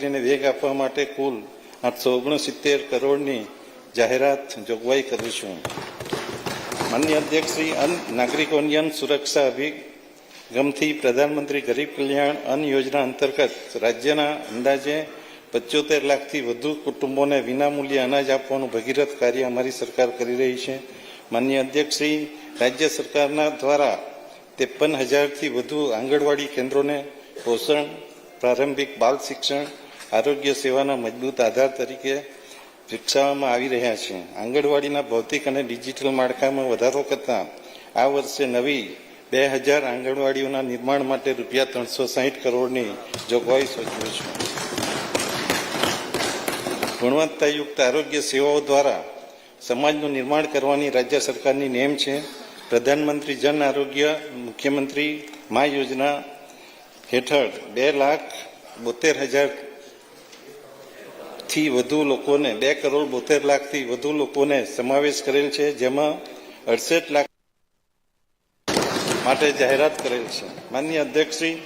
વેગ આપવા માટે કુલ 869 કરોડની જાહેરાત જોગવાઈ કરીશું. માનનીય અધ્યક્ષ શ્રી અન્ન નાગરિકોની અન્ન સુરક્ષા અભિગમથી પ્રધાનમંત્રી ગરીબ કલ્યાણ અન્ન યોજના અંતર્ગત રાજ્યના અંદાજે 75 લાખથી વધુ કુટુંબોને વિનામૂલ્યે અનાજ આપવાનું ભગીરથ કાર્ય અમારી સરકાર કરી રહી છે. માનનીય અધ્યક્ષ શ્રી રાજ્ય સરકારના દ્વારા 53,000થી વધુ આંગણવાડી કેન્દ્રોને પોષણ, પ્રારંભિક બાલ શિક્ષણ, આરોગ્ય સેવાના મજબૂત આધાર તરીકે વિકસાવવામાં આવી રહ્યા છે. આંગણવાડીના ભૌતિક અને ડિજિટલ માળખામાં વધારો કરતા આ વર્ષે નવી 2000 આંગણવાડીઓના નિર્માણ માટે રૂપિયા 360 કરોડની જોગવાઈ સૂચવી છે. ગુણવત્તાયુક્ત આરોગ્ય સેવાઓ દ્વારા સમાજનું નિર્માણ કરવાની રાજ્ય સરકારની નેમ છે. પ્રધાનમંત્રી જન આરોગ્ય મુખ્યમંત્રી મા યોજના હેઠળ 2,72,000થી વધુ લોકોને 2,72,00,000થી વધુ લોકોને સમાવેશ કરેલ છે, જેમાં 68 લાખ માટે જાહેરાત કરેલ છે. માનનીય અધ્યક્ષશ્રી,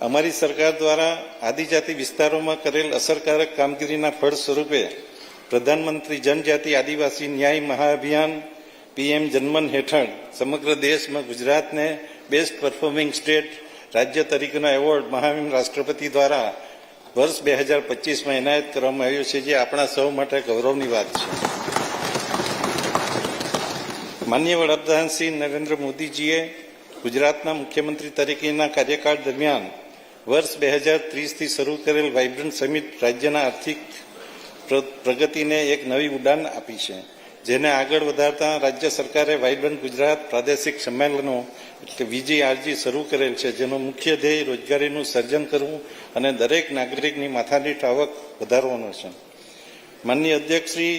અમારી સરકાર દ્વારા આદિજાતિ વિસ્તારોમાં કરેલ અસરકારક કામગીરીના ફળ સ્વરૂપે પ્રધાનમંત્રી જનજાતિ આદિવાસી ન્યાય મહાઅભિયાન PM જનમન હેઠળ સમગ્ર દેશમાં ગુજરાતને બેસ્ટ પરફોર્મિંગ સ્ટેટ રાજ્ય તરીકેનો એવોર્ડ મહામહિમ રાષ્ટ્રપતિ દ્વારા વર્ષ 2025માં એનાયત કરવામાં આવ્યો છે, જે આપણા સૌ માટે ગૌરવની વાત છે. માનનીય વડાપ્રધાન શ્રી નરેન્દ્ર મોદીજીએ ગુજરાતના મુખ્યમંત્રી તરીકેના કાર્યકાળ દરમિયાન વર્ષ 2030થી શરૂ કરેલ વાઇબ્રન્ટ સમિટ રાજ્યના આર્થિક પ્રગતિને એક નવી ઉડાન આપી છે, જેને આગળ વધારતા રાજ્ય સરકારે વાઇબ્રન્ટ ગુજરાત પ્રાદેશિક સંમેલનો એટલે VGRG શરૂ કરેલ છે, જેનો મુખ્ય ધ્યેય રોજગારીનું સર્જન કરવું અને દરેક નાગરિકની માથાદીઠ આવક વધારવાનો છે. માનનીય અધ્યક્ષશ્રી,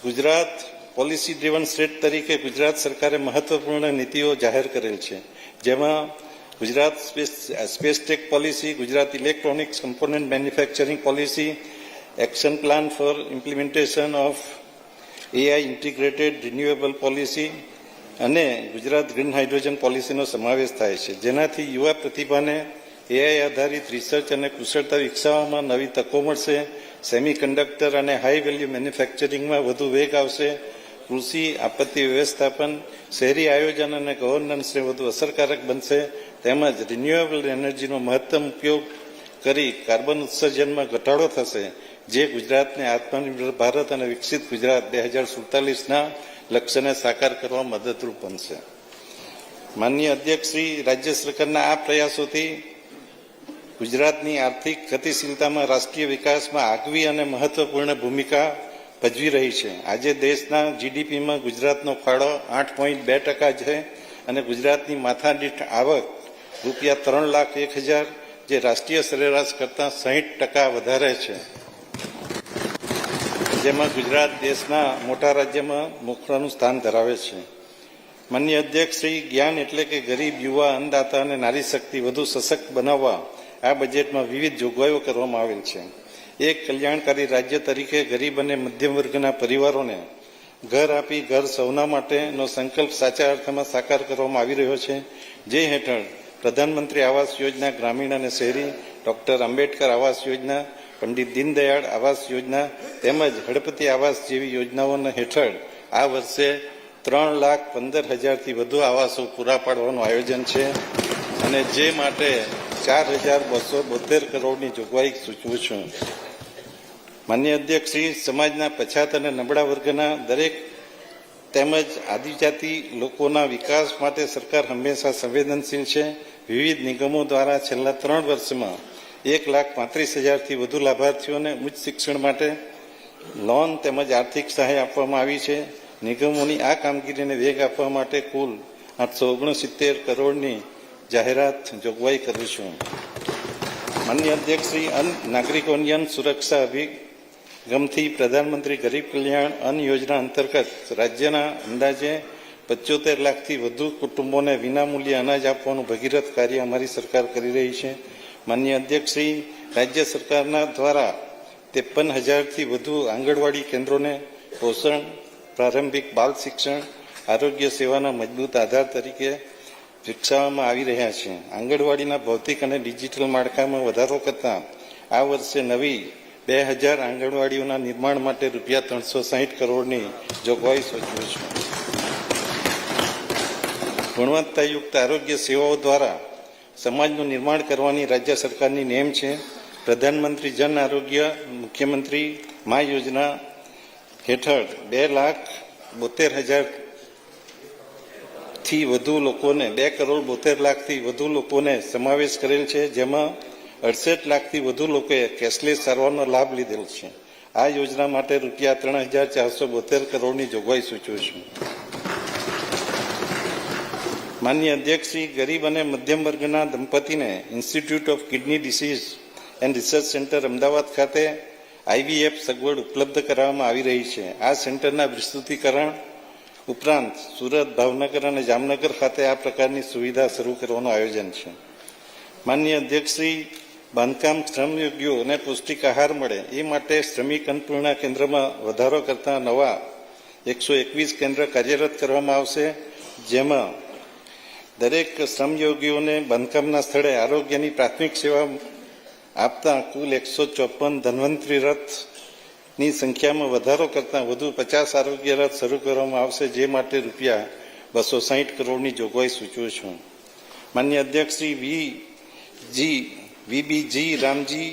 ગુજરાત પોલિસી ડ્રીવન સ્ટેટ તરીકે ગુજરાત સરકારે મહત્વપૂર્ણ નીતિઓ જાહેર કરેલ છે, જેમાં Gujarat space tech policy, Gujarat electronics component manufacturing policy, action plan for implementation of AI integrated renewable policy અને ગુજરાત ગ્રીન હાઇડ્રોજન પોલિસીનો સમાવેશ થાય છે, જેનાથી યુવા પ્રતિભાને AI આધારિત રિસર્ચ અને કુશળતા વિકસાવવામાં નવી તકો મળશે. સેમિકન્ડક્ટર અને હાઈ વેલ્યુ મેન્યુફેક્ચરિંગમાં વધુ વેગ આવશે. કૃષિ, આપત્તિ વ્યવસ્થાપન, શહેરી આયોજન અને ગવર્નન્સને વધુ અસરકારક બનશે, તેમજ રિન્યુએબલ એનર્જીનો મહત્તમ ઉપયોગ કરી કાર્બન ઉત્સર્જનમાં ઘટાડો થશે, જે ગુજરાતને આત્મનિર્ભર ભારત અને વિકસિત ગુજરાત 2047ના લક્ષ્યને સાકાર કરવા મદદરૂપ બનશે. માનનીય અધ્યક્ષશ્રી, રાજ્ય સરકારના આ પ્રયાસોથી ગુજરાતની આર્થિક ગતિશીલતામાં રાષ્ટ્રીય વિકાસમાં આગવી અને મહત્વપૂર્ણ ભૂમિકા ભજવી રહી છે. આજે દેશના GDPમાં ગુજરાતનો ફાળો 8.2% છે અને ગુજરાતની માથાદીઠ આવક રૂપિયા 3,01,000, જે રાષ્ટ્રીય સરેરાશ કરતાં 60% વધારે છે, જેમાં ગુજરાત દેશના મોટા રાજ્યમાં મોખરાનું સ્થાન ધરાવે છે. માનનીય અધ્યક્ષ શ્રી, જ્ઞાન એટલે કે ગરીબ, યુવા, અન્નદાતા અને નારી શક્તિ વધુ સશક્ત બનાવવા આ બજેટમાં વિવિધ જોગવાઈઓ કરવામાં આવેલ છે. એક કલ્યાણકારી રાજ્ય તરીકે ગરીબ અને મધ્યમ વર્ગના પરિવારોને ઘર આપી ઘર સૌના માટેનો સંકલ્પ સાચા અર્થમાં સાકાર કરવામાં આવી રહ્યો છે, જે હેઠળ પ્રધાનમંત્રી આવાસ યોજના ગ્રામીણ અને શહેરી, ડૉક્ટર આંબેડકર આવાસ યોજના, પંડિત દીનદયાળ આવાસ યોજના તેમજ હળપતિ આવાસ જેવી યોજનાઓના હેઠળ આ વર્ષે 3,15,000થી વધુ આવાસો પૂરા પાડવાનું આયોજન છે અને જે માટે 4,272 કરોડની જોગવાઈ સૂચવું છું. માનનીય અધ્યક્ષ શ્રી, સમાજના પછાત અને નબળા વર્ગના દરેક તેમજ આદિજાતિ લોકોના વિકાસ માટે સરકાર હંમેશા સંવેદનશીલ છે. વિવિધ નિગમો દ્વારા છેલ્લા 3 વર્ષમાં 1,35,000થી વધુ લાભાર્થીઓને ઉચ્ચ શિક્ષણ માટે લોન તેમજ આર્થિક સહાય આપવામાં આવી છે. નિગમોની આ કામગીરીને વેગ આપવા માટે કુલ 869 કરોડની જાહેરાત જોગવાઈ કરીશું. માનનીય અધ્યક્ષ શ્રી અન્ન નાગરિકોની અન્ન સુરક્ષા અભિગમથી પ્રધાનમંત્રી ગરીબ કલ્યાણ અન્ન યોજના અંતર્ગત રાજ્યના અંદાજે 75 લાખથી વધુ કુટુંબોને વિનામૂલ્યે અનાજ આપવાનું ભગીરથ કાર્ય અમારી સરકાર કરી રહી છે. માનનીય અધ્યક્ષશ્રી, રાજ્ય સરકારના દ્વારા 53,000થી વધુ આંગણવાડી કેન્દ્રોને પોષણ, પ્રારંભિક બાલ શિક્ષણ, આરોગ્ય સેવાના મજબૂત આધાર તરીકે વિકસાવવામાં આવી રહ્યા છે. આંગણવાડીના ભૌતિક અને ડિજિટલ માળખામાં વધારો કરતા આ વર્ષે નવી 2000 આંગણવાડીઓના નિર્માણ માટે રૂપિયા 360 કરોડની જોગવાઈ સૂચવી છે. ગુણવત્તાયુક્ત આરોગ્ય સેવાઓ દ્વારા સમાજનું નિર્માણ કરવાની રાજ્ય સરકારની નેમ છે. પ્રધાનમંત્રી જન આરોગ્ય મુખ્યમંત્રી મા યોજના હેઠળ 2,72,000થી વધુ લોકોને 2,72,00,000થી વધુ લોકોને સમાવેશ કરેલ છે, જેમાં 68 લાખથી વધુ લોકોએ કેશલેસ સારવારનો લાભ લીધેલ છે. આ યોજના માટે રૂપિયા 3,472 કરોડની જોગવાઈ સૂચવે છે. માનનીય અધ્યક્ષશ્રી, ગરીબ અને મધ્યમ વર્ગના દંપતીને institute of kidney diseases and research centre Ahmedabad ખાતે IVF સગવડ ઉપલબ્ધ કરાવવામાં આવી રહી છે. આ સેન્ટરના વિસ્તૃતીકરણ ઉપરાંત સુરત, ભાવનગર અને જામનગર ખાતે આ પ્રકારની સુવિધા શરૂ કરવાનું આયોજન છે. માનનીય અધ્યક્ષશ્રી, બાંધકામ શ્રમયોગીઓને પૌષ્ટિક આહાર મળે એ માટે શ્રમિક અન્નપૂર્ણા કેન્દ્રમાં વધારો કરતા નવા 121 કેન્દ્ર કાર્યરત કરવામાં આવશે, જેમાં દરેક શ્રમયોગીઓને બાંધકામના સ્થળે આરોગ્યની પ્રાથમિક સેવા આપતા કુલ 154 ધન્વંતરી રથની સંખ્યામાં વધારો કરતા વધુ 50 આરોગ્ય રથ શરૂ કરવામાં આવશે, જે માટે રૂપિયા 260 કરોડની જોગવાઈ સૂચવું છું. માન્ય અધ્યક્ષશ્રી, વીબીજી રામજી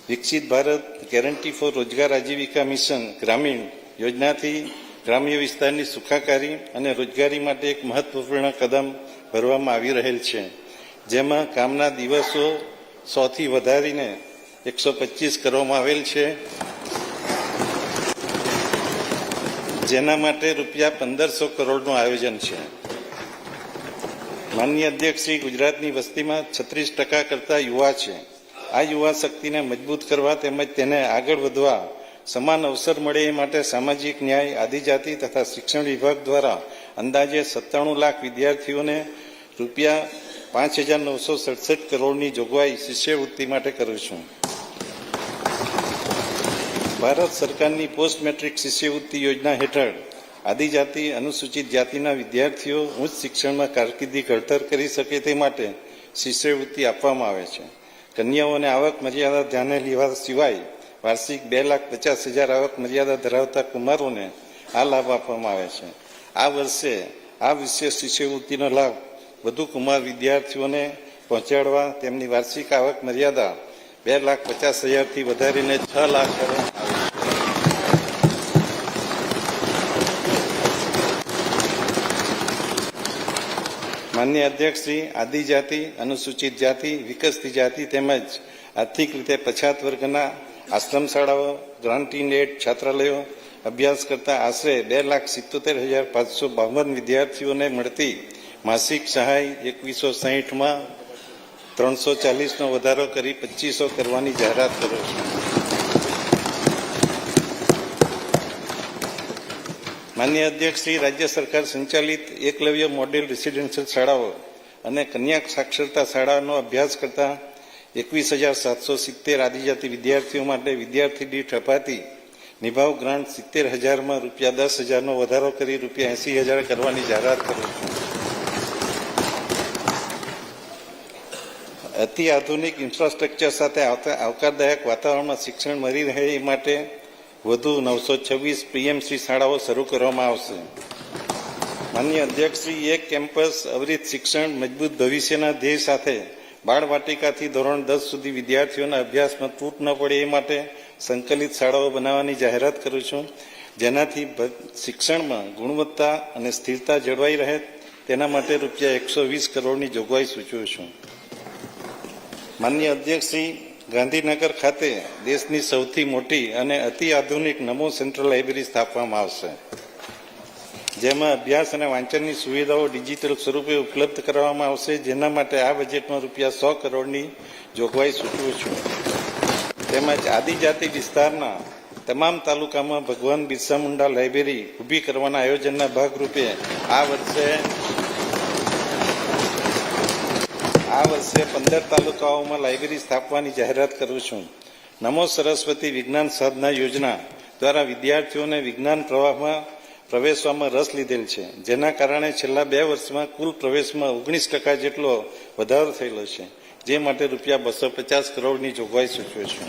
વિકસિત ભારત ગેરંટી ફોર રોજગાર આજીવિકા મિશન ગ્રામીણ યોજનાથી ગ્રામ્ય વિસ્તારની સુખાકારી અને રોજગારી માટે એક મહત્વપૂર્ણ કદમ ભરવામાં આવી રહેલ છે, જેમાં કામના દિવસો 100થી વધારીને 125 કરવામાં આવેલ છે, જેના માટે રૂપિયા 1,500 કરોડનું આયોજન છે. માનનીય અધ્યક્ષશ્રી, ગુજરાતની વસ્તીમાં 36% કરતા યુવા છે. આ યુવા શક્તિને મજબૂત કરવા તેમજ તેને આગળ વધવા સમાન અવસર મળે એ માટે સામાજિક ન્યાય, આદિજાતિ તથા શિક્ષણ વિભાગ દ્વારા અંદાજે 97 લાખ વિદ્યાર્થીઓને રૂપિયા 5,967 કરોડની જોગવાઈ શિષ્યવૃત્તિ માટે કરું છું. ભારત સરકારની પોસ્ટ મેટ્રિક શિષ્યવૃત્તિ યોજના હેઠળ આદિજાતિ અનુસૂચિત જાતિના વિદ્યાર્થીઓ ઉચ્ચ શિક્ષણમાં કારકિર્દી ઘડતર કરી શકે તે માટે શિષ્યવૃત્તિ આપવામાં આવે છે. કન્યાઓને આવક મર્યાદા ધ્યાને લેવા સિવાય વાર્ષિક 2,50,000 આવક મર્યાદા ધરાવતા કુમારોને આ લાભ આપવામાં આવે છે. આ વર્ષે આ વિશેષ શિષ્યવૃત્તિનો લાભ વધુ કુમાર વિદ્યાર્થીઓને પહોંચાડવા તેમની વાર્ષિક આવક મર્યાદા 2,50,000થી વધારીને 6 લાખ કરવામાં આવી છે. માન્ય અધ્યક્ષશ્રી, આદિજાતિ, અનુસૂચિત જાતિ, વિકસતી જાતિ તેમજ આર્થિક રીતે પછાત વર્ગના આશ્રમ શાળાઓ, ગ્રાન્ટીન એડ છાત્રાલયો અભ્યાસ કરતા આશરે 2,77,552 વિદ્યાર્થીઓને મળતી માસિક સહાય 2,160માં 340નો વધારો કરી 2,500 કરવાની જાહેરાત કરું છું. માન્ય અધ્યક્ષશ્રી, રાજ્ય સરકાર સંચાલિત એકલવ્ય મોડેલ રેસિડેન્શિયલ શાળાઓ અને કન્યા સાક્ષરતા શાળાનો અભ્યાસ કરતા 21,770 આદિજાતિ વિદ્યાર્થીઓ માટે વિદ્યાર્થી દીઠ અપાતી નિભાવ ગ્રાન્ટ 70,000માં રૂપિયા 10,000નો વધારો કરી રૂપિયા 80,000 કરવાની જાહેરાત કરું છું. અતિ આધુનિક ઇન્ફ્રાસ્ટ્રક્ચર સાથે આવકારદાયક વાતાવરણમાં શિક્ષણ મળી રહે એ માટે વધુ 926 પીએમસી શાળાઓ શરૂ કરવામાં આવશે. માન્ય અધ્યક્ષશ્રી, એક કેમ્પસ અવિરત શિક્ષણ મજબૂત ભવિષ્યના ધ્યેય સાથે બાળવાટિકાથી ધોરણ 10 સુધી વિદ્યાર્થીઓના અભ્યાસમાં તૂટ ન પડે એ માટે સંકલિત શાળાઓ બનાવવાની જાહેરાત કરું છું, જેનાથી શિક્ષણમાં ગુણવત્તા અને સ્થિરતા જળવાઈ રહે તેના માટે રૂપિયા 120 કરોડની જોગવાઈ સૂચવું છું. માન્ય અધ્યક્ષશ્રી, ગાંધીનગર ખાતે દેશની સૌથી મોટી અને અતિ આધુનિક નમો સેન્ટ્રલ લાઇબ્રેરી સ્થાપવામાં આવશે, જેમાં અભ્યાસ અને વાંચનની સુવિધાઓ ડિજિટલ સ્વરૂપે ઉપલબ્ધ કરવામાં આવશે, જેના માટે આ બજેટમાં રૂપિયા 100 કરોડની જોગવાઈ સૂચવું છું. તેમજ આદિજાતિ વિસ્તારના તમામ તાલુકામાં ભગવાન બિરસા મુંડા લાઇબ્રેરી ઊભી કરવાના આયોજનના ભાગરૂપે આ વર્ષે 15 તાલુકાઓમાં લાઇબ્રેરી સ્થાપવાની જાહેરાત કરું છું. નમો સરસ્વતી વિજ્ઞાન સાધના યોજના દ્વારા વિદ્યાર્થીઓને વિજ્ઞાન પ્રવાહમાં પ્રવેશવામાં રસ લીધેલ છે, જેના કારણે છેલ્લા 2 વર્ષમાં કુલ પ્રવેશમાં 19% જેટલો વધારો થયેલો છે. જે માટે રૂપિયા 250 કરોડની જોગવાઈ સૂચવે છે.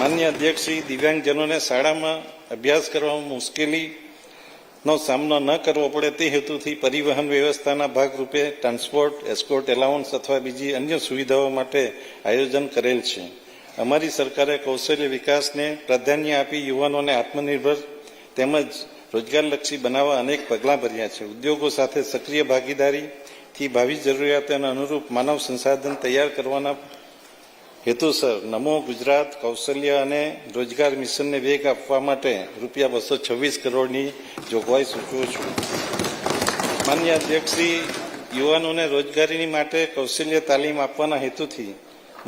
માન્ય અધ્યક્ષ શ્રી, દિવ્યાંગજનોને શાળામાં અભ્યાસ કરવામાં મુશ્કેલીનો સામનો ન કરવો પડે તે હેતુથી પરિવહન વ્યવસ્થાના ભાગરૂપે ટ્રાન્સપોર્ટ, એસ્કોર્ટ એલાઉન્સ અથવા બીજી અન્ય સુવિધાઓ માટે આયોજન કરેલ છે. અમારી સરકારે કૌશલ્ય વિકાસને પ્રાધાન્ય આપી યુવાનોને આત્મનિર્ભર તેમજ રોજગારલક્ષી બનાવવા અનેક પગલાં ભર્યા છે. ઉદ્યોગો સાથે સક્રિય ભાગીદારીથી ભાવિ જરૂરિયાતોને અનુરૂપ માનવ સંસાધન તૈયાર કરવાના હેતુસર નમો ગુજરાત કૌશલ્ય અને રોજગાર મિશનને વેગ આપવા માટે રૂપિયા 226 કરોડની જોગવાઈ સૂચવું છું. માન્ય અધ્યક્ષશ્રી, યુવાનોને રોજગારીની માટે કૌશલ્ય તાલીમ આપવાના હેતુથી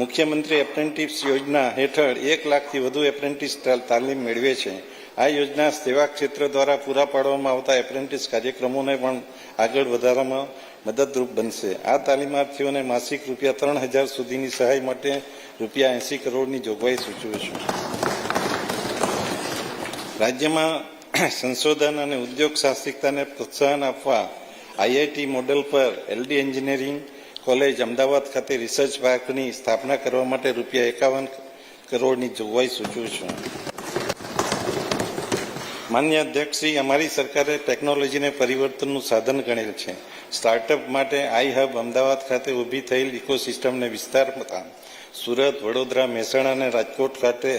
મુખ્યમંત્રી એપ્રેન્ટિસ યોજના હેઠળ 1 લાખથી વધુ એપ્રેન્ટિસ તાલીમ મેળવે છે. આ યોજના સેવા ક્ષેત્ર દ્વારા પૂરા પાડવામાં આવતા એપ્રેન્ટિસ કાર્યક્રમોને પણ આગળ વધારવામાં મદદરૂપ બનશે. આ તાલીમાર્થીઓને માસિક રૂપિયા 3,000 સુધીની સહાય માટે રૂપિયા 80 કરોડની જોગવાઈ સૂચવે છે. રાજ્યમાં સંશોધન અને ઉદ્યોગ સાહસિકતાને પ્રોત્સાહન આપવા આઈઆઈટી મોડેલ પર એલડી એન્જિનિયરિંગ કોલેજ અમદાવાદ ખાતે રિસર્ચ પાર્કની સ્થાપના કરવા માટે રૂપિયા 51 કરોડની જોગવાઈ સૂચવું છું. માન્ય અધ્યક્ષશ્રી, અમારી સરકારે ટેકનોલોજીને પરિવર્તનનું સાધન ગણેલ છે. સ્ટાર્ટઅપ માટે આઈ હબ અમદાવાદ ખાતે ઊભી થયેલ ઇકોસિસ્ટમને વિસ્તારતા સુરત, વડોદરા, મહેસાણા અને રાજકોટ ખાતે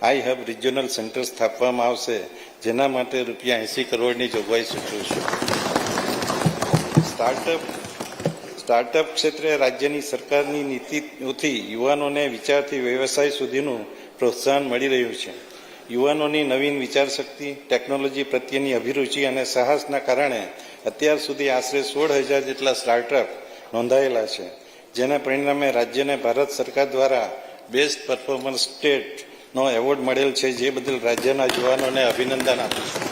આઈ હબ રિજિયોનલ સેન્ટર સ્થાપવામાં આવશે, જેના માટે રૂપિયા 80 કરોડની જોગવાઈ સૂચવું છું. સ્ટાર્ટઅપ ક્ષેત્રે રાજ્યની સરકારની નીતિઓથી યુવાનોને વિચારથી વ્યવસાય સુધીનું પ્રોત્સાહન મળી રહ્યું છે. યુવાનોની નવીન વિચારશક્તિ, ટેકનોલોજી પ્રત્યેની અભિરુચિ અને સાહસના કારણે અત્યાર સુધી આશરે 16,000 જેટલા સ્ટાર્ટઅપ નોંધાયેલા છે, જેના પરિણામે રાજ્યને ભારત સરકાર દ્વારા બેસ્ટ પરફોર્મન્સ સ્ટેટનો એવોર્ડ મળેલ છે, જે બદલ રાજ્યના યુવાનોને અભિનંદન આપું છું.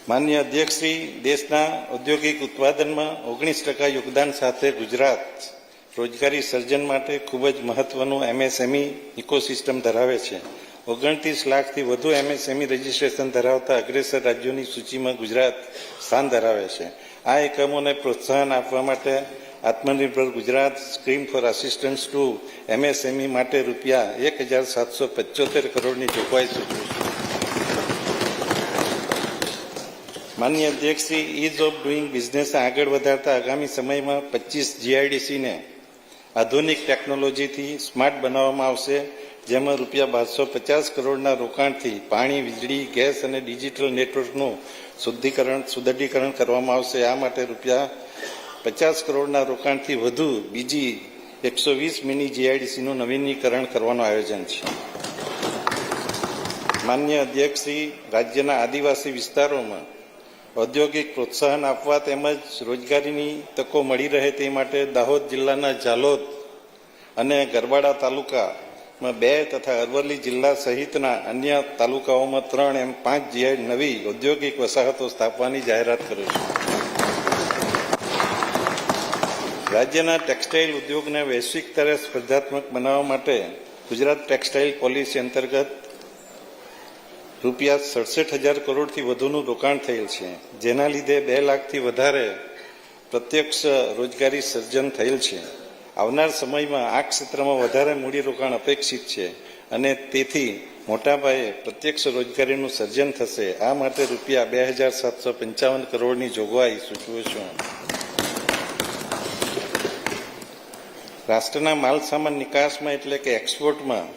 માન્ય અધ્યક્ષશ્રી, દેશના ઔદ્યોગિક ઉત્પાદનમાં 19% યોગદાન સાથે ગુજરાત રોજગારી સર્જન માટે ખૂબ જ મહત્વનું એમએસએમઈ ઇકોસિસ્ટમ ધરાવે છે. 29 લાખથી વધુ એમએસએમઈ રજીસ્ટ્રેશન ધરાવતા અગ્રેસર રાજ્યોની સૂચિમાં ગુજરાત સ્થાન ધરાવે છે. આ એકમોને પ્રોત્સાહન આપવા માટે Aatmanirbhar Gujarat scheme for assistance to MSME માટે રૂપિયા 1,775 કરોડની જોગવાઈ સૂચવું છું. માન્ય અધ્યક્ષશ્રી, ઇઝ ઓફ ડુઈંગ બિઝનેસને આગળ વધારતા આગામી સમયમાં 25 જીઆઈડીસીને આધુનિક ટેકનોલોજીથી સ્માર્ટ બનાવવામાં આવશે, જેમાં રૂપિયા 1250 કરોડના રોકાણથી પાણી, વીજળી, ગેસ અને ડિજિટલ નેટવર્કનું સુદૃઢીકરણ કરવામાં આવશે. આ માટે રૂપિયા 50 કરોડના રોકાણથી વધુ બીજી 120 મિની જીઆઈડીસીનું નવીનીકરણ કરવાનું આયોજન છે. માન્ય અધ્યક્ષશ્રી, રાજ્યના આદિવાસી વિસ્તારોમાં ઔદ્યોગિક પ્રોત્સાહન આપવા તેમજ રોજગારીની તકો મળી રહે તે માટે દાહોદ જિલ્લાના ઝાલોદ અને ગરબાડા તાલુકામાં 2 તથા અરવલ્લી જિલ્લા સહિતના અન્ય તાલુકાઓમાં 3 એમ 5 નવી ઔદ્યોગિક વસાહતો સ્થાપવાની જાહેરાત કરું છું. રાજ્યના ટેક્સટાઇલ ઉદ્યોગને વૈશ્વિક સ્તરે સ્પર્ધાત્મક બનાવવા માટે ગુજરાત ટેક્સટાઇલ પોલિસી અંતર્ગત રૂપિયા 67,000 કરોડથી વધુનું રોકાણ થયેલ છે, જેના લીધે 2 લાખથી વધારે પ્રત્યક્ષ રોજગારી સર્જન થયેલ છે. આવનાર સમયમાં આ ક્ષેત્રમાં વધારે મૂડીરોકાણ અપેક્ષિત છે અને તેથી મોટાપાયે પ્રત્યક્ષ રોજગારીનું સર્જન થશે. આ માટે રૂપિયા 2,755 કરોડની જોગવાઈ સૂચવું છું. રાષ્ટ્રના માલસામાન નિકાસમાં એટલે કે એક્સપોર્ટમાં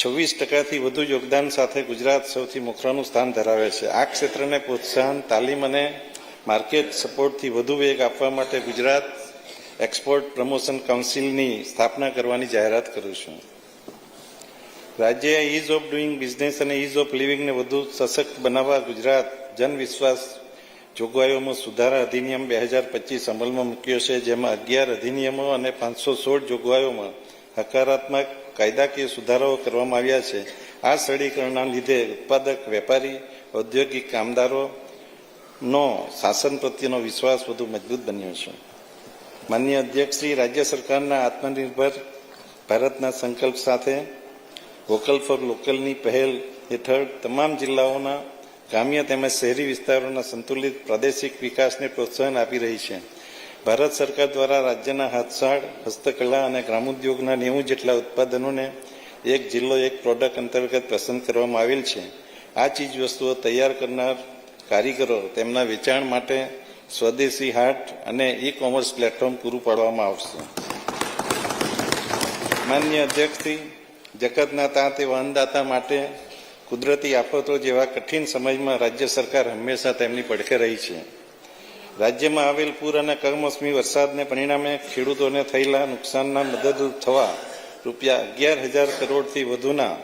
26%થી વધુ યોગદાન સાથે ગુજરાત સૌથી મોખરાનું સ્થાન ધરાવે છે. આ ક્ષેત્રને પ્રોત્સાહન, તાલીમ અને માર્કેટ સપોર્ટથી વધુ વેગ આપવા માટે ગુજરાત એક્સપોર્ટ પ્રમોશન કાઉન્સિલની સ્થાપના કરવાની જાહેરાત કરું છું. રાજ્યએ ઇઝ ઓફ ડુઈંગ બિઝનેસ અને ઇઝ ઓફ લિવિંગને વધુ સશક્ત બનાવવા ગુજરાત જન વિશ્વાસ જોગવાઈઓમાં સુધારા અધિનિયમ 2025 અમલમાં મૂક્યો છે, જેમાં 11 અધિનિયમો અને 516 જોગવાઈઓમાં હકારાત્મક કાયદાકીય સુધારાઓ કરવામાં આવ્યા છે. આ સરળીકરણના લીધે ઉત્પાદક, વેપારી, ઔદ્યોગિક કામદારોનો શાસન પ્રત્યેનો વિશ્વાસ વધુ મજબૂત બન્યો છે. માન્ય અધ્યક્ષશ્રી, રાજ્ય સરકારના આત્મનિર્ભર ભારતના સંકલ્પ સાથે વોકલ ફોર લોકલની પહેલ હેઠળ તમામ જિલ્લાઓના ગ્રામ્ય તેમજ શહેરી વિસ્તારોના સંતુલિત પ્રાદેશિક વિકાસને પ્રોત્સાહન આપી રહી છે. ભારત સરકાર દ્વારા રાજ્યના હાથસાળ, હસ્તકલા અને ગ્રામોદ્યોગના 90 જેટલા ઉત્પાદનોને એક જિલ્લો એક પ્રોડક્ટ અંતર્ગત પસંદ કરવામાં આવેલ છે. આ ચીજ વસ્તુઓ તૈયાર કરનાર કારીગરો તેમના વેચાણ માટે સ્વદેશી હાટ અને ઈ કોમર્સ પ્લેટફોર્મ પૂરું પાડવામાં આવશે. માન્ય અધ્યક્ષશ્રી, જગતના તાત એવા અન્નદાતા માટે કુદરતી આફતો જેવા કઠિન સમયમાં રાજ્ય સરકાર હંમેશા તેમની પડખે રહી છે. રાજ્યમાં આવેલ પૂર અને કમોસમી વરસાદને પરિણામે ખેડૂતોને થયેલા નુકસાનના મદદરૂપ થવા રૂપિયા 11,000 કરોડથી વધુના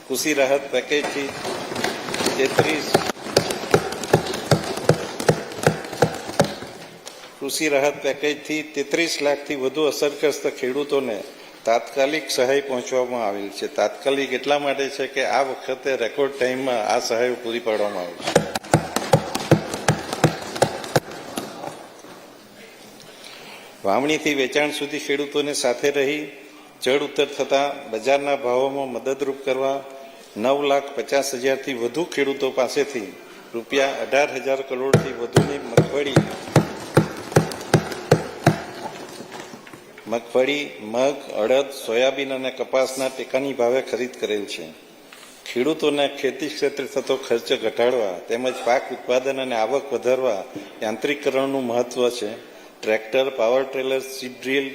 કૃષિ રાહત પેકેજથી 33 લાખથી વધુ અસરગ્રસ્ત ખેડૂતોને તાત્કાલિક સહાય પહોંચવામાં આવેલ છે. તાત્કાલિક એટલા માટે છે કે આ વખતે રેકોર્ડ ટાઈમમાં આ સહાય પૂરી પાડવામાં આવી છે. વાવણીથી વેચાણ સુધી ખેડૂતોને સાથે રહી ચડ ઉતર થતા બજારના ભાવોમાં મદદરૂપ કરવા 9,50,000થી વધુ ખેડૂતો પાસેથી રૂપિયા 18,000 કરોડથી વધુની મગફળી, મગ, અડદ, સોયાબીન અને કપાસના ટેકાની ભાવે ખરીદ કરેલ છે. ખેડૂતોને ખેતી ક્ષેત્રે થતો ખર્ચ ઘટાડવા તેમજ પાક ઉત્પાદન અને આવક વધારવા યાંત્રિકીકરણનું મહત્વ છે. Tractor, power trailer, seed drill,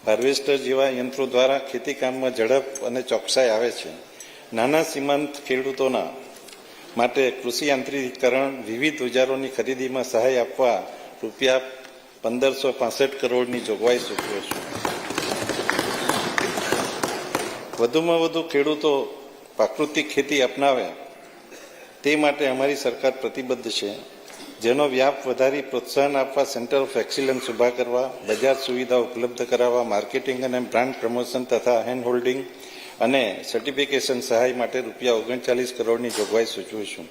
harvester જેવા યંત્રો દ્વારા ખેતીકામમાં ઝડપ અને ચોકસાઈ આવે છે. નાના સીમાંત ખેડૂતોના માટે કૃષિ યાંત્રિકીકરણ, વિવિધ ઓજારોની ખરીદીમાં સહાય આપવા રૂપિયા 1,565 કરોડની જોગવાઈ સૂચવે છે. વધુમાં વધુ ખેડૂતો પ્રાકૃતિક ખેતી અપનાવે તે માટે અમારી સરકાર પ્રતિબદ્ધ છે. જેનો વ્યાપ વધારી પ્રોત્સાહન આપવા સેન્ટર ઓફ એક્સિલન્સ ઊભા કરવા, બજાર સુવિધા ઉપલબ્ધ કરાવવા, માર્કેટિંગ અને બ્રાન્ડ પ્રમોશન તથા હેન્ડ હોલ્ડિંગ અને સર્ટિફિકેશન સહાય માટે રૂપિયા 39 કરોડની જોગવાઈ સૂચવું છું.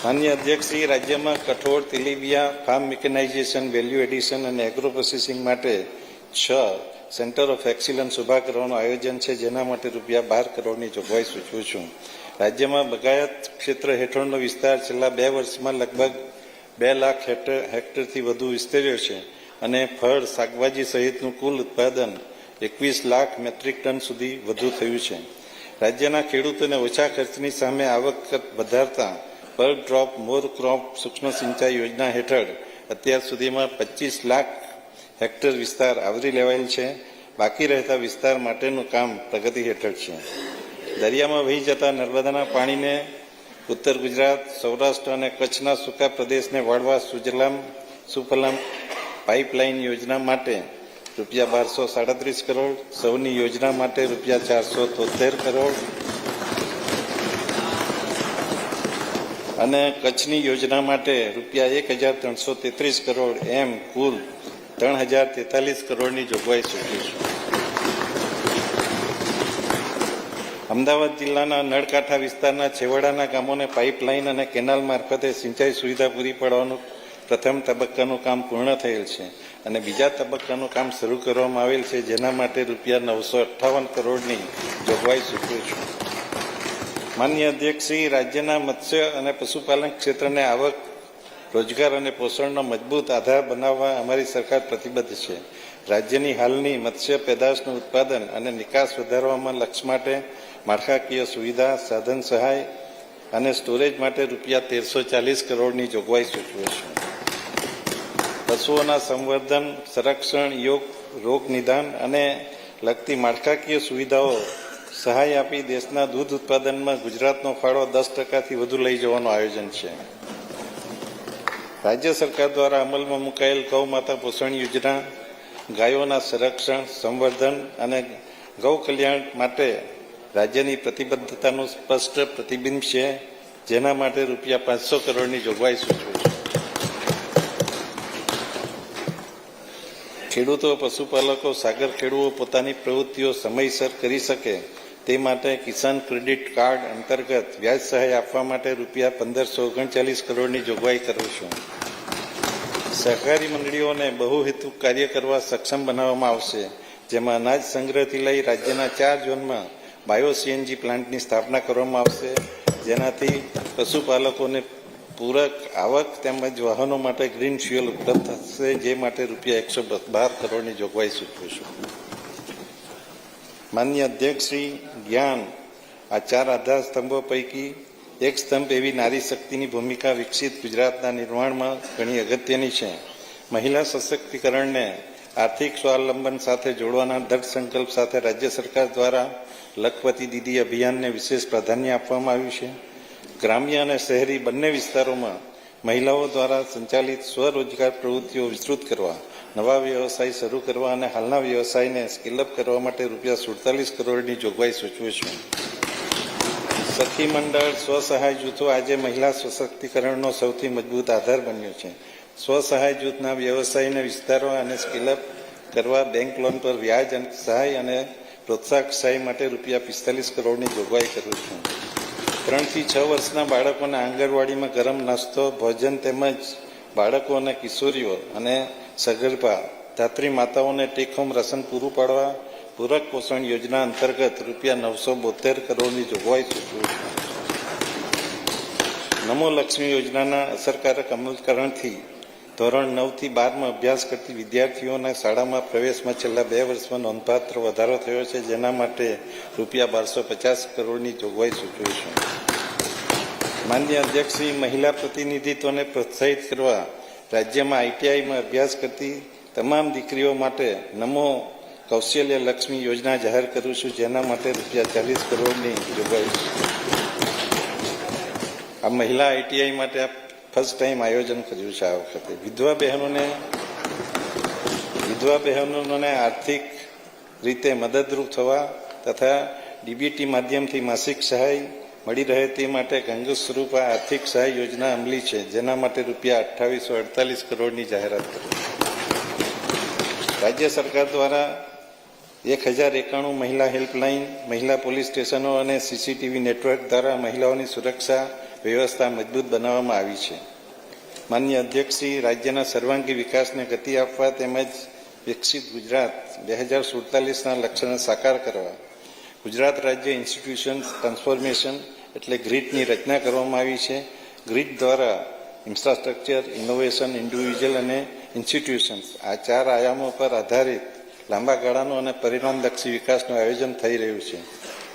માન્ય અધ્યક્ષશ્રી, રાજ્યમાં કઠોળ, તેલીબિયા, ફાર્મ મિકેનાઇઝેશન, વેલ્યુ એડિશન અને એગ્રો પ્રોસેસિંગ માટે 6 સેન્ટર ઓફ એક્સિલન્સ ઊભા કરવાનું આયોજન છે, જેના માટે રૂપિયા 12 કરોડની જોગવાઈ સૂચવું છું. રાજ્યમાં બગાયત ક્ષેત્ર હેઠળનો વિસ્તાર છેલ્લા 2 વર્ષમાં લગભગ 2 લાખ હેક્ટરથી વધુ વિસ્તર્યો છે અને ફળ, શાકભાજી સહિતનું કુલ ઉત્પાદન 21 લાખ મેટ્રિક ટન સુધી વધુ થયું છે. રાજ્યના ખેડૂતોને ઓછા ખર્ચની સામે આવક વધારતા પર ડ્રોપ મોર ક્રોપ સૂક્ષ્મ સિંચાઈ યોજના હેઠળ અત્યાર સુધીમાં 25 લાખ હેક્ટર વિસ્તાર આવરી લેવાયેલ છે. બાકી રહેતા વિસ્તાર માટેનું કામ પ્રગતિ હેઠળ છે. દરિયામાં વહી જતા નર્મદાના પાણીને ઉત્તર ગુજરાત, સૌરાષ્ટ્ર અને કચ્છના સૂકા પ્રદેશને વાળવા સુફલામ પાઇપલાઇન યોજના માટે રૂપિયા 1237 કરોડ, સૌની યોજના માટે રૂપિયા 473 કરોડ અને કચ્છની યોજના માટે રૂપિયા 1,333 કરોડ એમ કુલ 3,043 કરોડની જોગવાઈ સૂચવી છે. અમદાવાદ જિલ્લાના નળકાંઠા વિસ્તારના છેવાડાના ગામોને પાઇપલાઇન અને કેનાલ મારફતે સિંચાઈ સુવિધા પૂરી પાડવાનું પ્રથમ તબક્કાનું કામ પૂર્ણ થયેલ છે અને બીજા તબક્કાનું કામ શરૂ કરવામાં આવેલ છે, જેના માટે રૂપિયા 958 કરોડની જોગવાઈ સૂચવું છું. માન્ય અધ્યક્ષશ્રી, રાજ્યના મત્સ્ય અને પશુપાલન ક્ષેત્રને આવક, રોજગાર અને પોષણનો મજબૂત આધાર બનાવવા અમારી સરકાર પ્રતિબદ્ધ છે. રાજ્યની હાલની મત્સ્ય પેદાશનું ઉત્પાદન અને નિકાસ વધારવામાં લક્ષ્ય માટે માળખાકીય સુવિધા, સાધન સહાય અને સ્ટોરેજ માટે રૂપિયા 1,340 કરોડની જોગવાઈ સૂચવે છે. પશુઓના સંવર્ધન, સંરક્ષણ, રોગ નિદાન અને લગતી માળખાકીય સુવિધાઓ સહાય આપી દેશના દૂધ ઉત્પાદનમાં ગુજરાતનો ફાળો 10%થી વધુ લઈ જવાનું આયોજન છે. રાજ્ય સરકાર દ્વારા અમલમાં મુકાયેલ ગૌ માતા પોષણ યોજના ગાયોના સંરક્ષણ, સંવર્ધન અને ગૌ કલ્યાણ માટે રાજ્યની પ્રતિબદ્ધતાનું સ્પષ્ટ પ્રતિબિંબ છે, જેના માટે રૂપિયા 500 કરોડની જોગવાઈ સૂચવે છે. ખેડૂતો, પશુપાલકો, સાગર ખેડૂતો પોતાની પ્રવૃત્તિઓ સમયસર કરી શકે તે માટે કિસાન ક્રેડિટ કાર્ડ અંતર્ગત વ્યાજ સહાય આપવા માટે રૂપિયા 1,539 કરોડની જોગવાઈ કરું છું. સહકારી મંડળીઓને બહુહેતુક કાર્ય કરવા સક્ષમ બનાવવામાં આવશે, જેમાં અનાજ સંગ્રહથી લઈ રાજ્યના 4 ઝોનમાં બાયો સીએનજી પ્લાન્ટની સ્થાપના કરવામાં આવશે, જેનાથી પશુપાલકોને પૂરક આવક તેમજ વાહનો માટે ગ્રીન ફ્યુઅલ ઉપલબ્ધ થશે, જે માટે રૂપિયા 112 કરોડની જોગવાઈ સૂચવું છું. માનનીય અધ્યક્ષ શ્રી જ્ઞાન આ 4 આધાર સ્તંભો પૈકી એક સ્તંભ એવી નારી શક્તિની ભૂમિકા વિકસિત ગુજરાતના નિર્માણમાં ઘણી અગત્યની છે. મહિલા સશક્તિકરણને આર્થિક સ્વાવલંબન સાથે જોડવાના દૃઢ સંકલ્પ સાથે રાજ્ય સરકાર દ્વારા લખપતિ દીદી અભિયાનને વિશેષ પ્રાધાન્ય આપવામાં આવ્યું છે. ગ્રામ્ય અને શહેરી બંને વિસ્તારોમાં મહિલાઓ દ્વારા સંચાલિત સ્વરોજગાર પ્રવૃત્તિઓ વિસ્તૃત કરવા, નવા વ્યવસાય શરૂ કરવા અને હાલના વ્યવસાયને સ્કેલઅપ કરવા માટે રૂપિયા 47 કરોડની જોગવાઈ સૂચવું છું. સખી મંડળ સ્વસહાય જૂથો આજે મહિલા સશક્તિકરણનો સૌથી મજબૂત આધાર બન્યો છે. સ્વસહાય જૂથના વ્યવસાયને વિસ્તારવા અને સ્કેલઅપ કરવા બેંક લોન પર વ્યાજ સહાય અને પ્રોત્સાહક સહાય માટે રૂપિયા 45 કરોડની જોગવાઈ કરું છું. 3 થી 6 વર્ષના બાળકોને આંગણવાડીમાં ગરમ નાસ્તો, ભોજન તેમજ બાળકો અને કિશોરીઓ અને સગર્ભા ધાત્રી માતાઓને ટેક હોમ રાશન પૂરું પાડવા પૂરક પોષણ યોજના અંતર્ગત રૂપિયા 972 કરોડની જોગવાઈ સૂચવું છું. નમો લક્ષ્મી યોજનાના અસરકારક અમલીકરણથી ધોરણ 9 થી 12માં અભ્યાસ કરતી વિદ્યાર્થીઓના શાળામાં પ્રવેશમાં છેલ્લા 2 વર્ષમાં નોંધપાત્ર વધારો થયો છે, જેના માટે રૂપિયા 1250 કરોડની જોગવાઈ સૂચવું છું. માનનીય અધ્યક્ષશ્રી, મહિલા પ્રતિનિધિત્વને પ્રોત્સાહિત કરવા રાજ્યમાં આઈટીઆઈમાં અભ્યાસ કરતી તમામ દીકરીઓ માટે નમો કૌશલ્ય લક્ષ્મી યોજના જાહેર કરું છું, જેના માટે રૂપિયા 40 કરોડની જોગવાઈ. આ મહિલા આઈટીઆઈ માટે ફર્સ્ટ ટાઈમ આયોજન કર્યું છે. આ વખતે વિધવા બહેનોને આર્થિક રીતે મદદરૂપ થવા તથા ડીબીટી માધ્યમથી માસિક સહાય મળી રહે તે માટે ગંગા સ્વરૂપ આર્થિક સહાય યોજના અમલી છે, જેના માટે રૂપિયા 2848 કરોડની જાહેરાત કરી. રાજ્ય સરકાર દ્વારા 1091 મહિલા હેલ્પલાઇન, મહિલા પોલીસ સ્ટેશનો અને સીસીટીવી નેટવર્ક દ્વારા મહિલાઓની સુરક્ષા વ્યવસ્થા મજબૂત બનાવવામાં આવી છે. માનનીય અધ્યક્ષશ્રી, રાજ્યના સર્વાંગી વિકાસને ગતિ આપવા તેમજ વિકસિત ગુજરાત 2047ના લક્ષ્યને સાકાર કરવા ગુજરાત રાજ્ય ઇન્સ્ટિટ્યુશન્સ ટ્રાન્સફોર્મેશન એટલે ગ્રીડની રચના કરવામાં આવી છે. ગ્રીડ દ્વારા ઇન્ફ્રાસ્ટ્રક્ચર, ઇનોવેશન, ઇન્ડિવિજ્યુઅલ અને ઇન્સ્ટિટ્યુશન્સ આ 4 આયામો પર આધારિત લાંબા ગાળાનો અને પરિણામલક્ષી વિકાસનું આયોજન થઈ રહ્યું છે.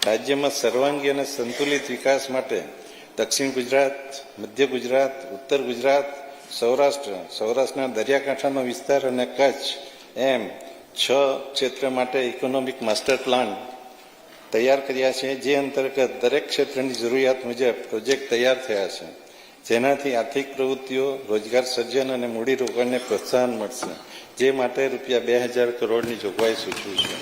રાજ્યમાં સર્વાંગી અને સંતુલિત વિકાસ માટે દક્ષિણ ગુજરાત, મધ્ય ગુજરાત, ઉત્તર ગુજરાત, સૌરાષ્ટ્રના દરિયાકાંઠાનો વિસ્તાર અને કચ્છ એમ 6 ક્ષેત્ર માટે ઇકોનોમિક માસ્ટર પ્લાન તૈયાર કર્યા છે, જે અંતર્ગત દરેક ક્ષેત્રની જરૂરિયાત મુજબ પ્રોજેક્ટ તૈયાર થયા છે, જેનાથી આર્થિક પ્રવૃત્તિઓ, રોજગાર સર્જન અને મૂડીરોકાણને પ્રોત્સાહન મળશે, જે માટે રૂપિયા 2000 કરોડની જોગવાઈ સૂચવું છે.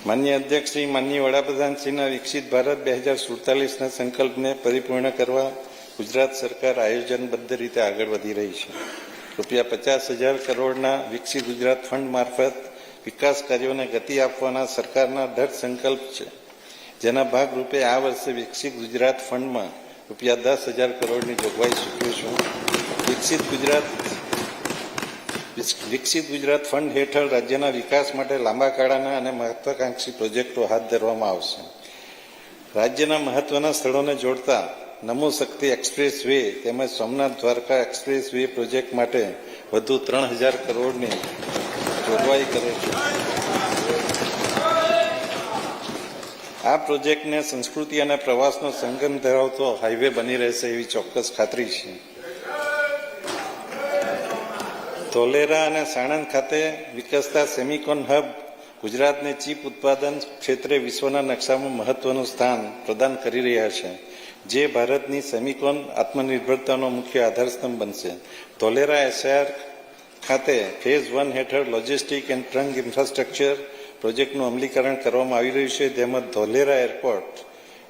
માનનીય અધ્યક્ષશ્રી, માનનીય વડાપ્રધાનશ્રીના વિકસિત ભારત 2047ના સંકલ્પને પરિપૂર્ણ કરવા ગુજરાત સરકાર આયોજનબદ્ધ રીતે આગળ વધી રહી છે. રૂપિયા 50,000 કરોડના વિકસિત ગુજરાત ફંડ મારફત વિકાસ કાર્યોને ગતિ આપવાના સરકારના દ્રઢ સંકલ્પ છે, જેના ભાગરૂપે આ વર્ષે વિકસિત ગુજરાત ફંડમાં રૂપિયા 10,000 કરોડની જોગવાઈ સૂચવું છું. વિકસિત ગુજરાત ફંડ હેઠળ રાજ્યના વિકાસ માટે લાંબા ગાળાના અને મહત્વાકાંક્ષી પ્રોજેક્ટો હાથ ધરવામાં આવશે. રાજ્યના મહત્વના સ્થળોને જોડતા નમો શક્તિ એક્સપ્રેસ વે તેમજ Somnath Dwarka express way project માટે વધુ 3,000 કરોડની જોગવાઈ કરે છે. આ પ્રોજેક્ટને સંસ્કૃતિ અને પ્રવાસનો સંગમ ધરાવતો હાઈવે બની રહેશે એવી ચોક્કસ ખાતરી છે. ધોલેરા અને સાણંદ ખાતે વિકસતા સેમિકોન હબ ગુજરાતને ચીપ ઉત્પાદન ક્ષેત્રે વિશ્વના નકશામાં મહત્વનું સ્થાન પ્રદાન કરી રહ્યા છે, જે ભારતની સેમિકોન આત્મનિર્ભરતાનો મુખ્ય આધારસ્તંભ બનશે. ધોલેરા એસઆર ખાતે ફેઝ 1 હેઠળ લોજિસ્ટિક એન્ડ ટ્રંક ઇન્ફ્રાસ્ટ્રક્ચર પ્રોજેક્ટનું અમલીકરણ કરવામાં આવી રહ્યું છે, તેમજ ધોલેરા એરપોર્ટ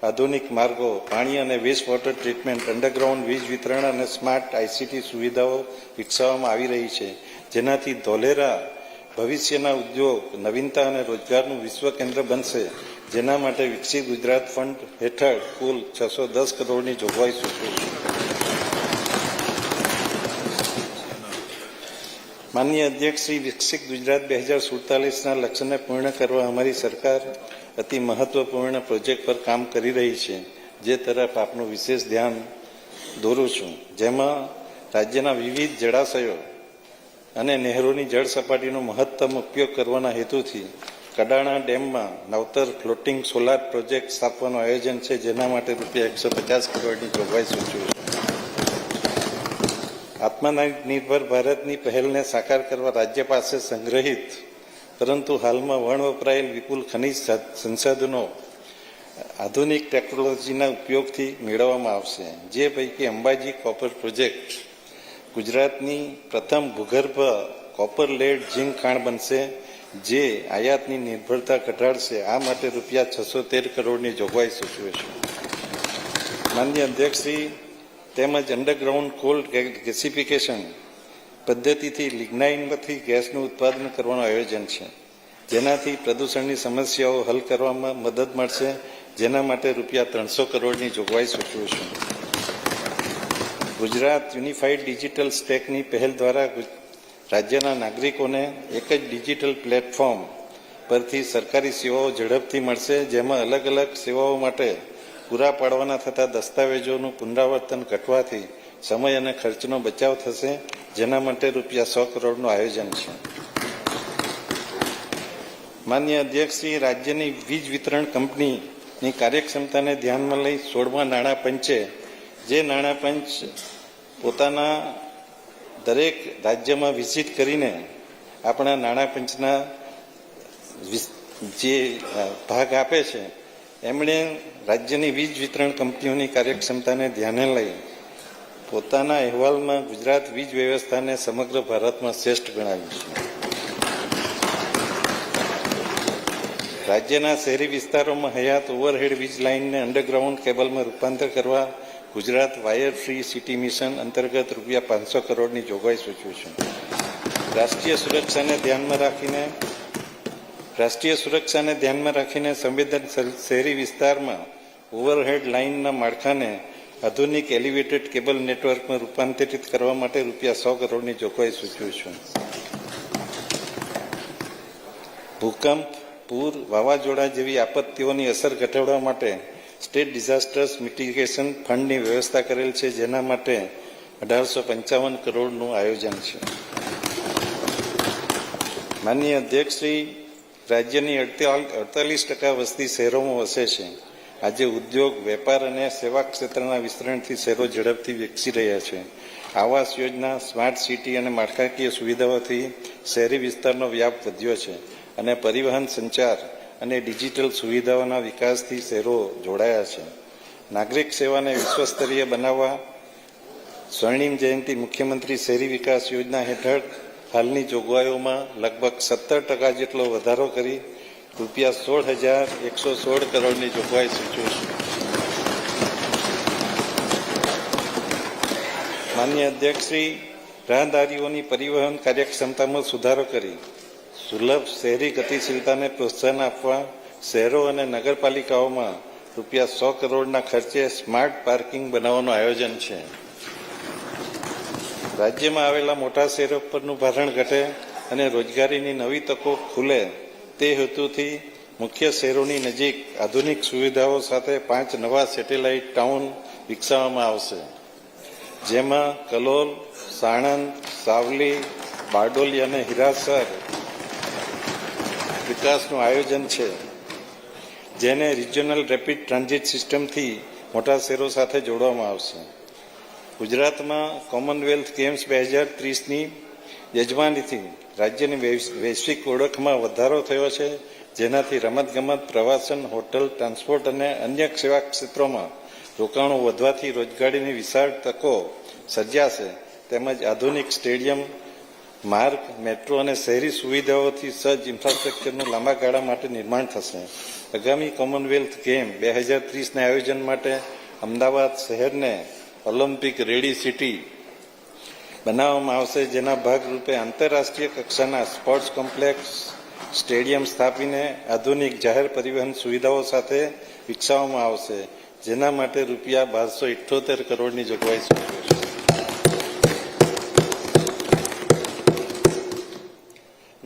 આધુનિક માર્ગો, પાણી અને વેસ્ટ વોટર ટ્રીટમેન્ટ, અંડરગ્રાઉન્ડ વીજ વિતરણ અને સ્માર્ટ આઈસીટી સુવિધાઓ વિકસાવવામાં આવી રહી છે, જેનાથી ધોલેરા ભવિષ્યના ઉદ્યોગ, નવીનતા અને રોજગારનું વિશ્વ કેન્દ્ર બનશે, જેના માટે વિકસિત ગુજરાત ફંડ હેઠળ કુલ 610 કરોડની જોગવાઈ સૂચવી છે. માનનીય અધ્યક્ષ શ્રી, વિકસિત ગુજરાત 2047ના લક્ષ્યને પૂર્ણ કરવા અમારી સરકાર અતિ મહત્વપૂર્ણ પ્રોજેક્ટ પર કામ કરી રહી છે. જે તરફ આપનું વિશેષ ધ્યાન દોરું છું, જેમાં રાજ્યના વિવિધ જળાશયો અને નહેરોની જળ સપાટીનો મહત્તમ ઉપયોગ કરવાના હેતુથી કડાણા ડેમમાં નવતર ફ્લોટિંગ સોલાર પ્રોજેક્ટ સ્થાપવાનું આયોજન છે, જેના માટે રૂપિયા 150 કરોડની જોગવાઈ સૂચવું છું. આત્મનિર્ભર ભારતની પહેલને સાકાર કરવા રાજ્ય પાસે સંગ્રહિત પરંતુ હાલમાં વણ વપરાયેલ વિપુલ ખનિજ સંસાધનો આધુનિક ટેકનોલોજીના ઉપયોગથી મેળવવામાં આવશે, જે પૈકી અંબાજી કોપર પ્રોજેક્ટ ગુજરાતની પ્રથમ ભૂગર્ભ કોપર લેડ ઝીંક ખાણ બનશે, જે આયાતની નિર્ભરતા ઘટાડશે. આ માટે રૂપિયા 613 કરોડની જોગવાઈ સૂચવે છે. માનનીય અધ્યક્ષશ્રી, તેમજ અંડરગ્રાઉન્ડ કોલ ગેસિફિકેશન પદ્ધતિથી લિગ્નાઇનમાંથી ગેસનું ઉત્પાદન કરવાનું આયોજન છે, જેનાથી પ્રદૂષણની સમસ્યાઓ હલ કરવામાં મદદ મળશે, જેના માટે રૂપિયા 300 કરોડની જોગવાઈ સૂચવું છું. ગુજરાત યુનિફાઈડ ડિજિટલ સ્ટેકની પહેલ દ્વારા રાજ્યના નાગરિકોને એક જ ડિજિટલ પ્લેટફોર્મ પરથી સરકારી સેવાઓ ઝડપથી મળશે, જેમાં અલગ અલગ સેવાઓ માટે પૂરા પાડવાના થતા દસ્તાવેજોનું પુનરાવર્તન ઘટવાથી સમય અને ખર્ચનો બચાવ થશે, જેના માટે રૂપિયા 100 કરોડનું આયોજન છે. માનનીય અધ્યક્ષશ્રી, રાજ્યની વીજ વિતરણ કંપનીની કાર્યક્ષમતાને ધ્યાનમાં લઈ 16મા નાણાં પંચે, જે નાણાં પંચ પોતાના દરેક રાજ્યમાં વિઝિટ કરીને આપણા નાણાં પંચના જે ભાગ આપે છે, એમણે રાજ્યની વીજ વિતરણ કંપનીઓની કાર્યક્ષમતાને ધ્યાને લઈ પોતાના અહેવાલમાં ગુજરાત વીજ વ્યવસ્થાને સમગ્ર ભારતમાં શ્રેષ્ઠ ગણાવ્યું છે. રાજ્યના શહેરી વિસ્તારોમાં હયાત ઓવરહેડ વીજ લાઇનને અંડરગ્રાઉન્ડ કેબલમાં રૂપાંતર કરવા Gujarat wire free city mission અંતર્ગત રૂપિયા 500 કરોડની જોગવાઈ સૂચવું છું. રાષ્ટ્રીય સુરક્ષાને ધ્યાનમાં રાખીને સંવેદનશીલ શહેરી વિસ્તારમાં ઓવરહેડ લાઇનના માળખાને આધુનિક એલિવેટેડ કેબલ નેટવર્કમાં રૂપાંતરિત કરવા માટે રૂપિયા 100 કરોડની જોગવાઈ સૂચવું છું. ભૂકંપ, પૂર, વાવાઝોડા જેવી આપત્તિઓની અસર ઘટાડવા માટે સ્ટેટ ડિઝાસ્ટર્સ મિટિગેશન ફંડની વ્યવસ્થા કરેલ છે, જેના માટે 1855 કરોડનું આયોજન છે. માનનીય અધ્યક્ષશ્રી, રાજ્યની 48% વસ્તી શહેરોમાં વસે છે. આજે ઉદ્યોગ, વેપાર અને સેવા ક્ષેત્રના વિસ્તરણથી શહેરો ઝડપથી વિકસી રહ્યા છે. આવાસ યોજના, સ્માર્ટ સિટી અને માળખાકીય સુવિધાઓથી શહેરી વિસ્તારનો વ્યાપ વધ્યો છે અને પરિવહન, સંચાર અને ડિજિટલ સુવિધાઓના વિકાસથી શહેરો જોડાયા છે. નાગરિક સેવાને વિશ્વસ્તરીય બનાવવા સ્વર્ણિમ જયંતિ મુખ્યમંત્રી શહેરી વિકાસ યોજના હેઠળ હાલની જોગવાઈઓમાં લગભગ 17% જેટલો વધારો કરી રૂપિયા 16,116 કરોડની જોગવાઈ સૂચવું છું. માનનીય અધ્યક્ષશ્રી, રાહદારીઓની પરિવહન કાર્યક્ષમતામાં સુધારો કરી સુલભ શહેરી ગતિશીલતાને પ્રોત્સાહન આપવા શહેરો અને નગરપાલિકાઓમાં રૂપિયા 100 કરોડના ખર્ચે સ્માર્ટ પાર્કિંગ બનાવવાનું આયોજન છે. રાજ્યમાં આવેલા મોટા શહેરો પરનું ભારણ ઘટે અને રોજગારીની નવી તકો ખુલે તે હેતુથી મુખ્ય શહેરોની નજીક આધુનિક સુવિધાઓ સાથે 5 નવા સેટેલાઇટ ટાઉન વિકસાવવામાં આવશે, જેમાં કલોલ, સાણંદ, સાવલી, બારડોલી અને હિરાસર વિકાસનું આયોજન છે, જેને રિજિયોનલ રેપિડ ટ્રાન્ઝિટ સિસ્ટમથી મોટા શહેરો સાથે જોડવામાં આવશે. ગુજરાતમાં કોમનવેલ્થ ગેમ્સ 2030ની યજમાનીથી રાજ્યની વૈશ્વિક ઓળખમાં વધારો થયો છે, જેનાથી રમતગમત, પ્રવાસન, હોટલ, ટ્રાન્સપોર્ટ અને અન્ય સેવા ક્ષેત્રોમાં રોકાણો વધવાથી રોજગારીની વિશાળ તકો સર્જાશે, તેમજ આધુનિક સ્ટેડિયમ, માર્ગ, મેટ્રો અને શહેરી સુવિધાઓથી સજ્જ ઇન્ફ્રાસ્ટ્રક્ચરનું લાંબા ગાળા માટે નિર્માણ થશે. આગામી કોમનવેલ્થ ગેમ 2030ના આયોજન માટે અમદાવાદ શહેરને ઓલિમ્પિક રેડી સિટી બનાવવામાં આવશે, જેના ભાગરૂપે આંતરરાષ્ટ્રીય કક્ષાના સ્પોર્ટ્સ કોમ્પ્લેક્સ, સ્ટેડિયમ સ્થાપીને આધુનિક જાહેર પરિવહન સુવિધાઓ સાથે વિકસાવવામાં આવશે, જેના માટે રૂપિયા 1278 કરોડની જોગવાઈ સૂચવે છે.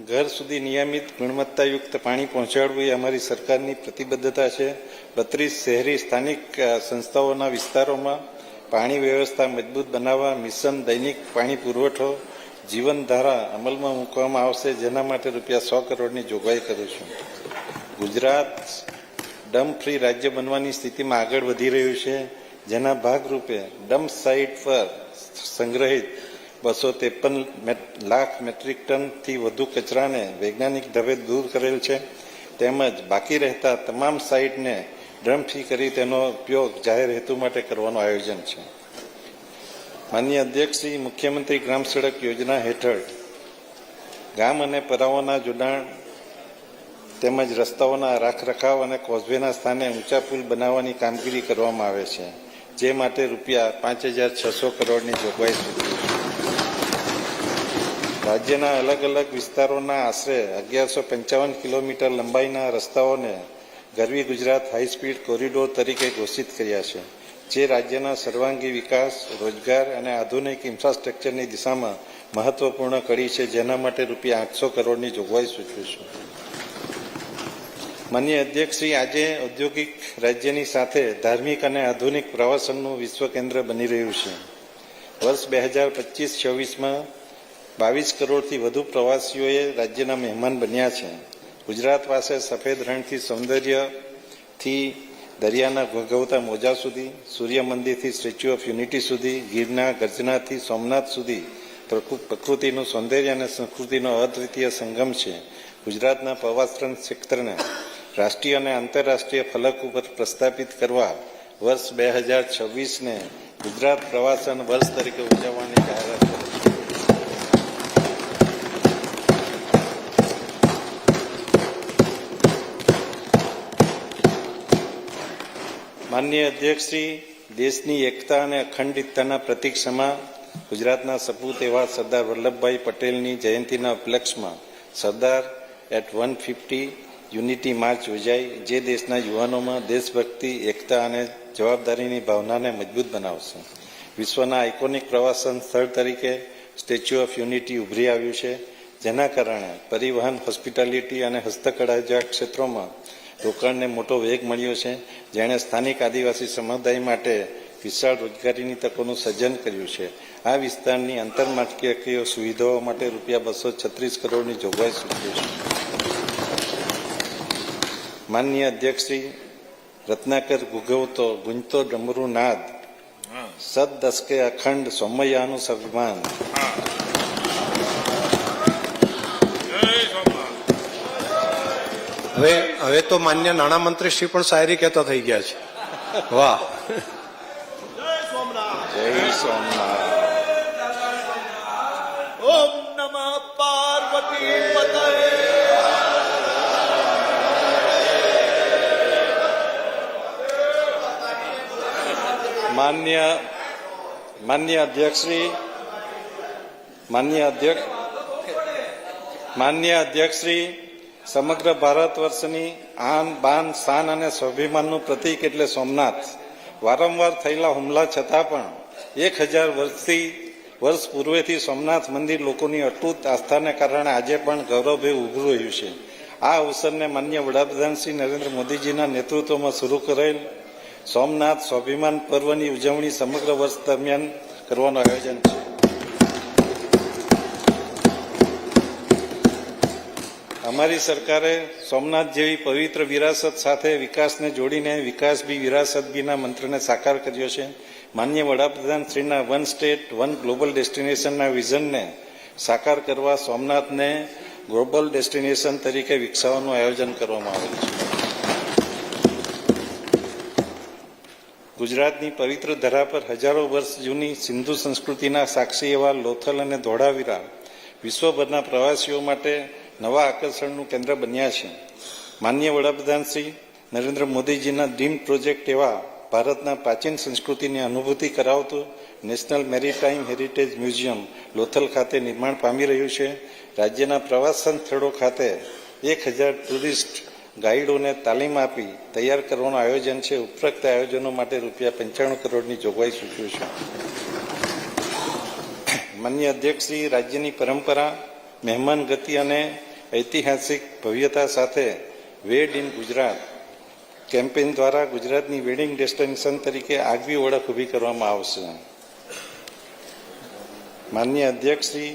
ઘર ઘર સુધી નિયમિત ગુણવત્તાયુક્ત પાણી પહોંચાડવું એ અમારી સરકારની પ્રતિબદ્ધતા છે. 32 શહેરી સ્થાનિક સંસ્થાઓના વિસ્તારોમાં પાણી વ્યવસ્થા મજબૂત બનાવવા મિશન દૈનિક પાણી પુરવઠો જીવનધારા અમલમાં મૂકવામાં આવશે, જેના માટે ₹100 કરોડની જોગવાઈ કરું છું. ગુજરાત ડમ્પ ફ્રી રાજ્ય બનવાની સ્થિતિમાં આગળ વધી રહ્યું છે, જેના ભાગરૂપે ડમ્પ સાઇટ પર સંગ્રહિત 253 લાખ મેટ્રિક ટનથી વધુ કચરાને વૈજ્ઞાનિક ઢબે દૂર કરેલ છે. તેમજ બાકી રહેતા તમામ સાઇટને ડમ્પ ફ્રી કરી તેનો ઉપયોગ જાહેર હેતુ માટે કરવાનું આયોજન છે. માનનીય અધ્યક્ષશ્રી, મુખ્યમંત્રી ગ્રામ સડક યોજના હેઠળ ગામ અને પરાઓના જોડાણ તેમજ રસ્તાઓના રાખરખાવ અને કોઝવેના સ્થાને ઊંચા પુલ બનાવવાની કામગીરી કરવામાં આવે છે, જે માટે ₹5,600 કરોડની જોગવાઈ સૂચવી છે. રાજ્યના અલગ અલગ વિસ્તારોના આશરે 1155 કિલોમીટર લંબાઈના રસ્તાઓને ગરવી ગુજરાત હાઈસ્પીડ કોરિડોર તરીકે ઘોષિત કર્યા છે, જે રાજ્યના સર્વાંગી વિકાસ, રોજગાર અને આધુનિક ઇન્ફ્રાસ્ટ્રક્ચરની દિશામાં મહત્વપૂર્ણ કડી છે, જેના માટે ₹800 કરોડની જોગવાઈ સૂચવી છું. માનનીય અધ્યક્ષશ્રી, આજે ઔદ્યોગિક રાજ્યની સાથે ધાર્મિક અને આધુનિક પ્રવાસનનું વિશ્વ કેન્દ્ર બની રહ્યું છે. વર્ષ 2025-26માં 22 કરોડથી વધુ પ્રવાસીઓએ રાજ્યના મહેમાન બન્યા છે. ગુજરાત પાસે સફેદ રણથી સૌંદર્યથી દરિયાના ઘોઘવતા મોજા સુધી, સૂર્ય મંદિરથી સ્ટેચ્યુ ઓફ યુનિટી સુધી, ગીરના ગર્જનાથી સોમનાથ સુધી પ્રકૃતિનું સૌંદર્ય અને સંસ્કૃતિનો અદ્વિતીય સંગમ છે. ગુજરાતના પ્રવાસન ક્ષેત્રને રાષ્ટ્રીય અને આંતરરાષ્ટ્રીય ફલક ઉપર પ્રસ્થાપિત કરવા વર્ષ 2026ને ગુજરાત પ્રવાસન વર્ષ તરીકે ઉજવવાની જાહેરાત કરી છે. માનનીય અધ્યક્ષશ્રી, દેશની એકતા અને અખંડિતતાના પ્રતીક સમા ગુજરાતના સપૂત એવા સરદાર વલ્લભભાઈ પટેલની જયંતિના ઉપલક્ષમાં સરદાર એટ 150 યુનિટી માર્ચ યોજાઈ, જે દેશના યુવાનોમાં દેશભક્તિ, એકતા અને જવાબદારીની ભાવનાને મજબૂત બનાવશે. વિશ્વના આઇકોનિક પ્રવાસન સ્થળ તરીકે સ્ટેચ્યુ ઓફ યુનિટી ઉભરી આવ્યું છે, જેના કારણે પરિવહન, હોસ્પિટાલિટી અને હસ્તકળા જેવા ક્ષેત્રોમાં રોકાણને મોટો વેગ મળ્યો છે, જેણે સ્થાનિક આદિવાસી સમુદાય માટે વિશાળ રોજગારીની તકોનું સર્જન કર્યું છે. આ વિસ્તારની આંતરમાળખાકીય સુવિધાઓ માટે ₹236 કરોડની જોગવાઈ સૂચવી છે. માનનીય અધ્યક્ષશ્રી, રત્નાકર ગુંજતો ડમરુ નાદ, સદ દસકે અખંડ સૌમયાનું સ્વાભિમાન. હવે તો માન્ય નાણામંત્રી શ્રી પણ શાયરી કહેતા થઈ ગયા છે. વાહ, જય સોમનાથ. ઓમ નમઃ પાર્વતી પતયે. માન્ય અધ્યક્ષશ્રી, માન્ય અધ્યક્ષશ્રી, સમગ્ર ભારત વર્ષની આન બાન શાન અને સ્વાભિમાનનું પ્રતીક એટલે સોમનાથ વારંવાર થયેલા હુમલા છતાં પણ 1000 વર્ષ પૂર્વેથી સોમનાથ મંદિર લોકોની અતૂટ આસ્થાને કારણે આજે પણ ગૌરવભેર ઉભું રહ્યું છે. આ અવસરને માનનીય વડાપ્રધાન શ્રી નરેન્દ્ર મોદીજીના નેતૃત્વમાં શરૂ કરેલ સોમનાથ સ્વાભિમાન પર્વની ઉજવણી સમગ્ર વર્ષ દરમિયાન કરવાનું આયોજન છે. અમારી સરકારે સોમનાથ જેવી પવિત્ર વિરાસત સાથે વિકાસને જોડીને વિકાસ બી વિરાસત બીના મંત્રને સાકાર કર્યો છે. માનનીય વડાપ્રધાન શ્રીના વન સ્ટેટ વન ગ્લોબલ ડેસ્ટિનેશનના વિઝનને સાકાર કરવા સોમનાથને ગ્લોબલ ડેસ્ટિનેશન તરીકે વિકસાવવાનું આયોજન કરવામાં આવેલ છે. ગુજરાતની પવિત્ર ધરા પર હજારો વર્ષ જૂની સિંધુ સંસ્કૃતિના સાક્ષી એવા લોથલ અને ધોળાવીરા વિશ્વભરના પ્રવાસીઓ માટે નવા આકર્ષણનું કેન્દ્ર બન્યા છે. માનનીય વડાપ્રધાન શ્રી નરેન્દ્ર મોદીજીના ડ્રીમ પ્રોજેક્ટ એવા ભારતના પ્રાચીન સંસ્કૃતિની અનુભૂતિ કરાવતું national maritime heritage museum Lothal ખાતે નિર્માણ પામી રહ્યું છે. રાજ્યના પ્રવાસન સ્થળો ખાતે 1000 ટુરિસ્ટ ગાઈડોને તાલીમ આપી તૈયાર કરવાનું આયોજન છે. ઉપરોક્ત આયોજનો માટે ₹95 કરોડની જોગવાઈ સૂચવી છે. માનનીય અધ્યક્ષશ્રી, રાજ્યની પરંપરા, મહેમાન ગતિ અને ઐતિહાસિક ભવ્યતા સાથે વેડ ઇન ગુજરાત કેમ્પેઇન દ્વારા ગુજરાતની વેડિંગ ડેસ્ટિનેશન તરીકે આગવી ઓળખ ઊભી કરવામાં આવશે. માનનીય અધ્યક્ષ શ્રી,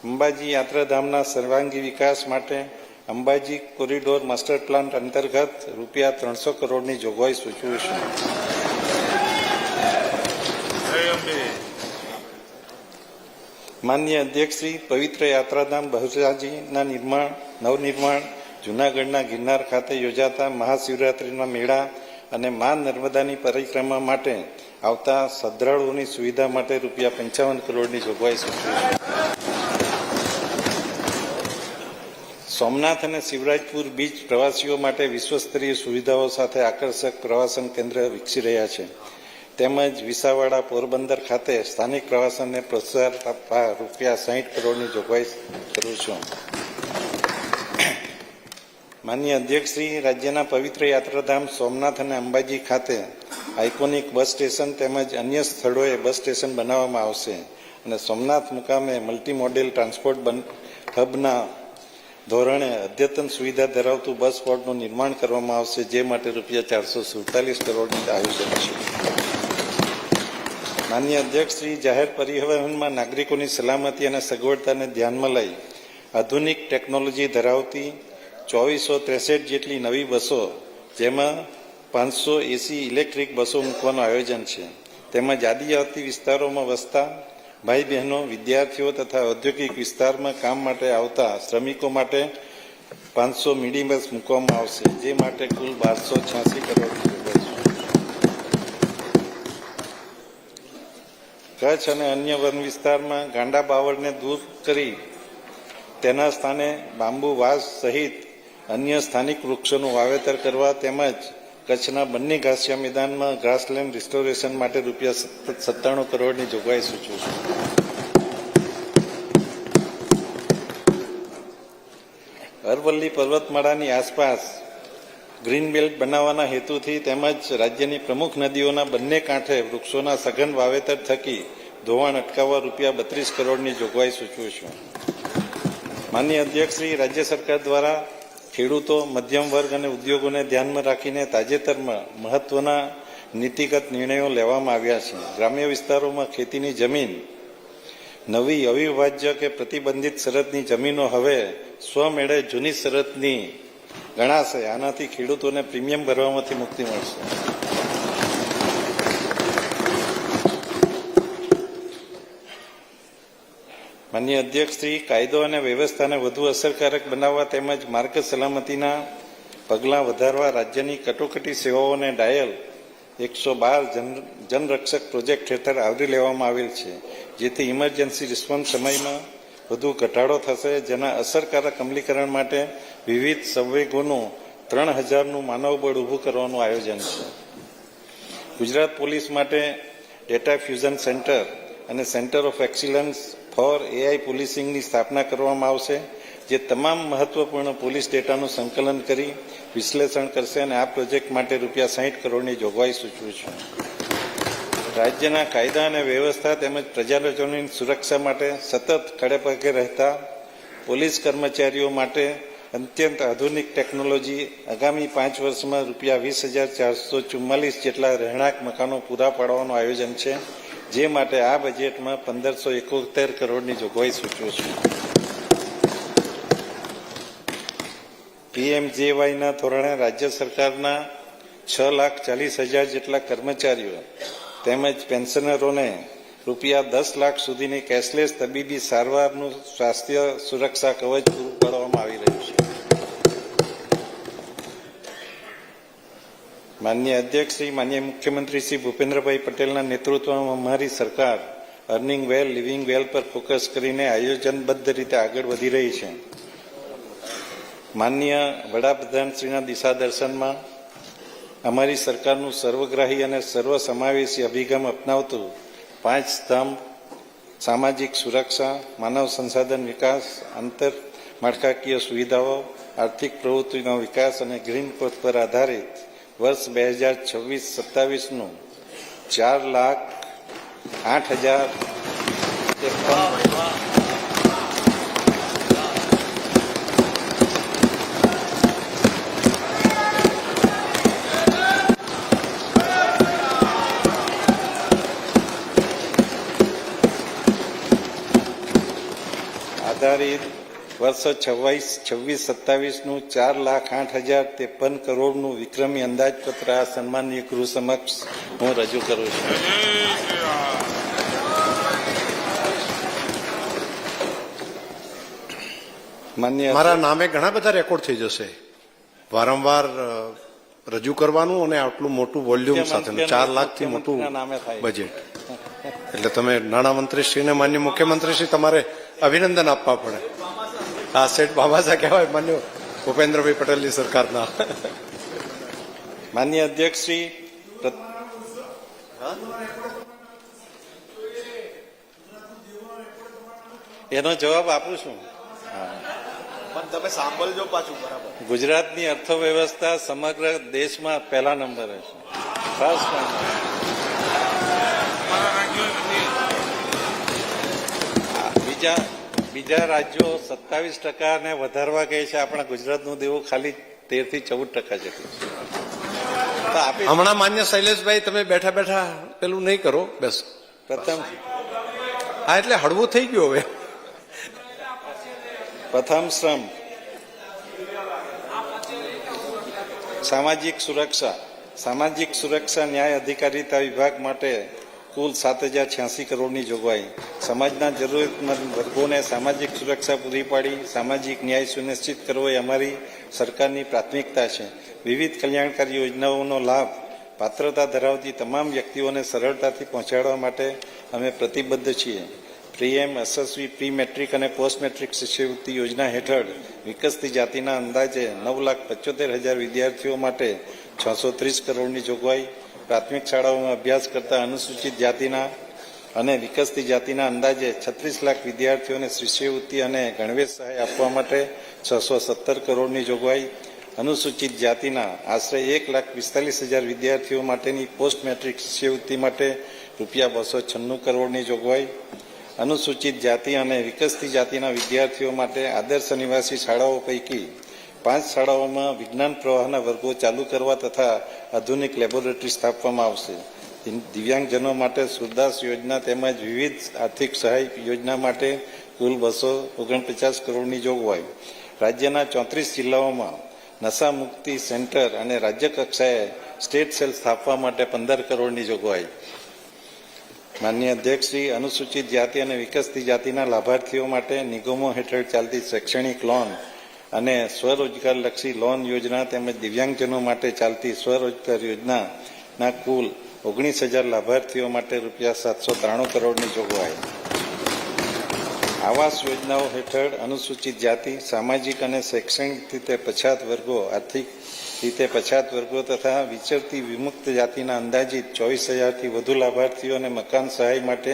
અંબાજી યાત્રાધામના સર્વાંગી વિકાસ માટે અંબાજી કોરિડોર માસ્ટર પ્લાન અંતર્ગત રૂપિયા 300 કરોડની જોગવાઈ સૂચવું છું. માનનીય અધ્યક્ષ શ્રી, પવિત્ર યાત્રાધામ બહુચરાજીના નવનિર્માણ, જૂનાગઢના ગિરનાર ખાતે યોજાતા મહાશિવરાત્રિના મેળા અને મા નર્મદાની પરિક્રમા માટે આવતા શ્રદ્ધાળુઓની સુવિધા માટે રૂપિયા 55 કરોડની જોગવાઈ સૂચવી છે. સોમનાથ અને શિવરાજપુર બીચ પ્રવાસીઓ માટે વિશ્વસ્તરીય સુવિધાઓ સાથે આકર્ષક પ્રવાસન કેન્દ્ર વિકસી રહ્યા છે. તેમજ વિસાવાડા પોરબંદર ખાતે સ્થાનિક પ્રવાસનને પ્રોત્સાહન આપવા રૂપિયા 60 કરોડની જોગવાઈ કરું છું. માનનીય અધ્યક્ષ શ્રી, રાજ્યના પવિત્ર યાત્રાધામ સોમનાથ અને અંબાજી ખાતે આઇકોનિક બસ સ્ટેશન તેમજ અન્ય સ્થળોએ બસ સ્ટેશન બનાવવામાં આવશે અને સોમનાથ મુકામે મલ્ટી મોડેલ ટ્રાન્સપોર્ટ હબના ધોરણે અદ્યતન સુવિધા ધરાવતું બસ પોર્ટનું નિર્માણ કરવામાં આવશે, જે માટે રૂપિયા 447 કરોડનું આયોજન છે. માનનીય અધ્યક્ષ શ્રી, જાહેર પરિવહનમાં નાગરિકોની સલામતી અને સગવડતાને ધ્યાનમાં લઈ આધુનિક ટેકનોલોજી ધરાવતી 2463 જેટલી નવી બસો, જેમાં 500 એસી ઇલેક્ટ્રિક બસો મૂકવાનું આયોજન છે. તેમજ આદિજાતિ વિસ્તારોમાં વસતા ભાઈ બહેનો, વિદ્યાર્થીઓ તથા ઔદ્યોગિક વિસ્તારમાં કામ માટે આવતા શ્રમિકો માટે 500 મિની બસ મૂકવામાં આવશે, જે માટે કુલ 1286 કરોડની જોગવાઈ છે. કચ્છ અને અન્ય વન વિસ્તારમાં ગાંડા બાવળને દૂર કરી તેના સ્થાને બાંબુ વાંસ સહિત અન્ય સ્થાનિક વૃક્ષોનું વાવેતર કરવા તેમજ કચ્છના બંને ઘાસિયા મેદાનમાં ગ્રાસલેન્ડ રિસ્ટોરેશન માટે રૂપિયા 97 કરોડની જોગવાઈ સૂચવું છું. અરવલ્લી પર્વતમાળાની આસપાસ ગ્રીન બેલ્ટ બનાવવાના હેતુથી તેમજ રાજ્યની પ્રમુખ નદીઓના બંને કાંઠે વૃક્ષોના સઘન વાવેતર થકી ધોવાણ અટકાવવા રૂપિયા 32 કરોડની જોગવાઈ સૂચવું છું. માનનીય અધ્યક્ષ શ્રી, રાજ્ય સરકાર દ્વારા ખેડૂતો, મધ્યમ વર્ગ અને ઉદ્યોગોને ધ્યાનમાં રાખીને તાજેતરમાં મહત્વના નીતિગત નિર્ણયો લેવામાં આવ્યા છે. ગ્રામ્ય વિસ્તારોમાં ખેતીની જમીન નવી અવિભાજ્ય કે પ્રતિબંધિત શરતની જમીનો હવે સ્વમેળે જૂની શરતની ગણાશે. આનાથી ખેડૂતોને પ્રીમિયમ ભરવામાંથી મુક્તિ મળશે. માનનીય અધ્યક્ષ શ્રી, કાયદો અને વ્યવસ્થાને વધુ અસરકારક બનાવવા તેમજ માર્ગ સલામતીના પગલાં વધારવા રાજ્યની કટોકટી સેવાઓને ડાયલ 112 જનરક્ષક પ્રોજેક્ટ હેઠળ આવરી લેવામાં આવેલ છે, જેથી ઇમરજન્સી રિસ્પોન્સ સમયમાં વધુ ઘટાડો થશે. જેના અસરકારક અમલીકરણ માટે વિવિધ સંવેગોનું 3000નું માનવબળ ઊભું કરવાનું આયોજન છે. ગુજરાત પોલીસ માટે ડેટા ફ્યુઝન સેન્ટર અને centre of excellence for AI પોલીસિંગની સ્થાપના કરવામાં આવશે, જે તમામ મહત્વપૂર્ણ પોલીસ ડેટાનું સંકલન કરી વિશ્લેષણ કરશે અને આ પ્રોજેક્ટ માટે રૂપિયા 60 કરોડની જોગવાઈ સૂચવું છું. રાજ્યના કાયદા અને વ્યવસ્થા તેમજ પ્રજાજનોની સુરક્ષા માટે સતત ખડેપગે રહેતા પોલીસ કર્મચારીઓ માટે અત્યંત આધુનિક ટેકનોલોજી આગામી 5 વર્ષમાં રૂપિયા 20,444 જેટલા રહેણાંક મકાનો પૂરા પાડવાનું આયોજન છે, જે માટે આ બજેટમાં 1571 કરોડની જોગવાઈ સૂચવું છું. પીએમજેવાયના ધોરણે રાજ્ય સરકારના 6,40,000 જેટલા કર્મચારીઓ તેમજ પેન્શનરોને રૂપિયા 10 લાખ સુધીની કેશલેસ તબીબી સારવારનું સ્વાસ્થ્ય સુરક્ષા કવચ પૂરું પાડવામાં આવી રહ્યું છે. માનનીય અધ્યક્ષ શ્રી, માનનીય મુખ્યમંત્રી શ્રી ભૂપેન્દ્રભાઈ પટેલના નેતૃત્વમાં અમારી સરકાર અર્નિંગ વેલ, લિવિંગ વેલ પર ફોકસ કરીને આયોજનબદ્ધ રીતે આગળ વધી રહી છે. માનનીય વડાપ્રધાનશ્રીના દિશા દર્શનમાં અમારી સરકારનું સર્વગ્રાહી અને સર્વસમાવેશી અભિગમ અપનાવતું 5 સ્તંભ સામાજિક સુરક્ષા, માનવ સંસાધન વિકાસ, આંતર માળખાકીય સુવિધાઓ, આર્થિક પ્રવૃત્તિનો વિકાસ અને ગ્રીન ગ્રોથ પર આધારિત વર્ષ 2026-27નું 4,08,053 આધારિત વર્ષ 26-27નું 4,08,053 કરોડનું વિક્રમી અંદાજપત્ર આ સન્માનીય ગૃહ સમક્ષ હું રજૂ કરું છું. માન્ય મારા નામે ઘણા બધા રેકોર્ડ થઈ જશે. વારંવાર રજૂ કરવાનું અને આટલું મોટું વોલ્યુમ સાથે 4 લાખથી મોટું નામે થાય. બજેટ. એટલે તમે નાણામંત્રીશ્રીને માન્ય મુખ્યમંત્રીશ્રી તમારે અભિનંદન આપવા પડે. આ સેઠ બાબાસા કહેવાય માન્ય ભૂપેન્દ્રભાઈ પટેલની સરકારના. માન્ય અધ્યક્ષશ્રી, એનો જવાબ આપું છું. પણ તમે સાંભળજો પાછું બરાબર. ગુજરાતની અર્થવ્યવસ્થા સમગ્ર દેશમાં પહેલા નંબરે છે. First number. બીજા રાજ્યો 27% ને વધારવા કહે છે. આપણા ગુજરાતનું દેવું ખાલી 13-14% જેટલું છે. તો આપી હમણાં માન્ય શૈલેષભાઈ તમે બેઠા બેઠા પેલું નહીં કરો. બસ પ્રથમ હા, એટલે હળવું થઈ ગયું હવે. પ્રથમ શ્રમ, સામાજિક સુરક્ષા ન્યાય અધિકારીતા વિભાગ માટે કુલ 7,086 કરોડની જોગવાઈ. સમાજના જરૂરિયાતમંદ વર્ગોને સામાજિક સુરક્ષા પૂરી પાડી સામાજિક ન્યાય સુનિશ્ચિત કરવો એ અમારી સરકારની પ્રાથમિકતા છે. વિવિધ કલ્યાણકારી યોજનાઓનો લાભ પાત્રતા ધરાવતી તમામ વ્યક્તિઓને સરળતાથી પહોંચાડવા માટે અમે પ્રતિબદ્ધ છીએ. પ્રીએમ, યશસ્વી પ્રી મેટ્રિક અને પોસ્ટ મેટ્રિક શિષ્યવૃત્તિ યોજના હેઠળ વિકસતી જાતિના અંદાજે 9,75,000 વિદ્યાર્થીઓ માટે 630 કરોડની જોગવાઈ. પ્રાથમિક શાળાઓમાં અભ્યાસ કરતા અનુસૂચિત જાતિના અને વિકસતી જાતિના અંદાજે 36 લાખ વિદ્યાર્થીઓને શિષ્યવૃત્તિ અને ગણવેશ સહાય આપવા માટે 617 કરોડની જોગવાઈ. અનુસૂચિત જાતિના આશરે 1,45,000 વિદ્યાર્થીઓ માટેની પોસ્ટ મેટ્રિક શિષ્યવૃત્તિ માટે ₹296 કરોડની જોગવાઈ. અનુસૂચિત જાતિ અને વિકસતી જાતિના વિદ્યાર્થીઓ માટે આદર્શ નિવાસી શાળાઓ પૈકી 5 શાળાઓમાં વિજ્ઞાન પ્રવાહના વર્ગો ચાલુ કરવા તથા આધુનિક લેબોરેટરી સ્થાપવામાં આવશે. દિવ્યાંગજનો માટે સુરદાસ યોજના તેમજ વિવિધ આર્થિક સહાય યોજના માટે કુલ 249 કરોડની જોગવાઈ. રાજ્યના 34 જિલ્લાઓમાં નશા મુક્તિ સેન્ટર અને રાજ્ય કક્ષાએ સ્ટેટ સેલ સ્થાપવા માટે 15 કરોડની જોગવાઈ. માનનીય અધ્યક્ષશ્રી, અનુસૂચિત જાતિ અને વિકસતી જાતિના લાભાર્થીઓ માટે નિગમો હેઠળ ચાલતી શૈક્ષણિક લોન અને સ્વરોજગારલક્ષી લોન યોજના તેમજ દિવ્યાંગજનો માટે ચાલતી સ્વરોજગાર યોજનાના કુલ 19,000 લાભાર્થીઓ માટે ₹793 કરોડની જોગવાઈ. આવાસ યોજનાઓ હેઠળ અનુસૂચિત જાતિ, સામાજિક અને શૈક્ષણિક રીતે પછાત વર્ગો, આર્થિક રીતે પછાત વર્ગો તથા વિચરતી વિમુક્ત જાતિના અંદાજિત 24,000થી વધુ લાભાર્થીઓને મકાન સહાય માટે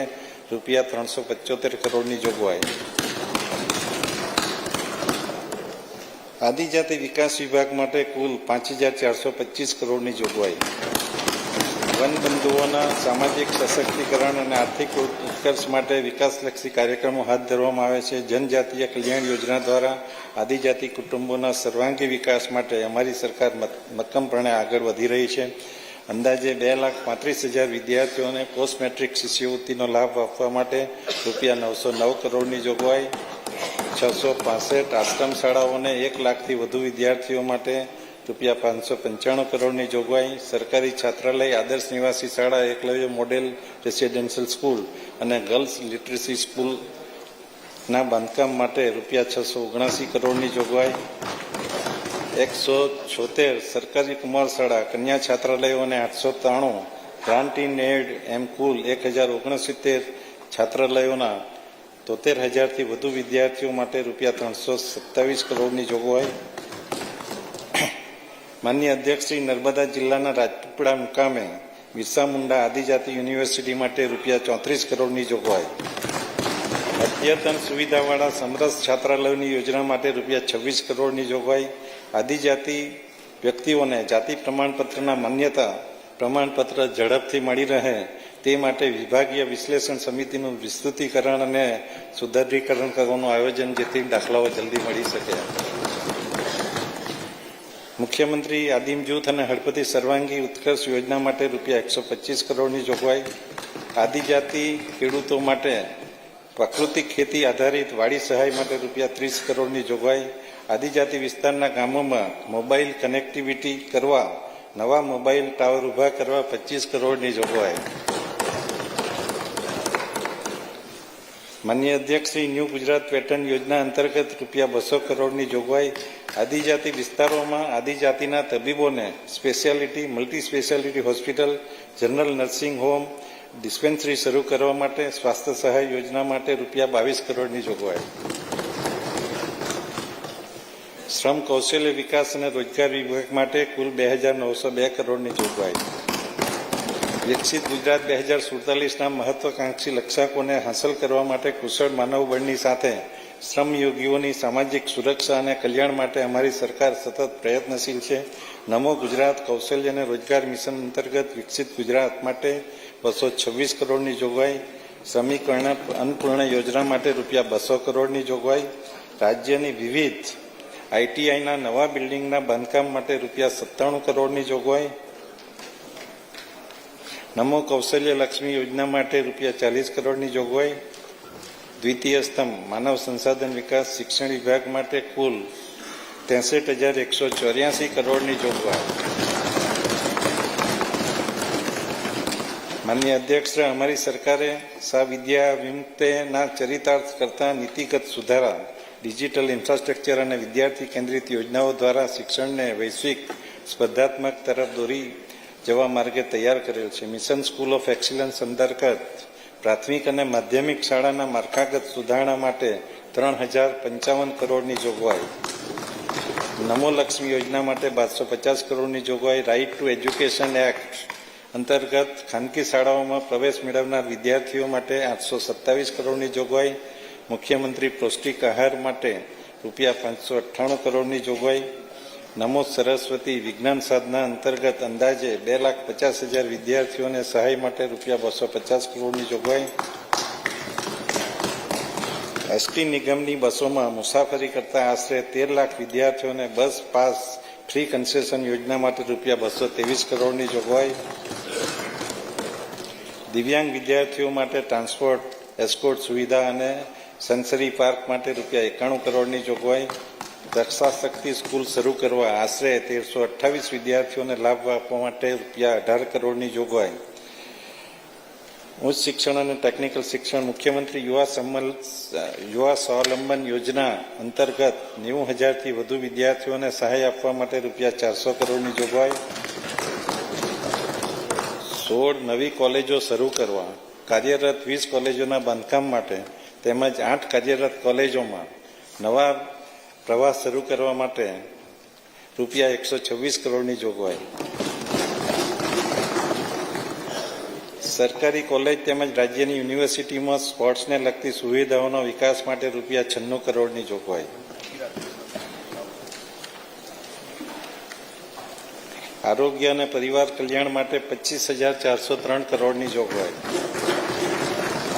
₹375 કરોડની જોગવાઈ. આદિજાતિ વિકાસ વિભાગ માટે કુલ 5,425 કરોડની જોગવાઈ. વનબંધુઓના સામાજિક સશક્તિકરણ અને આર્થિક ઉત્કર્ષ માટે વિકાસલક્ષી કાર્યક્રમો હાથ ધરવામાં આવે છે. જનજાતીય કલ્યાણ યોજના દ્વારા આદિજાતિ કુટુંબોના સર્વાંગી વિકાસ માટે અમારી સરકાર મક્કમપણે આગળ વધી રહી છે. અંદાજે 2,35,000 વિદ્યાર્થીઓને પોસ્ટ મેટ્રિક શિષ્યવૃત્તિનો લાભ આપવા માટે ₹909 કરોડની જોગવાઈ. 665 આશ્રમ શાળાઓને 1 લાખથી વધુ વિદ્યાર્થીઓ માટે ₹595 કરોડની જોગવાઈ. સરકારી છાત્રાલય, આદર્શ નિવાસી શાળા, એકલવ્ય મોડેલ રેસિડેન્શિયલ સ્કૂલ અને ગર્લ્સ લિટરસી સ્કૂલના બાંધકામ માટે ₹679 કરોડની જોગવાઈ. 176 સરકારી કુમાર શાળા, કન્યા છાત્રાલયો અને 893 ગ્રાન્ટ ઇન એડ એમ કુલ 1,069 છાત્રાલયોના 73,000થી વધુ વિદ્યાર્થીઓ માટે ₹327 કરોડની જોગવાઈ. માનનીય અધ્યક્ષશ્રી, નર્મદા જિલ્લાના રાજપીપળા મુકામે બિરસા મુંડા આદિજાતિ યુનિવર્સિટી માટે ₹34 કરોડની જોગવાઈ. અદ્યતન સુવિધાવાળા સમરસ છાત્રાલયોની યોજના માટે ₹26 કરોડની જોગવાઈ. આદિજાતિ વ્યક્તિઓને જાતિ પ્રમાણપત્રના માન્યતા પ્રમાણપત્ર ઝડપથી મળી રહે તે માટે વિભાગીય વિશ્લેષણ સમિતિનું વિસ્તૃતીકરણ અને સુધારીકરણ કરવાનું આયોજન, જેથી દાખલાઓ જલ્દી મળી શકે. મુખ્યમંત્રી આદિમ જૂથ અને હળપતિ સર્વાંગી ઉત્કર્ષ યોજના માટે ₹125 કરોડની જોગવાઈ. આદિજાતિ ખેડૂતો માટે પ્રાકૃતિક ખેતી આધારિત વાડી સહાય માટે રૂપિયા 30 કરોડની જોગવાઈ, આદિજાતિ વિસ્તારના ગામોમાં મોબાઈલ કનેક્ટિવિટી કરવા નવા મોબાઈલ ટાવર ઊભા કરવા 25 કરોડની જોગવાઈ. માન્ય અધ્યક્ષ શ્રી ન્યૂ ગુજરાત પેટર્ન યોજના અંતર્ગત રૂપિયા 200 કરોડની જોગવાઈ, આદિજાતિ વિસ્તારોમાં આદિજાતિના તબીબોને speciality multi speciality hospital, general nursing home, dispensary શરૂ કરવા માટે સ્વાસ્થ્ય સહાય યોજના માટે રૂપિયા 22 કરોડની જોગવાઈ. શ્રમ કૌશલ્ય વિકાસ અને રોજગાર વિભાગ માટે કુલ 2,902 કરોડની જોગવાઈ. વિકસિત ગુજરાત 2047ના મહત્વાકાંક્ષી લક્ષ્યાંકોને હાંસલ કરવા માટે કુશળ માનવબળની સાથે શ્રમયોગીઓની સામાજિક સુરક્ષા અને કલ્યાણ માટે અમારી સરકાર સતત પ્રયત્નશીલ છે. નમો ગુજરાત કૌશલ્ય અને રોજગાર મિશન અંતર્ગત વિકસિત ગુજરાત માટે 226 કરોડની જોગવાઈ, શ્રમિક અન્નપૂર્ણા યોજના માટે રૂપિયા 200 કરોડની જોગવાઈ, રાજ્યની વિવિધ આઈટીઆઈના નવા બિલ્ડિંગના બાંધકામ માટે રૂપિયા 97 કરોડની જોગવાઈ, નમો કૌશલ્ય લક્ષ્મી યોજના માટે રૂપિયા 40 કરોડની જોગવાઈ, દ્વિતીય સ્તંભ માનવ સંસાધન વિકાસ શિક્ષણ વિભાગ માટે કુલ 63,184 કરોડની જોગવાઈ. માન્ય અધ્યક્ષ, અમારી સરકારે વિદ્યા વિમુક્તના ચરિતાર્થ કરતા નીતિગત સુધારા, ડિજિટલ ઇન્ફ્રાસ્ટ્રક્ચર અને વિદ્યાર્થી કેન્દ્રિત યોજનાઓ દ્વારા શિક્ષણને વૈશ્વિક સ્પર્ધાત્મક તરફ દોરી જવા માર્ગે તૈયાર કરેલ છે. મિશન સ્કૂલ ઓફ એક્સિલન્સ અંતર્ગત પ્રાથમિક અને માધ્યમિક શાળાના માળખાગત સુધારણા માટે 3,055 કરોડની જોગવાઈ, નમો લક્ષ્મી યોજના માટે 250 કરોડની જોગવાઈ, રાઇટ ટુ એજ્યુકેશન એક્ટ અંતર્ગત ખાનગી શાળાઓમાં પ્રવેશ મેળવનાર વિદ્યાર્થીઓ માટે 827 કરોડની જોગવાઈ, મુખ્યમંત્રી પૌષ્ટિક આહાર માટે રૂપિયા 598 કરોડની જોગવાઈ, નમો સરસ્વતી વિજ્ઞાન સાધના અંતર્ગત અંદાજે 2,50,000 વિદ્યાર્થીઓને સહાય માટે રૂપિયા 250 કરોડની જોગવાઈ, એસટી નિગમની બસોમાં મુસાફરી કરતા આશરે 13 લાખ વિદ્યાર્થીઓને બસ પાસ ફ્રી કન્સેશન યોજના માટે રૂપિયા 223 કરોડની જોગવાઈ, દિવ્યાંગ વિદ્યાર્થીઓ માટે ટ્રાન્સપોર્ટ એસ્કોર્ટ સુવિધા અને સેન્સરી પાર્ક માટે રૂપિયા 91 કરોડની જોગવાઈ, રક્ષા શક્તિ સ્કૂલ શરૂ કરવા આશરે 1,328 વિદ્યાર્થીઓને લાભ આપવા માટે રૂપિયા 18 કરોડની જોગવાઈ, ઉચ્ચ શિક્ષણ અને ટેકનિકલ શિક્ષણ મુખ્યમંત્રી યુવા સ્વાવલંબન યોજના અંતર્ગત 90,000થી વધુ વિદ્યાર્થીઓને સહાય આપવા માટે રૂપિયા 400 કરોડની જોગવાઈ, 16 નવી કોલેજો શરૂ કરવા, કાર્યરત 20 કોલેજોના બાંધકામ માટે તેમજ 8 કાર્યરત કોલેજોમાં નવા પ્રવાસ શરૂ કરવા માટે રૂપિયા 126 કરોડની જોગવાઈ, સરકારી કોલેજ તેમજ રાજ્યની યુનિવર્સિટીમાં સ્પોર્ટ્સને લગતી સુવિધાઓનો વિકાસ માટે રૂપિયા 96 કરોડની જોગવાઈ, આરોગ્ય અને પરિવાર કલ્યાણ માટે 25,403 કરોડની જોગવાઈ.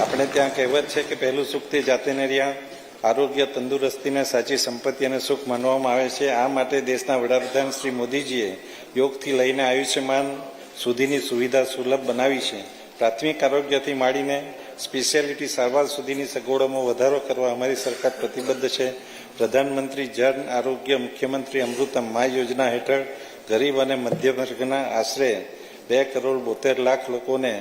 આપણે ત્યાં કહેવત છે કે પહેલું સુખ તે જાતે ન રહ્યા. આરોગ્ય તંદુરસ્તીને સાચી સંપત્તિ અને સુખ માનવામાં આવે છે. આ માટે દેશના વડાપ્રધાન શ્રી મોદીજીએ યોગથી લઈને આયુષ્યમાન સુધીની સુવિધા સુલભ બનાવી છે. પ્રાથમિક આરોગ્યથી માંડીને સ્પેશિયાલિટી સારવાર સુધીની સગવડોમાં વધારો કરવા અમારી સરકાર પ્રતિબદ્ધ છે. પ્રધાનમંત્રી જન આરોગ્ય મુખ્યમંત્રી અમૃતમ મા યોજના હેઠળ ગરીબ અને મધ્યમ વર્ગના આશરે 2,72,00,000 લોકોને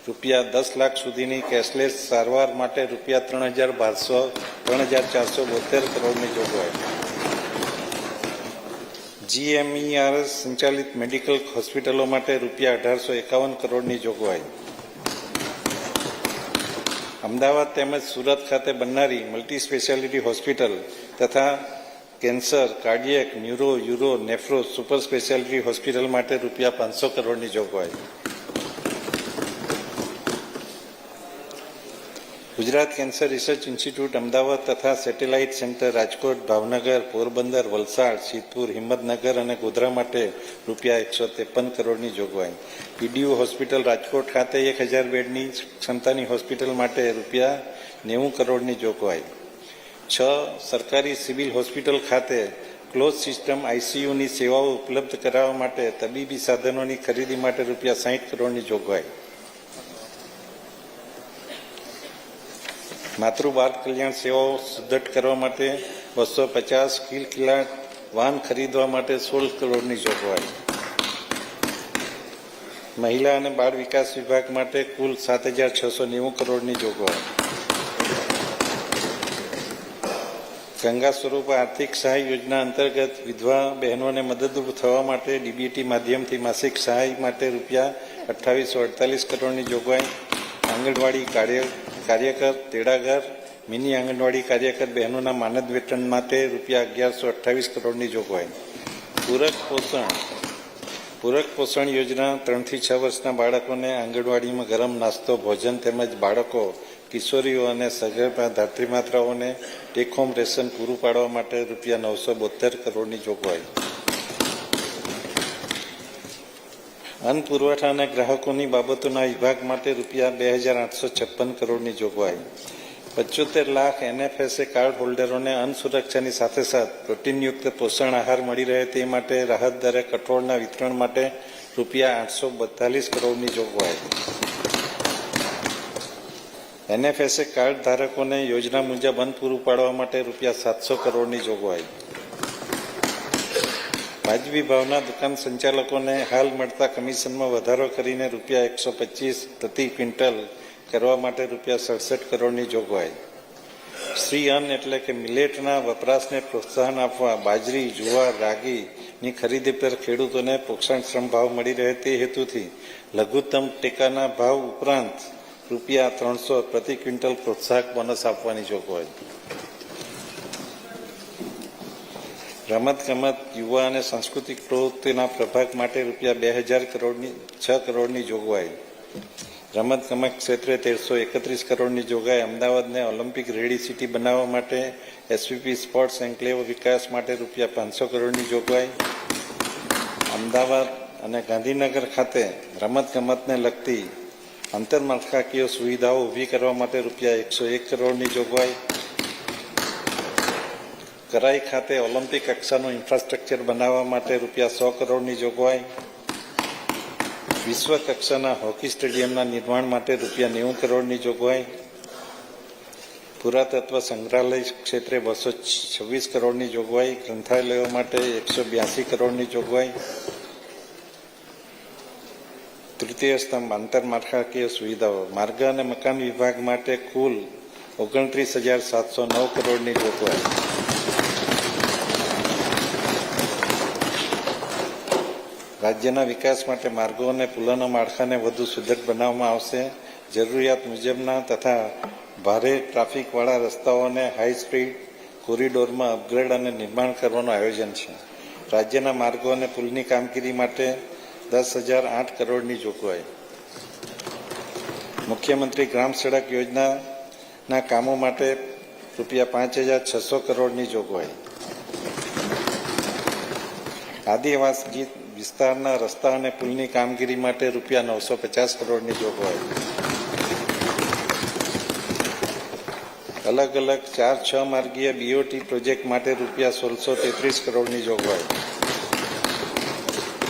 રૂપિયા 10 લાખ સુધીની કેશલેસ સારવાર માટે રૂપિયા 3,472 કરોડની જોગવાઈ, GMERS સંચાલિત મેડિકલ હોસ્પિટલો માટે રૂપિયા 1,851 કરોડની જોગવાઈ, અમદાવાદ તેમજ સુરત ખાતે બનનારી મલ્ટી સ્પેશિયાલિટી હોસ્પિટલ તથા cancer, cardiac, neuro, uro, nephro super speciality hospital માટે રૂપિયા 500 કરોડની જોગવાઈ, Gujarat cancer research institute Ahmedabad તથા સેટેલાઇટ સેન્ટર રાજકોટ, ભાવનગર, પોરબંદર, વલસાડ, સિદ્ધપુર, હિંમતનગર અને ગોધરા માટે રૂપિયા 153 કરોડની જોગવાઈ, PDU હોસ્પિટલ રાજકોટ ખાતે 1,000 બેડની ક્ષમતાની હોસ્પિટલ માટે રૂપિયા 90 કરોડની જોગવાઈ, 6 સરકારી સિવિલ હોસ્પિટલ ખાતે ક્લોઝ સિસ્ટમ ICUની સેવાઓ ઉપલબ્ધ કરાવવા માટે તબીબી સાધનોની ખરીદી માટે રૂપિયા 60 કરોડની જોગવાઈ, માતૃ બાળ કલ્યાણ સેવાઓ સુદૃઢ કરવા માટે 250 સ્કિલ કિલાટ વાહન ખરીદવા માટે 16 કરોડની જોગવાઈ. મહિલા અને બાળ વિકાસ વિભાગ માટે કુલ 7,690 કરોડની જોગવાઈ. ગંગા સ્વરૂપ આર્થિક સહાય યોજના અંતર્ગત વિધવા બહેનોને મદદરૂપ થવા માટે ડીબીટી માધ્યમથી માસિક સહાય માટે રૂપિયા 2848 કરોડની જોગવાઈ. આંગણવાડી કાર્યકર, તેડાગર, મિની આંગણવાડી કાર્યકર બહેનોના માનદ વેતન માટે રૂપિયા 1128 કરોડની જોગવાઈ. પૂરક પોષણ યોજના 3 થી 6 વર્ષના બાળકોને આંગણવાડીમાં ગરમ નાસ્તો, ભોજન તેમજ બાળકો, કિશોરીઓ અને સગર્ભા ધાત્રીમાતાઓને ટેક હોમ રેશન પૂરું પાડવા માટે રૂપિયા 972 કરોડની જોગવાઈ. અન્ન પુરવઠા અને ગ્રાહકોની બાબતોના વિભાગ માટે રૂપિયા 2,856 કરોડની જોગવાઈ. 75 લાખ NFSA કાર્ડ હોલ્ડરોને અન્ન સુરક્ષાની સાથે સાથે પ્રોટીનયુક્ત પોષણ આહાર મળી રહે તે માટે રાહત દરે કઠોળના વિતરણ માટે રૂપિયા 842 કરોડની જોગવાઈ. NFSA કાર્ડ ધારકોને યોજના મુજબ અન્ન પૂરું પાડવા માટે રૂપિયા 700 કરોડની જોગવાઈ. વાજબી ભાવના દુકાન સંચાલકોને હાલ મળતા કમિશનમાં વધારો કરીને રૂપિયા 125 પ્રતિ ક્વિન્ટલ કરવા માટે રૂપિયા 67 કરોડની જોગવાઈ. શ્રી અન્ન એટલે કે મિલેટના વપરાશને પ્રોત્સાહન આપવા બાજરી, જુવાર, રાગીની ખરીદી પર ખેડૂતોને પોષણક્ષમ ભાવ મળી રહે તે હેતુથી લઘુત્તમ ટેકાના ભાવ ઉપરાંત રૂપિયા 300 પ્રતિ ક્વિન્ટલ પ્રોત્સાહક બોનસ આપવાની જોગવાઈ. રમતગમત, યુવા અને સાંસ્કૃતિક પ્રવૃત્તિના પ્રભાગ માટે રૂપિયા 2,006 કરોડની જોગવાઈ. રમતગમત ક્ષેત્રે 131 કરોડની જોગવાઈ. અમદાવાદને ઓલિમ્પિક રેડી સિટી બનાવવા માટે એસવીપી સ્પોર્ટ્સ એન્કલેવ વિકાસ માટે રૂપિયા 500 કરોડની જોગવાઈ. અમદાવાદ અને ગાંધીનગર ખાતે રમતગમતને લગતી આંતરમાળખાકીય સુવિધાઓ ઊભી કરવા માટે રૂપિયા 101 કરોડની જોગવાઈ. કરાઈ ખાતે ઓલિમ્પિક કક્ષાનું ઇન્ફ્રાસ્ટ્રક્ચર બનાવવા માટે રૂપિયા 100 કરોડની જોગવાઈ. વિશ્વ કક્ષાના હોકી સ્ટેડિયમના નિર્માણ માટે રૂપિયા 90 કરોડની જોગવાઈ. પુરાતત્વ સંગ્રહાલય ક્ષેત્રે 226 કરોડની જોગવાઈ. ગ્રંથાલયો માટે 182 કરોડની જોગવાઈ. તૃતીય સ્તંભ આંતરમાળખાકીય સુવિધાઓ. માર્ગ અને મકાન વિભાગ માટે કુલ 29,709 કરોડની જોગવાઈ. રાજ્યના વિકાસ માટે માર્ગો અને પુલોના માળખાને વધુ સુદૃઢ બનાવવામાં આવશે. જરૂરિયાત મુજબના તથા ભારે ટ્રાફિકવાળા રસ્તાઓને હાઈ સ્પીડ કોરિડોરમાં અપગ્રેડ અને નિર્માણ કરવાનું આયોજન છે. રાજ્યના માર્ગો અને પુલની કામગીરી માટે 10,008 કરોડની જોગવાઈ. મુખ્યમંત્રી ગ્રામ સડક યોજનાના કામો માટે રૂપિયા 5,600 કરોડની જોગવાઈ. આદિવાસી વિસ્તારના રસ્તા અને પુલની કામગીરી માટે રૂપિયા 950 કરોડની જોગવાઈ. અલગ અલગ 4-6 માર્ગીય BOT પ્રોજેક્ટ માટે રૂપિયા 1,633 કરોડની જોગવાઈ.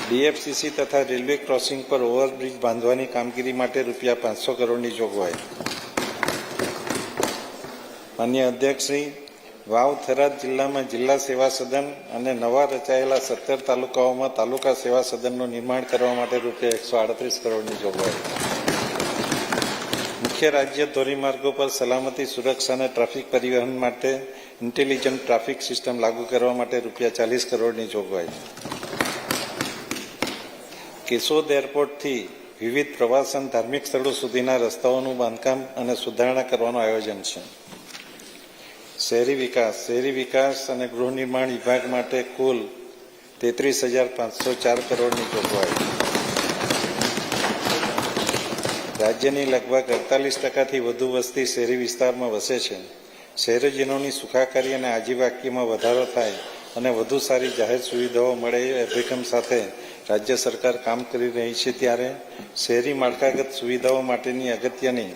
DFCC તથા રેલવે ક્રોસિંગ પર ઓવરબ્રિજ બાંધવાની કામગીરી માટે રૂપિયા 500 કરોડની જોગવાઈ. માન્ય અધ્યક્ષશ્રી, વાવ થરાદ જિલ્લામાં જિલ્લા સેવા સદન અને નવા રચાયેલા 17 તાલુકાઓમાં તાલુકા સેવા સદનનું નિર્માણ કરવા માટે રૂપિયા 138 કરોડની જોગવાઈ. મુખ્ય રાજ્ય ધોરીમાર્ગો પર સલામતી, સુરક્ષા અને ટ્રાફિક પરિવહન માટે ઇન્ટેલિજન્ટ ટ્રાફિક સિસ્ટમ લાગુ કરવા માટે રૂપિયા 40 કરોડની જોગવાઈ. કેશોદ એરપોર્ટથી વિવિધ પ્રવાસન ધાર્મિક સ્થળો સુધીના રસ્તાઓનું બાંધકામ અને સુધારણા કરવાનું આયોજન છે. શહેરી વિકાસ અને ગૃહ નિર્માણ વિભાગ માટે કુલ 33,504 કરોડની જોગવાઈ. રાજ્યની લગભગ 48%થી વધુ વસ્તી શહેરી વિસ્તારમાં વસે છે. શહેરીજનોની સુખાકારી અને આજીવિકામાં વધારો થાય અને વધુ સારી જાહેર સુવિધાઓ મળે એ અભિગમ સાથે રાજ્ય સરકાર કામ કરી રહી છે. ત્યારે શહેરી માળખાગત સુવિધાઓ માટેની અગત્યની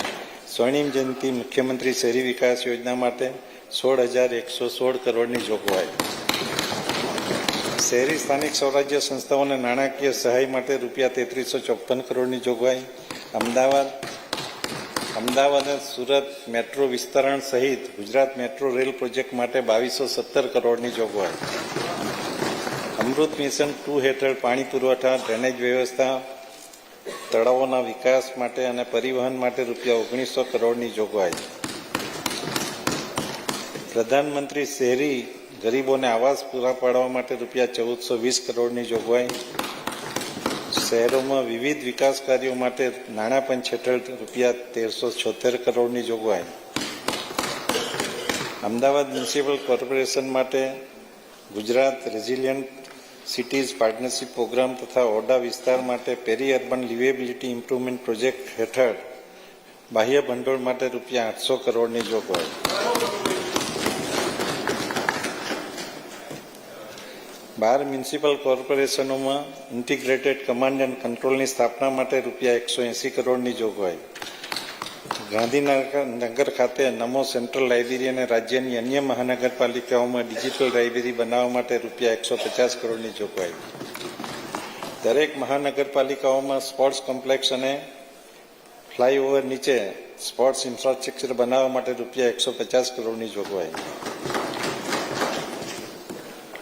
સ્વર્ણિમ જયંતિ મુખ્યમંત્રી શહેરી વિકાસ યોજના માટે 16,116 કરોડની જોગવાઈ. શહેરી સ્થાનિક સ્વરાજ્ય સંસ્થાઓને નાણાકીય સહાય માટે રૂપિયા 3,354 કરોડની જોગવાઈ. અમદાવાદ અમદાવાદ અને સુરત મેટ્રો વિસ્તરણ સહિત ગુજરાત મેટ્રો રેલ પ્રોજેક્ટ માટે 2217 કરોડની જોગવાઈ. અમૃત મિશન 2 હેઠળ પાણી પુરવઠા, ડ્રેનેજ વ્યવસ્થા, તળાવોના વિકાસ માટે અને પરિવહન માટે રૂપિયા 1900 કરોડની જોગવાઈ. પ્રધાનમંત્રી શહેરી ગરીબોને આવાસ પૂરા પાડવા માટે રૂપિયા 1420 કરોડની જોગવાઈ. શહેરોમાં વિવિધ વિકાસ કાર્યો માટે નાણાં પંચ હેઠળ રૂપિયા 1376 કરોડની જોગવાઈ. અમદાવાદ મ્યુનિસિપલ કોર્પોરેશન માટે Gujarat resilient cities partnership programme તથા ઓરડા વિસ્તાર માટે પેરી અર્બન લિવેબિલિટી ઇમ્પ્રુવમેન્ટ પ્રોજેક્ટ હેઠળ બાહ્ય ભંડોળ માટે રૂપિયા 800 કરોડની જોગવાઈ. 12 મ્યુનિસિપલ કોર્પોરેશનોમાં ઇન્ટિગ્રેટેડ કમાન્ડ એન્ડ કંટ્રોલની સ્થાપના માટે રૂપિયા 180 કરોડની જોગવાઈ. ગાંધીનગર ખાતે નમો સેન્ટ્રલ લાઇબ્રેરી અને રાજ્યની અન્ય મહાનગરપાલિકાઓમાં ડિજિટલ લાઇબ્રેરી બનાવવા માટે રૂપિયા 150 કરોડની જોગવાઈ. દરેક મહાનગરપાલિકાઓમાં સ્પોર્ટ્સ કોમ્પ્લેક્સ અને ફ્લાયઓવર નીચે સ્પોર્ટ્સ ઇન્ફ્રાસ્ટ્રક્ચર બનાવવા માટે રૂપિયા 150 કરોડની જોગવાઈ.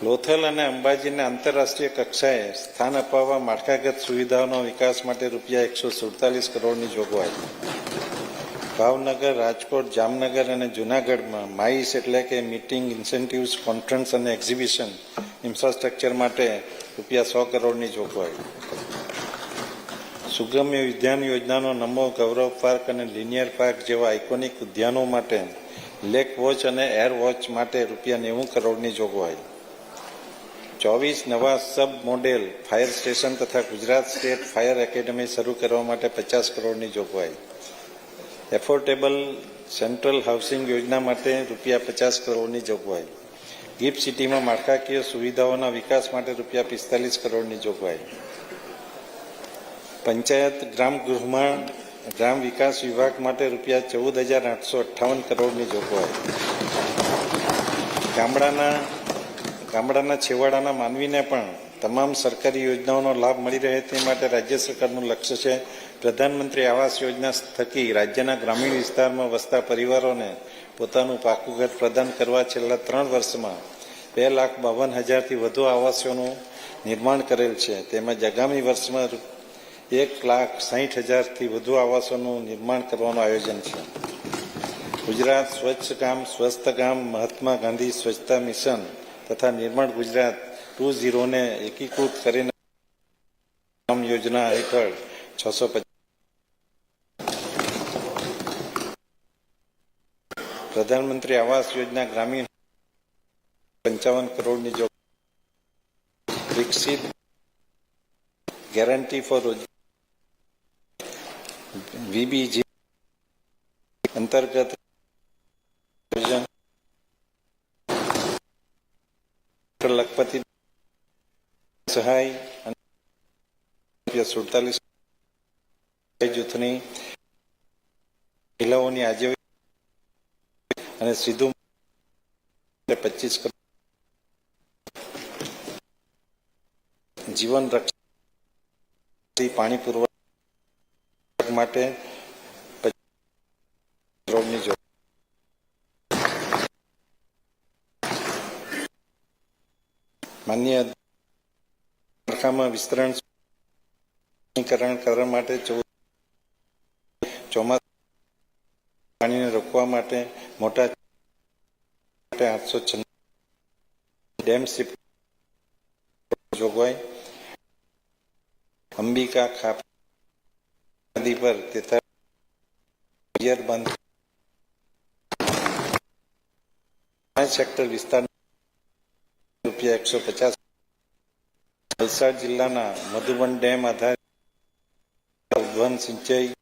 લોથલ અને અંબાજીને આંતરરાષ્ટ્રીય કક્ષાએ સ્થાન અપાવવા માળખાગત સુવિધાઓના વિકાસ માટે રૂપિયા 147 કરોડની જોગવાઈ. ભાવનગર, રાજકોટ, જામનગર અને જૂનાગઢમાં માઇસ એટલે કે મીટિંગ, ઇન્સેન્ટિવ્સ, કોન્ફરન્સ અને એક્ઝિબિશન ઇન્ફ્રાસ્ટ્રક્ચર માટે રૂપિયા 100 કરોડની જોગવાઈ. સુગમ્ય ઉદ્યાન યોજનાનો નમો ગૌરવ પાર્ક અને લિનિયર પાર્ક જેવા આઇકોનિક ઉદ્યાનો માટે લેક વોચ અને એર વોચ માટે રૂપિયા 90 કરોડની જોગવાઈ. 24 નવા સબ મોડેલ ફાયર સ્ટેશન તથા ગુજરાત સ્ટેટ ફાયર એકેડમી શરૂ કરવા માટે 50 કરોડની જોગવાઈ. એફોર્ડેબલ સેન્ટ્રલ હાઉસિંગ યોજના માટે રૂપિયા 50 કરોડની જોગવાઈ. ગિફ્ટ સિટીમાં માળખાકીય સુવિધાઓના વિકાસ માટે રૂપિયા 45 કરોડની જોગવાઈ. પંચાયત ગ્રામગૃહમાં ગ્રામ વિકાસ વિભાગ માટે રૂપિયા 14,858 કરોડની જોગવાઈ. ગામડાના છેવાડાના માનવીને પણ તમામ સરકારી યોજનાઓનો લાભ મળી રહે તે માટે રાજ્ય સરકારનું લક્ષ્ય છે. પ્રધાનમંત્રી આવાસ યોજના થકી રાજ્યના ગ્રામીણ વિસ્તારમાં વસતા પરિવારોને પોતાનું પાકું ઘર પ્રદાન કરવા છેલ્લા 3 વર્ષમાં 2,52,000થી વધુ આવાસોનું નિર્માણ કરેલ છે. તેમજ આગામી વર્ષમાં 1,60,000થી વધુ આવાસોનું નિર્માણ કરવાનું આયોજન છે. ગુજરાત સ્વચ્છ ગામ સ્વસ્થ ગામ, મહાત્મા ગાંધી સ્વચ્છતા મિશન તથા નિર્માણ ગુજરાત 2.0 ને એકીકૃત કરીને યોજના હેઠળ 650 પ્રધાનમંત્રી આવાસ યોજના ગ્રામીણ 55 કરોડની જોગવાઈ. વિકસિત ગેરંટી ફોર વીબીજી અંતર્ગત લખપતિ સહાય અને 47 જૂથની મહિલાઓની આજીવિકા અને સીધું 25 કરોડ. જીવન રક્ષણ પાણી પુરવઠા માટે 50 કરોડની જોગવાઈ. માન્ય માળખામાં વિસ્તરણ કરવા માટે ચોમાસા પાણીને રોકવા માટે મોટા 896 ડેમ શિફ્ટ જોગવાઈ. અંબિકા ખાપા નદી પર 43 બંધ 5 હેક્ટર વિસ્તાર રૂપિયા 150. વલસાડ જિલ્લાના મધુબન ડેમ આધારિત ઉદ્વહન સિંચાઈ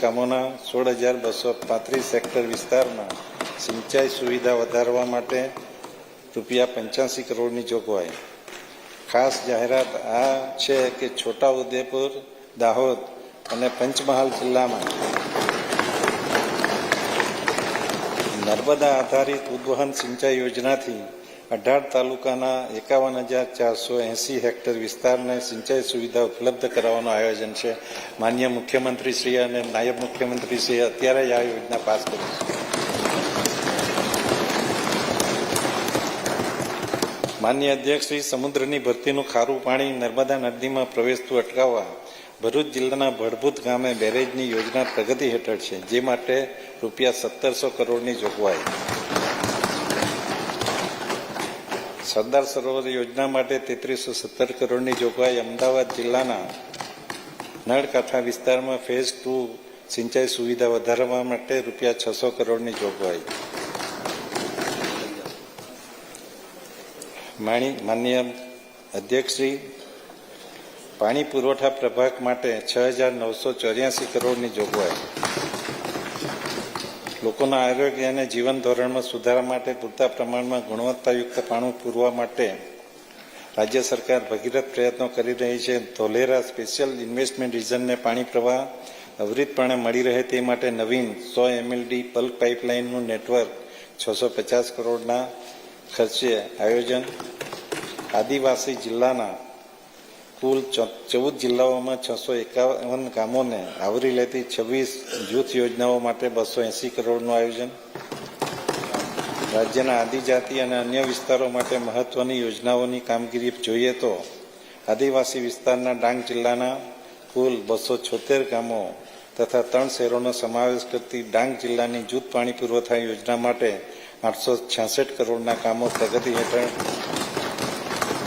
કામોના 16,235 હેક્ટર વિસ્તારમાં સિંચાઈ સુવિધા વધારવા માટે રૂપિયા 85 કરોડની જોગવાઈ. ખાસ જાહેરાત આ છે કે છોટાઉદેપુર, દાહોદ અને પંચમહાલ જિલ્લામાં નર્મદા આધારિત ઉદ્વહન સિંચાઈ યોજનાથી 18 તાલુકાના 51,480 હેક્ટર વિસ્તારને સિંચાઈ સુવિધા ઉપલબ્ધ કરાવવાનું આયોજન છે. માનનીય મુખ્યમંત્રીશ્રી અને નાયબ મુખ્યમંત્રીશ્રીએ અત્યારે જ આ યોજના પાસ કરી છે. માનનીય અધ્યક્ષશ્રી, સમુદ્રની ભરતીનું ખારું પાણી નર્મદા નદીમાં પ્રવેશતું અટકાવવા ભરૂચ જિલ્લાના ભડભૂત ગામે બેરેજની યોજના પ્રગતિ હેઠળ છે, જે માટે રૂપિયા 1700 કરોડની જોગવાઈ. સરદાર સરોવર યોજના માટે 3317 કરોડની જોગવાઈ. અમદાવાદ જિલ્લાના નળકાંઠા વિસ્તારમાં ફેઝ 2 સિંચાઈ સુવિધા વધારવા માટે રૂપિયા 600 કરોડની જોગવાઈ. માનનીય અધ્યક્ષશ્રી, પાણી પુરવઠા પ્રભાગ માટે 6,984 કરોડની જોગવાઈ. લોકોના આરોગ્ય અને જીવન ધોરણમાં સુધારા માટે પૂરતા પ્રમાણમાં ગુણવત્તાયુક્ત પાણી પૂરવા માટે રાજ્ય સરકાર ભગીરથ પ્રયત્નો કરી રહી છે. ધોલેરા સ્પેશિયલ ઇન્વેસ્ટમેન્ટ રિજનને પાણી પ્રવાહ અવિરતપણે મળી રહે તે માટે નવીન 100 MLD બલ્ક પાઇપલાઇનનું નેટવર્ક 650 કરોડના ખર્ચે આયોજન. આદિવાસી જિલ્લાના કુલ 14 જિલ્લાઓમાં 651 ગામોને આવરી લેતી 26 જૂથ યોજનાઓ માટે 280 કરોડનું આયોજન. રાજ્યના આદિજાતિ અને અન્ય વિસ્તારો માટે મહત્વની યોજનાઓની કામગીરી જોઈએ તો આદિવાસી વિસ્તારના ડાંગ જિલ્લાના કુલ 276 ગામો તથા 3 શહેરોનો સમાવેશ કરતી ડાંગ જિલ્લાની જૂથ પાણી પુરવઠા યોજના માટે 866 કરોડના કામો પ્રગતિ હેઠળ.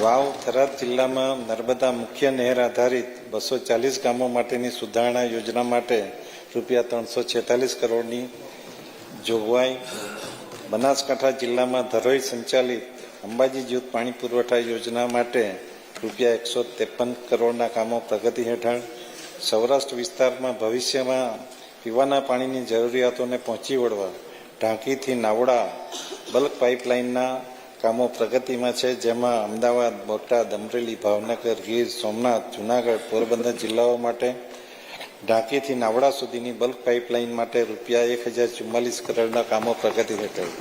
વાવ થરાદ જિલ્લામાં નર્મદા મુખ્ય નહેર આધારિત 240 ગામો માટેની સુધારણા યોજના માટે રૂપિયા 346 કરોડની જોગવાઈ. બનાસકાંઠા જિલ્લામાં ધરોઈ સંચાલિત અંબાજી જૂથ પાણી પુરવઠા યોજના માટે રૂપિયા 153 કરોડના કામો પ્રગતિ હેઠળ. સૌરાષ્ટ્ર વિસ્તારમાં ભવિષ્યમાં પીવાના પાણીની જરૂરિયાતોને પહોંચી વળવા ઢાંકીથી નાવડા બલ્ક પાઇપલાઇનના કામો પ્રગતિમાં છે, જેમાં અમદાવાદ, બોટાદ, અમરેલી, ભાવનગર, ગીર સોમનાથ, જૂનાગઢ, પોરબંદર જિલ્લાઓ માટે ઢાંકીથી નાવડા સુધીની બલ્ક પાઇપલાઇન માટે રૂપિયા 1044 કરોડના કામો પ્રગતિ હેઠળ.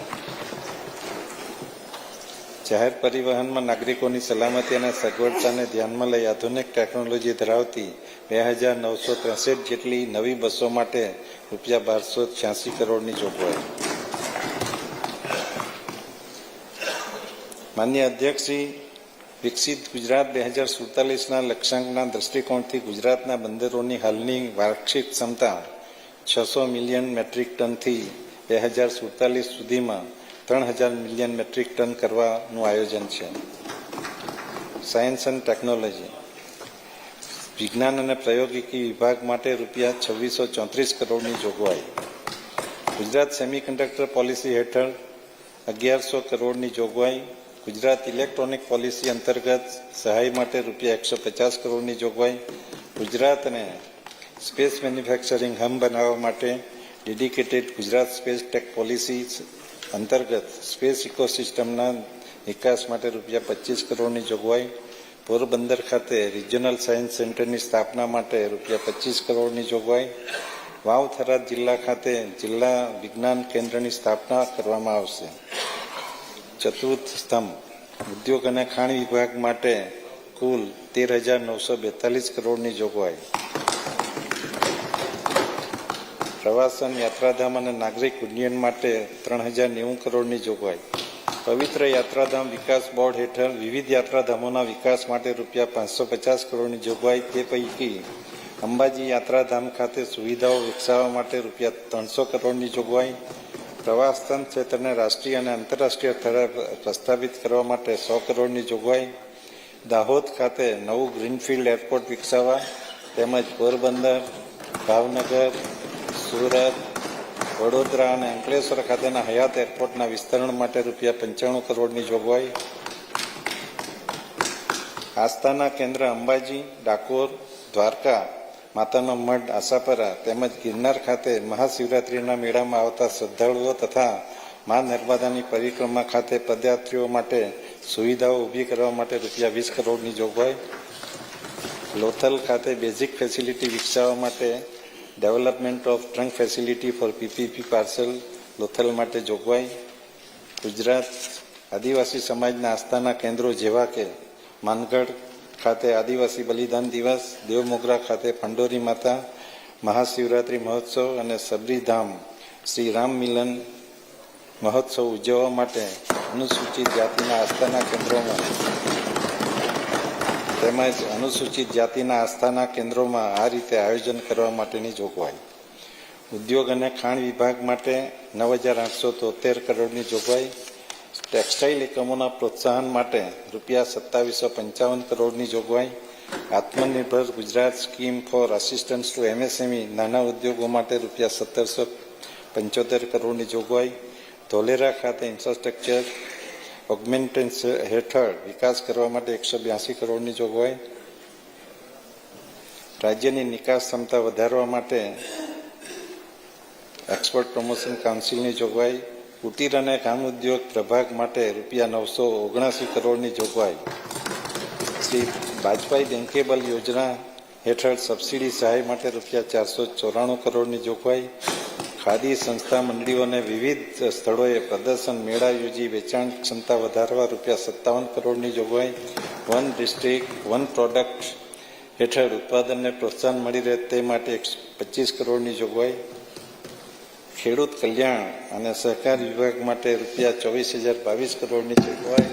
જાહેર પરિવહનમાં નાગરિકોની સલામતી અને સગવડતાને ધ્યાનમાં લઈ આધુનિક ટેકનોલોજી ધરાવતી 2963 જેટલી નવી બસો માટે રૂપિયા 1286 કરોડની જોગવાઈ. માનનીય અધ્યક્ષશ્રી, વિકસિત ગુજરાત 2047ના લક્ષ્યાંકના દ્રષ્ટિકોણથી ગુજરાતના બંદરોની હાલની વાર્ષિક ક્ષમતા 600 મિલિયન મેટ્રિક ટનથી 2047 સુધીમાં 3000 મિલિયન મેટ્રિક ટન કરવાનું આયોજન છે. સાયન્સ એન્ડ ટેકનોલોજી વિજ્ઞાન અને પ્રૌદ્યોગિકી વિભાગ માટે રૂપિયા 2634 કરોડની જોગવાઈ. ગુજરાત સેમિકન્ડક્ટર પોલિસી હેઠળ 1100 કરોડની જોગવાઈ. ગુજરાત ઇલેક્ટ્રોનિક પોલિસી અંતર્ગત સહાય માટે રૂપિયા 150 કરોડની જોગવાઈ. ગુજરાતને સ્પેસ મેન્યુફેક્ચરિંગ હબ બનાવવા માટે dedicated Gujarat space tech policy અંતર્ગત સ્પેસ ઇકોસિસ્ટમના વિકાસ માટે રૂપિયા 25 કરોડની જોગવાઈ. પોરબંદર ખાતે રિજનલ સાયન્સ સેન્ટરની સ્થાપના માટે રૂપિયા 25 કરોડની જોગવાઈ. વાવ થરાદ જિલ્લા ખાતે જિલ્લા વિજ્ઞાન કેન્દ્રની સ્થાપના કરવામાં આવશે. ચતુર્થ સ્તંભ ઉદ્યોગ અને ખાણ વિભાગ માટે કુલ 13,942 કરોડની જોગવાઈ. પ્રવાસન, યાત્રાધામ અને નાગરિક ઉડ્ડયન માટે 3,090 કરોડની જોગવાઈ. પવિત્ર યાત્રાધામ વિકાસ બોર્ડ હેઠળ વિવિધ યાત્રાધામોના વિકાસ માટે રૂપિયા 550 કરોડની જોગવાઈ. તે પૈકી અંબાજી યાત્રાધામ ખાતે સુવિધાઓ વિકસાવવા માટે રૂપિયા 300 કરોડની જોગવાઈ. પ્રવાસન ક્ષેત્રને રાષ્ટ્રીય અને આંતરરાષ્ટ્રીય સ્તરે પ્રસ્થાપિત કરવા માટે 100 કરોડની જોગવાઈ. દાહોદ ખાતે નવું ગ્રીનફિલ્ડ એરપોર્ટ વિકસાવવા તેમજ પોરબંદર, ભાવનગર, સુરત, વડોદરા અને અંકલેશ્વર ખાતેના હયાત એરપોર્ટના વિસ્તરણ માટે રૂપિયા 95 કરોડની જોગવાઈ. આસ્થાના કેન્દ્ર અંબાજી, ડાકોર, દ્વારકા, માતાનો મઢ, આશાપરા તેમજ ગિરનાર ખાતે મહાશિવરાત્રિના મેળામાં આવતા શ્રદ્ધાળુઓ તથા મા નર્મદાની પરિક્રમા ખાતે પદયાત્રીઓ માટે સુવિધાઓ ઊભી કરવા માટે રૂપિયા 20 કરોડની જોગવાઈ. લોથલ ખાતે બેઝિક ફેસિલિટી વિકસાવવા માટે development of trunk facility for PPP parcel Lothal માટે જોગવાઈ. ગુજરાત આદિવાસી સમાજના આસ્થાના કેન્દ્રો જેવા કે માનગઢ ખાતે આદિવાસી બલિદાન દિવસ, દેવમોગરા ખાતે પાંડોરી માતા મહાશિવરાત્રિ મહોત્સવ અને સબરીધામ શ્રી રામ મિલન મહોત્સવ ઉજવવા માટે અનુસૂચિત જાતિના આસ્થાના કેન્દ્રોમાં તેમજ અનુસૂચિત જાતિના આસ્થાના કેન્દ્રોમાં આ રીતે આયોજન કરવા માટેની જોગવાઈ. ઉદ્યોગ અને ખાણ વિભાગ માટે 9,873 કરોડની જોગવાઈ. ટેક્સટાઇલ એકમોના પ્રોત્સાહન માટે ₹2755 કરોડની જોગવાઈ. Aatmanirbhar Gujarat scheme for assistance to MSME નાના ઉદ્યોગો માટે ₹1775 કરોડની જોગવાઈ. ધોલેરા ખાતે ઇન્ફ્રાસ્ટ્રક્ચર ઓગમેન્ટેશન હેઠળ વિકાસ કરવા માટે 182 કરોડની જોગવાઈ. રાજ્યની નિકાસ ક્ષમતા વધારવા માટે એક્સપોર્ટ પ્રમોશન કાઉન્સિલની જોગવાઈ. કુટીર અને ગ્રામ ઉદ્યોગ પ્રભાગ માટે ₹979 કરોડની જોગવાઈ. શ્રી વાજપાઈ બેન્કેબલ યોજના હેઠળ સબસિડી સહાય માટે ₹494 કરોડની જોગવાઈ. ખાદી સંસ્થા મંડળીઓને વિવિધ સ્થળોએ પ્રદર્શન મેળા યોજી વેચાણ ક્ષમતા વધારવા ₹57 કરોડની જોગવાઈ. વન ડિસ્ટ્રિક્ટ વન પ્રોડક્ટ હેઠળ ઉત્પાદનને પ્રોત્સાહન મળી રહે તે માટે 25 કરોડની જોગવાઈ. ખેડૂત કલ્યાણ અને સહકાર વિભાગ માટે ₹24,022 કરોડની જોગવાઈ.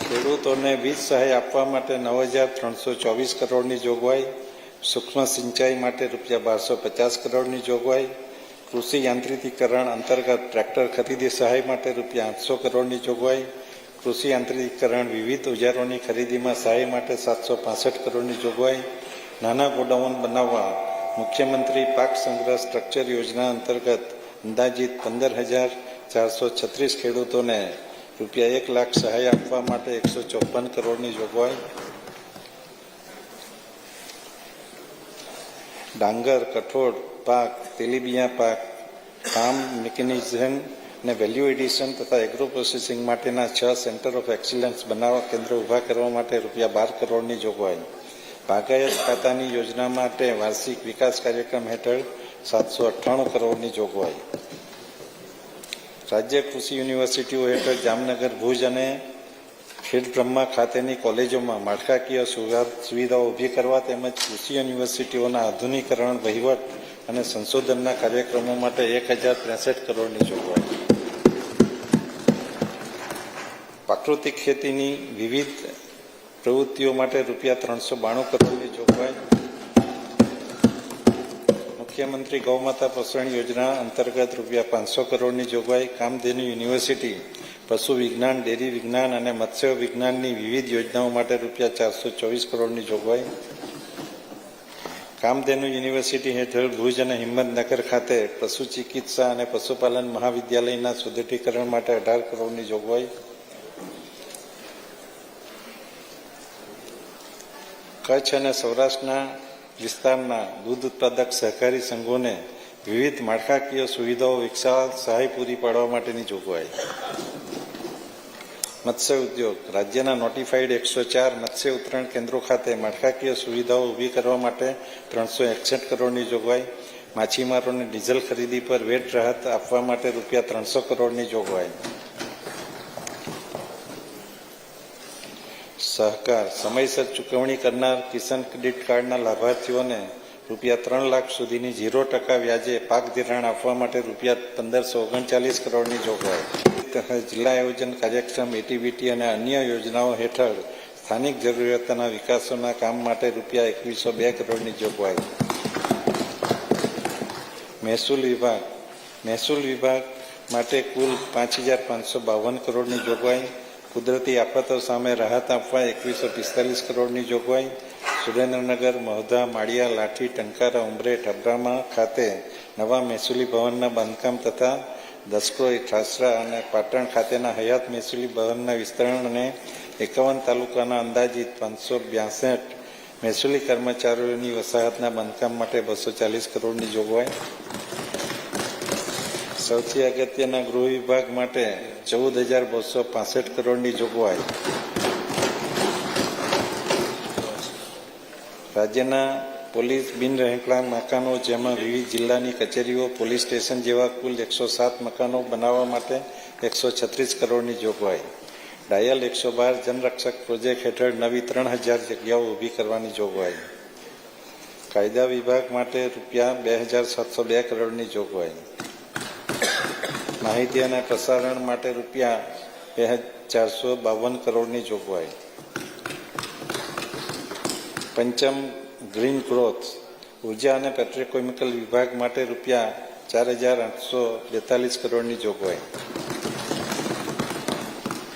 ખેડૂતોને વીજ સહાય આપવા માટે 9,324 કરોડની જોગવાઈ. સૂક્ષ્મ સિંચાઈ માટે ₹1,250 કરોડની જોગવાઈ. કૃષિ યાંત્રિકીકરણ અંતર્ગત ટ્રેક્ટર ખરીદી સહાય માટે ₹800 કરોડની જોગવાઈ. કૃષિ યાંત્રિકીકરણ વિવિધ ઓજારોની ખરીદીમાં સહાય માટે 765 કરોડની જોગવાઈ. નાના ગોડાઉન બનાવવા મુખ્યમંત્રી પાક સંગ્રહ સ્ટ્રક્ચર યોજના અંતર્ગત અંદાજિત 15,436 ખેડૂતોને ₹1 લાખ સહાય આપવા માટે 154 કરોડની જોગવાઈ. ડાંગર, કઠોળ પાક, તેલીબિયાં પાક, ફાર્મ મિકેનિઝમ અને વેલ્યુ એડિશન તથા એગ્રો પ્રોસેસિંગ માટેના 6 સેન્ટર ઓફ એક્સિલન્સ બનાવવા કેન્દ્રો ઊભા કરવા માટે ₹12 કરોડની જોગવાઈ. બાગાયત ખાતાની યોજના માટે વાર્ષિક વિકાસ કાર્યક્રમ હેઠળ 798 કરોડની જોગવાઈ. રાજ્ય કૃષિ યુનિવર્સિટીઓ હેઠળ જામનગર, ભુજ અને ખેડબ્રહ્મા ખાતેની કોલેજોમાં માળખાકીય સુવિધાઓ ઊભી કરવા તેમજ કૃષિ યુનિવર્સિટીઓના આધુનિકરણ, વહીવટ અને સંશોધનના કાર્યક્રમો માટે 1,063 કરોડની જોગવાઈ. પ્રાકૃતિક ખેતીની વિવિધ પ્રવૃત્તિઓ માટે ₹392 કરોડની જોગવાઈ. મુખ્યમંત્રી ગૌમાતા પોષણ યોજના અંતર્ગત ₹500 કરોડની જોગવાઈ. કામધેનુ યુનિવર્સિટી પશુ વિજ્ઞાન, ડેરી વિજ્ઞાન અને મત્સ્ય વિજ્ઞાનની વિવિધ યોજનાઓ માટે ₹424 કરોડની જોગવાઈ. કામધેનુ યુનિવર્સિટી હેઠળ ભુજ અને હિંમતનગર ખાતે પશુ ચિકિત્સા અને પશુપાલન મહાવિદ્યાલયના સુદૃઢીકરણ માટે 18 કરોડની જોગવાઈ. કચ્છ અને સૌરાષ્ટ્રના વિસ્તારના દૂધ ઉત્પાદક સહકારી સંઘોને વિવિધ માળખાકીય સુવિધાઓ વિકસાવવા સહાય પૂરી પાડવા માટેની જોગવાઈ. મત્સ્ય ઉદ્યોગ રાજ્યના નોટિફાઈડ 104 મત્સ્ય ઉતરણ કેન્દ્રો ખાતે માળખાકીય સુવિધાઓ ઊભી કરવા માટે 361 કરોડની જોગવાઈ. માછીમારોને ડીઝલ ખરીદી પર વેટ રાહત આપવા માટે ₹300 કરોડની જોગવાઈ. સહકાર સમયસર ચૂકવણી કરનાર કિસાન ક્રેડિટ કાર્ડના લાભાર્થીઓને ₹3 લાખ સુધીની 0% વ્યાજે પાક ધિરાણ આપવા માટે ₹1,539 કરોડની જોગવાઈ. જિલ્લા આયોજન કાર્યક્રમ, એટીબીટી અને અન્ય યોજનાઓ હેઠળ સ્થાનિક જરૂરિયાતોના વિકાસોના કામ માટે ₹2102 કરોડની જોગવાઈ. મહેસૂલ વિભાગ માટે કુલ 5,552 કરોડની જોગવાઈ. કુદરતી આફતો સામે રાહત આપવા 2,145 કરોડની જોગવાઈ. સુરેન્દ્રનગર, મહુધા, માળિયા, લાઠી, ટંકારા, ઉમરેઠ, અબ્રામા ખાતે નવા મહેસૂલી ભવનના બાંધકામ તથા દસક્રોઈ, ઠાસરા અને પાટણ ખાતેના હયાત મહેસૂલી ભવનના વિસ્તરણ અને 51 તાલુકાના અંદાજિત 562 મહેસૂલી કર્મચારીઓની વસાહતના બાંધકામ માટે 240 કરોડની જોગવાઈ. સૌથી અગત્યના ગૃહ વિભાગ માટે 14,265 કરોડની જોગવાઈ. રાજ્યના પોલીસ બિન રહેણાંક મકાનો જેમાં વિવિધ જિલ્લાની કચેરીઓ પોલીસ સ્ટેશન જેવા કુલ 107 મકાનો બનાવવા માટે 136 કરોડની જોગવાઈ. ડાયલ 112 જનરક્ષક પ્રોજેક્ટ હેઠળ નવી 3000 જગ્યાઓ ઊભી કરવાની જોગવાઈ. કાયદા વિભાગ માટે રૂપિયા 2702 કરોડની જોગવાઈ. માહિતી અને પ્રસારણ માટે રૂપિયા 2452 કરોડની જોગવાઈ. પંચમ ગ્રીન ગ્રોથ ઉર્જા અને પેટ્રોકેમિકલ વિભાગ માટે રૂપિયા 4842 કરોડની જોગવાઈ.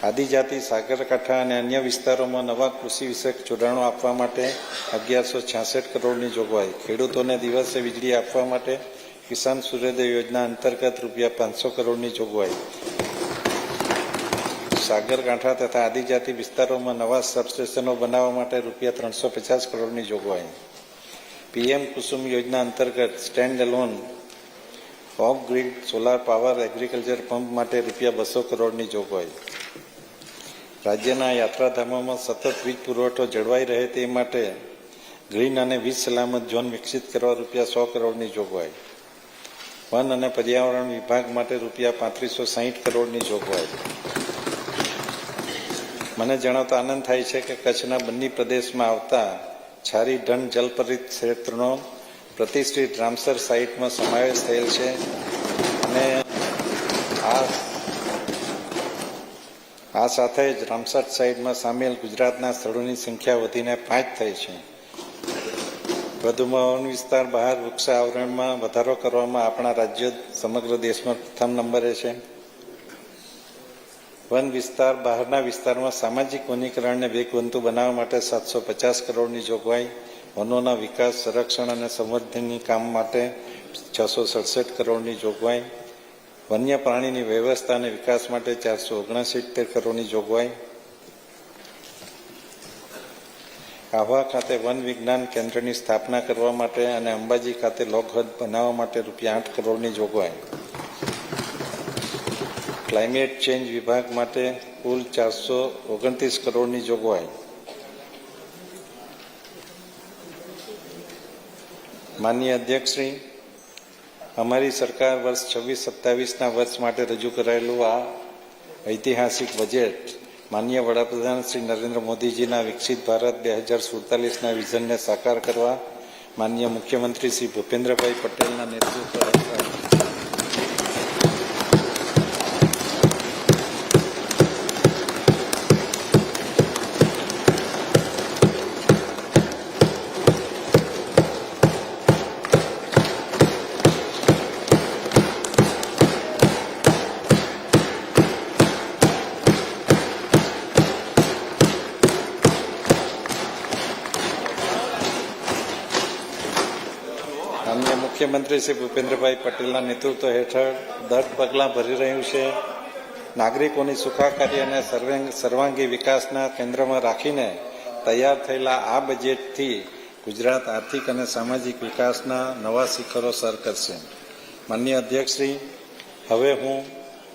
આદિજાતિ સાગરકાંઠા અને અન્ય વિસ્તારોમાં નવા કૃષિ વિષયક જોડાણો આપવા માટે 1166 કરોડની જોગવાઈ. ખેડૂતોને દિવસે વીજળી આપવા માટે કિસાન સૂર્યોદય યોજના અંતર્ગત રૂપિયા 500 કરોડની જોગવાઈ. સાગરકાંઠા તથા આદિજાતિ વિસ્તારોમાં નવા સબસ્ટેશનો બનાવવા માટે રૂપિયા 350 કરોડની જોગવાઈ. પીએમ કુસુમ યોજના અંતર્ગત stand alone of grid solar power agriculture pump માટે રૂપિયા 200 કરોડની જોગવાઈ. રાજ્યના યાત્રાધામોમાં સતત વીજ પુરવઠો જળવાઈ રહે તે માટે ગ્રીન અને વીજ સલામત ઝોન વિકસિત કરવા રૂપિયા 100 કરોડની જોગવાઈ. વન અને પર્યાવરણ વિભાગ માટે રૂપિયા 3560 કરોડની જોગવાઈ. મને જણાવતા આનંદ થાય છે કે કચ્છના બન્ની પ્રદેશમાં આવતા છારી ઢન જલપરિત ક્ષેત્રનો પ્રતિષ્ઠિત રામસર સાઇટમાં સમાવેશ થયેલ છે અને આ સાથે જ રામસર સાઇટમાં સામેલ ગુજરાતના સ્થળોની સંખ્યા વધીને 5 થઈ છે. વધુમાં વન વિસ્તાર બહાર વૃક્ષ આવરણમાં વધારો કરવામાં આપણા રાજ્ય સમગ્ર દેશમાં પ્રથમ નંબરે છે. વન વિસ્તાર બહારના વિસ્તારમાં સામાજિક વનીકરણને વેગવંતુ બનાવવા માટે 750 કરોડની જોગવાઈ. વનોના વિકાસ સંરક્ષણ અને સંવર્ધનની કામ માટે 667 કરોડની જોગવાઈ. વન્ય પ્રાણીની વ્યવસ્થા અને વિકાસ માટે 469 કરોડની જોગવાઈ. આહવા ખાતે વન વિજ્ઞાન કેન્દ્રની સ્થાપના કરવા માટે અને અંબાજી ખાતે લોકહદ બનાવવા માટે રૂપિયા 8 કરોડની જોગવાઈ. ક્લાઇમેટ ચેન્જ વિભાગ માટે કુલ 429 કરોડની જોગવાઈ. માનનીય અધ્યક્ષશ્રી, અમારી સરકાર વર્ષ 26-27ના વર્ષ માટે રજૂ કરાયેલું આ ઐતિહાસિક બજેટ માનનીય વડાપ્રધાન શ્રી નરેન્દ્ર મોદીજીના વિકસિત ભારત 2047ના વિઝનને સાકાર કરવા માનનીય મુખ્યમંત્રી શ્રી ભૂપેન્દ્રભાઈ પટેલના નેતૃત્વ હેઠળ માનનીય મુખ્યમંત્રી શ્રી ભૂપેન્દ્રભાઈ પટેલના નેતૃત્વ હેઠળ દઢ પગલાં ભરી રહ્યું છે. નાગરિકોની સુખાકારી અને સર્વાંગી વિકાસના કેન્દ્રમાં રાખીને તૈયાર થયેલા આ બજેટથી ગુજરાત આર્થિક અને સામાજિક વિકાસના નવા શિખરો સર કરશે. માનનીય અધ્યક્ષશ્રી, હવે હું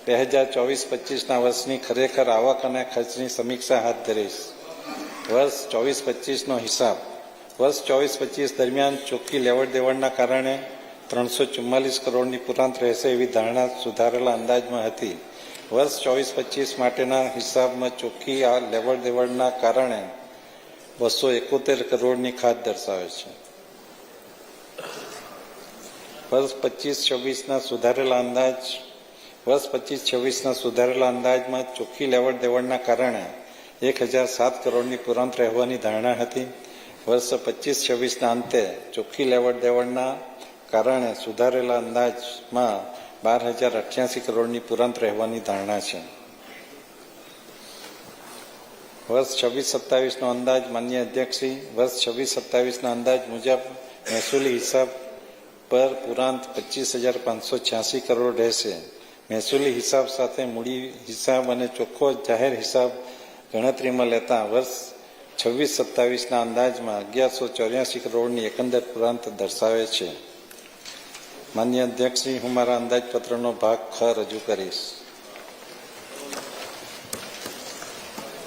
2024-25ના વર્ષની ખરેખર આવક અને ખર્ચની સમીક્ષા હાથ ધરીશ. વર્ષ 24-25નો હિસાબ. વર્ષ 24-25 દરમિયાન ચોખ્ખી લેવડ દેવડના કારણે 344 કરોડની પુરાંત રહેશે એવી ધારણા સુધારેલા અંદાજમાં હતી. વર્ષ 24-25 માટેના હિસાબમાં ચોખ્ખી આ લેવડ દેવડના કારણે 271 કરોડની ખાત દર્શાવે છે. વર્ષ 25-26ના સુધારેલા અંદાજમાં ચોખ્ખી લેવડ દેવડના કારણે 1007 કરોડની પુરાંત રહેવાની ધારણા હતી. વર્ષ 25-26ના અંતે ચોખ્ખી લેવડ દેવડના કારણે સુધારેલા અંદાજમાં 12,088 કરોડની પુરાંત રહેવાની ધારણા છે. વર્ષ 26-27નો અંદાજ. માનનીય અધ્યક્ષશ્રી, વર્ષ 26-27ના અંદાજ મુજબ મહેસૂલી હિસાબ પર પુરાંત 25,586 કરોડ રહેશે. મહેસૂલી હિસાબ સાથે મૂડી હિસાબ અને ચોખ્ખો જાહેર હિસાબ ગણતરીમાં લેતા વર્ષ 26-27ના અંદાજમાં 1184 કરોડની એકંદર પુરાંત દર્શાવે છે. માનનીય અધ્યક્ષશ્રી, હું મારા અંદાજપત્રનો ભાગ ખ રજૂ કરીશ.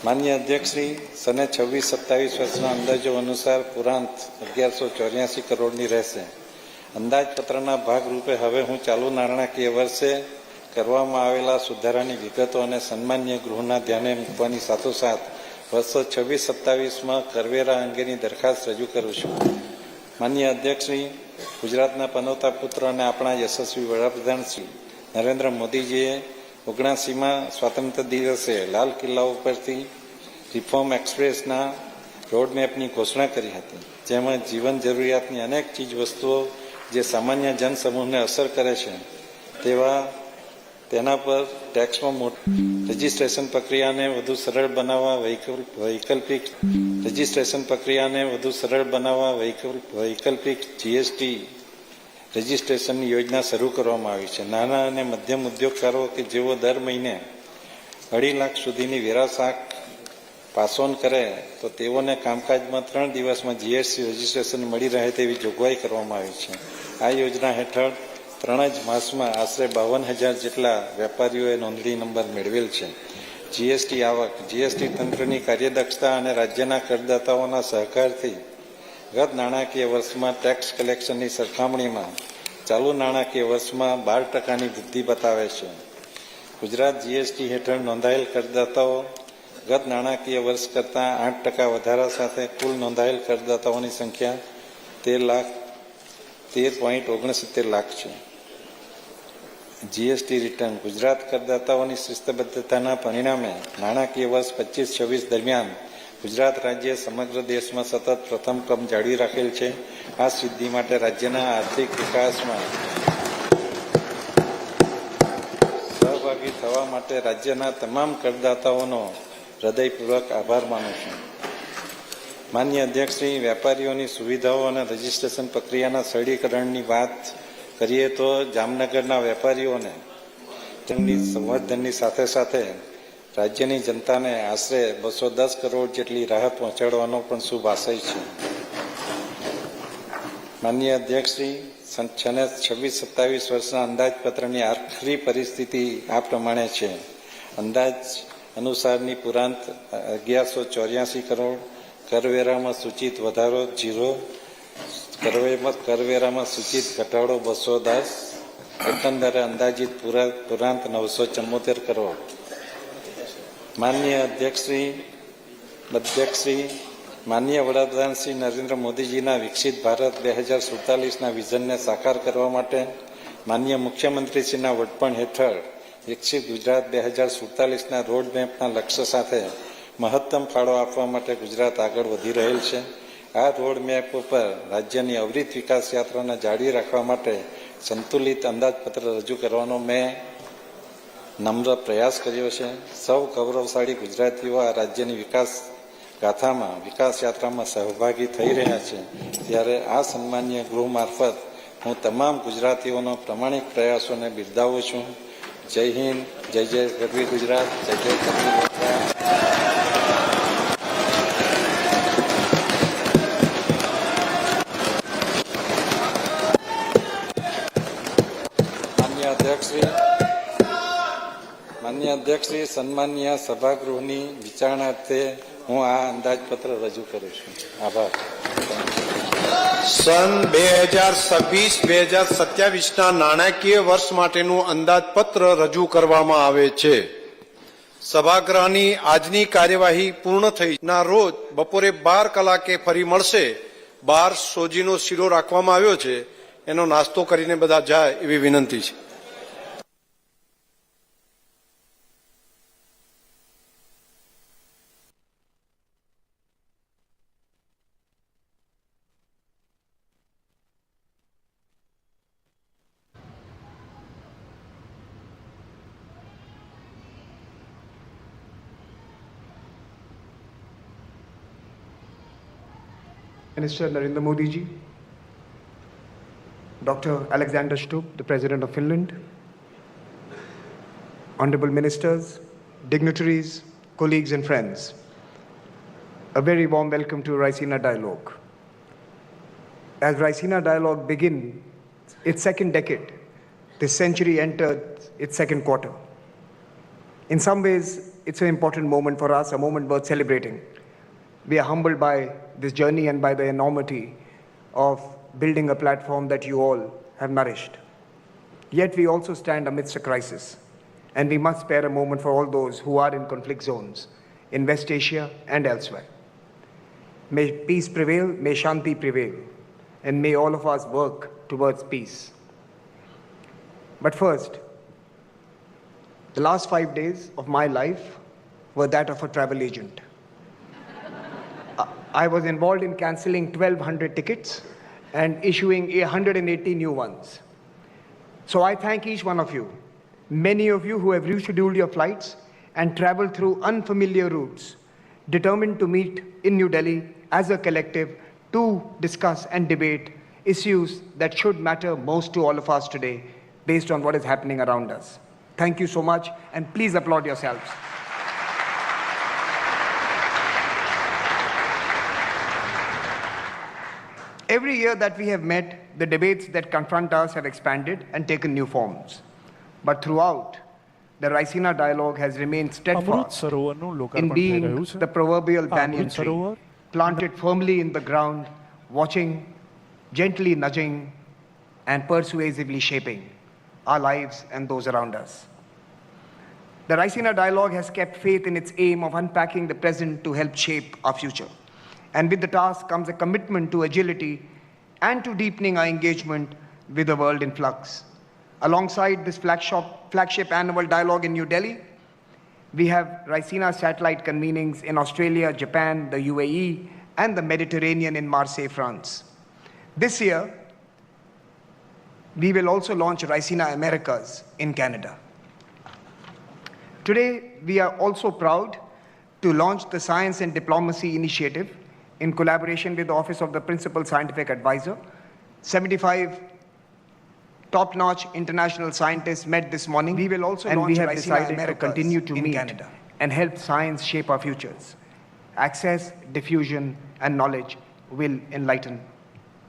માન્ય અધ્યક્ષશ્રી, સને 26-27 વર્ષના અંદાજો અનુસાર પુરાંત 1184 કરોડની રહેશે. અંદાજપત્રના ભાગરૂપે હવે હું ચાલુ નાણાકીય વર્ષે કરવામાં આવેલા સુધારાની વિગતો અને સન્માન્ય ગૃહના ધ્યાને મૂકવાની સાથોસાથ વર્ષો 26-27માં કરવેરા અંગેની દરખાસ્ત રજૂ કરું છું. માન્ય અધ્યક્ષશ્રી, ગુજરાતના પનોતા પુત્ર અને આપણા યશસ્વી વડાપ્રધાન શ્રી નરેન્દ્ર મોદીજીએ 79માં સ્વાતંત્ર્ય દિવસે લાલ કિલ્લા ઉપરથી રિફોર્મ એક્સપ્રેસના રોડમેપની ઘોષણા કરી હતી, જેમાં જીવન જરૂરિયાતની અનેક ચીજ વસ્તુઓ જે સામાન્ય જનસમૂહને અસર કરે છે તેના પર ટેક્સમાં રજિસ્ટ્રેશન પ્રક્રિયાને વધુ સરળ બનાવવા વૈકલ્પિક જીએસટી રજિસ્ટ્રેશનની યોજના શરૂ કરવામાં આવી છે. નાના અને મધ્યમ ઉદ્યોગકારો કે જેઓ દર મહિને 2.5 લાખ સુધીની વેરા શાક પાસ ઓન કરે તો તેઓને કામકાજમાં 3 દિવસમાં જીએસટી રજિસ્ટ્રેશન મળી રહે તેવી જોગવાઈ કરવામાં આવી છે. આ યોજના હેઠળ 3 જ માસમાં આશરે 52,000 જેટલા વેપારીઓએ નોંધણી નંબર મેળવેલ છે. જીએસટી આવક જીએસટી તંત્રની કાર્યદક્ષતા અને રાજ્યના કરદાતાઓના સહકારથી ગત નાણાકીય વર્ષમાં ટેક્સ કલેક્શનની સરખામણીમાં ચાલુ નાણાકીય વર્ષમાં 12%ની વૃદ્ધિ બતાવે છે. ગુજરાત જીએસટી હેઠળ નોંધાયેલ કરદાતાઓ ગત નાણાકીય વર્ષ કરતાં 8% વધારા સાથે કુલ નોંધાયેલ કરદાતાઓની સંખ્યા 13.69 લાખ છે. જીએસટી રિટર્ન ગુજરાત કરદાતાઓની શિસ્તબદ્ધતાના પરિણામે નાણાકીય વર્ષ 25-26 દરમિયાન ગુજરાત રાજ્ય સમગ્ર દેશમાં સતત પ્રથમ ક્રમ જાળવી રાખેલ છે. આ સિદ્ધિ માટે રાજ્યના આર્થિક વિકાસમાં સહભાગી થવા માટે રાજ્યના તમામ કરદાતાઓનો હૃદયપૂર્વક આભાર માનું છું. માન્ય અધ્યક્ષશ્રી, વેપારીઓની સુવિધાઓ અને રજિસ્ટ્રેશન પ્રક્રિયાના સરળીકરણની વાત કરીએ તો જામનગરના વેપારીઓને તેમની સંવર્ધનની સાથે સાથે રાજ્યની જનતાને આશરે 210 કરોડ જેટલી રાહત પહોંચાડવાનો પણ શુભ આશય છે. માન્ય અધ્યક્ષશ્રી, 26-27 વર્ષના અંદાજપત્રની આખરી પરિસ્થિતિ આ પ્રમાણે છે. અંદાજ અનુસારની પુરાંત 1184 કરોડ, કરવેરામાં સૂચિત વધારો 0, કરવેરામાં સૂચિત ઘટાડો 210, એકંદરે અંદાજિત પુરાંત 974 કરોડ. માન્ય અધ્યક્ષશ્રી, માન્ય વડાપ્રધાન શ્રી નરેન્દ્ર મોદીજીના વિકસિત ભારત 2047ના વિઝનને સાકાર કરવા માટે માન્ય મુખ્યમંત્રીશ્રીના વડપણ હેઠળ વિકસિત ગુજરાત 2047ના રોડમેપના લક્ષ્ય સાથે મહત્તમ ફાળો આપવા માટે ગુજરાત આગળ વધી રહેલ છે. આ રોડમેપ ઉપર રાજ્યની અવિરત વિકાસ યાત્રાને જાળવી રાખવા માટે સંતુલિત અંદાજપત્ર રજૂ કરવાનો મેં નમ્ર પ્રયાસ કર્યો છે. સૌ ગૌરવશાળી ગુજરાતીઓ આ રાજ્યની વિકાસ ગાથામાં વિકાસ યાત્રામાં સહભાગી થઈ રહ્યા છે, ત્યારે આ સન્માનીય ગૃહ મારફત હું તમામ ગુજરાતીઓનો પ્રમાણિક પ્રયાસોને બિરદાવું છું. જય હિન્દ, જય જય ગરવી ગુજરાત, જય જય ગરવી ગુજરાત. માન્ય અધ્યક્ષશ્રી, સન્માનીય સભાગૃહની વિચારણાર્થે હું આ અંદાજપત્ર રજૂ કરું છું. આભાર. સન 2026-2027ના નાણાકીય વર્ષ માટેનું અંદાજપત્ર રજૂ કરવામાં આવે છે. સભાગૃહની આજની કાર્યવાહી પૂર્ણ થઈના રોજ બપોરે 12 કલાકે ફરી મળશે. 12 સોજીનો શીરો રાખવામાં આવ્યો છે, એનો નાસ્તો કરીને બધા જાય એવી વિનંતી છે. Minister Narendra Modi ji, Dr. Alexander Stubb, the President of Finland, Honorable Ministers, dignitaries, colleagues and friends, a very warm welcome to Raisina Dialogue. As Raisina Dialogue begins its second decade, this century entered its second quarter. In some ways, it's an important moment for us, a moment worth celebrating. We are humbled by this journey and by the enormity of building a platform that you all have nourished. Yet we also stand amidst a crisis, and we must spare a moment for all those who are in conflict zones in West Asia and elsewhere. May peace prevail, may Shanti prevail, and may all of us work towards peace. But first, the last 5 days of my life were that of a travel agent. I was involved in cancelling 1,200 tickets and issuing 180 new ones. So I thank each one of you, many of you who have rescheduled your flights and traveled through unfamiliar routes, determined to meet in New Delhi as a collective to discuss and debate issues that should matter most to all of us today based on what is happening around us. Thank you so much, and please applaud yourselves. Every year that we have met, the debates that confront us have expanded and taken new forms. But throughout, the Raisina dialogue has remained Amrit steadfast સરોવરનું in લોકાર્પણ થઈ being રહ્યું છે. the proverbial આ banyan Amrit tree, Sarovar planted firmly in the ground, watching, gently nudging, and persuasively shaping our lives and those around us. The Raisina dialogue has kept faith in its aim of unpacking the present to help shape our future. And with the task comes a commitment to agility and to deepening our engagement with the world in flux. Alongside this flagship annual dialogue in New Delhi, we have Raisina satellite convenings in Australia, Japan, the UAE, and the Mediterranean in Marseille, France. This year, we will also launch Raisina Americas in Canada. Today, we are also proud to launch the Science and Diplomacy Initiative in collaboration with the Office of the Principal Scientific Advisor. 75 top-notch international scientists met this morning. We will also launch Raisina decided Americas to continue to meet Canada and help science shape our futures. Access, diffusion, and knowledge will enlighten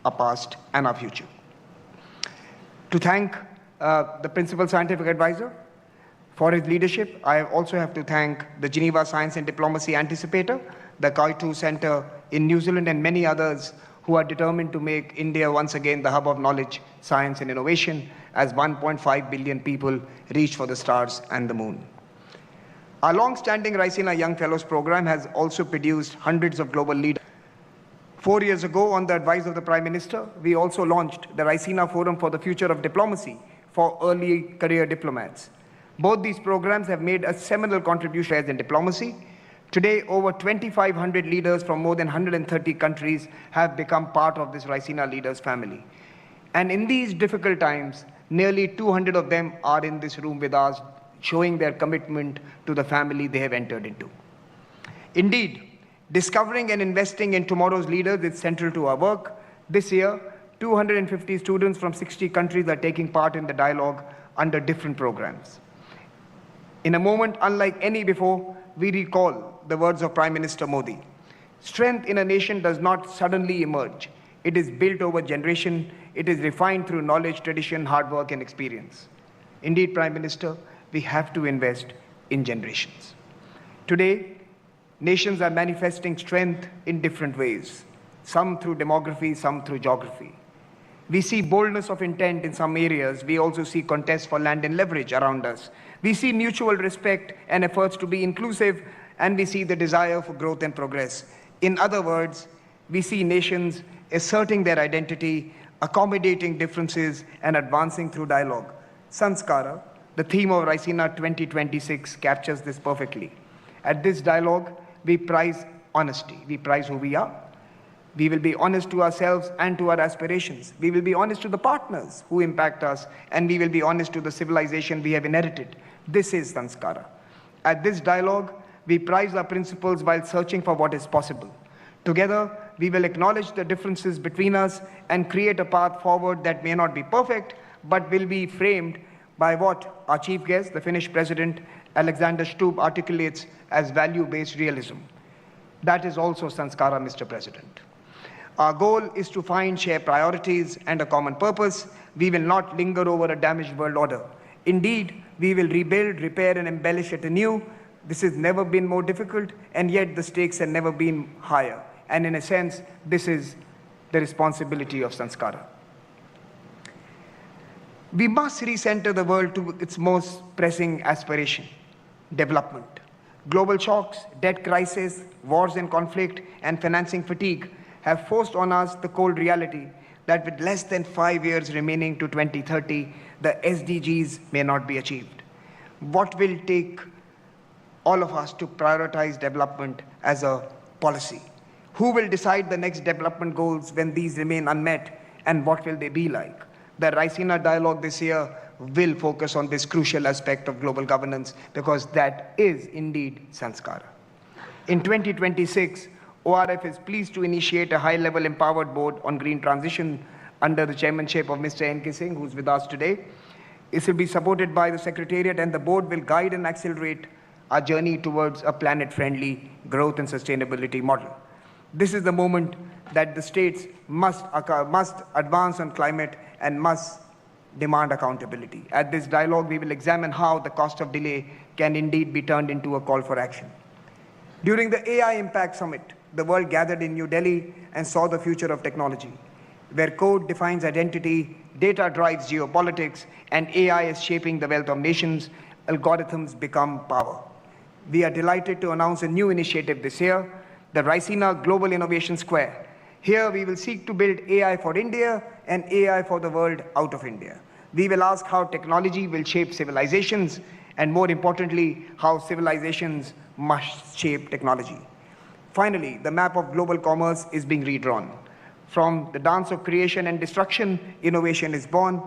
our past and our future. To thank the Principal Scientific Advisor for his leadership, I also have to thank the Geneva Science and Diplomacy Anticipator, the Kaitu Center in New Zealand, and many others who are determined to make India once again the hub of knowledge, science, and innovation as 1.5 billion people reach for the stars and the moon. Our long-standing Raisina Young Fellows program has also produced hundreds of global leaders. 4 years ago, on the advice of the Prime Minister, we also launched the Raisina Forum for the Future of Diplomacy for early career diplomats. Both these programs have made a seminal contribution in diplomacy. Today, over 2,500 leaders from more than 130 countries have become part of this Raisina Leaders family. And in these difficult times, nearly 200 of them are in this room with us, showing their commitment to the family they have entered into. Indeed, discovering and investing in tomorrow's leaders is central to our work. This year, 250 students from 60 countries are taking part in the dialogue under different programs. In a moment unlike any before, we recall the words of Prime Minister Modi. Strength in a nation does not suddenly emerge. It is built over generation. It is refined through knowledge, tradition, hard work, and experience. Indeed, Prime Minister, we have to invest in generations. Today, nations are manifesting strength in different ways, some through demography, some through geography. We see boldness of intent in some areas. We also see contests for land and leverage around us. We see mutual respect and efforts to be inclusive, and we see the desire for growth and progress. In other words, we see nations asserting their identity, accommodating differences, and advancing through dialogue. Sanskara, the theme of Raisina 2026, captures this perfectly. At this dialogue, we prize honesty. We prize who we are. We will be honest to ourselves and to our aspirations. We will be honest to the partners who impact us, and we will be honest to the civilization we have inherited. This is Sanskara. At this dialogue, we prize our principles while searching for what is possible. Together, we will acknowledge the differences between us and create a path forward that may not be perfect, but will be framed by what our chief guest, the Finnish President Alexander Stubb, articulates as value-based realism. That is also Sanskara, Mr. President. Our goal is to find shared priorities and a common purpose. We will not linger over a damaged world order. Indeed, we will rebuild, repair, and embellish it anew This has never been more difficult, and yet the stakes have never been higher. And in a sense, this is the responsibility of Sanskara. We must recenter the world to its most pressing aspiration, development. Global shocks, debt crisis, wars and conflict, and financing fatigue have forced on us the cold reality that with less than 5 years remaining to 2030, the SDGs may not be achieved. What will take all of us to prioritize development as a policy? Who will decide the next development goals when these remain unmet, and what will they be like? The Raisina dialogue this year will focus on this crucial aspect of global governance, because that is indeed Sanskara. In 2026, ORF is pleased to initiate a high-level empowered board on green transition under the chairmanship of Mr. N.K. Singh, who's with us today. It will be supported by the Secretariat, and the board will guide and accelerate our journey towards a planet-friendly growth and sustainability model. This is the moment that the states must advance on climate and must demand accountability. At this dialogue, we will examine how the cost of delay can indeed be turned into a call for action. During the AI Impact Summit, the world gathered in New Delhi and saw the future of technology, where code defines identity, data drives geopolitics, and AI is shaping the wealth of nations. Algorithms become power. We are delighted to announce a new initiative this year, the Raisina Global Innovation Square. Here we will seek to build AI for India and AI for the world out of India. We will ask how technology will shape civilizations, and more importantly, how civilizations must shape technology. Finally, the map of global commerce is being redrawn. From the dance of creation and destruction, innovation is born.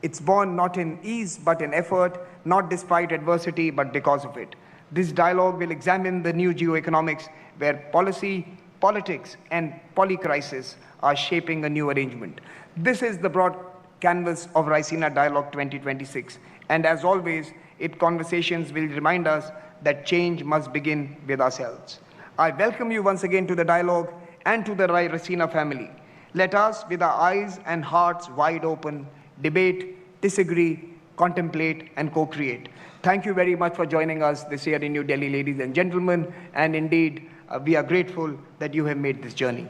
It's born not in ease, but in effort, not despite adversity, but because of it. This dialogue will examine the new geoeconomics, where policy, politics, and polycrisis are shaping a new arrangement. This is the broad canvas of Raisina Dialogue 2026. And as always, its conversations will remind us that change must begin with ourselves. I welcome you once again to the dialogue and to the Raisina family. Let us, with our eyes and hearts wide open, debate, disagree, contemplate, and co-create. Thank you very much for joining us this year in New Delhi, ladies and gentlemen, and indeed, we are grateful that you have made this journey.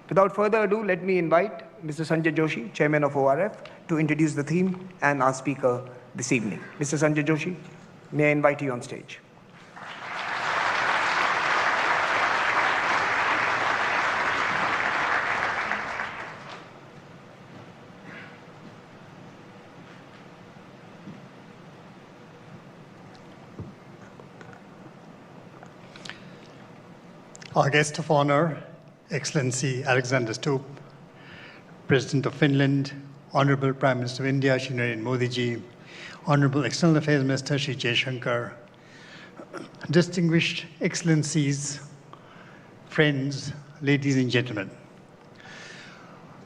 Without further ado, let me invite Mr. Sanjay Joshi, Chairman of ORF, to introduce the theme and our speaker this evening. Mr. Sanjay Joshi, may I invite you on stage. Our guest of honor, Excellency Alexander Stubb, President of Finland, Honorable Prime Minister of India, Shri Narendra Modi ji, Honorable External Affairs Minister, Shri Jaishankar, distinguished Excellencies, friends, ladies and gentlemen.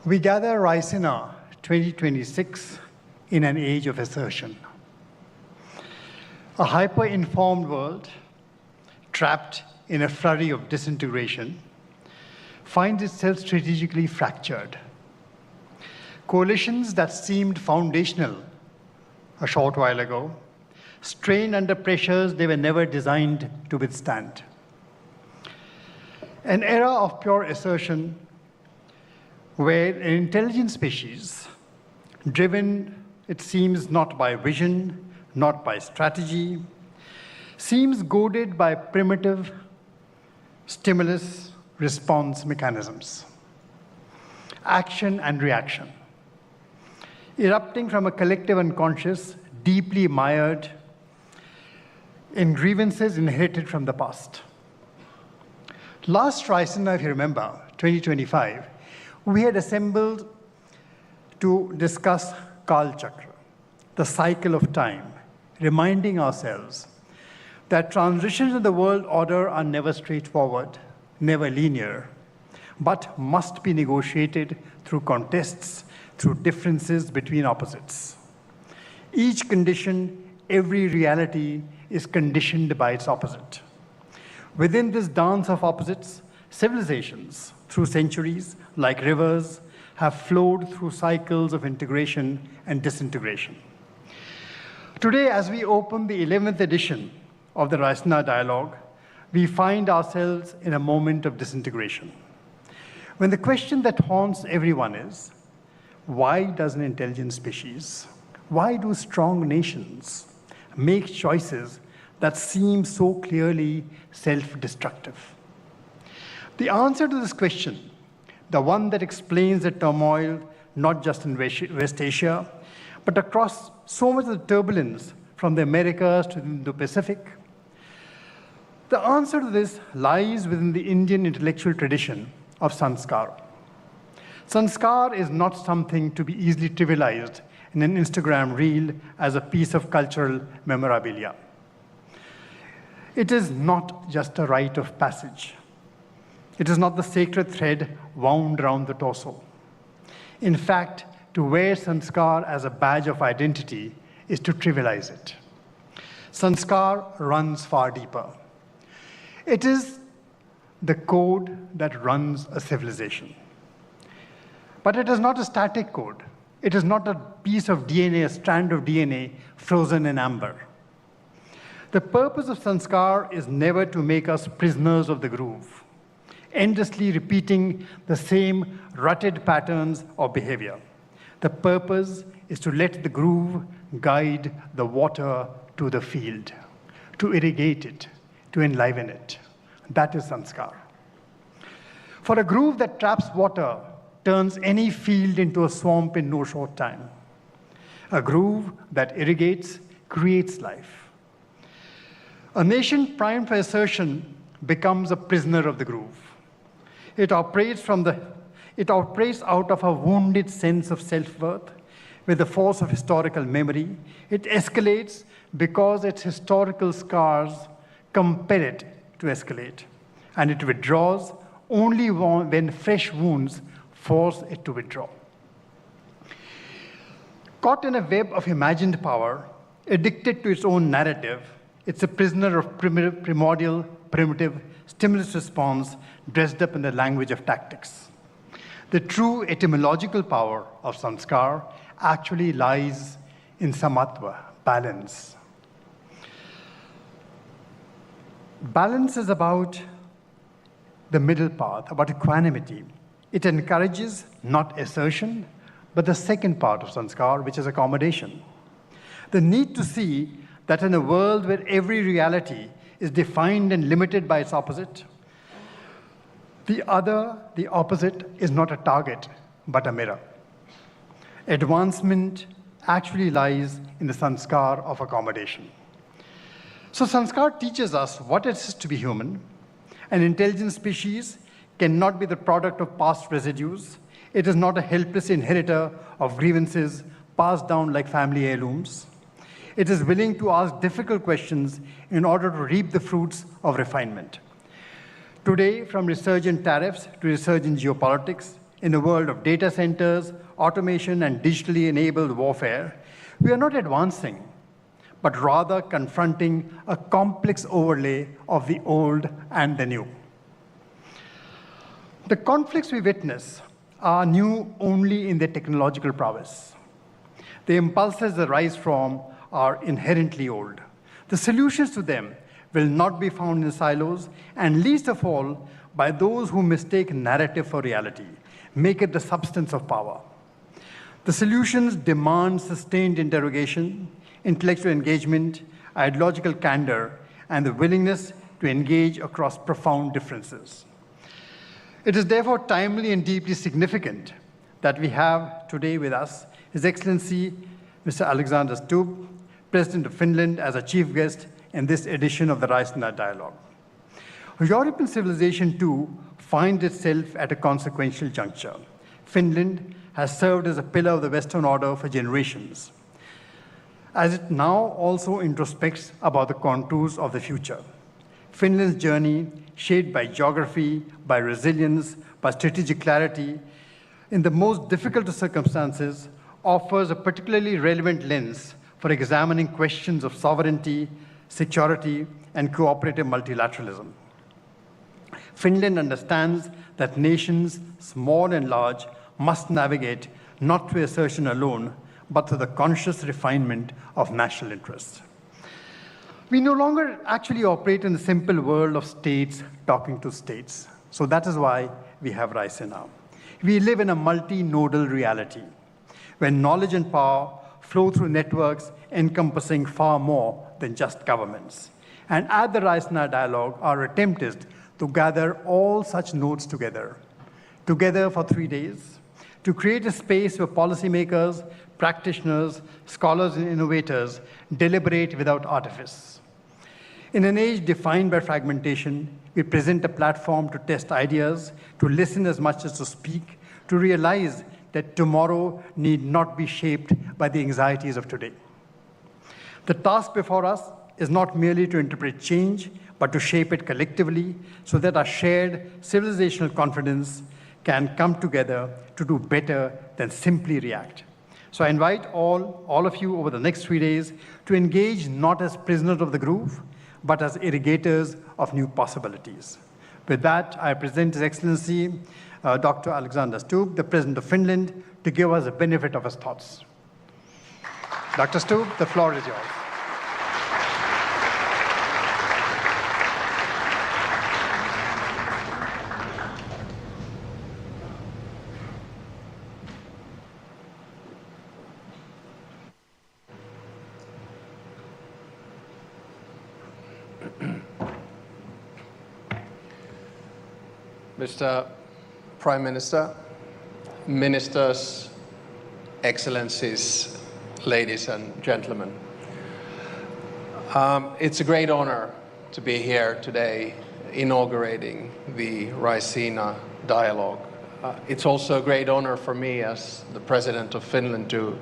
We gather Raisina 2026 in an age of assertion. A hyper-informed world, trapped in a flurry of disintegration, finds itself strategically fractured. Coalitions that seemed foundational a short while ago strain under pressures they were never designed to withstand. An era of pure assertion where an intelligent species, driven, it seems, not by vision, not by strategy, seems goaded by primitive stimulus response mechanisms, action and reaction, erupting from a collective unconscious, deeply mired in grievances inherited from the past. Last Raisina, if you remember, 2025, we had assembled to discuss Kal Chakra, the cycle of time, reminding ourselves that transitions in the world order are never straightforward, never linear, but must be negotiated through contests, through differences between opposites. Each condition, every reality is conditioned by its opposite. Within this dance of opposites, civilizations, through centuries, like rivers, have flowed through cycles of integration and disintegration. Today, as we open the 11th edition of the Raisina dialogue, we find ourselves in a moment of disintegration. When the question that haunts everyone is, why does an intelligent species, why do strong nations make choices that seem so clearly self-destructive? The answer to this question, the one that explains the turmoil not just in West Asia, but across so much of the turbulence from the Americas to the Indo-Pacific, the answer to this lies within the Indian intellectual tradition of sanskar. Sanskar is not something to be easily trivialized in an Instagram reel as a piece of cultural memorabilia. It is not just a rite of passage. It is not the sacred thread wound around the torso. In fact, to wear sanskar as a badge of identity is to trivialize it. Sanskar runs far deeper. It is the code that runs a civilization. But it is not a static code. It is not a piece of DNA, a strand of DNA frozen in amber. The purpose of sanskar is never to make us prisoners of the groove, endlessly repeating the same rutted patterns of behavior. The purpose is to let the groove guide the water to the field, to irrigate it, to enliven it. That is sanskar. For a groove that traps water turns any field into a swamp in no short time. A groove that irrigates creates life. A nation primed for assertion becomes a prisoner of the groove. It operates out of a wounded sense of self-worth with the force of historical memory. It escalates because its historical scars compel it to escalate. And it withdraws only when fresh wounds force it to withdraw. Caught in a web of imagined power, addicted to its own narrative, it's a prisoner of primitive stimulus response dressed up in the language of tactics. The true etymological power of sanskar actually lies in samatva, balance. Balance is about the middle path, about equanimity. It encourages not assertion, but the second part of sanskar, which is accommodation. The need to see that in a world where every reality is defined and limited by its opposite, the opposite, is not a target, but a mirror. Advancement actually lies in the sanskar of accommodation. So sanskar teaches us what it is to be human. An intelligent species cannot be the product of past residues. It is not a helpless inheritor of grievances passed down like family heirlooms. It is willing to ask difficult questions in order to reap the fruits of refinement. Today, from research in tariffs to research in geopolitics, in the world of data centers, automation, and digitally enabled warfare, we are not advancing, but rather confronting a complex overlay of the old and the new. The conflicts we witness are new only in their technological prowess. The impulses that rise from are inherently old. The solutions to them will not be found in silos, and least of all, by those who mistake narrative for reality, make it the substance of power. The solutions demand sustained interrogation, intellectual engagement, ideological candor, and the willingness to engage across profound differences. It is therefore timely and deeply significant that we have today with us His Excellency Mr. Alexander Stubb, President of Finland, as a chief guest in this edition of the Raisina Dialogue. European civilization, too, finds itself at a consequential juncture. Finland has served as a pillar of the Western order for generations, as it now also introspects about the contours of the future. Finland's journey, shaped by geography, by resilience, by strategic clarity, in the most difficult of circumstances, offers a particularly relevant lens for examining questions of sovereignty, security, and cooperative multilateralism. Finland understands that nations, small and large, must navigate not through assertion alone, but through the conscious refinement of national interests. We no longer actually operate in the simple world of states talking to states. So that is why we have Raisina. We live in a multi-nodal reality, where knowledge and power flow through networks encompassing far more than just governments. And at the Raisina Dialogue, our attempt is to gather all such nodes together for 3 days, to create a space where policymakers, practitioners, scholars, and innovators deliberate without artifice. In an age defined by fragmentation, we present a platform to test ideas, to listen as much as to speak, to realize that tomorrow need not be shaped by the anxieties of today. The task before us is not merely to interpret change, but to shape it collectively so that our shared civilizational confidence can come together to do better than simply react. So I invite all of you over the next 3 days to engage not as prisoners of the groove, but as irrigators of new possibilities. With that, I present His Excellency Dr. Alexander Stubb, the President of Finland, to give us the benefit of his thoughts. Dr. Stubb, the floor is yours. Mr. Prime Minister, Ministers, Excellencies, ladies and gentlemen. It's a great honor to be here today inaugurating the Raisina Dialogue. It's also a great honor for me as the President of Finland to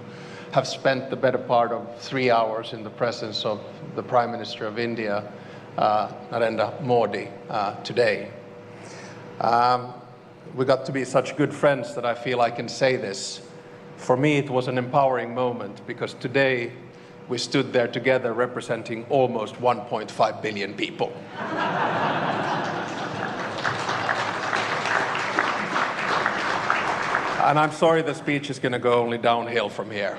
have spent the better part of 3 hours in the presence of the Prime Minister of India, Narendra Modi, today. We got to be such good friends that I feel I can say this. For me, it was an empowering moment because today we stood there together representing almost 1.5 billion people. And I'm sorry the speech is going to go only downhill from here.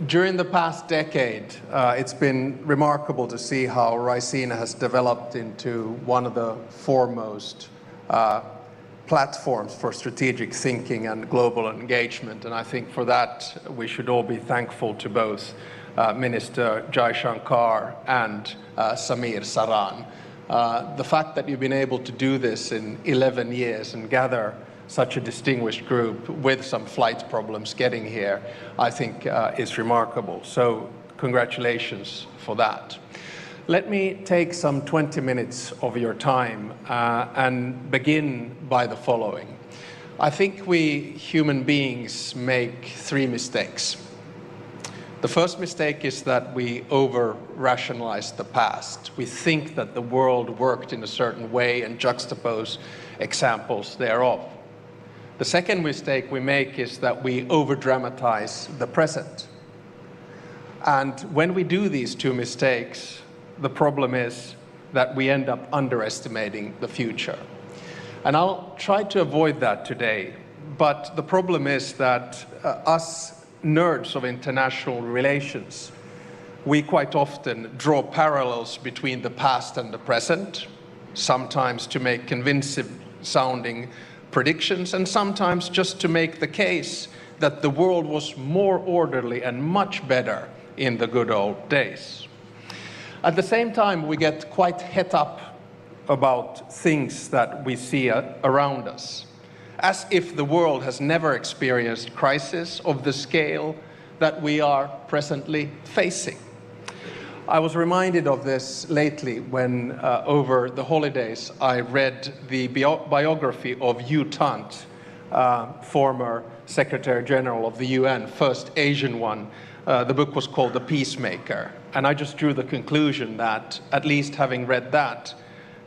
During the past decade, it's been remarkable to see how Raisina has developed into one of the foremost platforms for strategic thinking and global engagement. And I think for that, we should all be thankful to both Minister Jai Shankar and Samir Saran. The fact that you've been able to do this in 11 years and gather such a distinguished group with some flight problems getting here, I think is remarkable. So congratulations for that. Let me take some 20 minutes of your time and begin by the following. I think we human beings make 3 mistakes. The first mistake is that we over-rationalize the past. We think that the world worked in a certain way and juxtapose examples thereof. The second mistake we make is that we over-dramatize the present. And when we do these 2 mistakes, the problem is that we end up underestimating the future. And I'll try to avoid that today. But the problem is that us nerds of international relations, we quite often draw parallels between the past and the present, sometimes to make convincing sounding predictions, and sometimes just to make the case that the world was more orderly and much better in the good old days. At the same time, we get quite het up about things that we see around us, as if the world has never experienced crisis of the scale that we are presently facing. I was reminded of this lately when, over the holidays, I read the biography of U Thant, former Secretary General of the UN, first Asian one. The book was called The Peacemaker. And I just drew the conclusion that, at least having read that,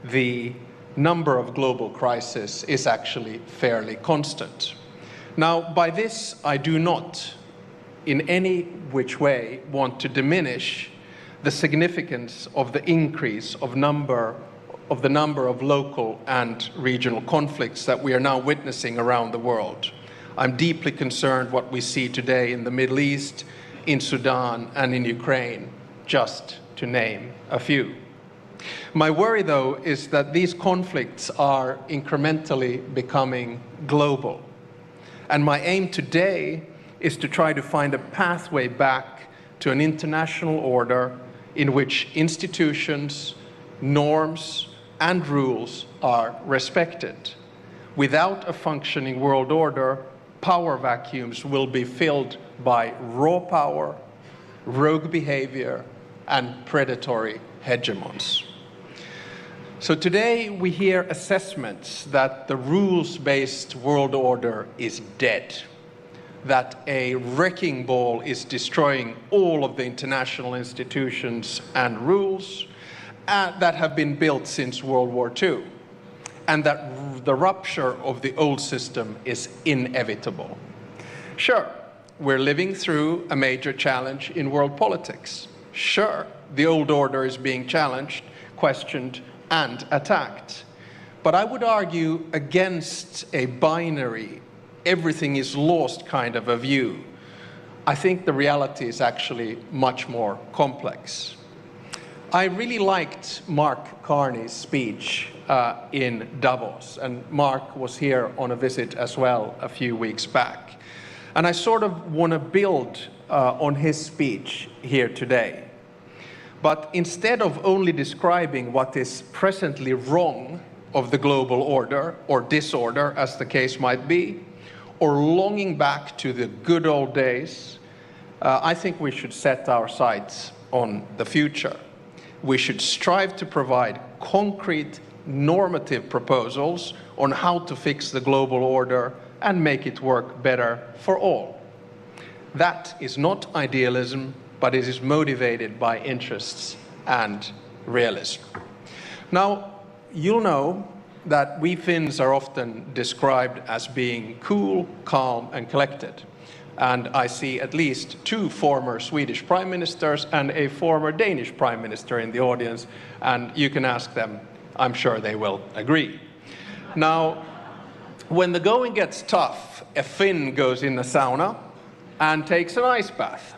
the number of global crises is actually fairly constant. Now, by this, I do not, in any which way, want to diminish the significance of the increase of the number of local and regional conflicts that we are now witnessing around the world. I'm deeply concerned what we see today in the Middle East, in Sudan and in Ukraine, just to name a few. My worry, though, is that these conflicts are incrementally becoming global. And my aim today is to try to find a pathway back to an international order in which institutions, norms, and rules are respected. Without a functioning world order, power vacuums will be filled by raw power, rogue behavior, and predatory hegemons. So today we hear assessments that the rules-based world order is dead, that a wrecking ball is destroying all of the international institutions and rules that have been built since World War II, and that the rupture of the old system is inevitable. Sure, we're living through a major challenge in world politics. Sure, the old order is being challenged, questioned, and attacked. But I would argue against a binary, everything is lost kind of a view. I think the reality is actually much more complex. I really liked Mark Carney's speech in Davos, and Mark was here on a visit as well a few weeks back. And I sort of want to build on his speech here today. But instead of only describing what is presently wrong of the global order, or disorder as the case might be, or longing back to the good old days, I think we should set our sights on the future. We should strive to provide concrete normative proposals on how to fix the global order and make it work better for all. That is not idealism, but it is motivated by interests and realism. Now, you'll know that we Finns are often described as being cool, calm, and collected. And I see at least 2 former Swedish prime ministers and a former Danish prime minister in the audience, and you can ask them, I'm sure they will agree. Now, when the going gets tough, a Finn goes in the sauna and takes an ice bath.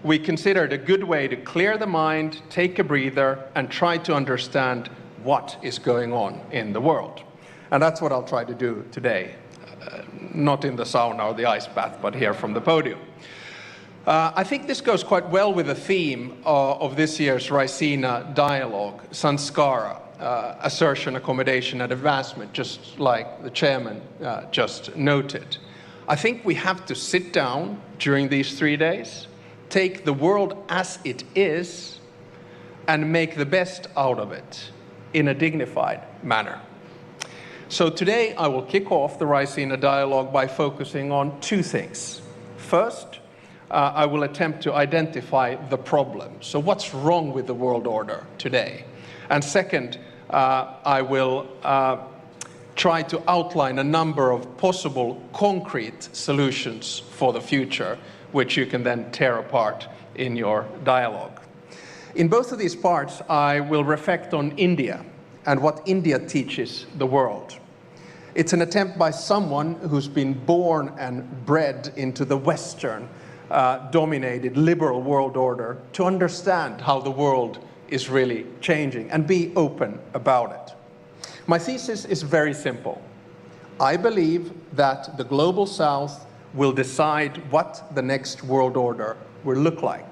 We consider it a good way to clear the mind, take a breather, and try to understand what is going on in the world. And that's what I'll try to do today. Not in the sauna or the ice bath, but here from the podium. I think this goes quite well with the theme of this year's Raisina dialogue, Sanskara, assertion, accommodation, and advancement, just like the chairman just noted. I think we have to sit down during these 3 days, take the world as it is, and make the best out of it in a dignified manner. So today I will kick off the Raisina dialogue by focusing on 2 things. First, I will attempt to identify the problem. So what's wrong with the world order today? And second, I will try to outline a number of possible concrete solutions for the future, which you can then tear apart in your dialogue. In both of these parts, I will reflect on India and what India teaches the world. It's an attempt by someone who's been born and bred into the Western dominated liberal world order to understand how the world is really changing and be open about it. My thesis is very simple. I believe that the global South will decide what the next world order will look like.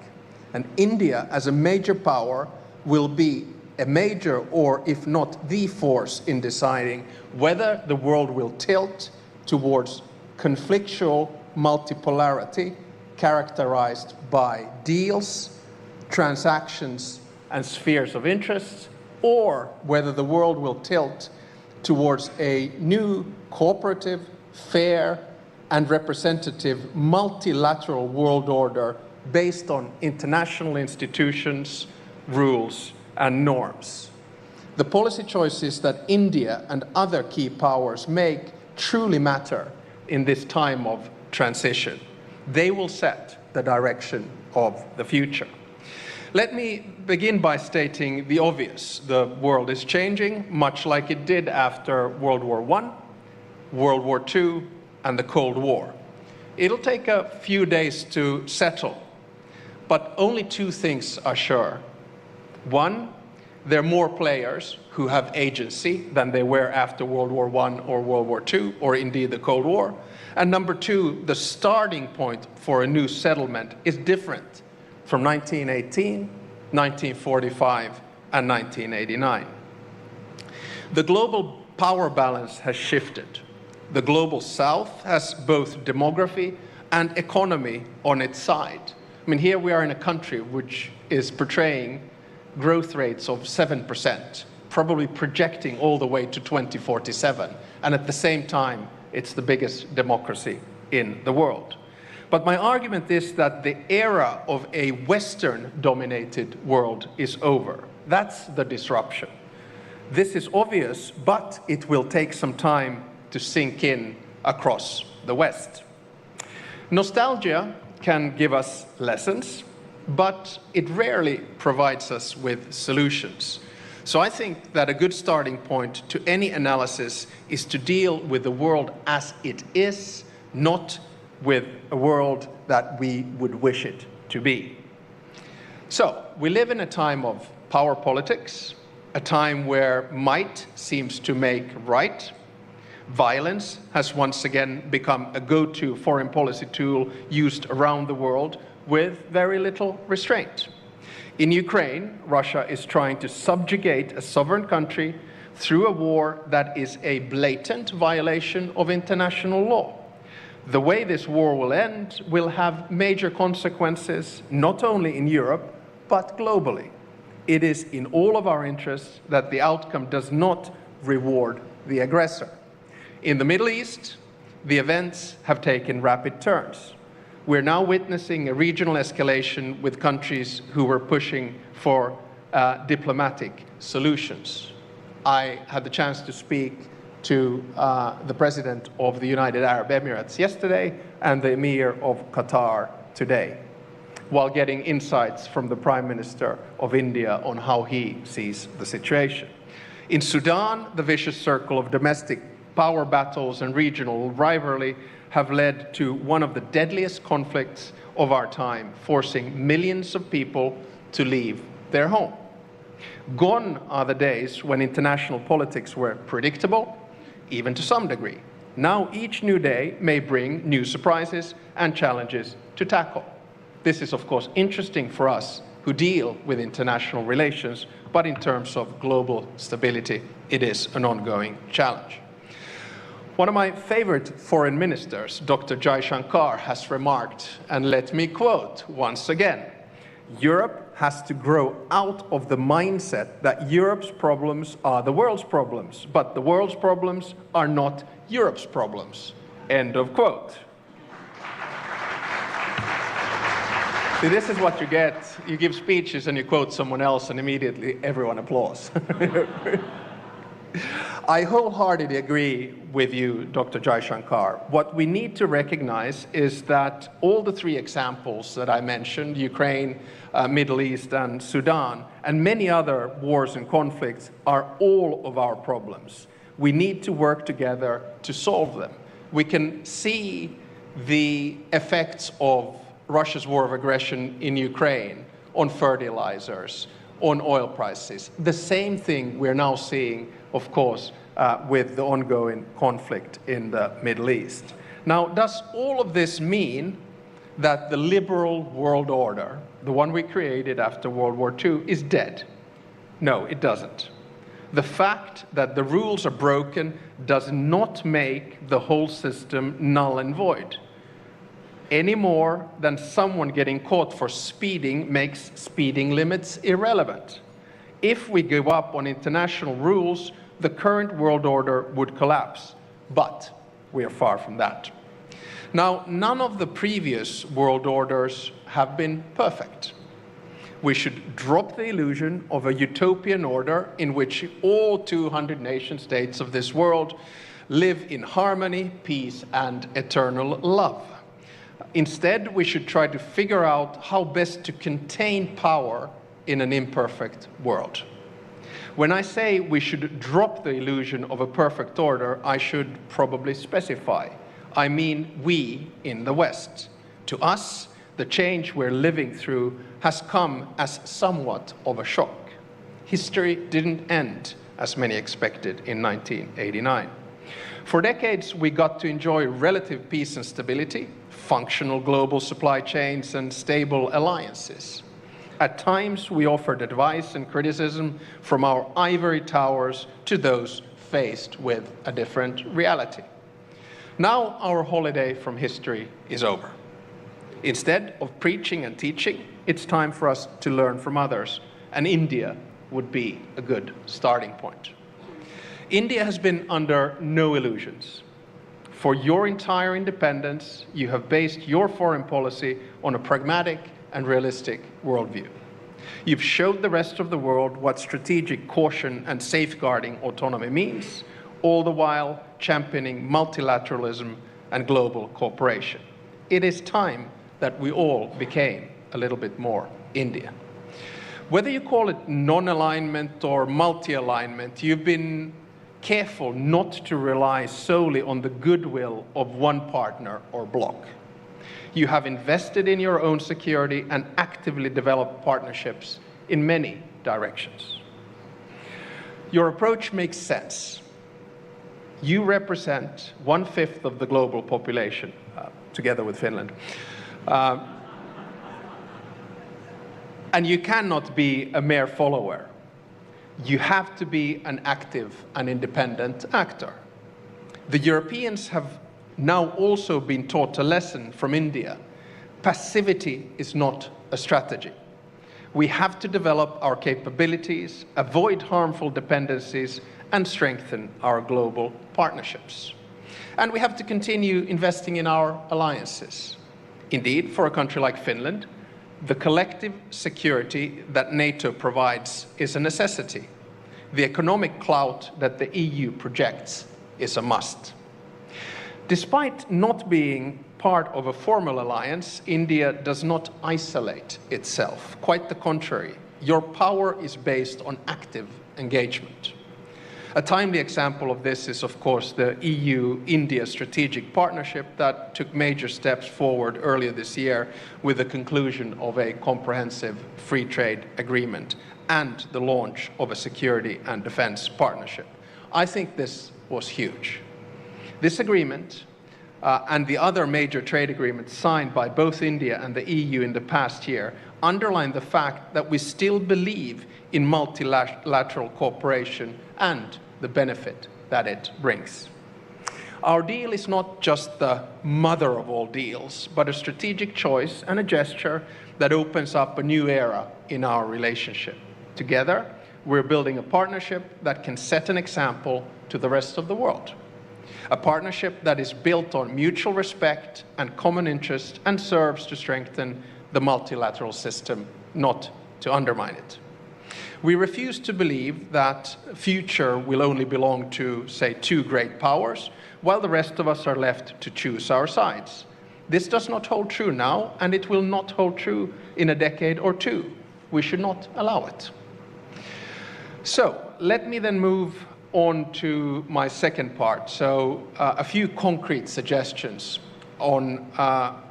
And India, as a major power, will be a major, or if not the force in deciding whether the world will tilt towards conflictual multipolarity characterized by deals, transactions, and spheres of interest, or whether the world will tilt towards a new cooperative, fair, and representative multilateral world order based on international institutions, rules, and norms. The policy choices that India and other key powers make truly matter in this time of transition. They will set the direction of the future. Let me begin by stating the obvious. The world is changing, much like it did after World War I, World War II, and the Cold War. It'll take a few days to settle, but only two things are sure. One, there are more players who have agency than they were after World War I or World War II, or indeed the Cold War. And number two, the starting point for a new settlement is different from 1918, 1945, and 1989. The global power balance has shifted. The global south has both demography and economy on its side. I mean, here we are in a country which is portraying growth rates of 7%, probably projecting all the way to 2047. And at the same time, it's the biggest democracy in the world. But my argument is that the era of a Western-dominated world is over. That's the disruption. This is obvious, but it will take some time to sink in across the West. Nostalgia can give us lessons, but it rarely provides us with solutions. So I think that a good starting point to any analysis is to deal with the world as it is, not with a world that we would wish it to be. So we live in a time of power politics, a time where might seems to make right. Violence has once again become a go-to foreign policy tool used around the world with very little restraint. In Ukraine, Russia is trying to subjugate a sovereign country through a war that is a blatant violation of international law. The way this war will end will have major consequences, not only in Europe, but globally. It is in all of our interests that the outcome does not reward the aggressor. In the Middle East, the events have taken rapid turns. We're now witnessing a regional escalation with countries who were pushing for diplomatic solutions. I had the chance to speak to the President of the United Arab Emirates yesterday and the Emir of Qatar today, while getting insights from the Prime Minister of India on how he sees the situation. In Sudan, the vicious circle of domestic power battles and regional rivalry have led to one of the deadliest conflicts of our time, forcing millions of people to leave their home. Gone are the days when international politics were predictable, even to some degree. Now each new day may bring new surprises and challenges to tackle. This is, of course, interesting for us who deal with international relations, but in terms of global stability, it is an ongoing challenge. One of my favorite foreign ministers, Dr. Jaishankar, has remarked, and let me quote once again, "Europe has to grow out of the mindset that Europe's problems are the world's problems, but the world's problems are not Europe's problems." End of quote. See, this is what you get. You give speeches and you quote someone else and immediately everyone applauds. I wholeheartedly agree with you, Dr. Jaishankar. What we need to recognize is that all the three examples that I mentioned, Ukraine, Middle East, and Sudan, and many other wars and conflicts, are all of our problems. We need to work together to solve them. We can see the effects of Russia's war of aggression in Ukraine on fertilizers, on oil prices. The same thing we're now seeing, of course, with the ongoing conflict in the Middle East. Now, does all of this mean that the liberal world order, the one we created after World War II, is dead? No, it doesn't. The fact that the rules are broken does not make the whole system null and void, any more than someone getting caught for speeding makes speeding limits irrelevant. If we give up on international rules, the current world order would collapse, but we are far from that. Now, none of the previous world orders have been perfect. We should drop the illusion of a utopian order in which all 200 nation states of this world live in harmony, peace, and eternal love. Instead, we should try to figure out how best to contain power in an imperfect world. When I say we should drop the illusion of a perfect order, I should probably specify. I mean we in the West. To us, the change we're living through has come as somewhat of a shock. History didn't end as many expected in 1989. For decades, we got to enjoy relative peace and stability, functional global supply chains, and stable alliances. At times, we offered advice and criticism from our ivory towers to those faced with a different reality. Now, our holiday from history is over. Instead of preaching and teaching, it's time for us to learn from others, and India would be a good starting point. India has been under no illusions. For your entire independence, you have based your foreign policy on a pragmatic and realistic worldview. You've showed the rest of the world what strategic caution and safeguarding autonomy means, all the while championing multilateralism and global cooperation. It is time that we all became a little bit more India. Whether you call it non-alignment or multi-alignment, you've been careful not to rely solely on the goodwill of one partner or bloc. You have invested in your own security and actively developed partnerships in many directions. Your approach makes sense. You represent 1/5 of the global population, together with Finland. And you cannot be a mere follower. You have to be an active and independent actor. The Europeans have now also been taught a lesson from India. Passivity is not a strategy. We have to develop our capabilities, avoid harmful dependencies, and strengthen our global partnerships. And we have to continue investing in our alliances. Indeed, for a country like Finland, the collective security that NATO provides is a necessity. The economic clout that the EU projects is a must. Despite not being part of a formal alliance, India does not isolate itself. Quite the contrary. Your power is based on active engagement. A timely example of this is, of course, the EU-India strategic partnership that took major steps forward earlier this year with the conclusion of a comprehensive free trade agreement and the launch of a security and defense partnership. I think this was huge. This agreement and the other major trade agreements signed by both India and the EU in the past year underline the fact that we still believe in multilateral cooperation and the benefit that it brings. Our deal is not just the mother of all deals, but a strategic choice and a gesture that opens up a new era in our relationship. Together, we're building a partnership that can set an example to the rest of the world. A partnership that is built on mutual respect and common interest and serves to strengthen the multilateral system, not to undermine it. We refuse to believe that future will only belong to, say, two great powers, while the rest of us are left to choose our sides. This does not hold true now, and it will not hold true in a decade or two. We should not allow it. So, let me then move on to my second part. So, a few concrete suggestions on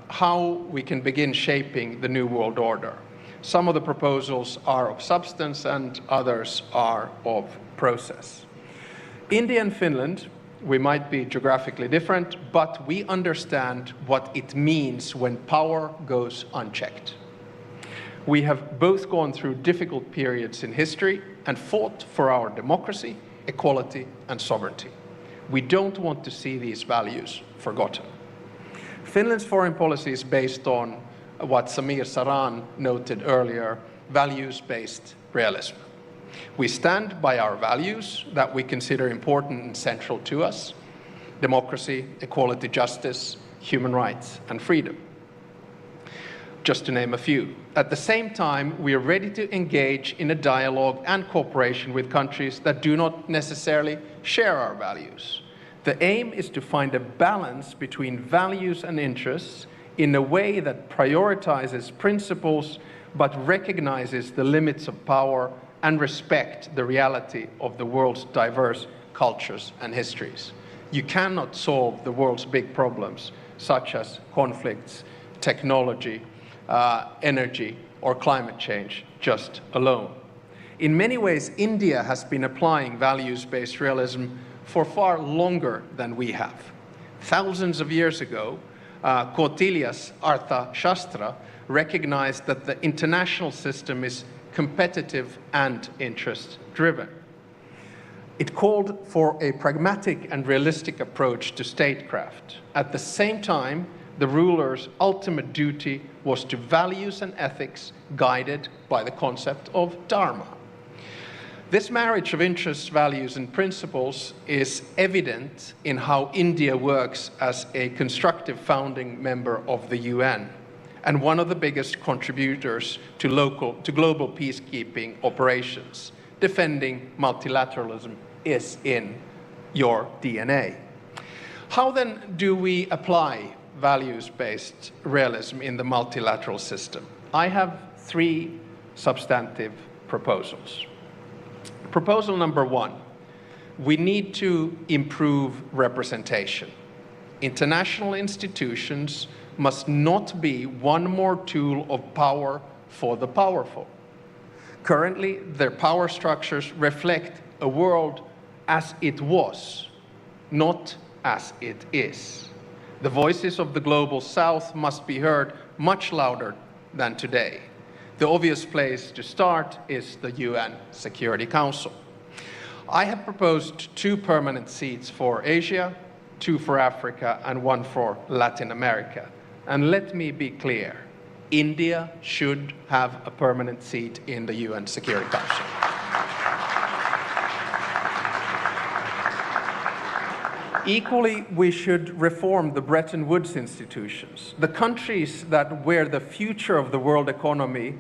how we can begin shaping the new world order. Some of the proposals are of substance and others are of process. India and Finland, we might be geographically different, but we understand what it means when power goes unchecked. We have both gone through difficult periods in history and fought for our democracy, equality, and sovereignty. We don't want to see these values forgotten. Finland's foreign policy is based on what Samir Saran noted earlier, values-based realism. We stand by our values that we consider important and central to us: democracy, equality, justice, human rights, and freedom, just to name a few. At the same time, we are ready to engage in a dialogue and cooperation with countries that do not necessarily share our values. The aim is to find a balance between values and interests in a way that prioritizes principles but recognizes the limits of power and respect the reality of the world's diverse cultures and histories. You cannot solve the world's big problems, such as conflicts, technology, energy, or climate change just alone. In many ways, India has been applying values-based realism for far longer than we have. Thousands of years ago, Kautilya's Artha Shastra recognized that the international system is competitive and interest-driven. It called for a pragmatic and realistic approach to statecraft. At the same time, the ruler's ultimate duty was to values and ethics guided by the concept of dharma. This marriage of interests, values, and principles is evident in how India works as a constructive founding member of the UN and one of the biggest contributors to global peacekeeping operations. Defending multilateralism is in your DNA. How then do we apply values-based realism in the multilateral system? I have three substantive proposals. Proposal number one, we need to improve representation. International institutions must not be one more tool of power for the powerful. Currently, their power structures reflect a world as it was, not as it is. The voices of the global south must be heard much louder than today. The obvious place to start is the UN Security Council. I have proposed 2 permanent seats for Asia, 2 for Africa, and 1 for Latin America. And let me be clear, India should have a permanent seat in the UN Security Council. Equally, we should reform the Bretton Woods institutions. The countries where the future of the world economy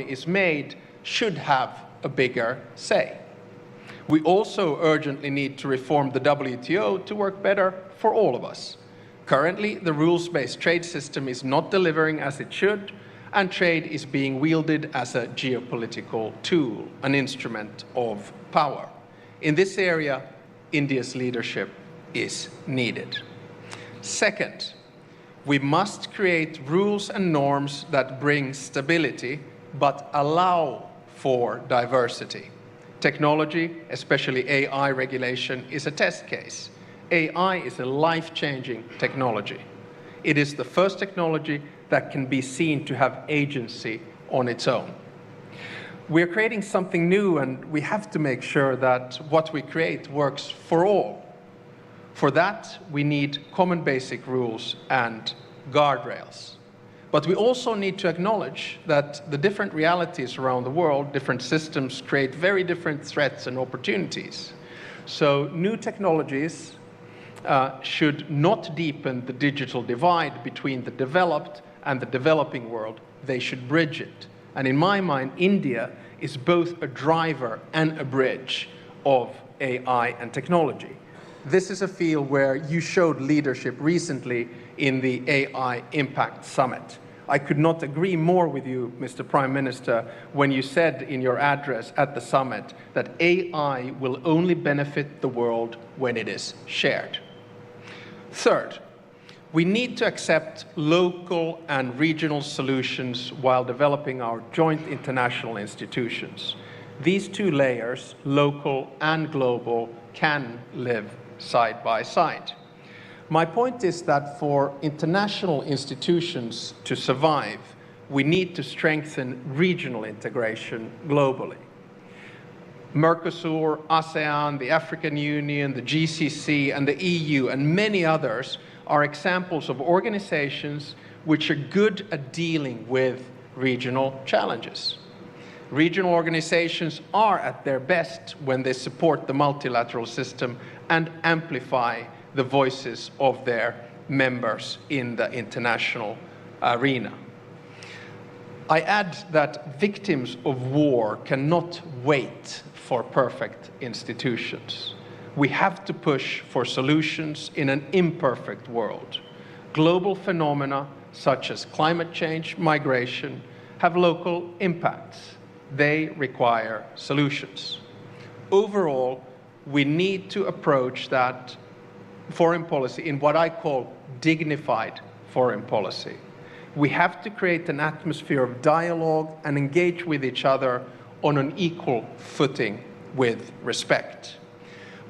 is made should have a bigger say. We also urgently need to reform the WTO to work better for all of us. Currently, the rules-based trade system is not delivering as it should, and trade is being wielded as a geopolitical tool, an instrument of power. In this area, India's leadership is needed. Second, we must create rules and norms that bring stability, but allow for diversity. Technology, especially AI regulation, is a test case. AI is a life-changing technology. It is the first technology that can be seen to have agency on its own. We're creating something new, and we have to make sure that what we create works for all. For that, we need common basic rules and guardrails. But we also need to acknowledge that the different realities around the world, different systems, create very different threats and opportunities. So new technologies should not deepen the digital divide between the developed and the developing world. They should bridge it. And in my mind, India is both a driver and a bridge of AI and technology. This is a field where you showed leadership recently in the AI Impact Summit. I could not agree more with you, Mr. Prime Minister, when you said in your address at the summit that AI will only benefit the world when it is shared. Third, we need to accept local and regional solutions while developing our joint international institutions. These 2 layers, local and global, can live side by side. My point is that for international institutions to survive, we need to strengthen regional integration globally. Mercosur, ASEAN, the African Union, the GCC, and the EU, and many others are examples of organizations which are good at dealing with regional challenges. Regional organizations are at their best when they support the multilateral system and amplify the voices of their members in the international arena. I add that victims of war cannot wait for perfect institutions. We have to push for solutions in an imperfect world. Global phenomena such as climate change, migration, have local impacts. They require solutions. Overall, we need to approach that foreign policy in what I call dignified foreign policy. We have to create an atmosphere of dialogue and engage with each other on an equal footing with respect.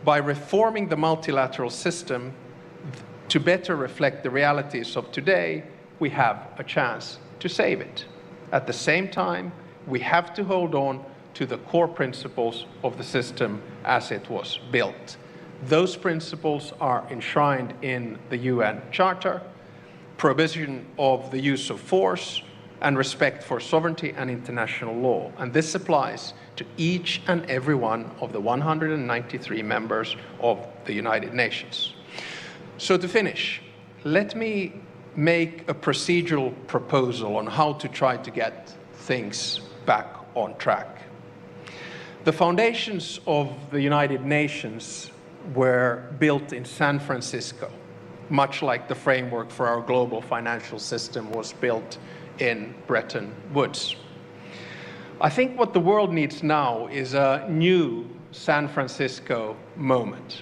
By reforming the multilateral system to better reflect the realities of today, we have a chance to save it. At the same time, we have to hold on to the core principles of the system as it was built. Those principles are enshrined in the UN Charter: prohibition of the use of force and respect for sovereignty and international law. And this applies to each and every one of the 193 members of the United Nations. So to finish, let me make a procedural proposal on how to try to get things back on track. The foundations of the United Nations were built in San Francisco, much like the framework for our global financial system was built in Bretton Woods. I think what the world needs now is a new San Francisco moment.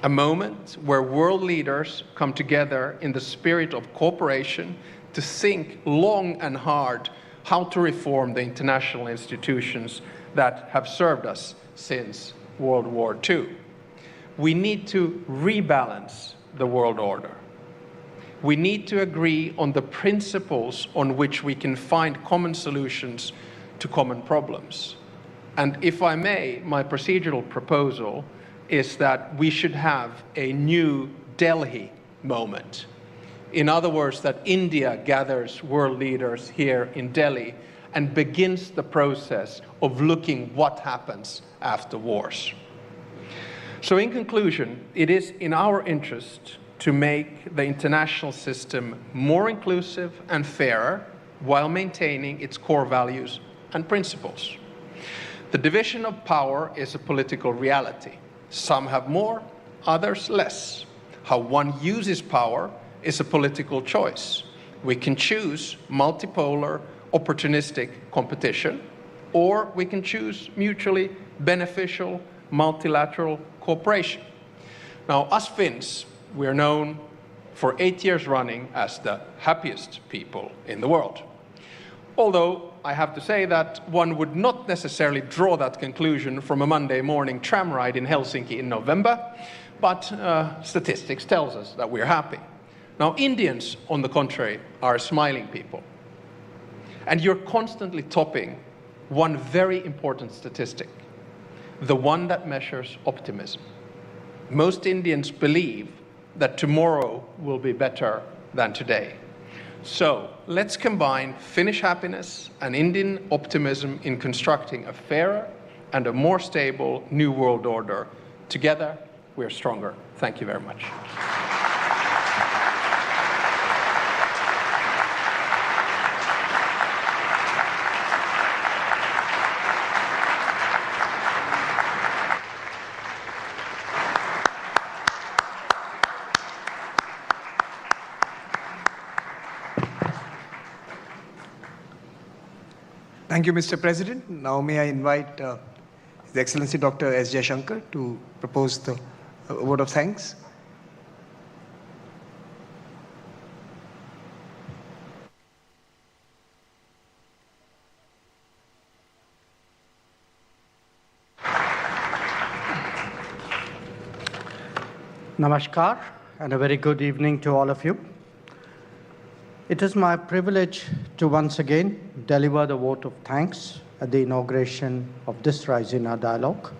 A moment where world leaders come together in the spirit of cooperation to think long and hard how to reform the international institutions that have served us since World War II. We need to rebalance the world order. We need to agree on the principles on which we can find common solutions to common problems. And if I may, my procedural proposal is that we should have a new Delhi moment. In other words, that India gathers world leaders here in Delhi and begins the process of looking what happens after wars. So in conclusion, it is in our interest to make the international system more inclusive and fairer while maintaining its core values and principles. The division of power is a political reality. Some have more, others less. How one uses power is a political choice. We can choose multipolar, opportunistic competition, or we can choose mutually beneficial, multilateral cooperation. Now, us Finns, we're known for 8 years running as the happiest people in the world. Although I have to say that one would not necessarily draw that conclusion from a Monday morning tram ride in Helsinki in November, but statistics tells us that we're happy. Now, Indians, on the contrary, are smiling people. And you're constantly topping one very important statistic, the one that measures optimism. Most Indians believe that tomorrow will be better than today. So let's combine Finnish happiness and Indian optimism in constructing a fairer and a more stable new world order. Together, we're stronger. Thank you very much. Thank you, Mr. President. Now may I invite His Excellency Dr. S. Jaishankar to propose the vote of thanks. Namaskar and a very good evening to all of you. It is my privilege to once again deliver the vote of thanks at the inauguration of this Raisina Dialogue.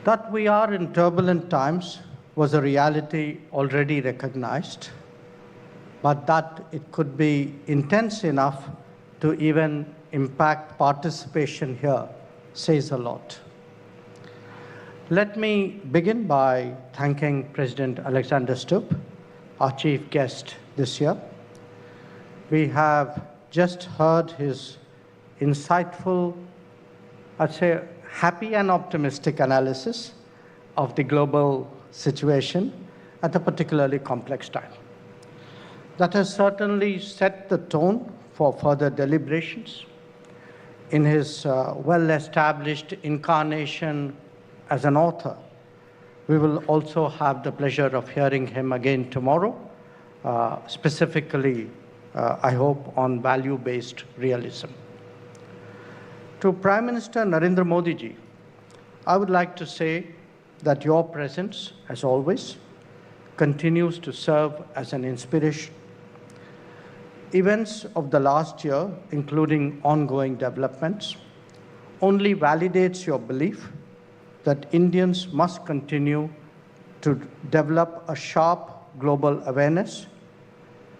That we are in turbulent times was a reality already recognized, but that it could be intense enough to even impact participation here says a lot. Let me begin by thanking President Alexander Stubb, our chief guest this year. We have just heard his insightful, I'd say, happy and optimistic analysis of the global situation at a particularly complex time. That has certainly set the tone for further deliberations. In his well-established incarnation as an author, we will also have the pleasure of hearing him again tomorrow, specifically I hope, on value-based realism. To Prime Minister Narendra Modi ji, I would like to say that your presence, as always, continues to serve as an inspiration. Events of the last year, including ongoing developments, only validates your belief that Indians must continue to develop a sharp global awareness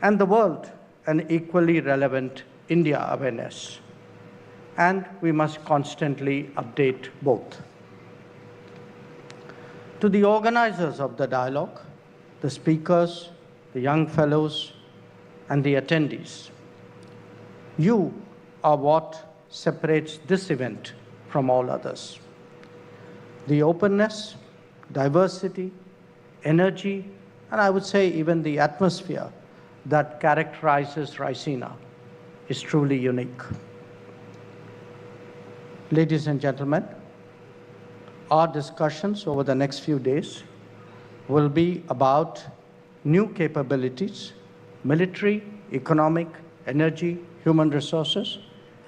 and the world an equally relevant India awareness. And we must constantly update both. To the organizers of the dialogue, the speakers, the young fellows, and the attendees, you are what separates this event from all others. The openness, diversity, energy, and I would say even the atmosphere that characterizes Raisina is truly unique. Ladies and gentlemen, our discussions over the next few days will be about new capabilities, military, economic, energy, human resources,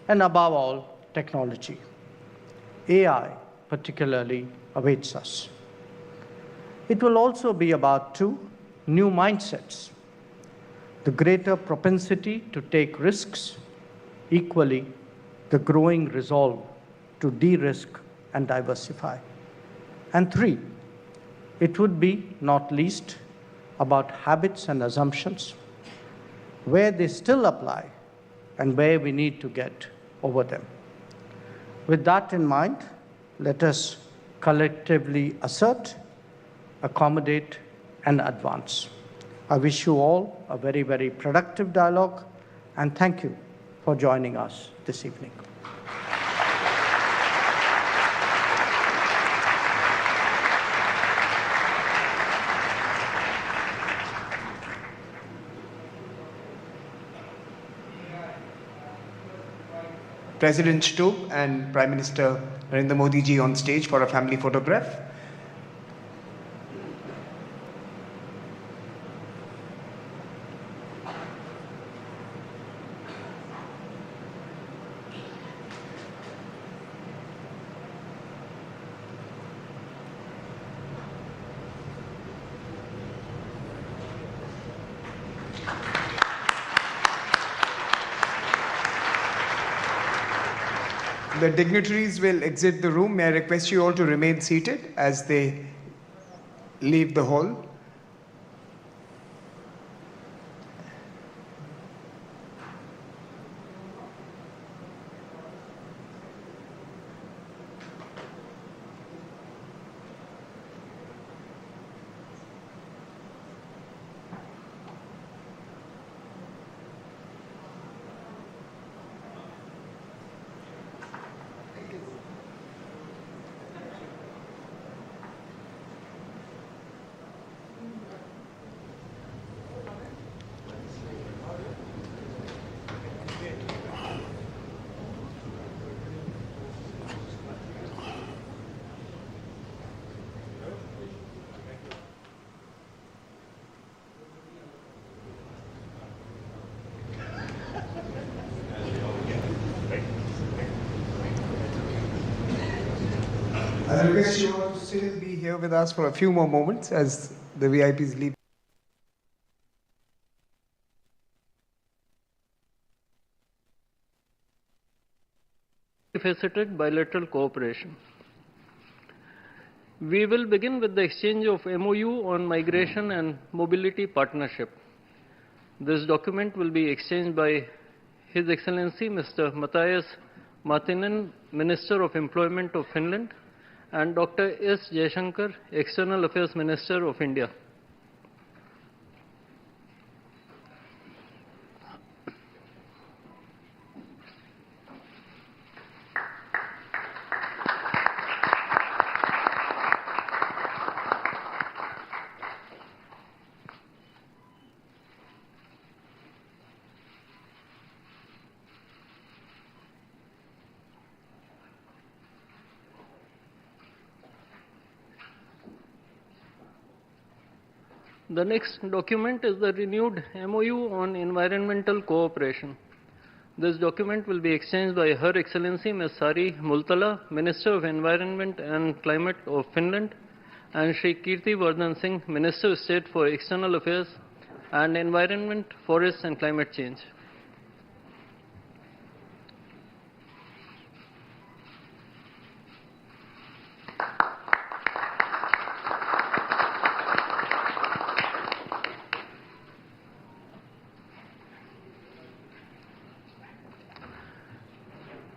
and above all, technology. AI particularly awaits us. It will also be about two new mindsets: the greater propensity to take risks, equally the growing resolve to de-risk and diversify. And three, it would be, not least, about habits and assumptions, where they still apply and where we need to get over them. With that in mind, let us collectively assert, accommodate, and advance. I wish you all a very, very productive dialogue, and thank you for joining us this evening. President Stubb and Prime Minister Narendra Modi ji on stage for a family photograph. The dignitaries will exit the room. May I request you all to remain seated as they leave the hall. I request you all to still be here with us for a few more moments as the VIPs leave. Multifaceted bilateral cooperation. We will begin with the exchange of MOU on migration and mobility partnership. This document will be exchanged by His Excellency Mr. Matthias Martinen, Minister of Employment of Finland, and Dr. S. Jaishankar, External Affairs Minister of India. The next document is the renewed MOU on environmental cooperation. This document will be exchanged by Her Excellency Ms. Sari Multala, Minister of Environment and Climate of Finland, and Shri Kirti Vardhan Singh, Minister of State for External Affairs and Environment, Forests and Climate Change.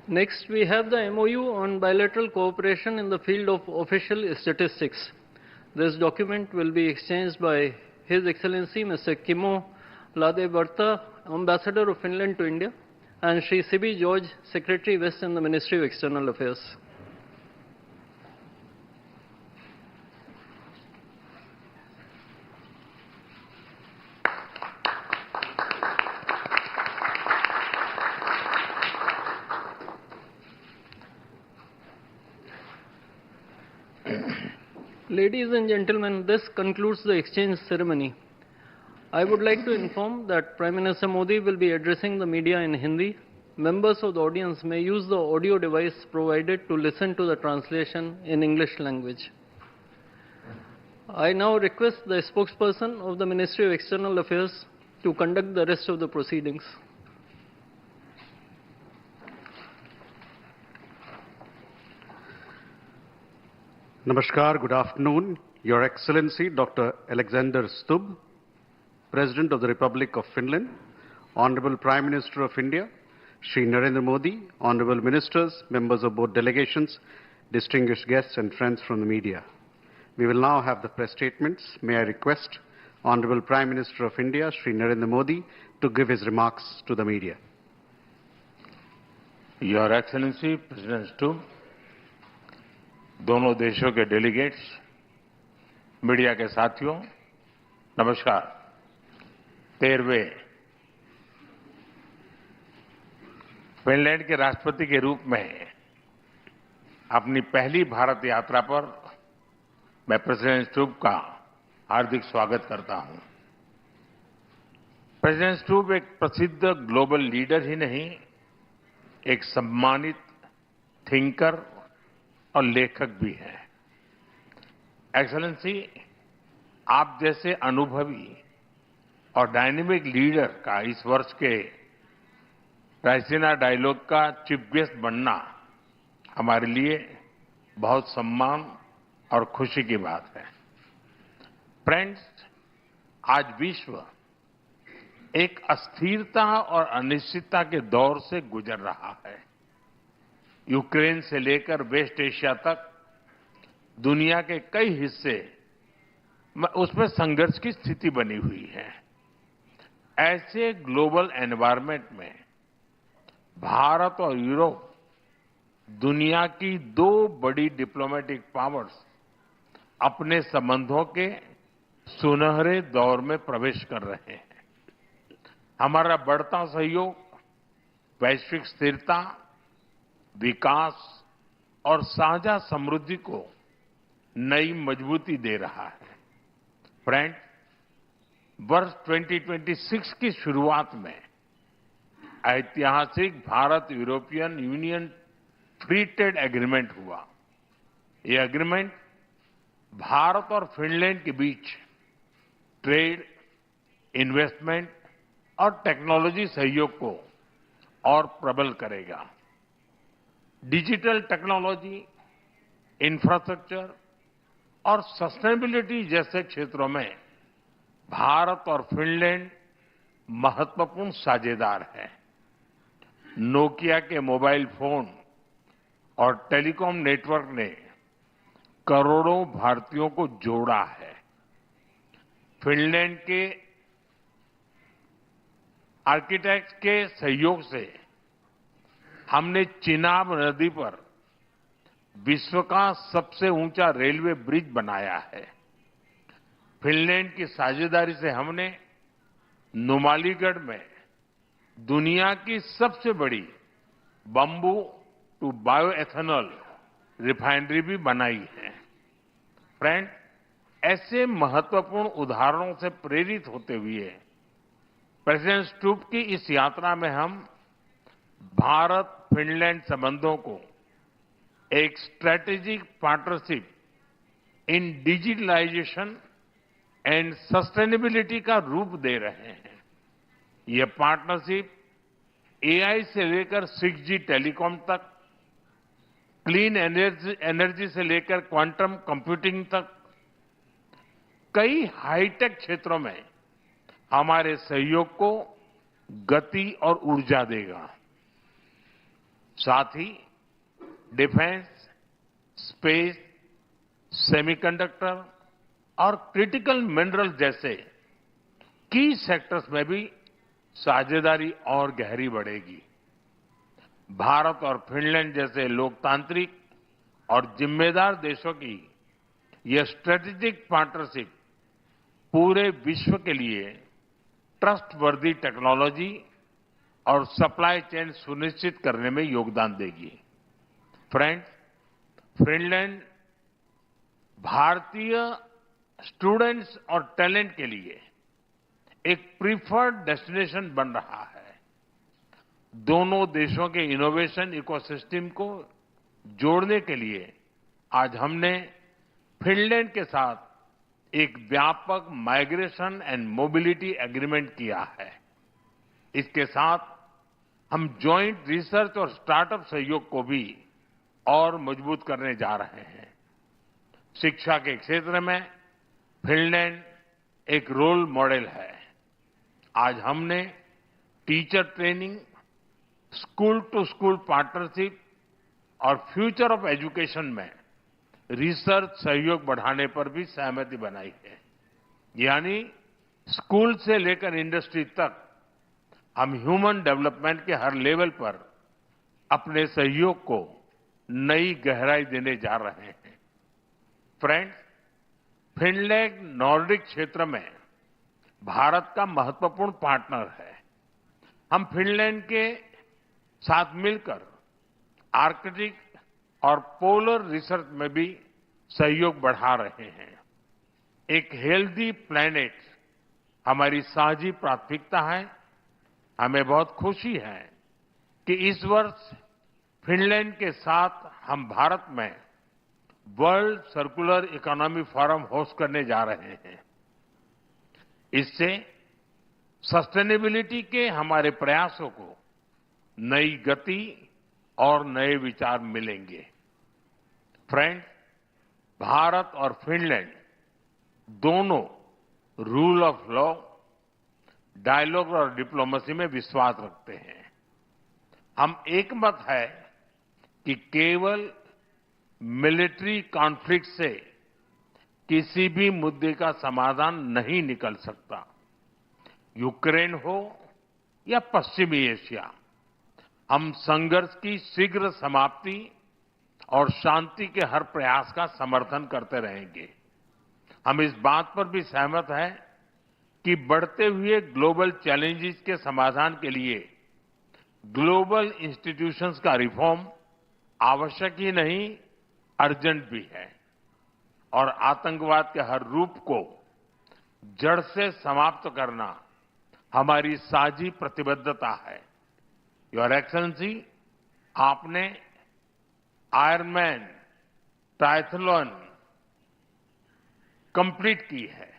Next, we have the MOU on bilateral cooperation in the field of official statistics. This document will be exchanged by His Excellency Mr. Kimmo Laddeberta, Ambassador of Finland to India, and Shri C.B. George, Secretary West in the Ministry of External Affairs. Ladies and gentlemen, this concludes the exchange ceremony. I would like to inform that Prime Minister Modi will be addressing the media in Hindi. Members of the audience may use the audio device provided to listen to the translation in English language. I now request the spokesperson of the Ministry of External Affairs to conduct the rest of the proceedings. Namaskar, good afternoon. Your Excellency Dr. Alexander Stubb, President of the Republic of Finland, Honorable Prime Minister of India, Shri Narendra Modi, Honorable Ministers, members of both delegations, distinguished guests and friends from the media. We will now have the press statements. May I request Honorable Prime Minister of India, Shri Narendra Modi, to give his remarks to the media. Your Excellency, President Stubb, दोनों देशों के delegates, media के साथियों, नमस्कार। 13वें Finland के राष्ट्रपति के रूप में अपनी पहली भारत यात्रा पर मैं प्रेसिडेंट स्टुब का हार्दिक स्वागत करता हूं। प्रेसिडेंट स्टुब एक प्रसिद्ध ग्लोबल लीडर ही नहीं, एक सम्मानित थिंकर और लेखक भी हैं। एक्सेलेंसी, आप जैसे अनुभवी और डायनेमिक लीडर का इस वर्ष के रायसीना डायलॉग का चीफ गेस्ट बनना हमारे लिए बहुत सम्मान और खुशी की बात है। फ्रेंड्स, आज विश्व एक अस्थिरता और अनिश्चितता के दौर से गुजर रहा है। यूक्रेन से लेकर वेस्ट एशिया तक दुनिया के कई हिस्से उसमें संघर्ष की स्थिति बनी हुई है। ऐसे ग्लोबल एनवायरनमेंट में भारत और यूरोप दुनिया की दो बड़ी डिप्लोमेटिक पावर्स अपने संबंधों के सुनहरे दौर में प्रवेश कर रहे हैं। हमारा बढ़ता सहयोग वैश्विक स्थिरता, विकास और साझा समृद्धि को नई मजबूती दे रहा है। फ्रेंड, वर्ष 2026 की शुरुआत में ऐतिहासिक Bharat European union free trade agreement हुआ। ये एग्रीमेंट भारत और फिनलैंड के बीच ट्रेड, इन्वेस्टमेंट और टेक्नोलॉजी सहयोग को और प्रबल करेगा। डिजिटल टेक्नोलॉजी, इंफ्रास्ट्रक्चर और सस्टेनेबिलिटी जैसे क्षेत्रों में भारत और फिनलैंड महत्वपूर्ण साझेदार हैं। नोकिया के मोबाइल फोन और टेलीकॉम नेटवर्क ने करोड़ों भारतीयों को जोड़ा है। फिनलैंड के आर्किटेक्ट के सहयोग से हमने चिनाब नदी पर विश्व का सबसे ऊंचा रेलवे ब्रिज बनाया है। फिनलैंड की साझेदारी से हमने नुमालीगढ़ में दुनिया की सबसे बड़ी बंबू टू बायोएथेनॉल रिफाइनरी भी बनाई है। फ्रेंड, ऐसे महत्वपूर्ण उदाहरणों से प्रेरित होते हुए प्रेसिडेंट स्टूब की इस यात्रा में हम भारत फिनलैंड संबंधों को एक strategic partnership in digitalisation and sustainability का रूप दे रहे हैं। यह पार्टनरशिप एआई से लेकर 6G टेलीकॉम तक, क्लीन एनर्जी से लेकर क्वांटम कंप्यूटिंग तक कई हाईटेक क्षेत्रों में हमारे सहयोग को गति और ऊर्जा देगा। साथ ही डिफेंस, स्पेस, सेमीकंडक्टर और क्रिटिकल मिनरल जैसे की सेक्टर्स में भी साझेदारी और गहरी बढ़ेगी। भारत और फिनलैंड जैसे लोकतांत्रिक और जिम्मेदार देशों की यह स्ट्रेटेजिक पार्टनरशिप पूरे विश्व के लिए ट्रस्टवर्दी टेक्नोलॉजी और सप्लाई चेन सुनिश्चित करने में योगदान देगी। फ्रेंड्स, फिनलैंड भारतीय स्टूडेंट्स और टैलेंट के लिए एक प्रीफर्ड डेस्टिनेशन बन रहा है। दोनों देशों के इनोवेशन इकोसिस्टम को जोड़ने के लिए आज हमने फिनलैंड के साथ एक व्यापक माइग्रेशन एंड मोबिलिटी एग्रीमेंट किया है। इसके साथ हम जॉइंट रिसर्च और स्टार्टअप सहयोग को भी और मजबूत करने जा रहे हैं। शिक्षा के क्षेत्र में फिनलैंड एक रोल मॉडल है। आज हमने teacher training, school to school partnership और फ्यूचर ऑफ एजुकेशन में रिसर्च सहयोग बढ़ाने पर भी सहमति बनाई है। यानी स्कूल से लेकर इंडस्ट्री तक हम ह्यूमन डेवलपमेंट के हर लेवल पर अपने सहयोग को नई गहराई देने जा रहे हैं। फ्रेंड्स, फिनलैंड नॉर्डिक क्षेत्र में भारत का महत्वपूर्ण पार्टनर है। हम फिनलैंड के साथ मिलकर आर्कटिक और पोलर रिसर्च में भी सहयोग बढ़ा रहे हैं। एक हेल्दी प्लैनेट हमारी साझी प्राथमिकता है। हमें बहुत खुशी है कि इस वर्ष फिनलैंड के साथ हम भारत में world circular economy forum host करने जा रहे हैं। इससे सस्टेनेबिलिटी के हमारे प्रयासों को नई गति और नए विचार मिलेंगे। फ्रेंड्स, भारत और फिनलैंड दोनों रूल ऑफ लॉ, डायलॉग और डिप्लोमेसी में विश्वास रखते हैं। हम एक मत है कि केवल मिलिट्री कॉन्फ्लिक्ट से किसी भी मुद्दे का समाधान नहीं निकल सकता। यूक्रेन हो या पश्चिमी एशिया, हम संघर्ष की शीघ्र समाप्ति और शांति के हर प्रयास का समर्थन करते रहेंगे। हम इस बात पर भी सहमत हैं कि बढ़ते हुए ग्लोबल चैलेंजेस के समाधान के लिए ग्लोबल इंस्टीट्यूशंस का रिफॉर्म आवश्यक ही नहीं, अर्जेंट भी है। और आतंकवाद के हर रूप को जड़ से समाप्त करना हमारी साझी प्रतिबद्धता है। योर एक्सेलेंसी, आपने आयरनमैन ट्रायथलॉन कंप्लीट की है।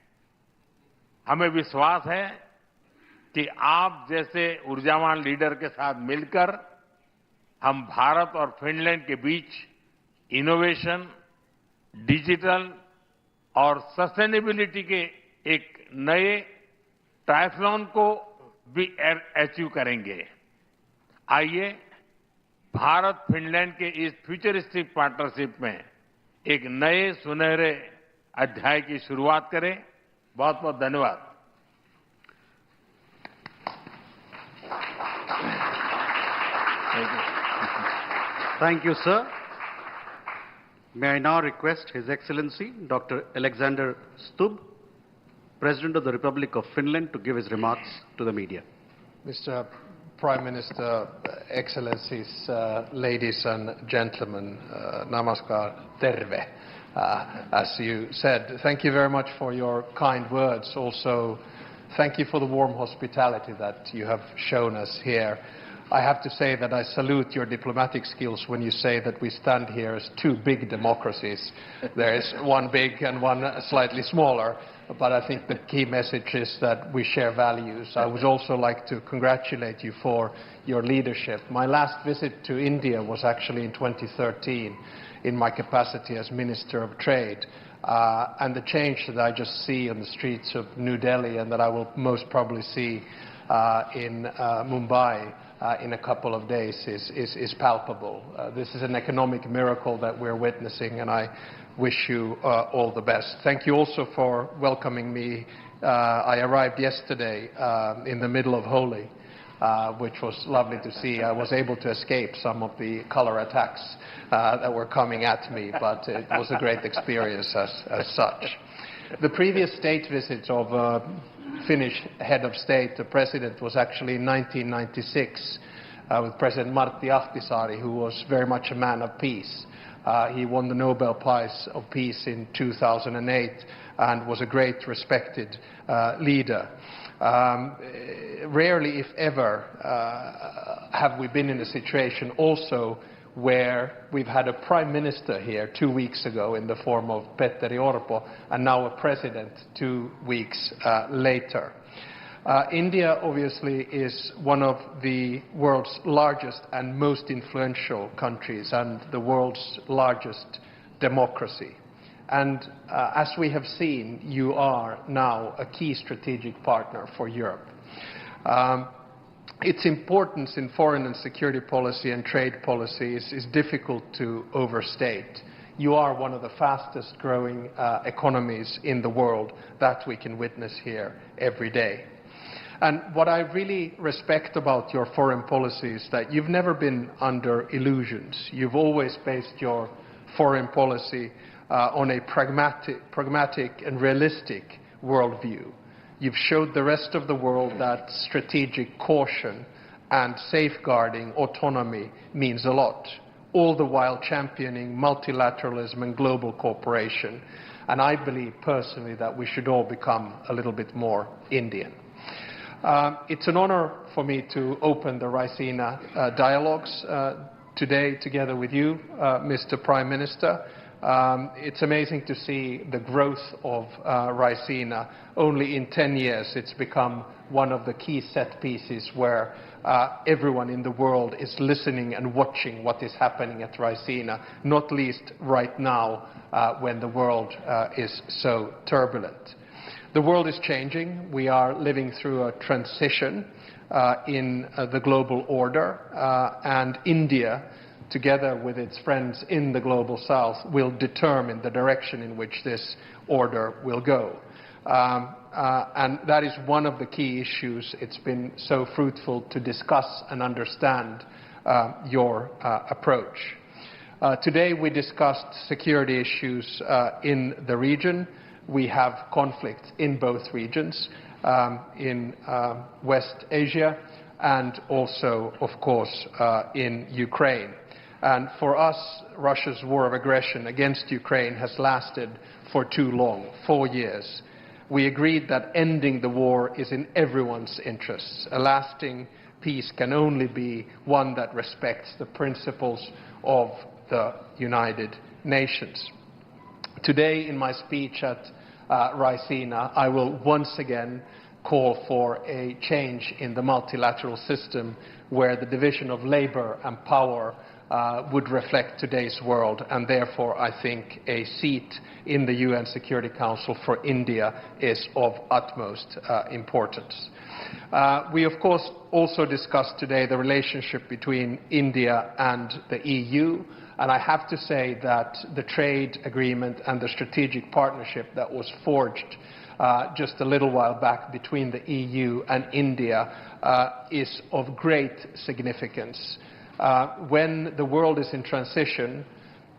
हमें विश्वास है कि आप जैसे ऊर्जावान लीडर के साथ मिलकर हम भारत और फिनलैंड के बीच इनोवेशन, डिजिटल और सस्टेनेबिलिटी के एक नए ट्रायथलॉन को भी अचीव करेंगे। आइए भारत फिनलैंड के इस फ्यूचरिस्टिक पार्टनरशिप में एक नए सुनहरे अध्याय की शुरुआत करें। बहुत बहुत धन्यवाद। Thank you, sir. May I now request His Excellency Dr. Alexander Stubb, President of the Republic of Finland, to give his remarks to the media. Mr. Prime Minister, Excellencies, ladies and gentlemen, namaskar, terve, as you said. Thank you very much for your kind words. Also, thank you for the warm hospitality that you have shown us here. I have to say that I salute your diplomatic skills when you say that we stand here as two big democracies. There is one big and one slightly smaller, but I think the key message is that we share values. I would also like to congratulate you for your leadership. My last visit to India was actually in 2013 in my capacity as Minister of Trade. And the change that I just see on the streets of New Delhi and that I will most probably see in Mumbai in a couple of days is palpable. This is an economic miracle that we're witnessing, and I wish you all the best. Thank you also for welcoming me. I arrived yesterday in the middle of Holi, which was lovely to see. I was able to escape some of the color attacks that were coming at me, but it was a great experience as such. The previous state visit of Finnish head of state, the president, was actually in 1996 with President Martti Ahtisaari, who was very much a man of peace. He won the Nobel Prize of Peace in 2008 and was a great respected leader. Rarely, if ever, have we been in a situation also where we've had a prime minister here 2 weeks ago in the form of Petteri Orpo, and now a president 2 weeks later. India obviously is one of the world's largest and most influential countries and the world's largest democracy. And as we have seen, you are now a key strategic partner for Europe. Its importance in foreign and security policy and trade policies is difficult to overstate. You are one of the fastest growing economies in the world. That we can witness here every day. And what I really respect about your foreign policy is that you've never been under illusions. You've always based your foreign policy on a pragmatic and realistic worldview. You've showed the rest of the world that strategic caution and safeguarding autonomy means a lot, all the while championing multilateralism and global cooperation. And I believe personally that we should all become a little bit more Indian. It's an honor for me to open the Raisina dialogues today together with you, Mr. Prime Minister. It's amazing to see the growth of Raisina. Only in 10 years it's become one of the key set pieces where everyone in the world is listening and watching what is happening at Raisina, not least right now when the world is so turbulent. The world is changing. We are living through a transition in the global order, and India, together with its friends in the global south, will determine the direction in which this order will go. And that is one of the key issues. It's been so fruitful to discuss and understand your approach. Today we discussed security issues in the region. We have conflicts in both regions, in West Asia and also, of course, in Ukraine. And for us, Russia's war of aggression against Ukraine has lasted for too long, 4 years. We agreed that ending the war is in everyone's interests. A lasting peace can only be one that respects the principles of the United Nations. Today, in my speech at Raisina, I will once again call for a change in the multilateral system where the division of labor and power would reflect today's world, and therefore I think a seat in the UN Security Council for India is of utmost importance. We of course also discussed today the relationship between India and the EU, and I have to say that the trade agreement and the strategic partnership that was forged just a little while back between the EU and India is of great significance. When the world is in transition,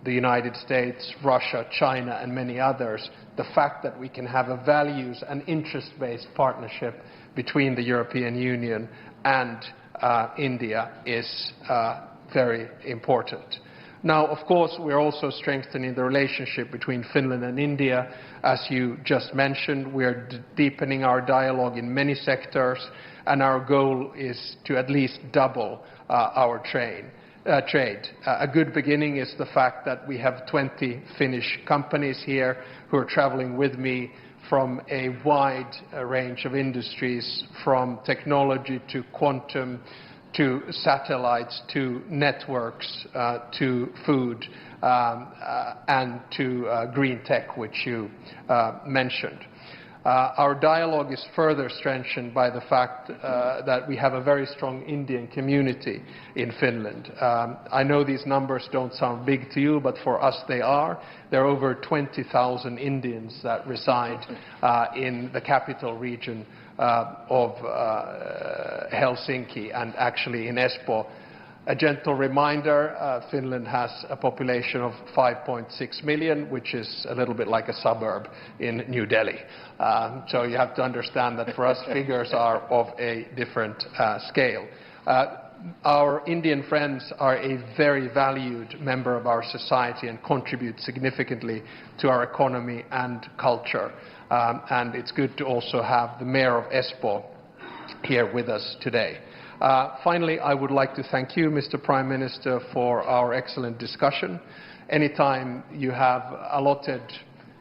the United States, Russia, China and many others, the fact that we can have a values and interest-based partnership between the European Union and India is very important. Now, of course, we're also strengthening the relationship between Finland and India. As you just mentioned, we're deepening our dialogue in many sectors, and our goal is to at least double our trade. A good beginning is the fact that we have 20 Finnish companies here who are traveling with me from a wide range of industries, from technology to quantum, to satellites, to networks, to food, and to green tech, which you mentioned. Our dialogue is further strengthened by the fact that we have a very strong Indian community in Finland. I know these numbers don't sound big to you, but for us they are. There are over 20,000 Indians that reside in the capital region of Helsinki and actually in Espoo. A gentle reminder, Finland has a population of 5.6 million, which is a little bit like a suburb in New Delhi. So you have to understand that for us figures are of a different scale. Our Indian friends are a very valued member of our society and contribute significantly to our economy and culture. And it's good to also have the Mayor of Espoo here with us today. Finally, I would like to thank you, Mr. Prime Minister, for our excellent discussion. Anytime you have allotted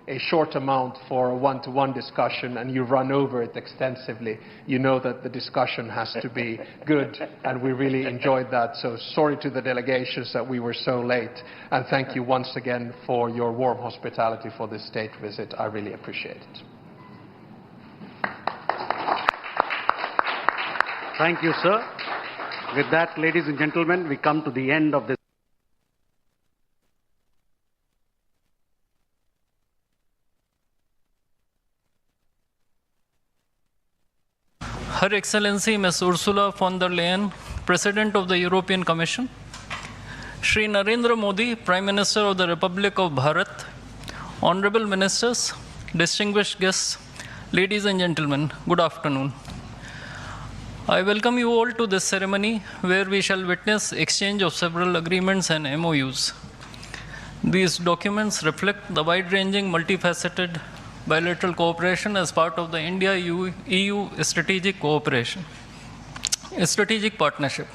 a short amount for a one-to-one discussion and you run over it extensively, you know that the discussion has to be good, and we really enjoyed that. So sorry to the delegations that we were so late, and thank you once again for your warm hospitality for this state visit. I really appreciate it. Thank you, sir. With that, ladies and gentlemen, we come to the end of this. Her Excellency Ms. Ursula von der Leyen, President of the European Commission, Shri Narendra Modi, Prime Minister of the Republic of Bharat, Honorable Ministers, distinguished guests, ladies and gentlemen, good afternoon. I welcome you all to this ceremony where we shall witness exchange of several agreements and MOUs. These documents reflect the wide-ranging, multifaceted bilateral cooperation as part of the India-EU strategic cooperation, a strategic partnership.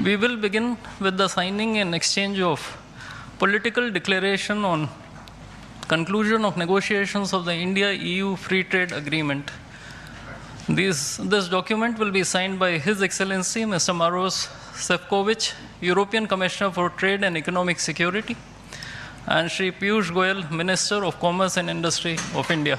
We will begin with the signing and exchange of political declaration on conclusion of negotiations of the India-EU Free Trade Agreement. This document will be signed by His Excellency Mr. Maros Sefcovic, European Commissioner for Trade and Economic Security, and Shri Piyush Goyal, Minister of Commerce and Industry of India.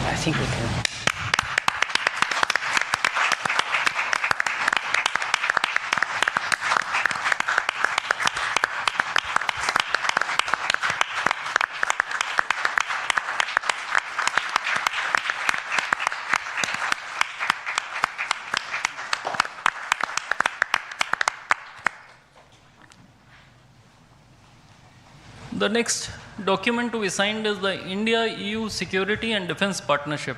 I think we can. The next document to be signed is the India-EU Security and Defense Partnership.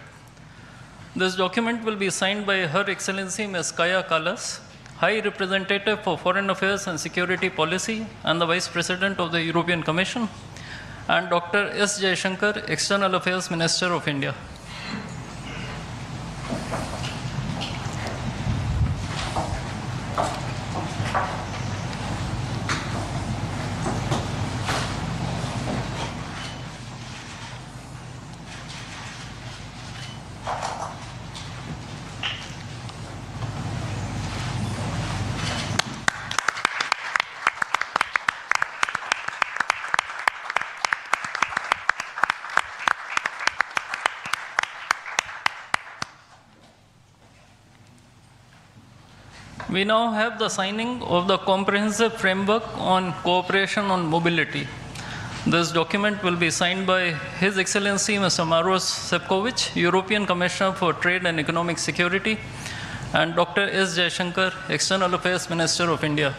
This document will be signed by Her Excellency Ms. Kaja Kallas, High Representative for Foreign Affairs and Security Policy and the Vice President of the European Commission, and Dr. S. Jaishankar, External Affairs Minister of India. We now have the signing of the Comprehensive Framework on Cooperation on Mobility. This document will be signed by His Excellency Mr. Maros Sefcovic, European Commissioner for Trade and Economic Security, and Dr. S. Jaishankar, External Affairs Minister of India.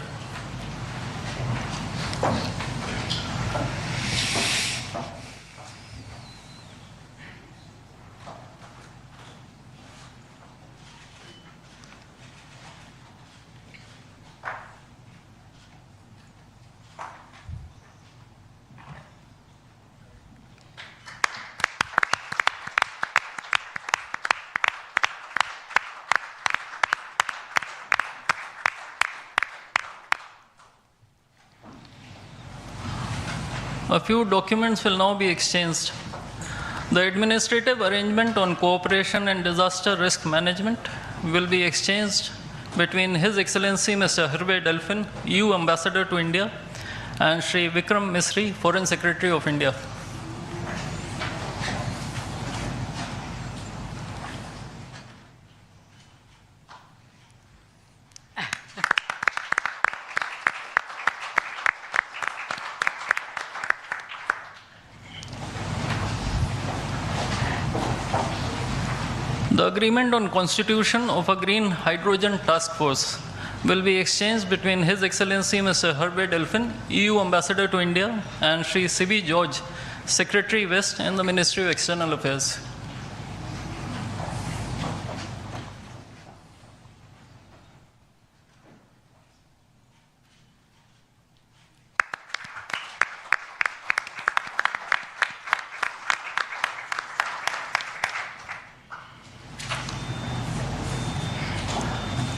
A few documents will now be exchanged. The administrative arrangement on cooperation and disaster risk management will be exchanged between His Excellency Mr. Hervé Delphin, EU Ambassador to India, and Shri Vikram Misri, Foreign Secretary of India. The agreement on constitution of a green hydrogen task force will be exchanged between His Excellency Mr. Hervé Delphin, EU Ambassador to India, and Shri C.B. George, Secretary West in the Ministry of External Affairs.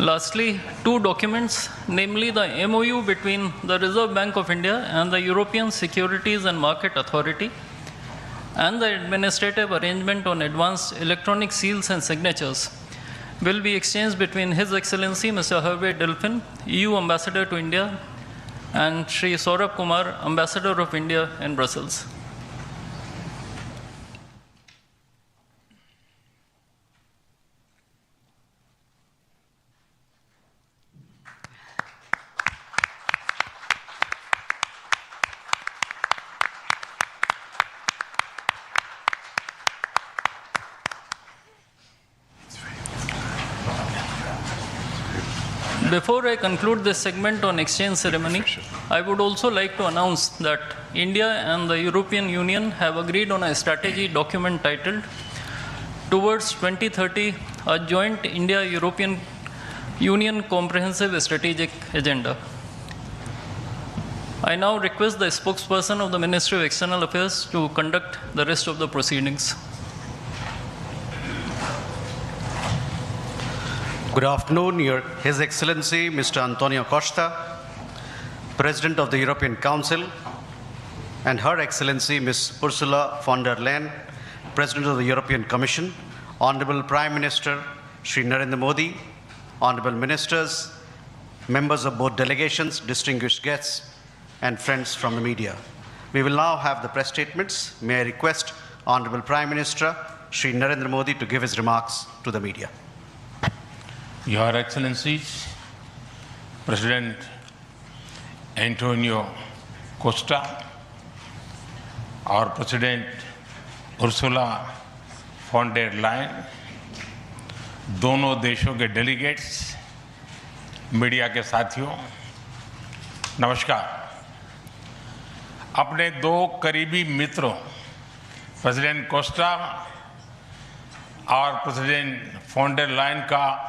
Lastly, two documents, namely the MOU between the Reserve Bank of India and the European Securities and Market Authority, and the administrative arrangement on advanced electronic seals and signatures, will be exchanged between His Excellency Mr. Hervé Delphin, EU Ambassador to India, and Shri Saurabh Kumar, Ambassador of India in Brussels. Before I conclude this segment on exchange ceremony, I would also like to announce that India and the European Union have agreed on a strategy document titled Towards 2030, a joint India-European Union Comprehensive Strategic Agenda. I now request the spokesperson of the Ministry of External Affairs to conduct the rest of the proceedings. Good afternoon, His Excellency Mr. Antonio Costa, President of the European Council, and Her Excellency Ms. Ursula von der Leyen, President of the European Commission, Honorable Prime Minister Shri Narendra Modi, Honorable Ministers, members of both delegations, distinguished guests, and friends from the media. We will now have the press statements. May I request Honorable Prime Minister Shri Narendra Modi to give his remarks to the media. Your Excellencies, President Antonio Costa, our President Ursula von der Leyen, दोनों देशों के delegates, media के साथियों, नमस्कार। अपने दो करीबी मित्रों, प्रेसिडेंट कोस्टा और प्रेसिडेंट von der Leyen का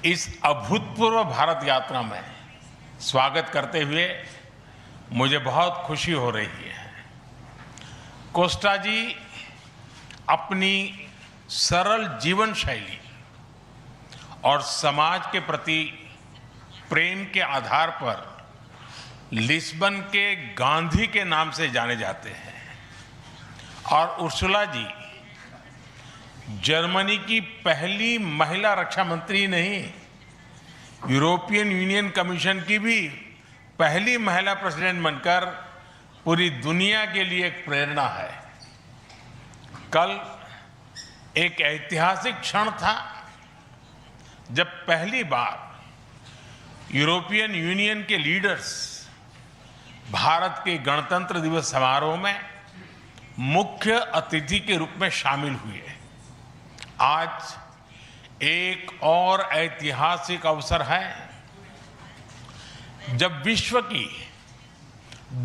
इस अभूतपूर्व भारत यात्रा में स्वागत करते हुए मुझे बहुत खुशी हो रही है। कोस्टा जी अपनी सरल जीवन शैली और समाज के प्रति प्रेम के आधार पर लिस्बन के गांधी के नाम से जाने जाते हैं और उर्सुला जी जर्मनी की पहली महिला रक्षा मंत्री नहीं, यूरोपियन यूनियन कमीशन की भी पहली महिला प्रेसिडेंट बनकर पूरी दुनिया के लिए एक प्रेरणा है। कल एक ऐतिहासिक क्षण था जब पहली बार यूरोपियन यूनियन के लीडर्स भारत के गणतंत्र दिवस समारोह में मुख्य अतिथि के रूप में शामिल हुए। आज एक और ऐतिहासिक अवसर है जब विश्व की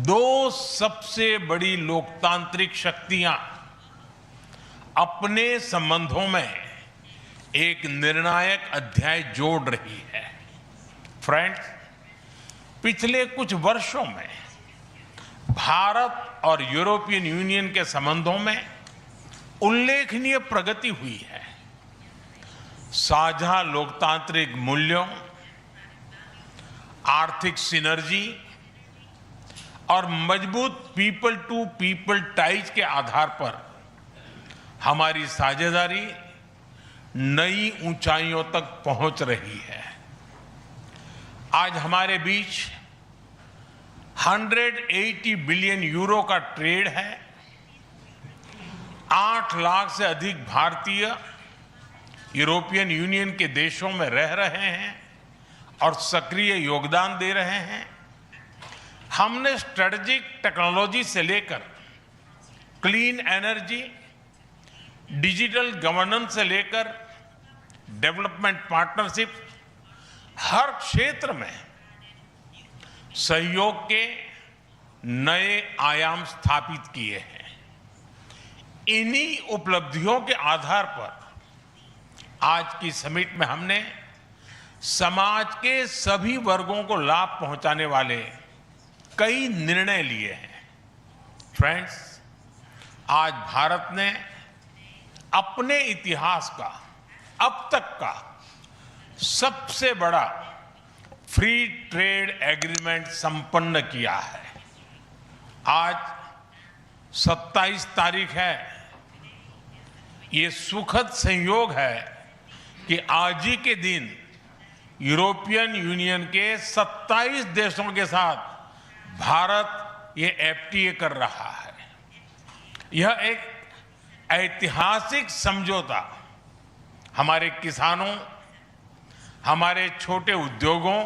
दो सबसे बड़ी लोकतांत्रिक शक्तियां अपने संबंधों में एक निर्णायक अध्याय जोड़ रही है। फ्रेंड्स, पिछले कुछ वर्षों में भारत और यूरोपियन यूनियन के संबंधों में उल्लेखनीय प्रगति हुई है। साझा लोकतांत्रिक मूल्यों, आर्थिक सिनर्जी और मजबूत पीपल टू पीपल टाइज के आधार पर हमारी साझेदारी नई ऊंचाइयों तक पहुंच रही है। आज हमारे बीच 180 बिलियन यूरो का ट्रेड है। 8 लाख से अधिक भारतीय यूरोपियन यूनियन के देशों में रह रहे हैं और सक्रिय योगदान दे रहे हैं। हमने स्ट्रेटेजिक टेक्नोलॉजी से लेकर क्लीन एनर्जी, डिजिटल गवर्नेंस से लेकर डेवलपमेंट पार्टनरशिप, हर क्षेत्र में सहयोग के नए आयाम स्थापित किए हैं। इन्हीं उपलब्धियों के आधार पर आज की समिट में हमने समाज के सभी वर्गों को लाभ पहुंचाने वाले कई निर्णय लिए हैं। फ्रेंड्स, आज भारत ने अपने इतिहास का अब तक का सबसे बड़ा फ्री ट्रेड एग्रीमेंट संपन्न किया है। आज 27 तारीख है। ये सुखद संयोग है कि आज ही के दिन यूरोपियन यूनियन के 27 देशों के साथ भारत ये एफटीए कर रहा है। यह एक ऐतिहासिक समझौता हमारे किसानों, हमारे छोटे उद्योगों,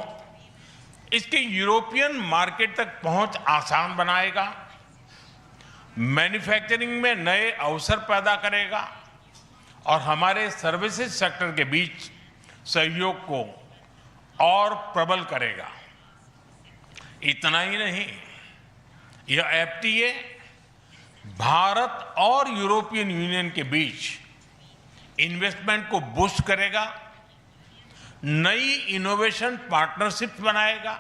इसके यूरोपियन मार्केट तक पहुंच आसान बनाएगा, मैन्युफैक्चरिंग में नए अवसर पैदा करेगा और हमारे सर्विसेज सेक्टर के बीच सहयोग को और प्रबल करेगा। इतना ही नहीं, यह एफटीए भारत और यूरोपियन यूनियन के बीच इन्वेस्टमेंट को बूस्ट करेगा, नई इनोवेशन पार्टनरशिप बनाएगा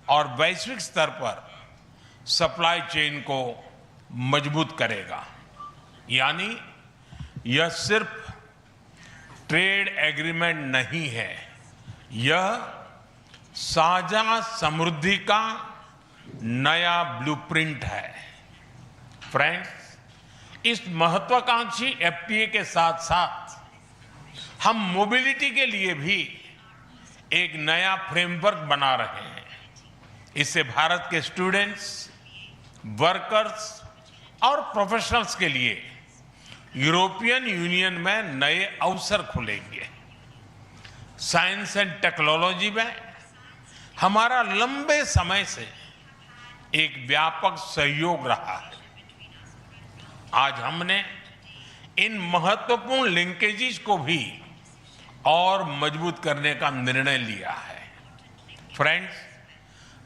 और वैश्विक स्तर पर सप्लाई चेन को मजबूत करेगा। यानी यह सिर्फ ट्रेड एग्रीमेंट नहीं है, यह साझा समृद्धि का नया ब्लूप्रिंट है। फ्रेंड्स, इस महत्वाकांक्षी एफटीए के साथ साथ हम मोबिलिटी के लिए भी एक नया फ्रेमवर्क बना रहे हैं। इससे भारत के स्टूडेंट्स, वर्कर्स और प्रोफेशनल्स के लिए यूरोपियन यूनियन में नए अवसर खुलेंगे। साइंस एंड टेक्नोलॉजी में हमारा लंबे समय से एक व्यापक सहयोग रहा है। आज हमने इन महत्वपूर्ण लिंकेजेस को भी और मजबूत करने का निर्णय लिया है। फ्रेंड्स,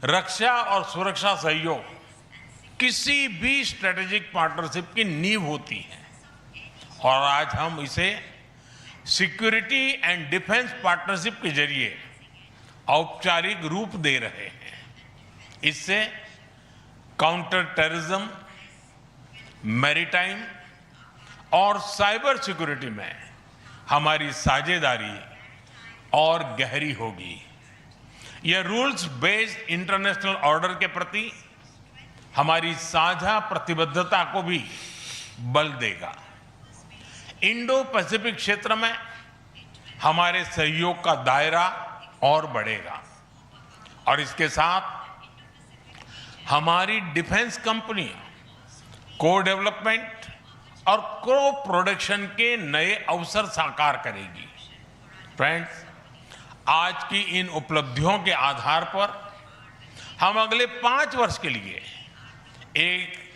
रक्षा और सुरक्षा सहयोग किसी भी स्ट्रेटेजिक पार्टनरशिप की नींव होती है और आज हम इसे सिक्योरिटी एंड डिफेंस पार्टनरशिप के जरिए औपचारिक रूप दे रहे हैं। इससे काउंटर टेररिज्म, मैरीटाइम और साइबर सिक्योरिटी में हमारी साझेदारी और गहरी होगी। यह रूल्स बेस्ड इंटरनेशनल ऑर्डर के प्रति हमारी साझा प्रतिबद्धता को भी बल देगा। इंडो पैसिफिक क्षेत्र में हमारे सहयोग का दायरा और बढ़ेगा और इसके साथ हमारी डिफेंस कंपनियां को डेवलपमेंट और को प्रोडक्शन के नए अवसर साकार करेगी। फ्रेंड्स, आज की इन उपलब्धियों के आधार पर हम अगले 5 वर्ष के लिए एक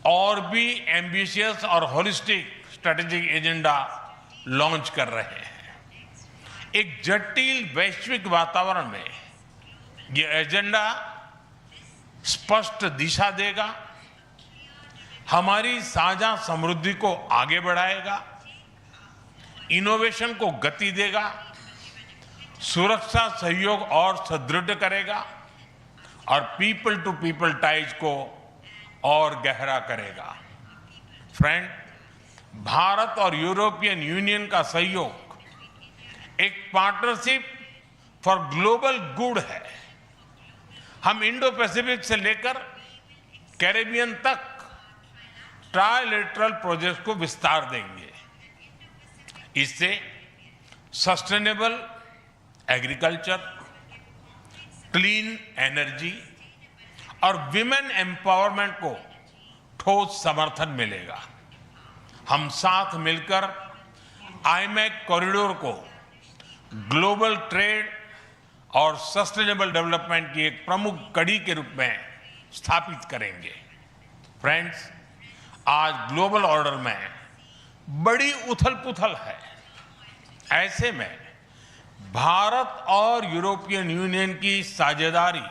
और भी एम्बिशियस और होलिस्टिक स्ट्रेटेजिक एजेंडा लॉन्च कर रहे हैं। एक जटिल वैश्विक वातावरण में ये एजेंडा स्पष्ट दिशा देगा, हमारी साझा समृद्धि को आगे बढ़ाएगा, इनोवेशन को गति देगा, सुरक्षा सहयोग और सुदृढ़ करेगा और पीपल टू पीपल टाइज को और गहरा करेगा। फ्रेंड, भारत और यूरोपियन यूनियन का सहयोग एक पार्टनरशिप फॉर ग्लोबल गुड है। हम इंडो पैसिफिक से लेकर कैरेबियन तक ट्राइलेटरल प्रोजेक्ट को विस्तार देंगे। इससे सस्टेनेबल एग्रीकल्चर, क्लीन एनर्जी और विमेन एम्पावरमेंट को ठोस समर्थन मिलेगा। हम साथ मिलकर आईमैक कॉरिडोर को ग्लोबल ट्रेड और सस्टेनेबल डेवलपमेंट की एक प्रमुख कड़ी के रूप में स्थापित करेंगे। फ्रेंड्स, आज ग्लोबल ऑर्डर में बड़ी उथल-पुथल है। ऐसे में भारत और यूरोपियन यूनियन की साझेदारी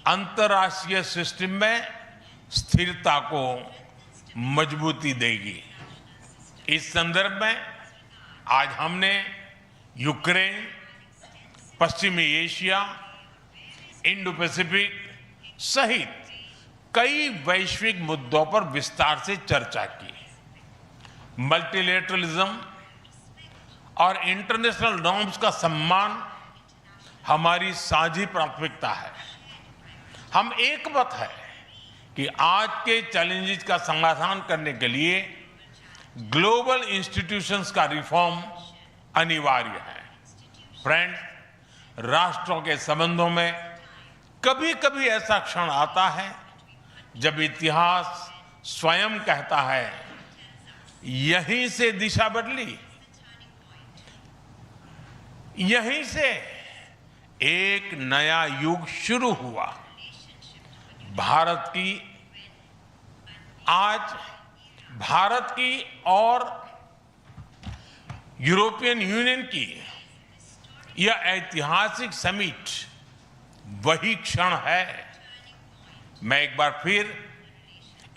अंतर्राष्ट्रीय सिस्टम में स्थिरता को मजबूती देगी। इस संदर्भ में आज हमने यूक्रेन, पश्चिमी एशिया, इंडो पैसिफिक सहित कई वैश्विक मुद्दों पर विस्तार से चर्चा की। मल्टीलेटरलिज्म और इंटरनेशनल नॉर्म्स का सम्मान हमारी साझी प्राथमिकता है। हम एकमत है कि आज के चैलेंजेस का समाधान करने के लिए ग्लोबल इंस्टीट्यूशंस का रिफॉर्म अनिवार्य है। फ्रेंड्स, राष्ट्रों के संबंधों में कभी-कभी ऐसा क्षण आता है जब इतिहास स्वयं कहता है, यहीं से दिशा बदली, यहीं से एक नया युग शुरू हुआ। भारत की और यूरोपियन यूनियन की यह ऐतिहासिक समिट वही क्षण है। मैं एक बार फिर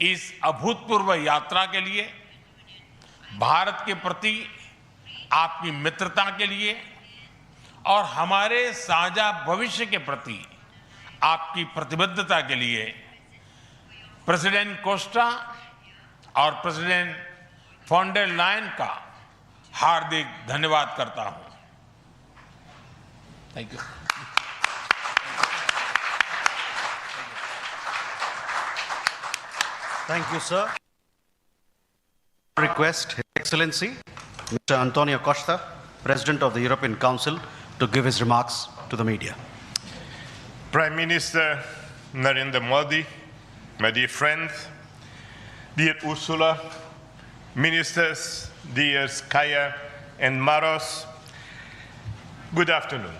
इस अभूतपूर्व यात्रा के लिए, भारत के प्रति आपकी मित्रता के लिए और हमारे साझा भविष्य के प्रति आपकी प्रतिबद्धता के लिए प्रेसिडेंट कोस्टा और प्रेसिडेंट फॉन डेर लायन का हार्दिक धन्यवाद करता हूं। Thank you. Thank you, sir. Request His Excellency Mr. Antonio Costa, President of the European Council, to give his remarks to the media. Prime Minister Narendra Modi, my dear friend, dear Ursula, ministers, dear Kaya and Maros, good afternoon.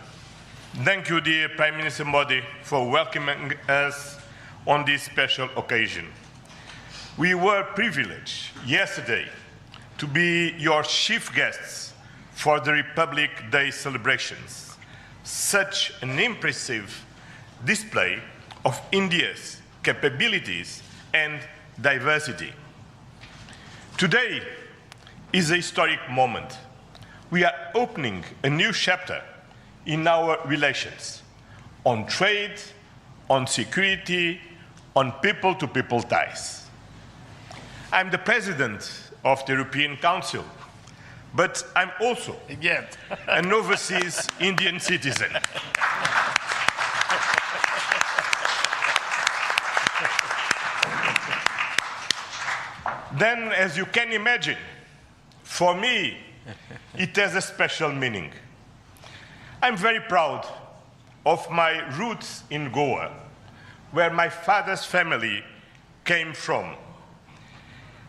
Thank you, dear Prime Minister Modi, for welcoming us on this special occasion. We were privileged yesterday to be your chief guests for the Republic Day celebrations. Such an impressive display of India's capabilities and diversity. Today is a historic moment. We are opening a new chapter in our relations on trade, on security, on people-to-people ties. I'm the president of the European Council, but I'm also an overseas Indian citizen. Then, as you can imagine, for me, it has a special meaning. I'm very proud of my roots in Goa, where my father's family came from.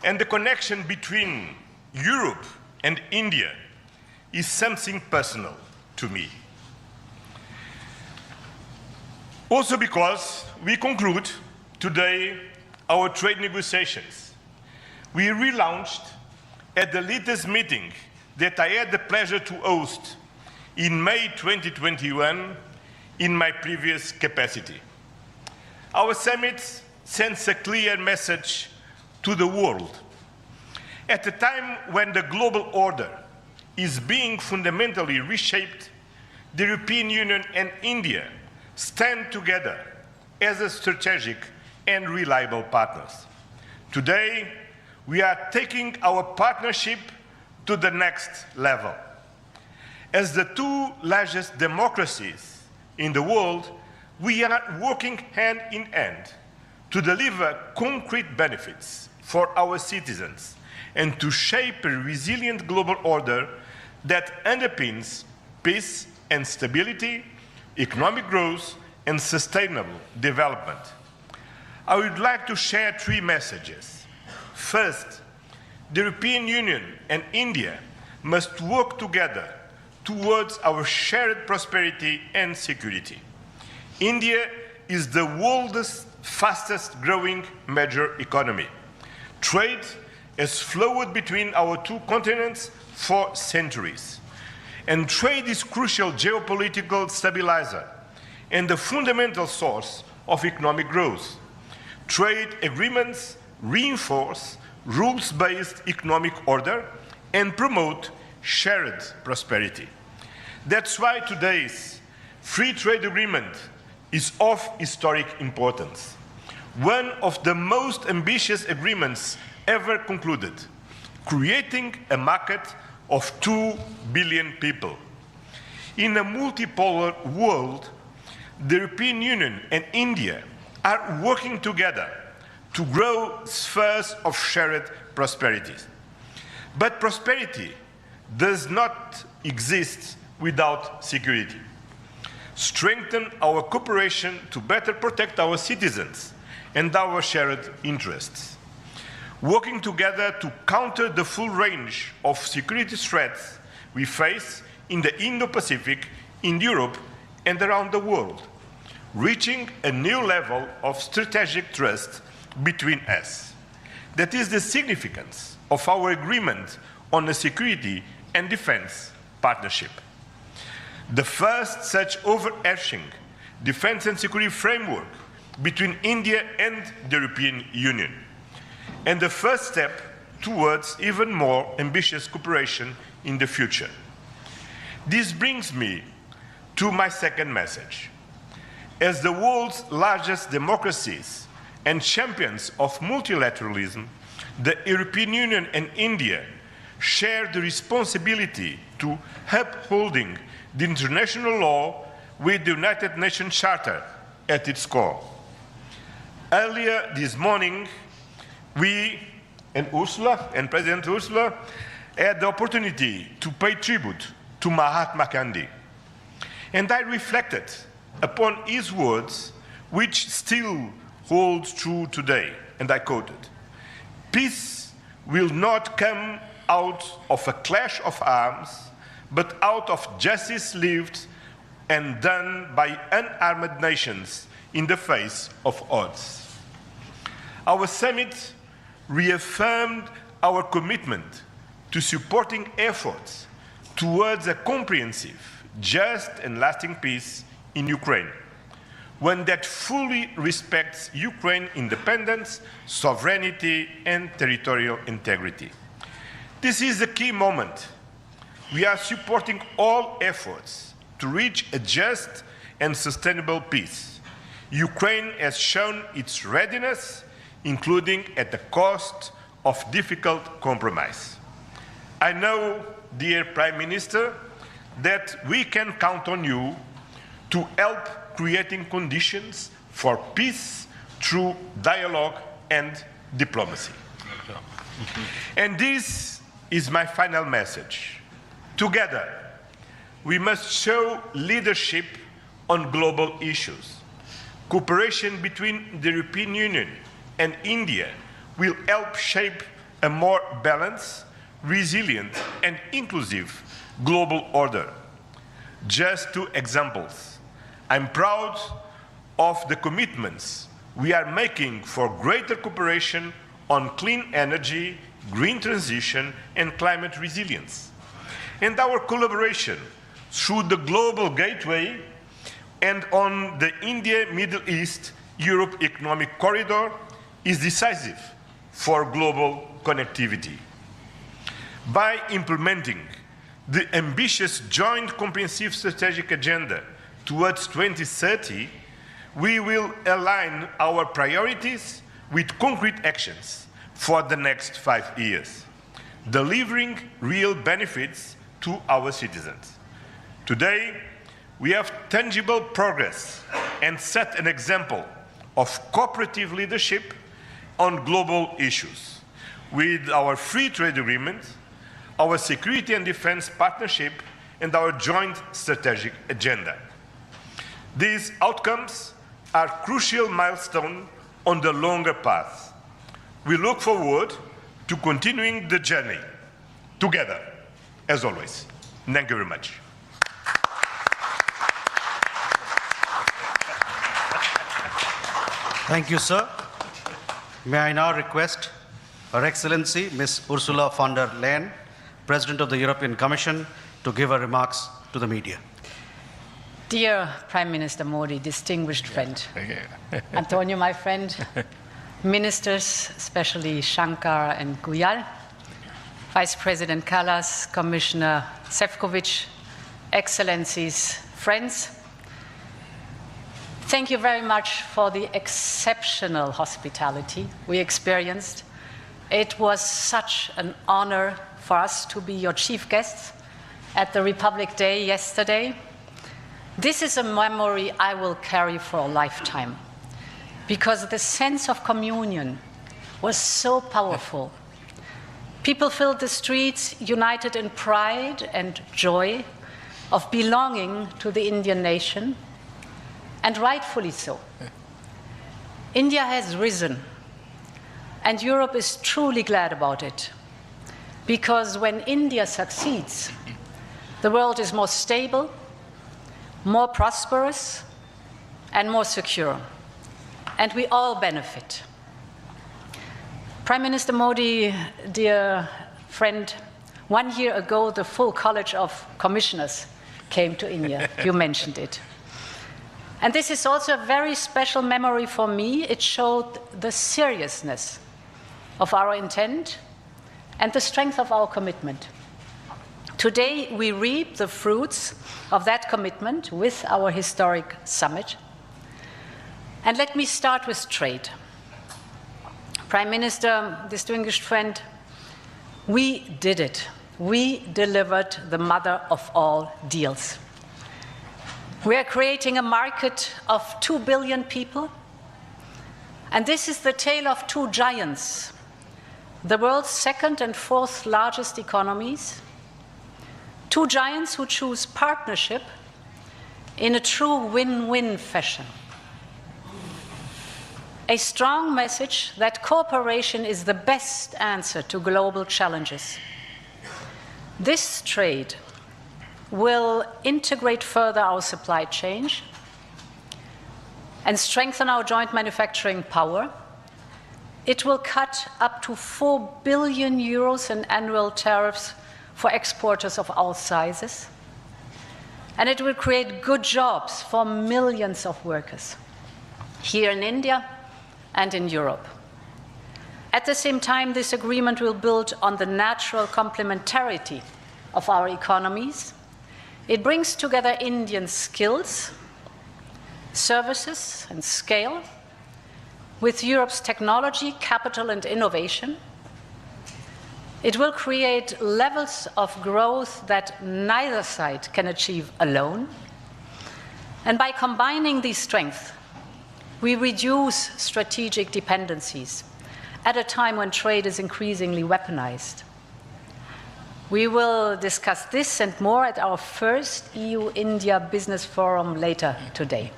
And the connection between Europe and India is something personal to me. Also because we conclude today our trade negotiations. We relaunched at the latest meeting that I had the pleasure to host in May 2021 in my previous capacity. Our summit sends a clear message to the world. At a time when the global order is being fundamentally reshaped, the European Union and India stand together as a strategic and reliable partners. Today, we are taking our partnership to the next level. As the two largest democracies in the world, we are working hand in hand to deliver concrete benefits for our citizens and to shape a resilient global order that underpins peace and stability, economic growth, and sustainable development. I would like to share three messages. First, the European Union and India must work together towards our shared prosperity and security. India is the world's fastest growing major economy. Trade has flowed between our two continents for centuries. And trade is crucial geopolitical stabilizer and the fundamental source of economic growth. Trade agreements reinforce rules-based economic order and promote shared prosperity. That's why today's free trade agreement is of historic importance, one of the most ambitious agreements ever concluded, creating a market of 2 billion people. In a multipolar world, the European Union and India are working together to grow spheres of shared prosperity. But prosperity does not exist without security. Strengthen our cooperation to better protect our citizens and our shared interests. Working together to counter the full range of security threats we face in the Indo-Pacific, in Europe, and around the world, reaching a new level of strategic trust between us. That is the significance of our agreement on a security and defense partnership. The first such overarching defense and security framework between India and the European Union, and the first step towards even more ambitious cooperation in the future. This brings me to my second message. As the world's largest democracies and champions of multilateralism, the European Union and India share the responsibility to upholding the international law with the United Nations Charter at its core. Earlier this morning, we and Ursula, and President Ursula, had the opportunity to pay tribute to Mahatma Gandhi. And I reflected upon his words, which still hold true today, and I quoted, "Peace will not come out of a clash of arms, but out of justice lived and done by unarmed nations in the face of odds." Our summit reaffirmed our commitment to supporting efforts towards a comprehensive, just and lasting peace in Ukraine, one that fully respects Ukraine's independence, sovereignty, and territorial integrity. This is a key moment. We are supporting all efforts to reach a just and sustainable peace. Ukraine has shown its readiness, including at the cost of difficult compromise. I know, dear Prime Minister, that we can count on you to help creating conditions for peace through dialogue and diplomacy. And this is my final message. Together, we must show leadership on global issues. Cooperation between the European Union and India will help shape a more balanced, resilient, and inclusive global order. Just two examples. I'm proud of the commitments we are making for greater cooperation on clean energy, green transition, and climate resilience. And our collaboration through the Global Gateway and on the India-Middle East-Europe Economic Corridor is decisive for global connectivity. By implementing the ambitious Joint Comprehensive Strategic Agenda towards 2030, we will align our priorities with concrete actions for the next 5 years, delivering real benefits to our citizens. Today, we have tangible progress and set an example of cooperative leadership on global issues with our free trade agreement, our security and defense partnership, and our joint strategic agenda. These outcomes are crucial milestones on the longer path. We look forward to continuing the journey together, as always. Thank you very much. Thank you, sir. May I now request Her Excellency Ms. Ursula von der Leyen, President of the European Commission, to give her remarks to the media. Dear Prime Minister Modi, distinguished friend, Antonio, my friend, ministers, especially Shankar and Goyal, Vice President Kallas, Commissioner Šefčovič, Excellencies, friends, thank you very much for the exceptional hospitality we experienced. It was such an honor for us to be your chief guests at the Republic Day yesterday. This is a memory I will carry for a lifetime, because the sense of communion was so powerful. People filled the streets united in pride and joy of belonging to the Indian nation, and rightfully so. India has risen, and Europe is truly glad about it, because when India succeeds, the world is more stable, more prosperous, and more secure, and we all benefit. Prime Minister Modi, dear friend, 1 year ago, the full College of Commissioners came to India. You mentioned it. And this is also a very special memory for me. It showed the seriousness of our intent and the strength of our commitment. Today, we reap the fruits of that commitment with our historic summit. And let me start with trade. Prime Minister, distinguished friend, we did it. We delivered the mother of all deals. We are creating a market of 2 billion people. And this is the tale of two giants, the world's second and fourth largest economies. Two giants who choose partnership in a true win-win fashion. A strong message that cooperation is the best answer to global challenges. This trade will integrate further our supply chain and strengthen our joint manufacturing power. It will cut up to 4 billion euros in annual tariffs for exporters of all sizes. And it will create good jobs for millions of workers here in India and in Europe. At the same time, this agreement will build on the natural complementarity of our economies. It brings together Indian skills, services, and scale with Europe's technology, capital, and innovation. It will create levels of growth that neither side can achieve alone. And by combining these strengths, we reduce strategic dependencies at a time when trade is increasingly weaponized. We will discuss this and more at our first EU-India Business Forum later today.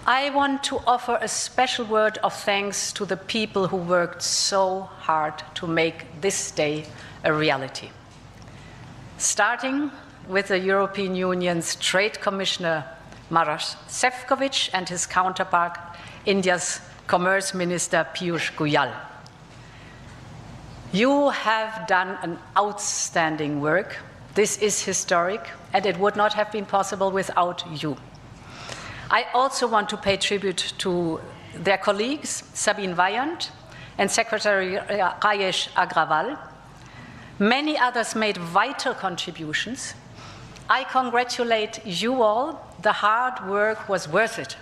I want to offer a special word of thanks to the people who worked so hard to make this day a reality. Starting with the European Union's Trade Commissioner, Maroš Šefčovič, and his counterpart, India's Commerce Minister Piyush Goyal. You have done an outstanding work. This is historic, and it would not have been possible without you. I also want to pay tribute to their colleagues, Sabine Weyand and Secretary Rajesh Agrawal. Many others made vital contributions. I congratulate you all. The hard work was worth it.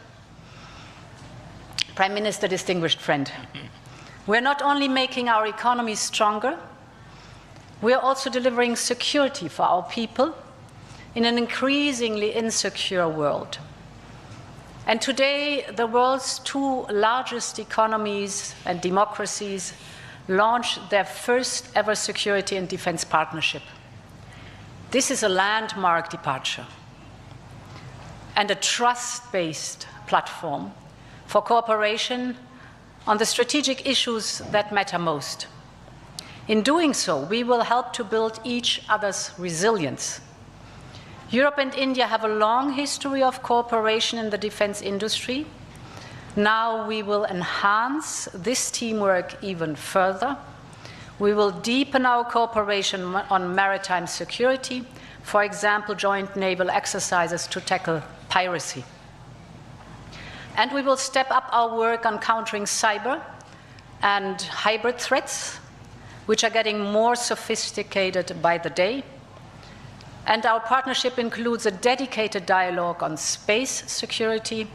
Prime Minister, distinguished friend, we're not only making our economy stronger, we are also delivering security for our people in an increasingly insecure world. And today, the world's two largest economies and democracies launched their first ever security and defense partnership. This is a landmark departure and a trust-based platform for cooperation on the strategic issues that matter most. In doing so, we will help to build each other's resilience. Europe and India have a long history of cooperation in the defense industry. Now we will enhance this teamwork even further. We will deepen our cooperation on maritime security, for example, joint naval exercises to tackle piracy. And we will step up our work on countering cyber and hybrid threats, which are getting more sophisticated by the day. And our partnership includes a dedicated dialogue on space security,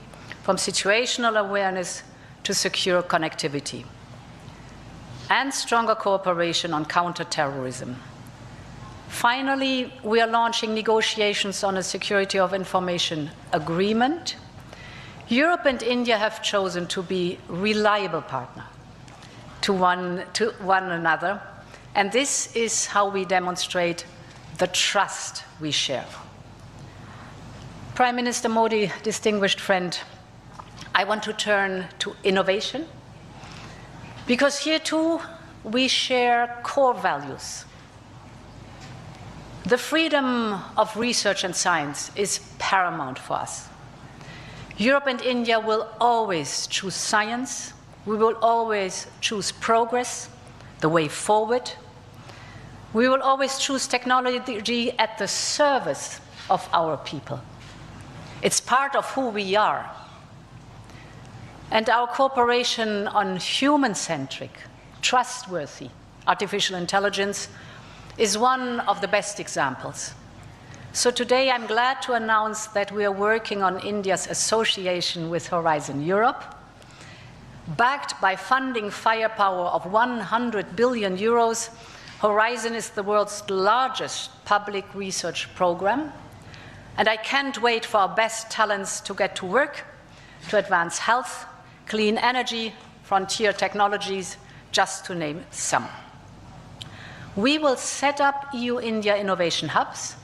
from situational awareness to secure connectivity, and stronger cooperation on counterterrorism. Finally, we are launching negotiations on a security of information agreement. Europe and India have chosen to be reliable partners to one another, and this is how we demonstrate the trust we share. Prime Minister Modi, distinguished friend, I want to turn to innovation, because here too we share core values. The freedom of research and science is paramount for us. Europe and India will always choose science. We will always choose progress, the way forward. We will always choose technology at the service of our people. It's part of who we are. And our cooperation on human-centric, trustworthy artificial intelligence is one of the best examples. So today I'm glad to announce that we are working on India's association with Horizon Europe. Backed by funding firepower of 100 billion euros, Horizon is the world's largest public research program. And I can't wait for our best talents to get to work to advance health, clean energy, frontier technologies, just to name some. We will set up EU-India innovation hubs.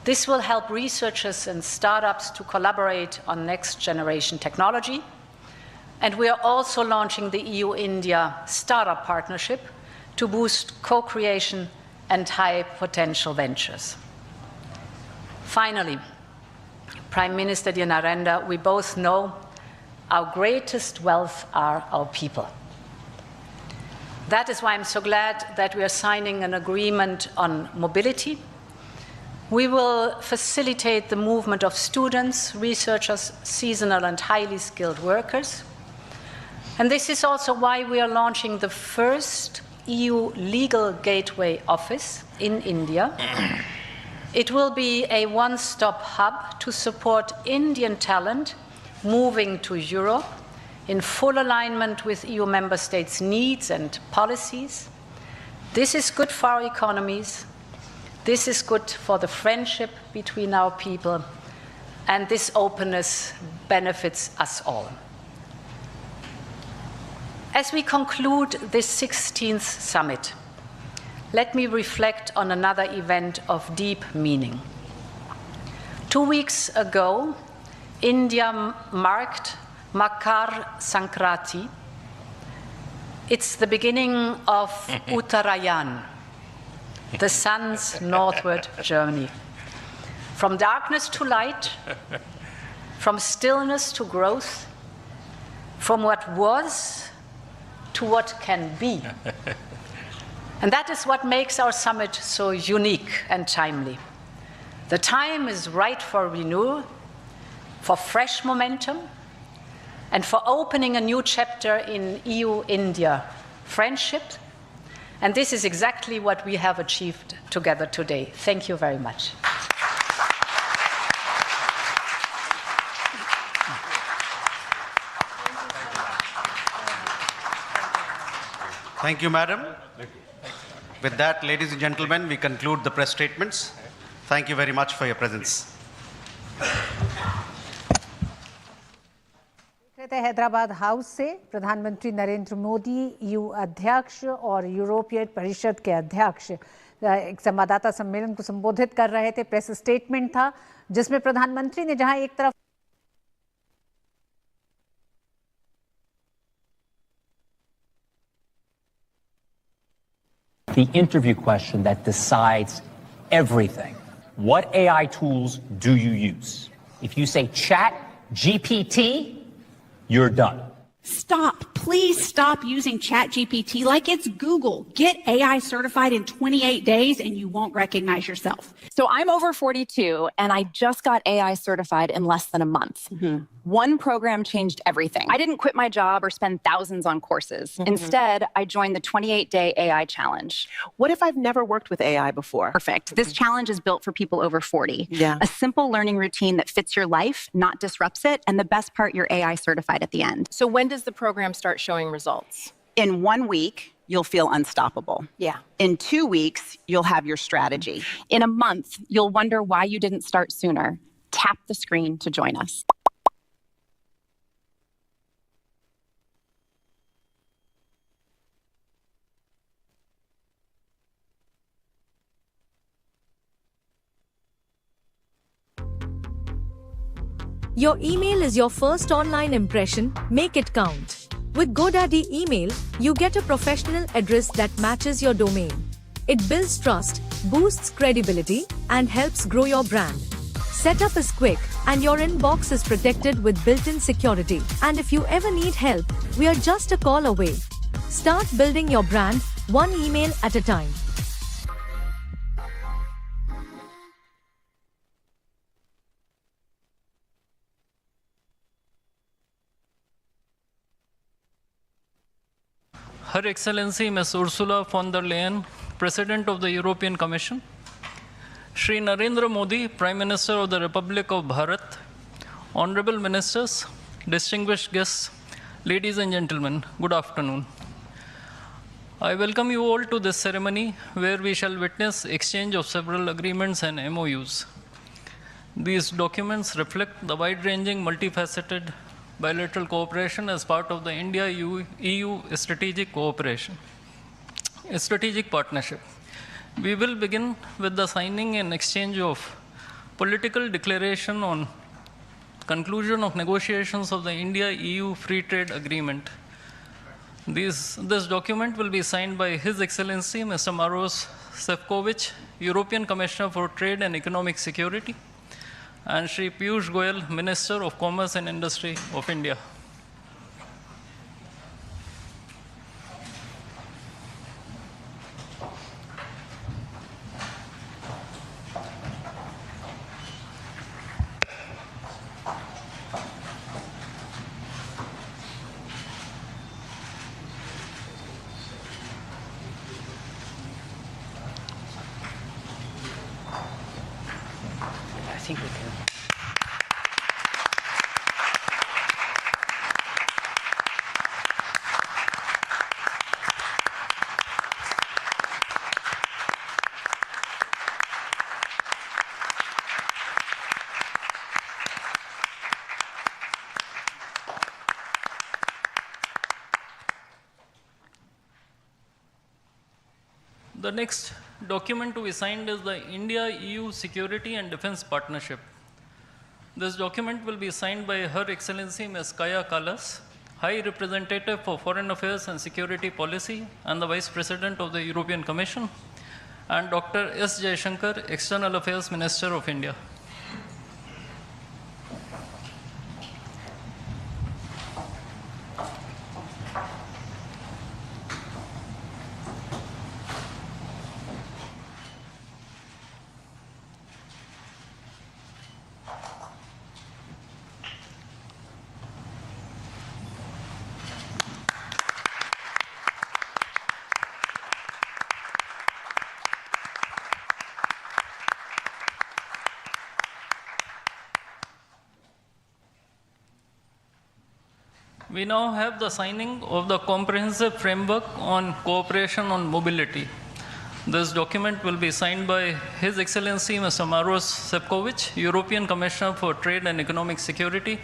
This will help researchers and startups to collaborate on next-generation technology. And we are also launching the EU-India Startup Partnership to boost co-creation and high-potential ventures. Finally, Prime Minister dear Narendra, we both know our greatest wealth are our people. That is why I'm so glad that we are signing an agreement on mobility. We will facilitate the movement of students, researchers, seasonal and highly skilled workers. And this is also why we are launching the first EU legal gateway office in India. It will be a one-stop hub to support Indian talent moving to Europe in full alignment with EU member states' needs and policies. This is good for our economies. This is good for the friendship between our people. And this openness benefits us all. As we conclude this 16th summit, let me reflect on another event of deep meaning. 2 weeks ago, India marked Makar Sankranti. It's the beginning of Uttarayan, the sun's northward journey. From darkness to light, from stillness to growth, from what was to what can be. And that is what makes our summit so unique and timely. The time is right for renewal, for fresh momentum, and for opening a new chapter in EU-India friendship. And this is exactly what we have achieved together today. Thank you very much. Thank you, Madam. With that, ladies and gentlemen, we conclude the press statements. Thank you very much for your presence. Hyderabad house से प्रधानमंत्री Narendra Modi EU अध्यक्ष और यूरोपीय परिषद के अध्यक्ष एक संवाददाता सम्मेलन को संबोधित कर रहे थे। प्रेस स्टेटमेंट था जिसमें प्रधानमंत्री ने जहां एक तरफ The interview question that decides everything. What AI tools do you use? If you say Chat GPT, you're done. Stop. Please stop using ChatGPT like it's Google. Get AI certified in 28 days and you won't recognize yourself. So I'm over 42 and I just got AI certified in less than a month. One program changed everything. I didn't quit my job or spend thousands on courses. Instead, I joined the 28-day AI challenge. What if I've never worked with AI before? Perfect. This challenge is built for people over 40. Yeah. A simple learning routine that fits your life, not disrupts it, and the best part, you're AI certified at the end. So when does the program start showing results? In 1 week, you'll feel unstoppable. Yeah. In 2 weeks, you'll have your strategy. In a month, you'll wonder why you didn't start sooner. Tap the screen to join us. Your email is your first online impression. Make it count. With GoDaddy Email, you get a professional address that matches your domain. It builds trust, boosts credibility, and helps grow your brand. Setup is quick, and your inbox is protected with built-in security. And if you ever need help, we are just a call away. Start building your brand, one email at a time. Her Excellency Ms. Ursula von der Leyen, President of the European Commission, Shri Narendra Modi, Prime Minister of the Republic of Bharat, Honorable Ministers, distinguished guests, ladies and gentlemen, good afternoon. I welcome you all to this ceremony where we shall witness exchange of several agreements and MOUs. These documents reflect the wide-ranging, multifaceted bilateral cooperation as part of the India-EU strategic cooperation, a strategic partnership. We will begin with the signing and exchange of political declaration on conclusion of negotiations of the India-EU Free Trade Agreement. This document will be signed by His Excellency Mr. Maros Sefcovic, European Commissioner for Trade and Economic Security, and Shri Piyush Goyal, Minister of Commerce and Industry of India. I think we can. The next document to be signed is the India-EU Security and Defense Partnership. This document will be signed by Her Excellency Ms. Kaja Kallas, High Representative for Foreign Affairs and Security Policy and the Vice President of the European Commission, and Dr. S. Jaishankar, External Affairs Minister of India. we now have the signing of the Comprehensive Framework on Cooperation on Mobility. This document will be signed by His Excellency Mr. Maros Sefcovic, European Commissioner for Trade and Economic Security,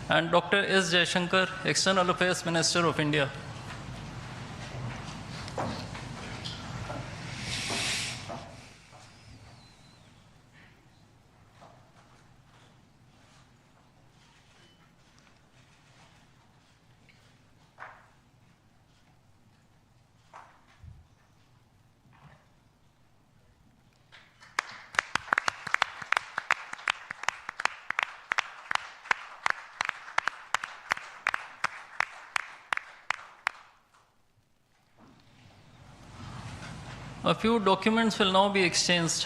and Dr. S. Jaishankar, External Affairs Minister of India. A few documents will now be exchanged.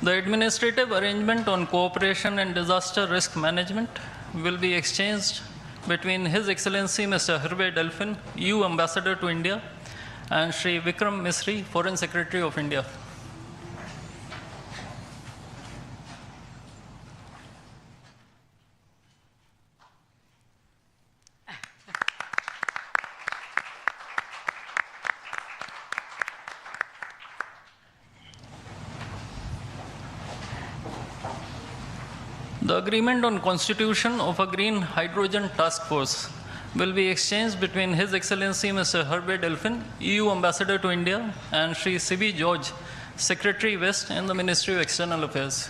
The Administrative Arrangement on Cooperation and Disaster Risk Management will be exchanged between His Excellency Mr. Hervé Delphin, EU Ambassador to India, and Shri Vikram Misri, Foreign Secretary of India. The agreement on constitution of a green hydrogen task force will be exchanged between His Excellency Mr. Hervé Delphin, EU Ambassador to India, and Shri C.B. George, Secretary West in the Ministry of External Affairs.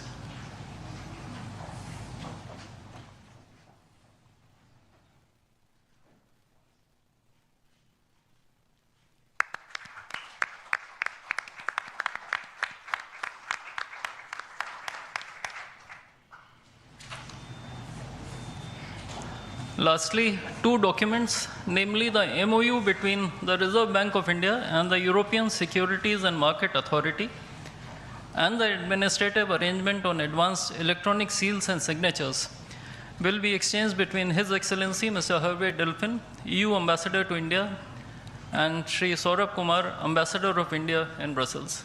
Lastly, two documents, namely the MOU between the Reserve Bank of India and the European Securities and Market Authority, and the Administrative Arrangement on Advanced Electronic Seals and Signatures, will be exchanged between His Excellency Mr. Hervé Delphin, EU Ambassador to India, and Shri Saurabh Kumar, Ambassador of India in Brussels.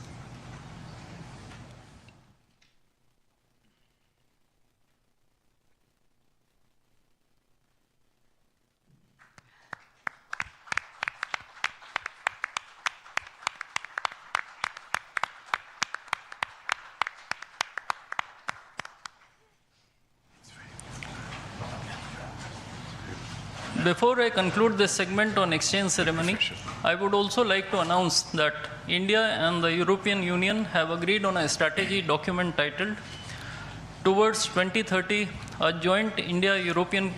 Before I conclude this segment on exchange ceremony, I would also like to announce that India and the European Union have agreed on a strategy document titled Towards 2030, a joint India-European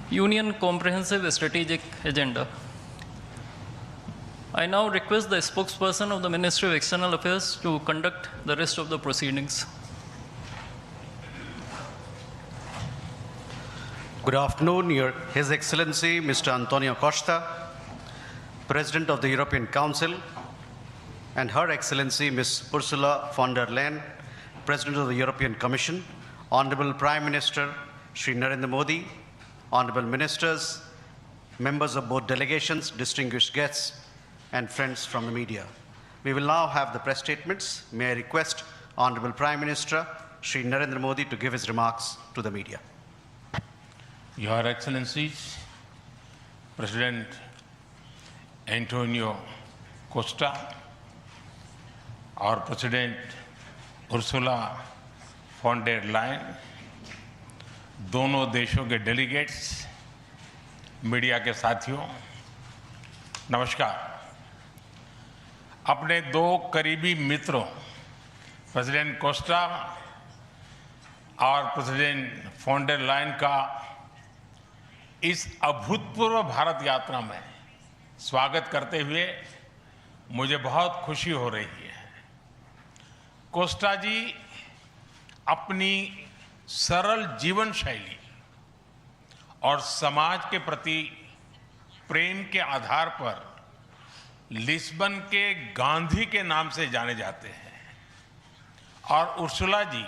Union Comprehensive Strategic Agenda. I now request the spokesperson of the Ministry of External Affairs to conduct the rest of the proceedings. Good afternoon, His Excellency Mr. Antonio Costa, President of the European Council, and Her Excellency Ms. Ursula von der Leyen, President of the European Commission, Honorable Prime Minister Shri Narendra Modi, Honorable Ministers, members of both delegations, distinguished guests, and friends from the media. We will now have the press statements. May I request Honorable Prime Minister Shri Narendra Modi to give his remarks to the media. Your Excellencies, President Antonio Costa, our President Ursula von der Leyen, दोनों देशों के delegates, media के साथियों, नमस्कार। अपने दो करीबी मित्रों, प्रेसिडेंट कोस्टा और प्रेसिडेंट von der Leyen का इस अभूतपूर्व भारत यात्रा में स्वागत करते हुए मुझे बहुत खुशी हो रही है। कोस्टा जी अपनी सरल जीवन शैली और समाज के प्रति प्रेम के आधार पर लिस्बन के गांधी के नाम से जाने जाते हैं और उर्सुला जी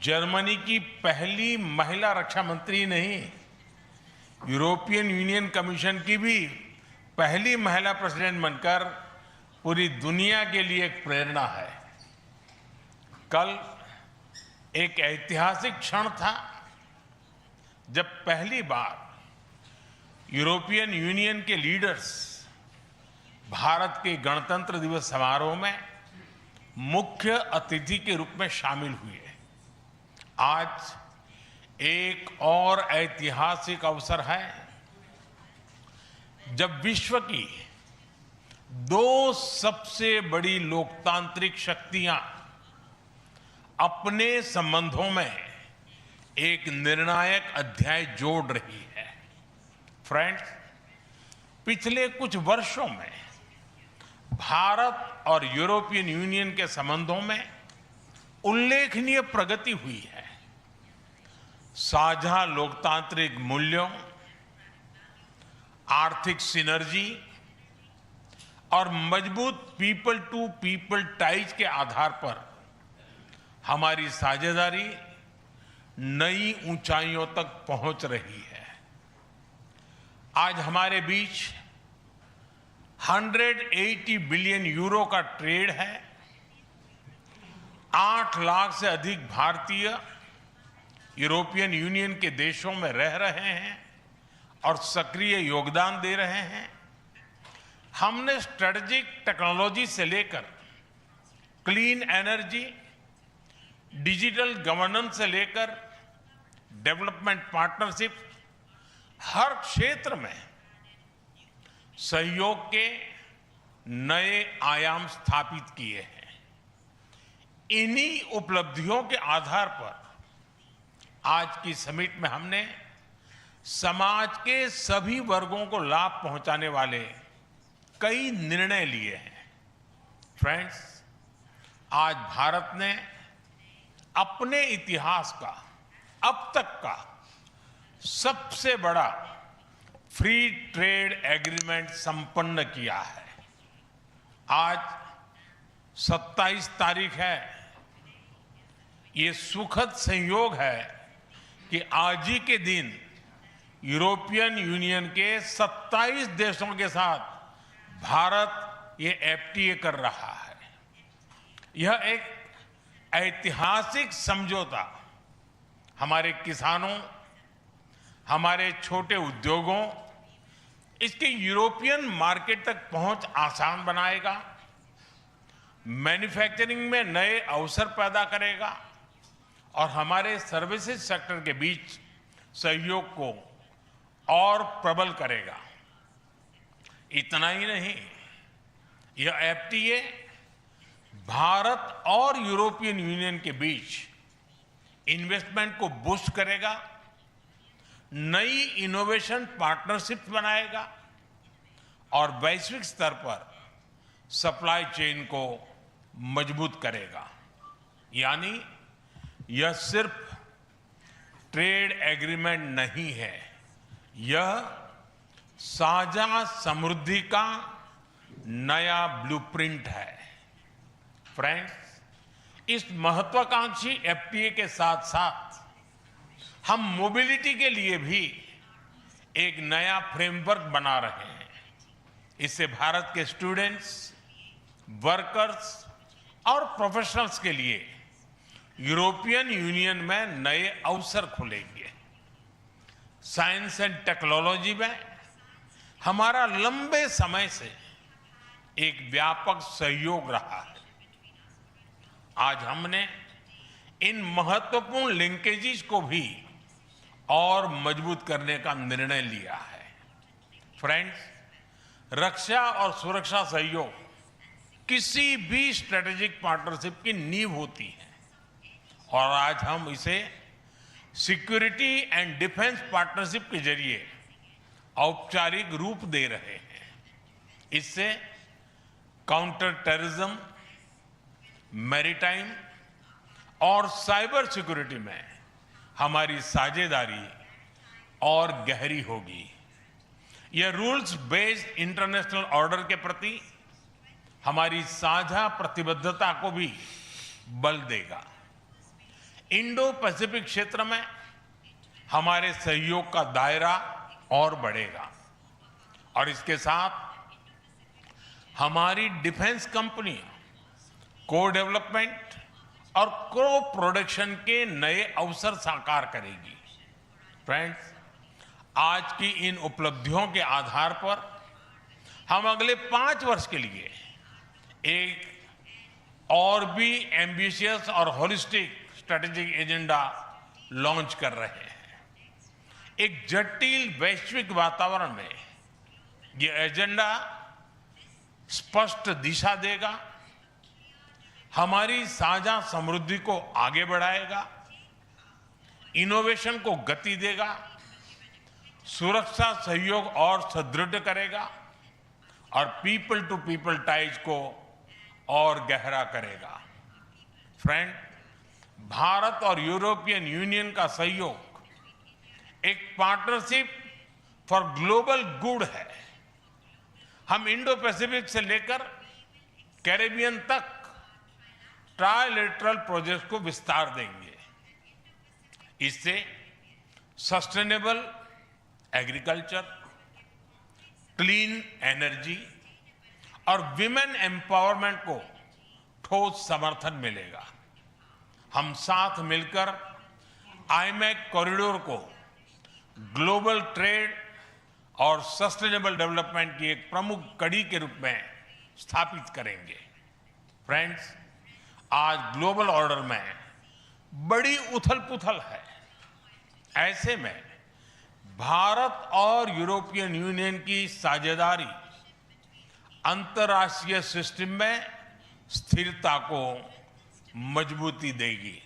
जर्मनी की पहली महिला रक्षा मंत्री नहीं, यूरोपियन यूनियन कमीशन की भी पहली महिला प्रेसिडेंट बनकर पूरी दुनिया के लिए एक प्रेरणा है। कल एक ऐतिहासिक क्षण था जब पहली बार यूरोपियन यूनियन के लीडर्स भारत के गणतंत्र दिवस समारोह में मुख्य अतिथि के रूप में शामिल हुए। आज एक और ऐतिहासिक अवसर है जब विश्व की दो सबसे बड़ी लोकतांत्रिक शक्तियां अपने संबंधों में एक निर्णायक अध्याय जोड़ रही है। फ्रेंड्स, पिछले कुछ वर्षों में भारत और यूरोपियन यूनियन के संबंधों में उल्लेखनीय प्रगति हुई है। साझा लोकतांत्रिक मूल्यों, आर्थिक सिनर्जी और मजबूत पीपल टू पीपल टाइज के आधार पर हमारी साझेदारी नई ऊंचाइयों तक पहुंच रही है। आज हमारे बीच 180 बिलियन यूरो का ट्रेड है। 8 लाख से अधिक भारतीय यूरोपियन यूनियन के देशों में रह रहे हैं और सक्रिय योगदान दे रहे हैं। हमने स्ट्रेटेजिक टेक्नोलॉजी से लेकर क्लीन एनर्जी, डिजिटल गवर्नेंस से लेकर डेवलपमेंट पार्टनरशिप, हर क्षेत्र में सहयोग के नए आयाम स्थापित किए हैं। इन्हीं उपलब्धियों के आधार पर आज की समिट में हमने समाज के सभी वर्गों को लाभ पहुंचाने वाले कई निर्णय लिए हैं। फ्रेंड्स, आज भारत ने अपने इतिहास का अब तक का सबसे बड़ा फ्री ट्रेड एग्रीमेंट संपन्न किया है। आज 27 तारीख है। ये सुखद संयोग है कि आज ही के दिन यूरोपियन यूनियन के 27 देशों के साथ भारत ये एफटीए कर रहा है। यह एक ऐतिहासिक समझौता हमारे किसानों, हमारे छोटे उद्योगों, इसके यूरोपियन मार्केट तक पहुंच आसान बनाएगा, मैन्युफैक्चरिंग में नए अवसर पैदा करेगा और हमारे सर्विसेज सेक्टर के बीच सहयोग को और प्रबल करेगा। इतना ही नहीं, यह एफटीए भारत और यूरोपियन यूनियन के बीच इन्वेस्टमेंट को बूस्ट करेगा, नई इनोवेशन पार्टनरशिप बनाएगा और वैश्विक स्तर पर सप्लाई चेन को मजबूत करेगा। यानी यह सिर्फ ट्रेड एग्रीमेंट नहीं है, यह साझा समृद्धि का नया ब्लूप्रिंट है। फ्रेंड्स, इस महत्वाकांक्षी एफटीए के साथ साथ हम मोबिलिटी के लिए भी एक नया फ्रेमवर्क बना रहे हैं। इससे भारत के स्टूडेंट्स, वर्कर्स और प्रोफेशनल्स के लिए यूरोपियन यूनियन में नए अवसर खुलेंगे। साइंस एंड टेक्नोलॉजी में हमारा लंबे समय से एक व्यापक सहयोग रहा है। आज हमने इन महत्वपूर्ण लिंकेजेस को भी और मजबूत करने का निर्णय लिया है। फ्रेंड्स, रक्षा और सुरक्षा सहयोग किसी भी स्ट्रेटेजिक पार्टनरशिप की नींव होती है और आज हम इसे सिक्योरिटी एंड डिफेंस पार्टनरशिप के जरिए औपचारिक रूप दे रहे हैं। इससे काउंटर टेररिज्म, मैरीटाइम और साइबर सिक्योरिटी में हमारी साझेदारी और गहरी होगी। यह रूल्स बेस्ड इंटरनेशनल ऑर्डर के प्रति हमारी साझा प्रतिबद्धता को भी बल देगा। इंडो पैसिफिक क्षेत्र में हमारे सहयोग का दायरा और बढ़ेगा और इसके साथ हमारी डिफेंस कंपनियां को डेवलपमेंट और को प्रोडक्शन के नए अवसर साकार करेगी। फ्रेंड्स, आज की इन उपलब्धियों के आधार पर हम अगले 5 वर्ष के लिए एक और भी एम्बिशियस और होलिस्टिक स्ट्रेटेजिक एजेंडा लॉन्च कर रहे हैं। एक जटिल वैश्विक वातावरण में ये एजेंडा स्पष्ट दिशा देगा, हमारी साझा समृद्धि को आगे बढ़ाएगा, इनोवेशन को गति देगा, सुरक्षा सहयोग और सुदृढ़ करेगा और पीपल टू पीपल टाइज को और गहरा करेगा। फ्रेंड, भारत और यूरोपियन यूनियन का सहयोग एक पार्टनरशिप फॉर ग्लोबल गुड है। हम इंडो पैसिफिक से लेकर कैरेबियन तक ट्राइलेटरल प्रोजेक्ट को विस्तार देंगे। इससे सस्टेनेबल एग्रीकल्चर, क्लीन एनर्जी और विमेन एम्पावरमेंट को ठोस समर्थन मिलेगा। हम साथ मिलकर आईमैक कॉरिडोर को ग्लोबल ट्रेड और सस्टेनेबल डेवलपमेंट की एक प्रमुख कड़ी के रूप में स्थापित करेंगे। फ्रेंड्स, आज ग्लोबल ऑर्डर में बड़ी उथल-पुथल है। ऐसे में भारत और यूरोपियन यूनियन की साझेदारी अंतर्राष्ट्रीय सिस्टम में स्थिरता को मजबूती देगी।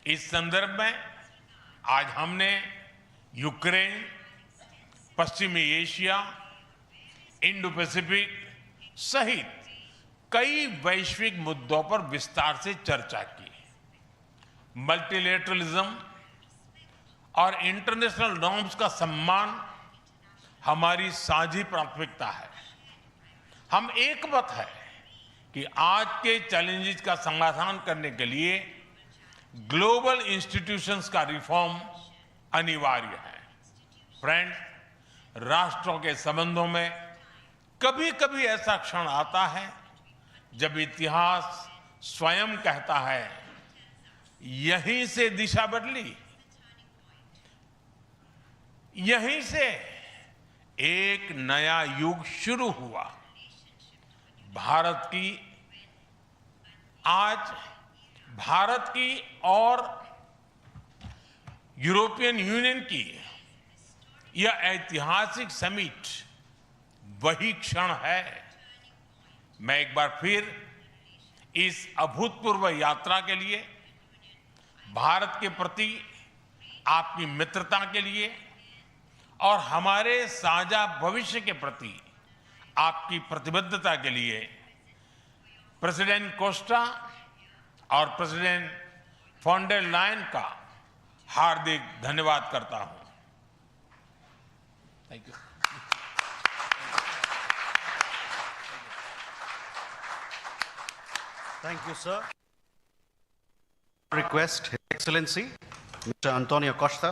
इस संदर्भ में आज हमने यूक्रेन, पश्चिमी एशिया, इंडो पैसिफिक सहित कई वैश्विक मुद्दों पर विस्तार से चर्चा की। मल्टीलेटरलिज्म और इंटरनेशनल नॉर्म्स का सम्मान हमारी साझी प्राथमिकता है। हम एकमत है कि आज के चैलेंजेस का समाधान करने के लिए ग्लोबल इंस्टीट्यूशंस का रिफॉर्म अनिवार्य है। फ्रेंड, राष्ट्रों के संबंधों में कभी-कभी ऐसा क्षण आता है जब इतिहास स्वयं कहता है, यहीं से दिशा बदली, यहीं से एक नया युग शुरू हुआ। भारत की और यूरोपियन यूनियन की यह ऐतिहासिक समिट वही क्षण है। मैं एक बार फिर इस अभूतपूर्व यात्रा के लिए, भारत के प्रति आपकी मित्रता के लिए और हमारे साझा भविष्य के प्रति आपकी प्रतिबद्धता के लिए प्रेसिडेंट कोस्टा और प्रेसिडेंट फॉन डर लायन का हार्दिक धन्यवाद करता हूं। Thank you. Thank you, sir. Request His Excellency, Mr. Antonio Costa,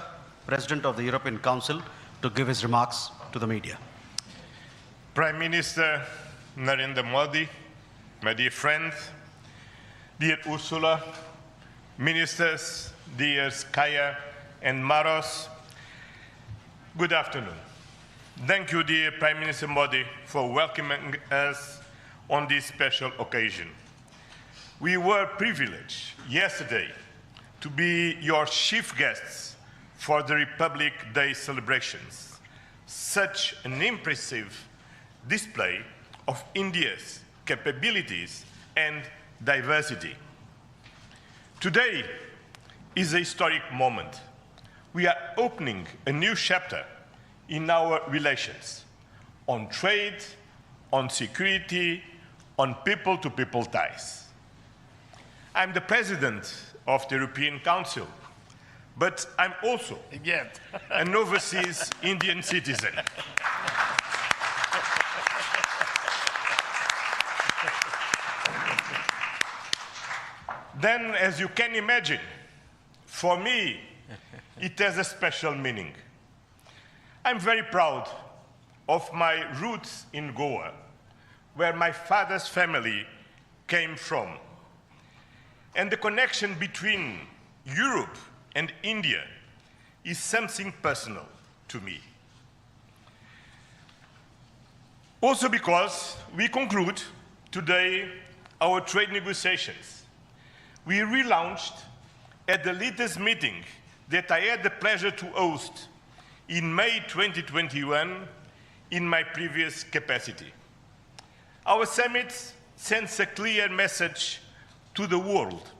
President of the European Council, to give his remarks to the media. Prime Minister Narendra Modi, my dear friends, dear Ursula, ministers, dear Kaya and Maros, good afternoon. Thank you, dear Prime Minister Modi, for welcoming us on this special occasion. We were privileged yesterday to be your chief guests for the Republic Day celebrations. Such an impressive display of India's capabilities and diversity. Today is a historic moment. We are opening a new chapter in our relations on trade, on security, on people-to-people ties. I'm the president of the European Council, but I'm also an overseas Indian citizen. Then, as you can imagine, for me, it has a special meaning. I'm very proud of my roots in Goa, where my father's family came from. And the connection between Europe and India is something personal. to me. Also because we conclude today our trade negotiations. We relaunched at the latest meeting that I had the pleasure to host in May 2021 in my previous capacity. Our summit sends a clear message to the world.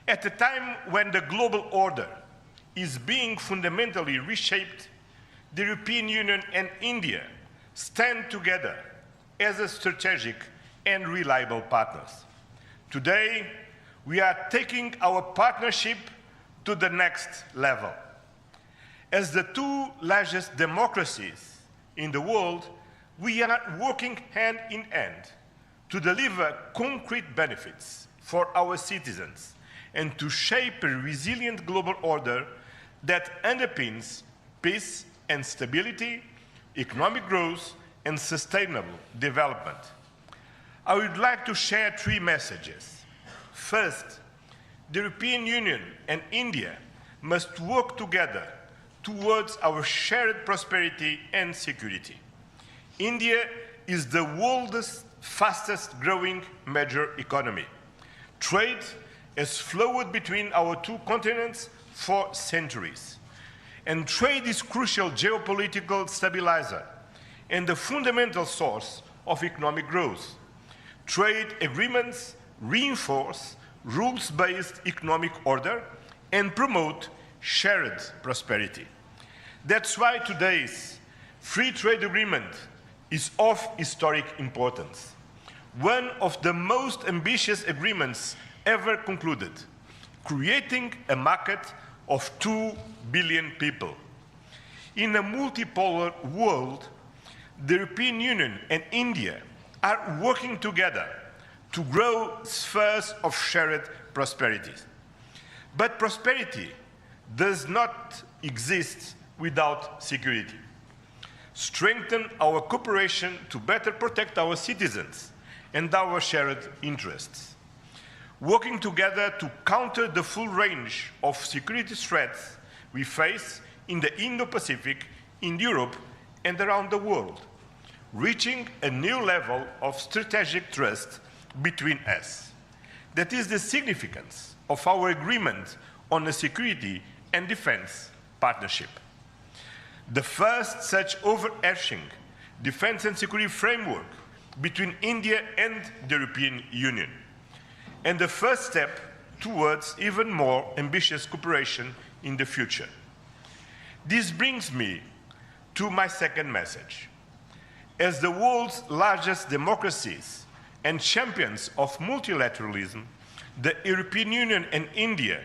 At a time when the global order is being fundamentally reshaped, the European Union and India stand together as a strategic and reliable partners. Today, we are taking our partnership to the next level. As the two largest democracies in the world, we are working hand in hand to deliver concrete benefits for our citizens and to shape a resilient global order that underpins peace and stability, economic growth, and sustainable development. I would like to share three messages. First, the European Union and India must work together towards our shared prosperity and security. India is the world's fastest growing major economy. Trade has flowed between our two continents for centuries. And trade is crucial geopolitical stabilizer and the fundamental source of economic growth. Trade agreements reinforce rules-based economic order and promote shared prosperity. That's why today's free trade agreement is of historic importance, one of the most ambitious agreements ever concluded, creating a market of 2 billion people. In a multipolar world, the European Union and India are working together to grow spheres of shared prosperity. But prosperity does not exist without security. Strengthen our cooperation to better protect our citizens and our shared interests. Working together to counter the full range of security threats we face in the Indo-Pacific, in Europe, and around the world, reaching a new level of strategic trust between us. That is the significance of our agreement on a security and defense partnership. The first such overarching defense and security framework between India and the European Union, and the first step towards even more ambitious cooperation in the future. This brings me to my second message. As the world's largest democracies and champions of multilateralism, the European Union and India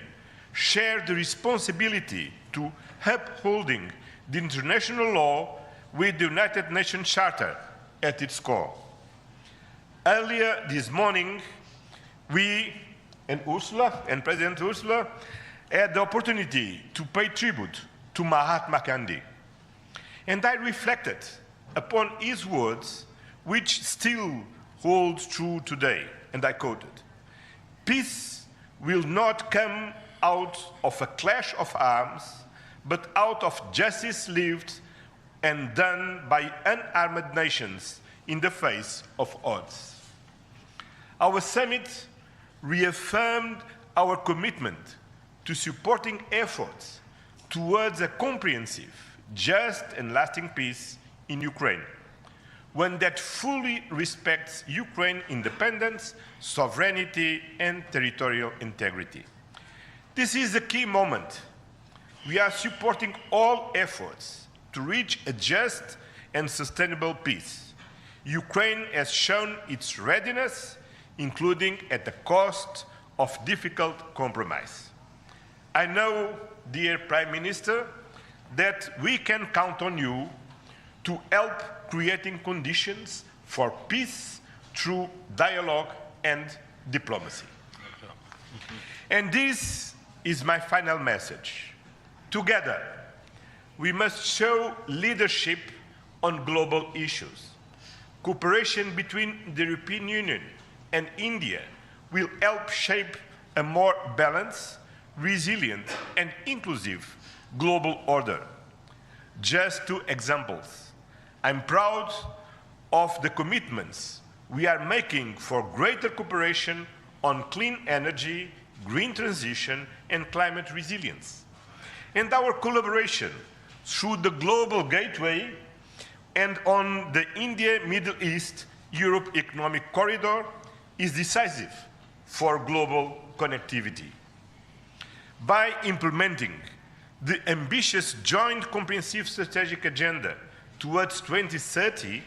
share the responsibility to upholding the international law with the United Nations Charter at its core. Earlier this morning, we and Ursula and President Ursula had the opportunity to pay tribute to Mahatma Gandhi. And I reflected upon his words, which still holds true today, and I quoted, "Peace will not come out of a clash of arms, but out of justice lived and done by unarmed nations in the face of odds." Our summit reaffirmed our commitment to supporting efforts towards a comprehensive, just and lasting peace in Ukraine, one that fully respects Ukraine's independence, sovereignty, and territorial integrity. This is a key moment. We are supporting all efforts to reach a just and sustainable peace. Ukraine has shown its readiness, including at the cost of difficult compromise. I know, dear Prime Minister, that we can count on you to help creating conditions for peace through dialogue and diplomacy. And this is my final message. Together, we must show leadership on global issues. Cooperation between the European Union and India will help shape a more balanced, resilient, and inclusive global order. Just two examples. I'm proud of the commitments we are making for greater cooperation on clean energy, green transition, and climate resilience, and our collaboration through the Global Gateway and on the India-Middle East-Europe Economic Corridor is decisive for global connectivity. By implementing the ambitious Joint Comprehensive Strategic Agenda towards 2030,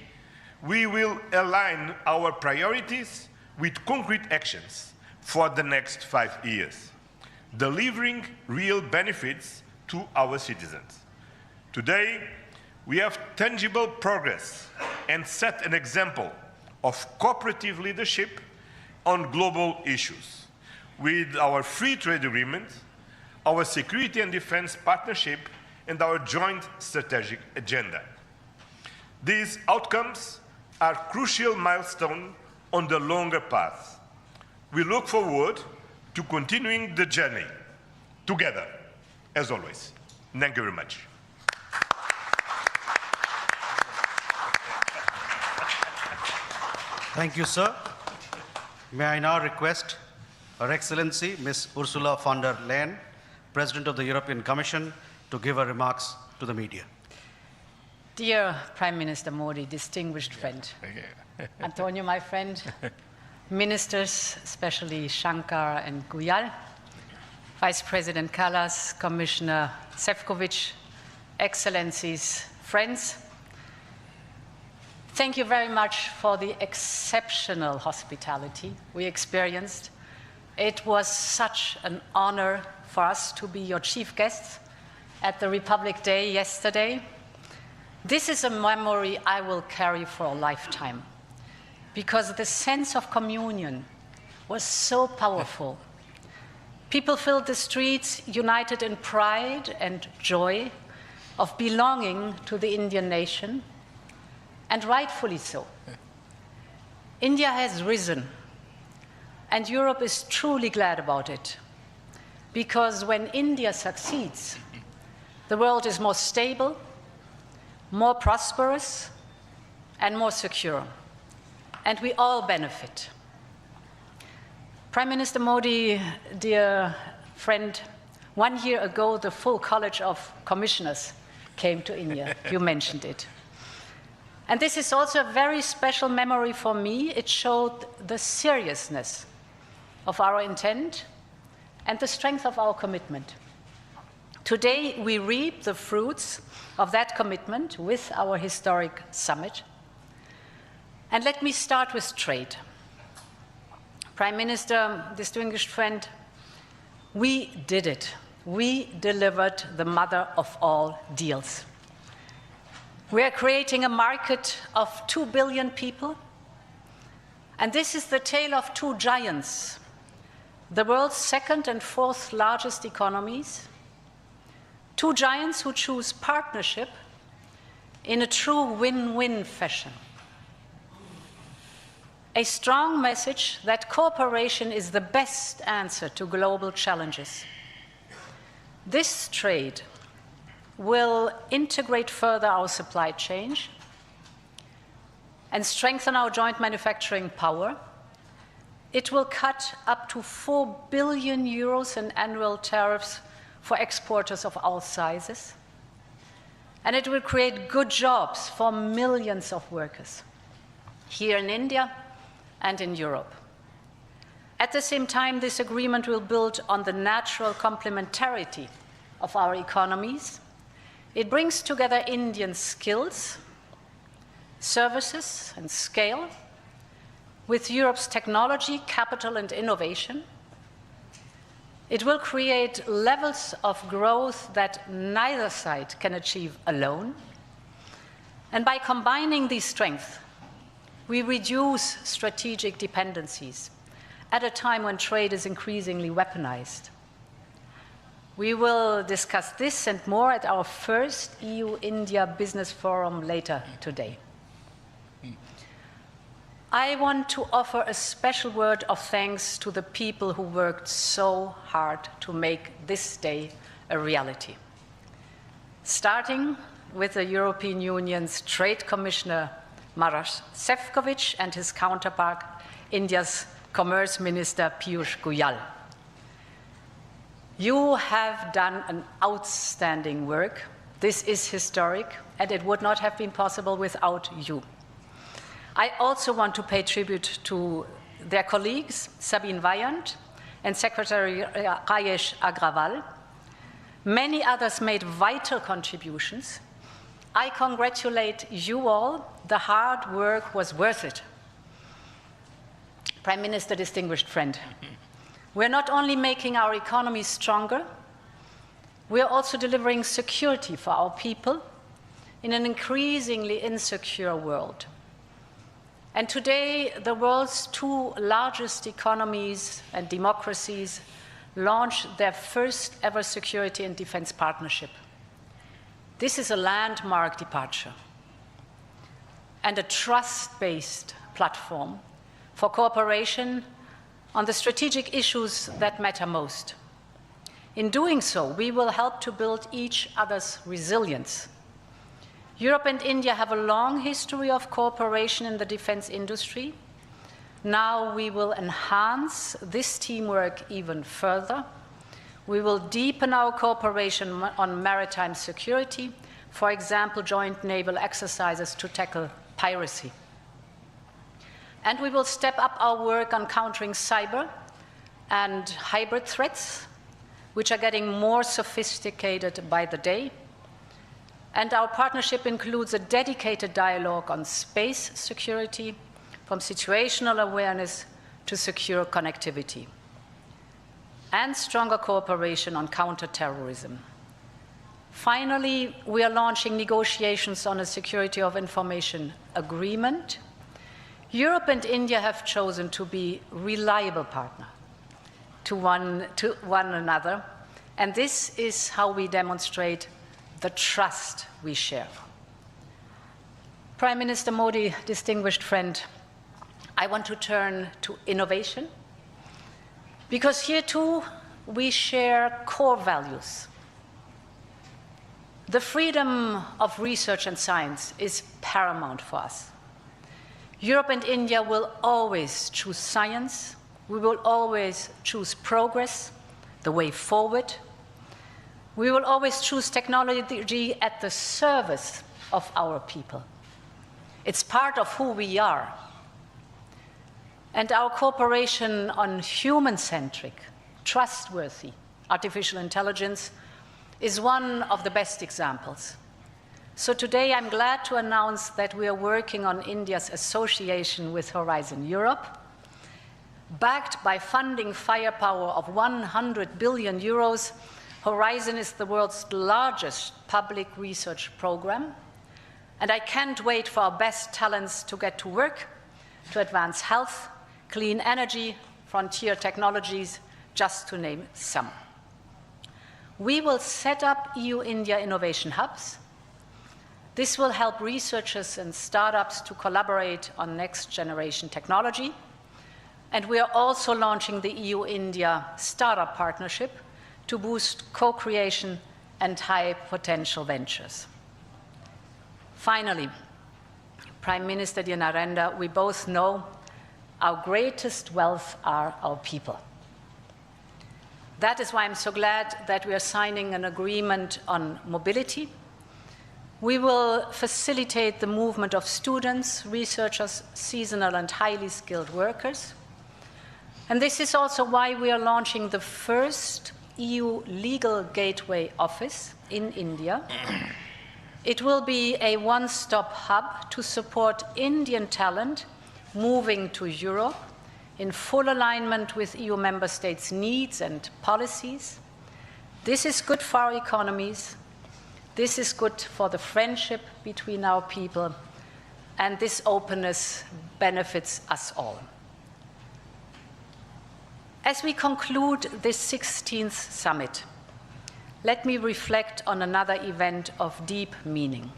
we will align our priorities with concrete actions for the next 5 years, delivering real benefits to our citizens. Today, we have tangible progress and set an example of cooperative leadership on global issues with our free trade agreement, our security and defense partnership, and our joint strategic agenda. These outcomes are crucial milestones on the longer path. We look forward to continuing the journey together, as always. Thank you very much. Thank you, sir. May I now request Her Excellency Ms. Ursula von der Leyen, President of the European Commission, to give her remarks to the media. Dear Prime Minister Modi, distinguished friend, Antonio, my friend, ministers, especially Shankar and Goyal, Vice President Kallas, Commissioner Šefčovič, Excellencies, friends, thank you very much for the exceptional hospitality we experienced. It was such an honor for us to be your chief guests at the Republic Day yesterday. This is a memory I will carry for a lifetime, because the sense of communion was so powerful. People filled the streets united in pride and joy of belonging to the Indian nation, and rightfully so. India has risen, and Europe is truly glad about it, because when India succeeds, the world is more stable, more prosperous, and more secure, and we all benefit. Prime Minister Modi, dear friend, 1 year ago, the full College of Commissioners came to India. You mentioned it. And this is also a very special memory for me. It showed the seriousness of our intent and the strength of our commitment. Today, we reap the fruits of that commitment with our historic summit. And let me start with trade. Prime Minister, distinguished friend, we did it. We delivered the mother of all deals. We are creating a market of 2 billion people, and this is the tale of two giants, the world's second and fourth largest economies, two giants who choose partnership in a true win-win fashion. A strong message that cooperation is the best answer to global challenges. This trade will integrate further our supply chain and strengthen our joint manufacturing power. It will cut up to 4 billion euros in annual tariffs for exporters of all sizes. And it will create good jobs for millions of workers here in India and in Europe. At the same time, this agreement will build on the natural complementarity of our economies. It brings together Indian skills, services, and scale with Europe's technology, capital, and innovation. It will create levels of growth that neither side can achieve alone. And by combining these strengths, we reduce strategic dependencies at a time when trade is increasingly weaponized. We will discuss this and more at our first EU-India Business Forum later today. I want to offer a special word of thanks to the people who worked so hard to make this day a reality. Starting with the European Union's Trade Commissioner Maroš Šefčovič and his counterpart, India's Commerce Minister Piyush Goyal. You have done an outstanding work. This is historic, and it would not have been possible without you. I also want to pay tribute to their colleagues, Sabine Weyand and Secretary Rajesh Agrawal. Many others made vital contributions. I congratulate you all. The hard work was worth it. Prime Minister, distinguished friend, we're not only making our economy stronger, we're also delivering security for our people in an increasingly insecure world. And today, the world's two largest economies and democracies launch their first ever security and defense partnership. This is a landmark departure and a trust-based platform for cooperation on the strategic issues that matter most. In doing so, we will help to build each other's resilience. Europe and India have a long history of cooperation in the defense industry. Now we will enhance this teamwork even further. We will deepen our cooperation on maritime security, for example, joint naval exercises to tackle piracy. And we will step up our work on countering cyber and hybrid threats, which are getting more sophisticated by the day. And our partnership includes a dedicated dialogue on space security, from situational awareness to secure connectivity, and stronger cooperation on counterterrorism. Finally, we are launching negotiations on a security of information agreement. Europe and India have chosen to be reliable partners to one another, and this is how we demonstrate the trust we share. Prime Minister Modi, distinguished friend, I want to turn to innovation, because here too we share core values. The freedom of research and science is paramount for us. Europe and India will always choose science. We will always choose progress, the way forward. We will always choose technology at the service of our people. It's part of who we are. And our cooperation on human-centric, trustworthy artificial intelligence is one of the best examples. So today I'm glad to announce that we are working on India's association with Horizon Europe. Backed by funding firepower of 100 billion euros, Horizon is the world's largest public research program. And I can't wait for our best talents to get to work to advance health, clean energy, frontier technologies, just to name some. We will set up EU-India innovation hubs. This will help researchers and startups to collaborate on next-generation technology. And we are also launching the EU-India Startup Partnership to boost co-creation and high-potential ventures. Finally, Prime Minister dear Narendra, we both know our greatest wealth are our people. That is why I'm so glad that we are signing an agreement on mobility. We will facilitate the movement of students, researchers, seasonal and highly skilled workers. And this is also why we are launching the first EU Legal Gateway office in India. It will be a one-stop hub to support Indian talent moving to Europe in full alignment with EU member states' needs and policies. This is good for our economies. This is good for the friendship between our people. And this openness benefits us all. As we conclude this 16th summit, let me reflect on another event of deep meaning.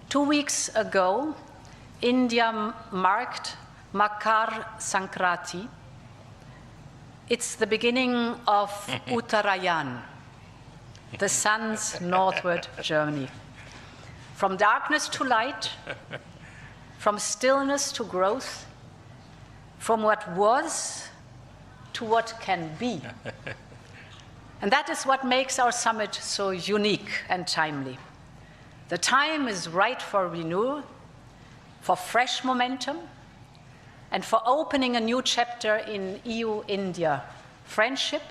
2 weeks ago, India marked Makar Sankranti. It's the beginning of Uttarayan, the sun's northward journey. from darkness to light, from stillness to growth, from what was to what can be. And that is what makes our summit so unique and timely. The time is right for renewal, for fresh momentum, and for opening a new chapter in EU-India friendship.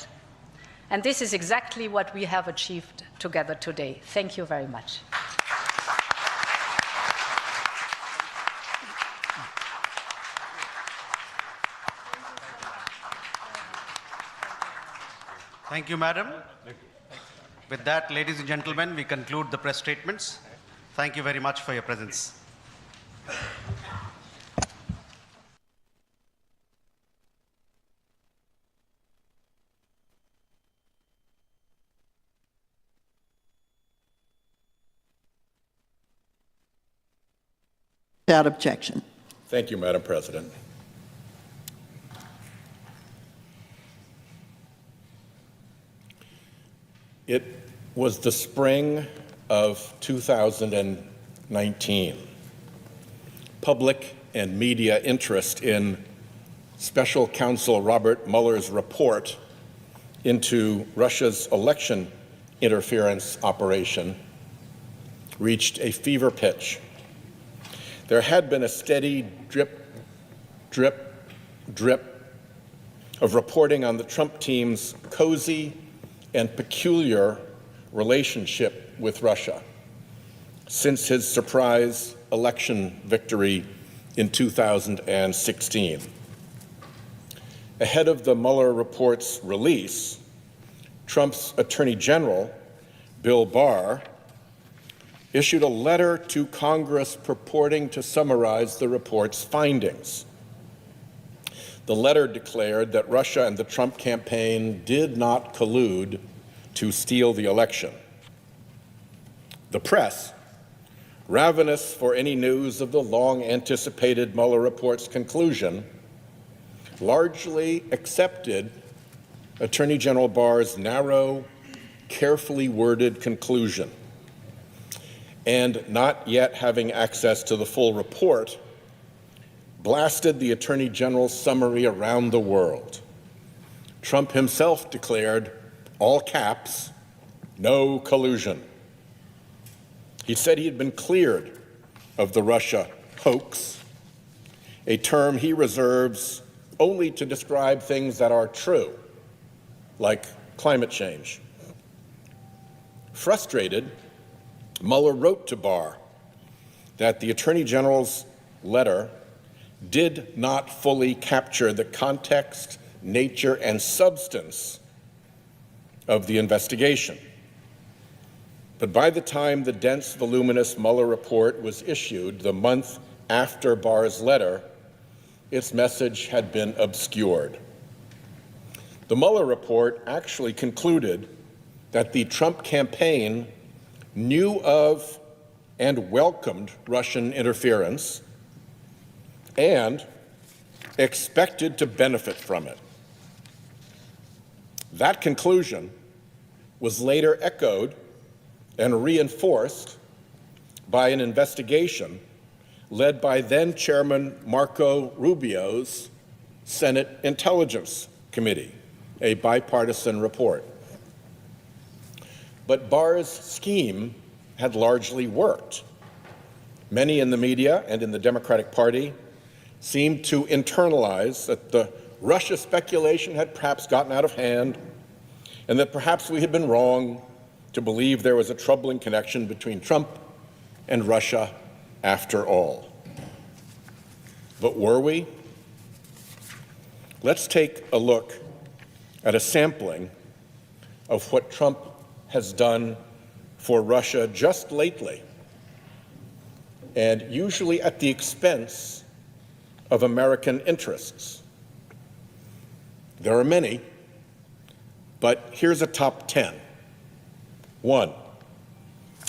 And this is exactly what we have achieved together today. Thank you very much. Thank you, Madam. With that, ladies and gentlemen, we conclude the press statements. Thank you very much for your presence. Without objection. Thank you, Madam President. It was the spring of 2019. Public and media interest in Special Counsel Robert Mueller's report into Russia's election interference operation reached a fever pitch. There had been a steady drip, drip, drip of reporting on the Trump team's cozy and peculiar relationship with Russia since his surprise election victory in 2016. Ahead of the Mueller report's release, Trump's Attorney General, Bill Barr, issued a letter to Congress purporting to summarize the report's findings. The letter declared that Russia and the Trump campaign did not collude to steal the election. The press, ravenous for any news of the long-anticipated Mueller report's conclusion, largely accepted Attorney General Barr's narrow, carefully worded conclusion. And not yet having access to the full report, blasted the Attorney General's summary around the world. Trump himself declared, all caps, no collusion. He said he had been cleared of the Russia hoax, a term he reserves only to describe things that are true, like climate change. Frustrated, Mueller wrote to Barr that the Attorney General's letter did not fully capture the context, nature, and substance of the investigation. But by the time the dense, voluminous Mueller report was issued, the month after Barr's letter, its message had been obscured. The Mueller report actually concluded that the Trump campaign knew of and welcomed Russian interference and expected to benefit from it. That conclusion was later echoed and reinforced by an investigation led by then Chairman Marco Rubio's Senate Intelligence Committee, a bipartisan report. But Barr's scheme had largely worked. Many in the media and in the Democratic Party seemed to internalize that the Russia speculation had perhaps gotten out of hand and that perhaps we had been wrong to believe there was a troubling connection between Trump and Russia after all. But were we? Let's take a look at a sampling of what Trump has done for Russia just lately, and usually at the expense of American interests. There are many, but here's a top 10. 1,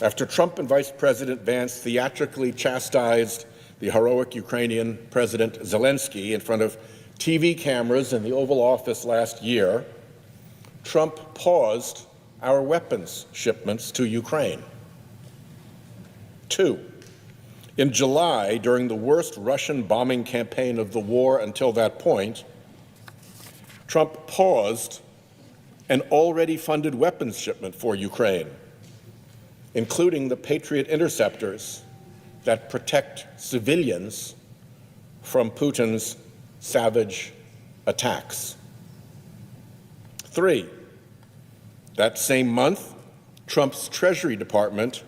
after Trump and Vice President Vance theatrically chastised the heroic Ukrainian President Zelensky in front of TV cameras in the Oval Office last year, Trump paused our weapons shipments to Ukraine. 2. In July, during the worst Russian bombing campaign of the war until that point, Trump paused an already funded weapons shipment for Ukraine, including the Patriot interceptors that protect civilians from Putin's savage attacks. 3. That same month, Trump's Treasury Department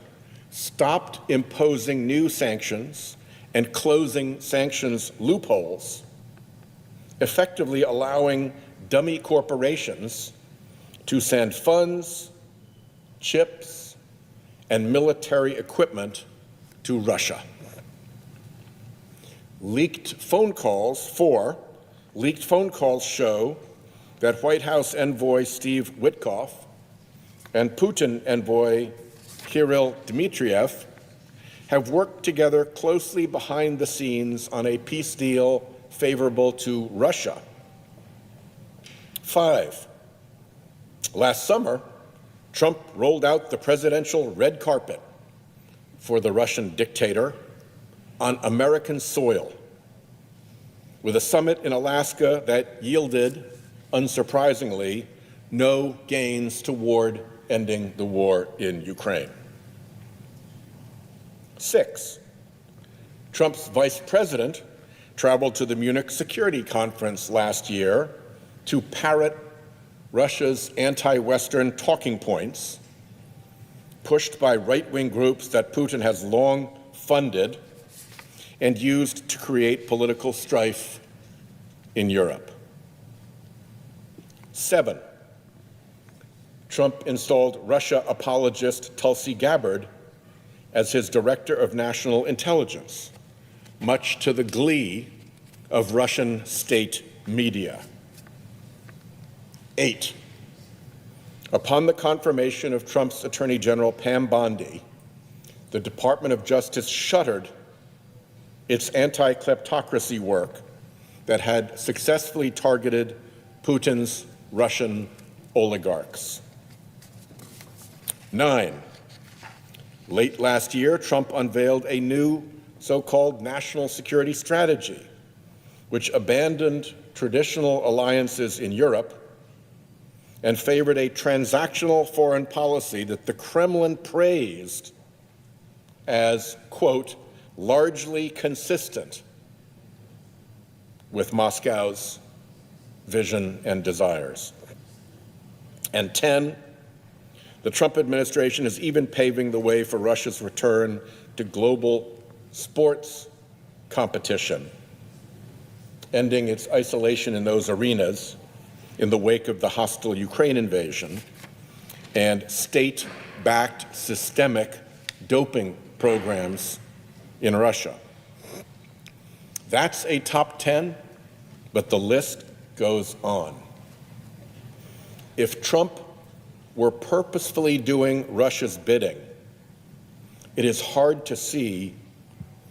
stopped imposing new sanctions and closing sanctions loopholes, effectively allowing dummy corporations to send funds, chips, and military equipment to Russia. Leaked phone calls show that White House envoy Steve Witkoff and Putin envoy Kirill Dmitriev have worked together closely behind the scenes on a peace deal favorable to Russia. 5. Last summer, Trump rolled out the presidential red carpet for the Russian dictator on American soil, with a summit in Alaska that yielded, unsurprisingly, no gains toward ending the war in Ukraine. 6. Trump's vice president traveled to the Munich Security Conference last year to parrot Russia's anti-Western talking points, pushed by right-wing groups that Putin has long funded and used to create political strife in Europe. 7. Trump installed Russia apologist Tulsi Gabbard as his director of national intelligence, much to the glee of Russian state media. 8. Upon the confirmation of Trump's Attorney General Pam Bondi, the Department of Justice shuttered its anti-kleptocracy work that had successfully targeted Putin's Russian oligarchs. 9. Late last year, Trump unveiled a new so-called national security strategy, which abandoned traditional alliances in Europe and favored a transactional foreign policy that the Kremlin praised as, quote, largely consistent with Moscow's vision and desires. And 10, the Trump administration is even paving the way for Russia's return to global sports competition, ending its isolation in those arenas in the wake of the hostile Ukraine invasion and state-backed systemic doping programs in Russia. That's a top 10, but the list goes on. If Trump were purposefully doing Russia's bidding, it is hard to see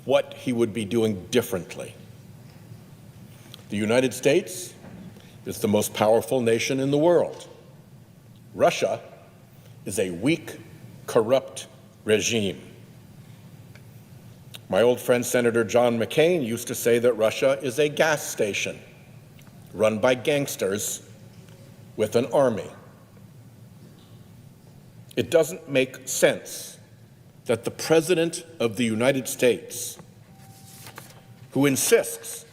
what he would be doing differently. The United States is the most powerful nation in the world. Russia is a weak, corrupt regime. My old friend Senator John McCain used to say that Russia is a gas station run by gangsters with an army. It doesn't make sense that the President of the United States, who insists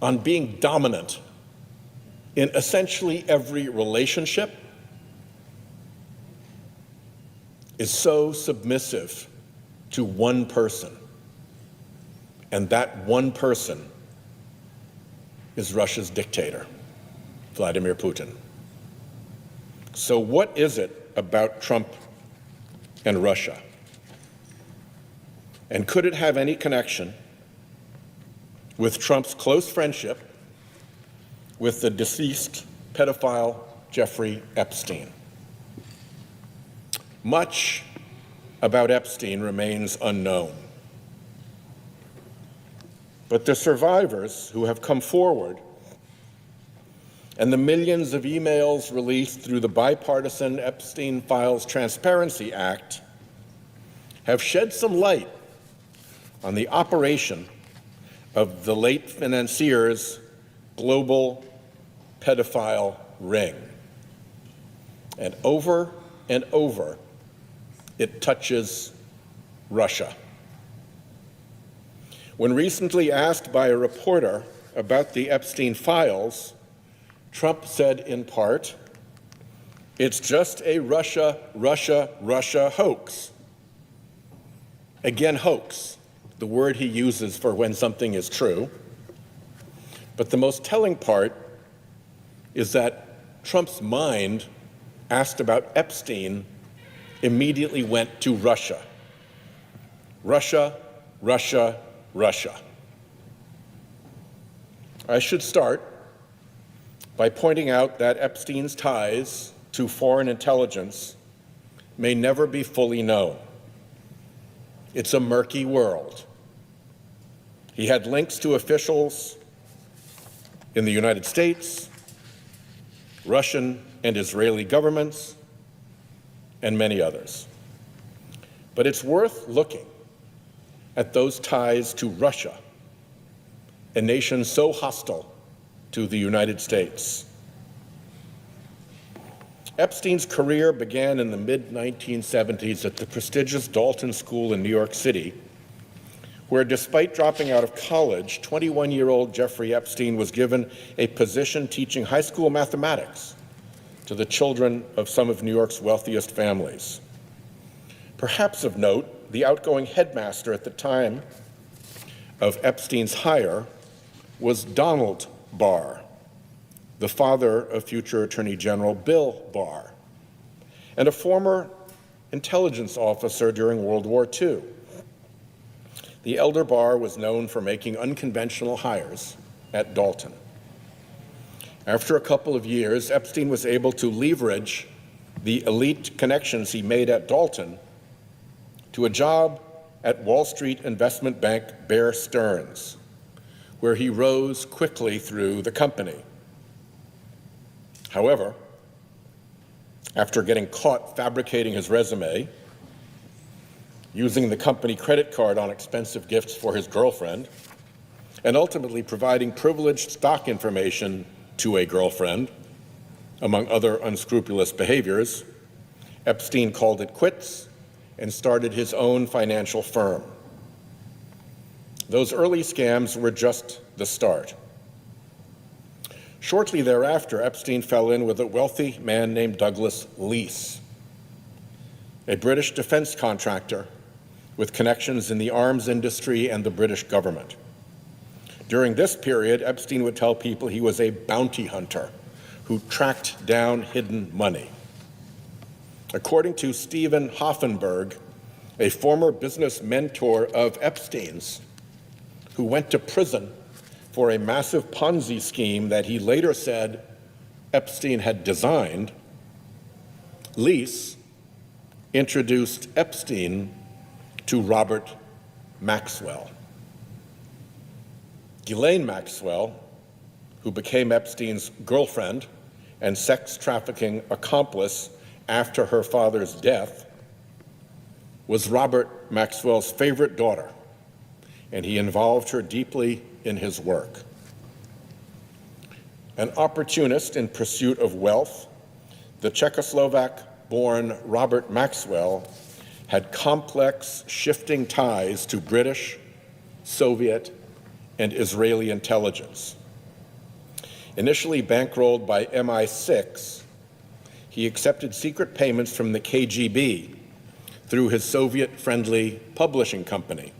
on being dominant in essentially every relationship, is so submissive to one person, and that one person is Russia's dictator, Vladimir Putin. So what is it about Trump and Russia? And could it have any connection with Trump's close friendship with the deceased pedophile Jeffrey Epstein? Much about Epstein remains unknown. But the survivors who have come forward and the millions of emails released through the bipartisan Epstein Files Transparency Act have shed some light on the operation of the late financier's global pedophile ring. And over, it touches Russia. When recently asked by a reporter about the Epstein files, Trump said in part, "It's just a Russia hoax." Again, hoax, the word he uses for when something is true. But the most telling part is that Trump's mind, asked about Epstein, immediately went to Russia. Russia. I should start by pointing out that Epstein's ties to foreign intelligence may never be fully known. It's a murky world. He had links to officials in the United States, Russian and Israeli governments, and many others. But it's worth looking at those ties to Russia, a nation so hostile to the United States. Epstein's career began in the mid-1970s at the prestigious Dalton School in New York City, where, despite dropping out of college, 21-year-old Jeffrey Epstein was given a position teaching high school mathematics to the children of some of New York's wealthiest families. Perhaps of note, the outgoing headmaster at the time of Epstein's hire was Donald Barr, the father of future Attorney General Bill Barr, and a former intelligence officer during World War II. The elder Barr was known for making unconventional hires at Dalton. After a couple of years, Epstein was able to leverage the elite connections he made at Dalton to a job at Wall Street investment bank Bear Stearns, where he rose quickly through the company. However, after getting caught fabricating his resume, using the company credit card on expensive gifts for his girlfriend, and ultimately providing privileged stock information to a girlfriend, among other unscrupulous behaviors, Epstein called it quits and started his own financial firm. Those early scams were just the start. Shortly thereafter, Epstein fell in with a wealthy man named Douglas Leese, a British defense contractor with connections in the arms industry and the British government. During this period, Epstein would tell people he was a bounty hunter who tracked down hidden money. According to Stephen Hoffenberg, a former business mentor of Epstein's, who went to prison for a massive Ponzi scheme that he later said Epstein had designed, Leese introduced Epstein to Robert Maxwell. Ghislaine Maxwell, who became Epstein's girlfriend and sex trafficking accomplice after her father's death, was Robert Maxwell's favorite daughter, and he involved her deeply in his work. An opportunist in pursuit of wealth, the Czechoslovak-born Robert Maxwell had complex, shifting ties to British, Soviet, and Israeli intelligence. Initially bankrolled by MI6, he accepted secret payments from the KGB through his Soviet-friendly publishing company,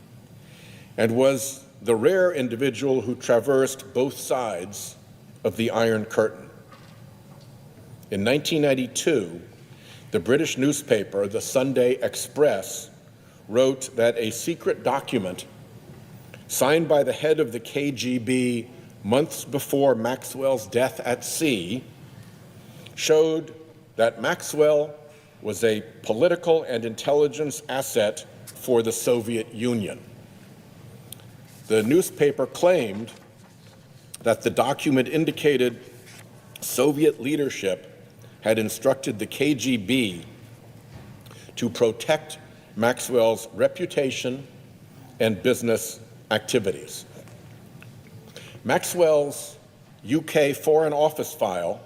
and was the rare individual who traversed both sides of the Iron Curtain. In 1992, the British newspaper, the Sunday Express, wrote that a secret document signed by the head of the KGB months before Maxwell's death at sea showed that Maxwell was a political and intelligence asset for the Soviet Union. The newspaper claimed that the document indicated Soviet leadership had instructed the KGB to protect Maxwell's reputation and business activities. Maxwell's UK Foreign Office file,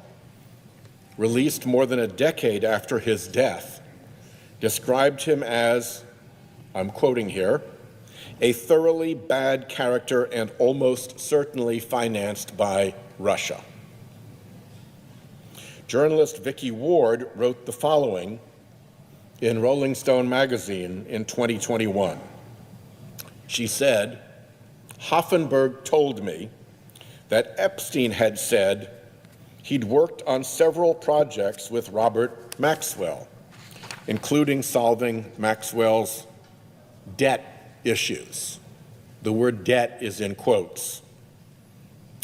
released more than a decade after his death, described him as, I'm quoting here, a thoroughly bad character and almost certainly financed by Russia. Journalist Vicky Ward wrote the following in Rolling Stone magazine in 2021. She said, Hoffenberg told me that Epstein had said he'd worked on several projects with Robert Maxwell, including solving Maxwell's debt issues. The word debt is in quotes.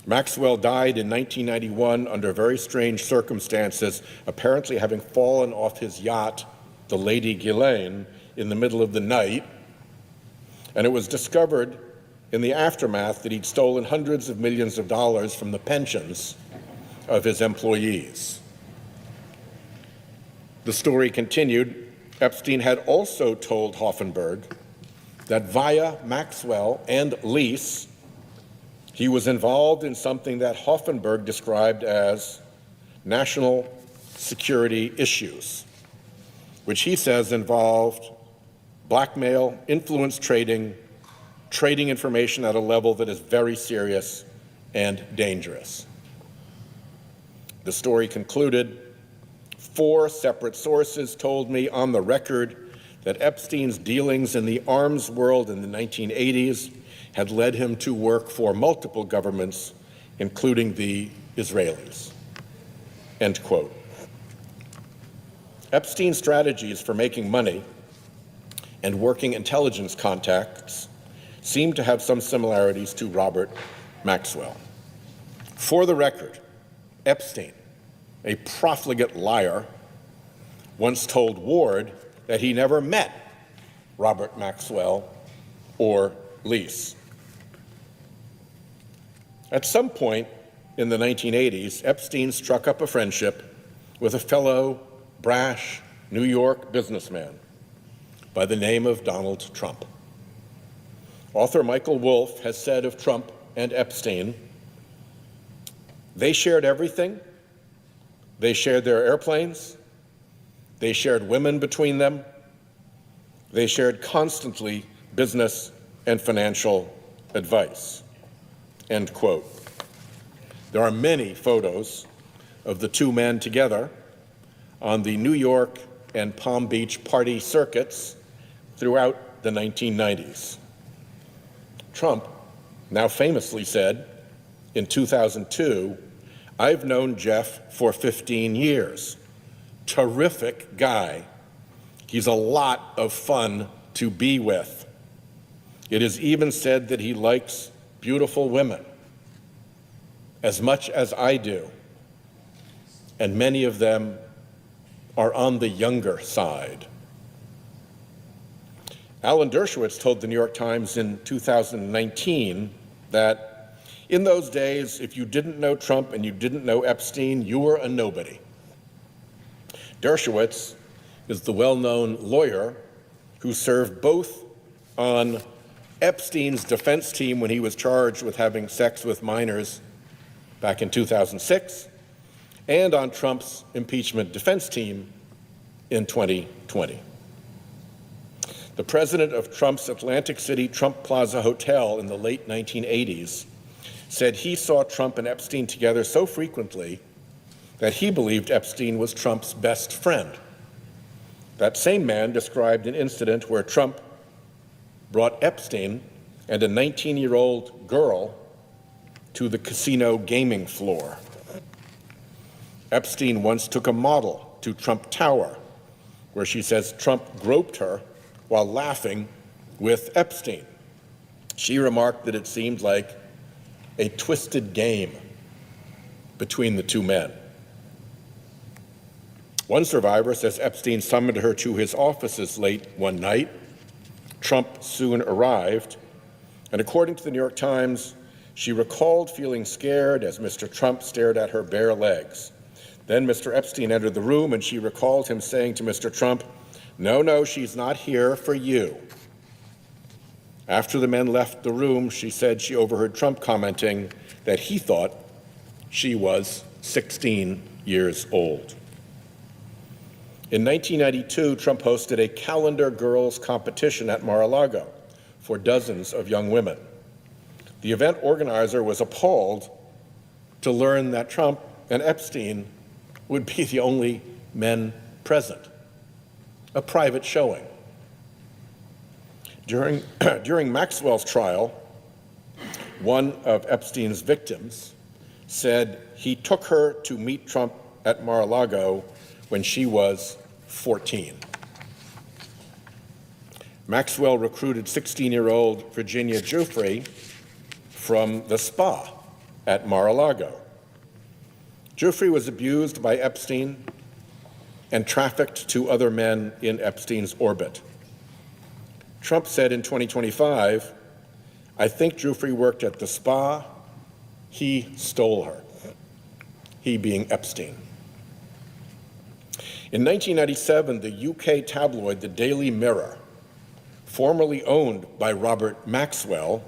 Maxwell died in 1991 under very strange circumstances, apparently having fallen off his yacht, the Lady Ghislaine, in the middle of the night, and it was discovered in the aftermath that he'd stolen hundreds of millions of dollars from the pensions of his employees. The story continued. Epstein had also told Hoffenberg that via Maxwell and Lease, he was involved in something that Hoffenberg described as national security issues, which he says involved blackmail, influence trading, trading information at a level that is very serious and dangerous. The story concluded, 4 separate sources told me on the record that Epstein's dealings in the arms world in the 1980s had led him to work for multiple governments, including the Israelis. End quote. Epstein's strategies for making money and working intelligence contacts seem to have some similarities to Robert Maxwell. For the record, Epstein, a profligate liar, once told Ward that he never met Robert Maxwell or Lease. At some point in the 1980s, Epstein struck up a friendship with a fellow brash New York businessman by the name of Donald Trump. Author Michael Wolff has said of Trump and Epstein, they shared everything. They shared their airplanes. They shared women between them. They shared constantly business and financial advice. End quote. There are many photos of the two men together on the New York and Palm Beach party circuits throughout the 1990s. Trump now famously said in 2002, I've known Jeff for 15 years. Terrific guy. He's a lot of fun to be with. It is even said that he likes beautiful women as much as I do, and many of them are on the younger side. Alan Dershowitz told the New York Times in 2019 that in those days, if you didn't know Trump and you didn't know Epstein, you were a nobody. Dershowitz is the well-known lawyer who served both on Epstein's defense team when he was charged with having sex with minors back in 2006, and on Trump's impeachment defense team in 2020. The president of Trump's Atlantic City Trump Plaza Hotel in the late 1980s said he saw Trump and Epstein together so frequently that he believed Epstein was Trump's best friend. That same man described an incident where Trump brought Epstein and a 19-year-old girl to the casino gaming floor. Epstein once took a model to Trump Tower, where she says Trump groped her while laughing with Epstein. She remarked that it seemed like a twisted game between the two men. One survivor says Epstein summoned her to his offices late one night. Trump soon arrived, and according to the New York Times, she recalled feeling scared as Mr. Trump stared at her bare legs. Then Mr. Epstein entered the room, and she recalled him saying to Mr. Trump, No, she's not here for you. After the men left the room, she said she overheard Trump commenting that he thought she was 16 years old. In 1992, Trump hosted a calendar girls competition at Mar-a-Lago for dozens of young women. The event organizer was appalled to learn that Trump and Epstein would be the only men present. A private showing. During Maxwell's trial, one of Epstein's victims said he took her to meet Trump at Mar-a-Lago when she was 14. Maxwell recruited 16-year-old Virginia Giuffre from the spa at Mar-a-Lago. Giuffre was abused by Epstein and trafficked to other men in Epstein's orbit. Trump said in 2025, "I think Giuffre worked at the spa. He stole her." He being Epstein. In 1997, the UK tabloid The Daily Mirror, formerly owned by Robert Maxwell,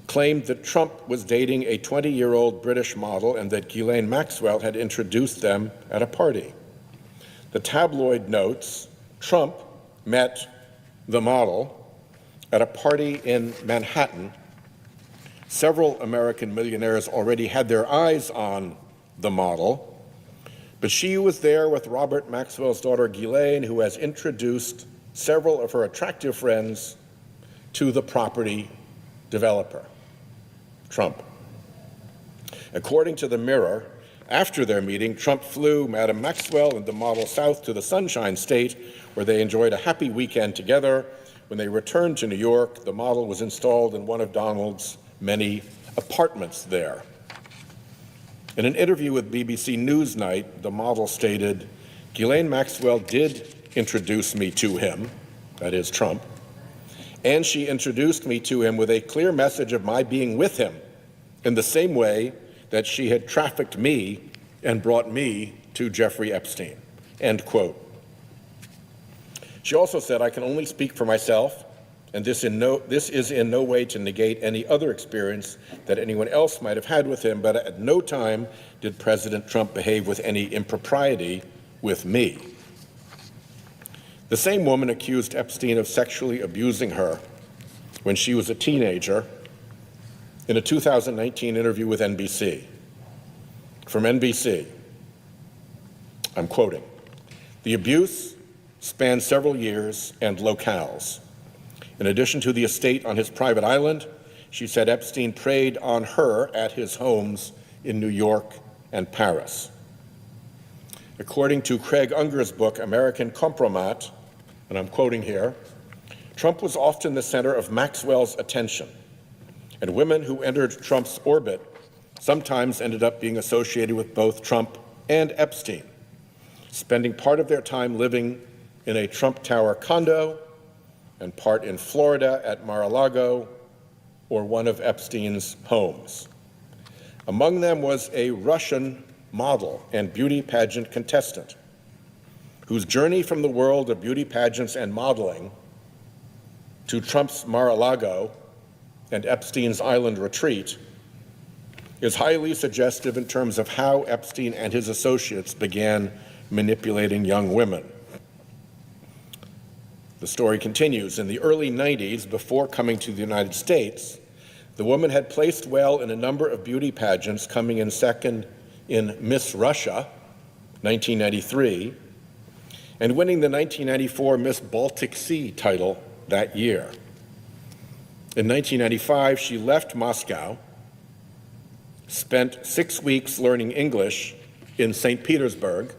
claimed that Trump was dating a 20-year-old British model and that Ghislaine Maxwell had introduced them at a party. The tabloid notes Trump met the model at a party in Manhattan. Several American millionaires already had their eyes on the model, but she was there with Robert Maxwell's daughter Ghislaine, who has introduced several of her attractive friends to the property developer, Trump. According to the Mirror, after their meeting, Trump flew Madam Maxwell and the model south to the Sunshine State, where they enjoyed a happy weekend together. When they returned to New York, the model was installed in one of Donald's many apartments there. In an interview with BBC Newsnight, the model stated, "Ghislaine Maxwell did introduce me to him," that is Trump, "and she introduced me to him with a clear message of my being with him in the same way that she had trafficked me and brought me to Jeffrey Epstein," end quote. She also said, "I can only speak for myself, and this is in no way to negate any other experience that anyone else might have had with him, but at no time did President Trump behave with any impropriety with me." The same woman accused Epstein of sexually abusing her when she was a teenager in a 2019 interview with NBC. From NBC, I'm quoting, "The abuse spanned several years and locales. In addition to the estate on his private island, she said Epstein preyed on her at his homes in New York and Paris." According to Craig Unger's book, American Compromat, and I'm quoting here, "Trump was often the center of Maxwell's attention, and women who entered Trump's orbit sometimes ended up being associated with both Trump and Epstein, spending part of their time living in a Trump Tower condo and part in Florida at Mar-a-Lago or one of Epstein's homes. Among them was a Russian model and beauty pageant contestant whose journey from the world of beauty pageants and modeling to Trump's Mar-a-Lago and Epstein's island retreat is highly suggestive in terms of how Epstein and his associates began manipulating young women. The story continues. In the early 90s, before coming to the United States, the woman had placed well in a number of beauty pageants, coming in second in Miss Russia, 1993, and winning the 1994 Miss Baltic Sea title that year. In 1995, she left Moscow, spent 6 weeks learning English in St. Petersburg,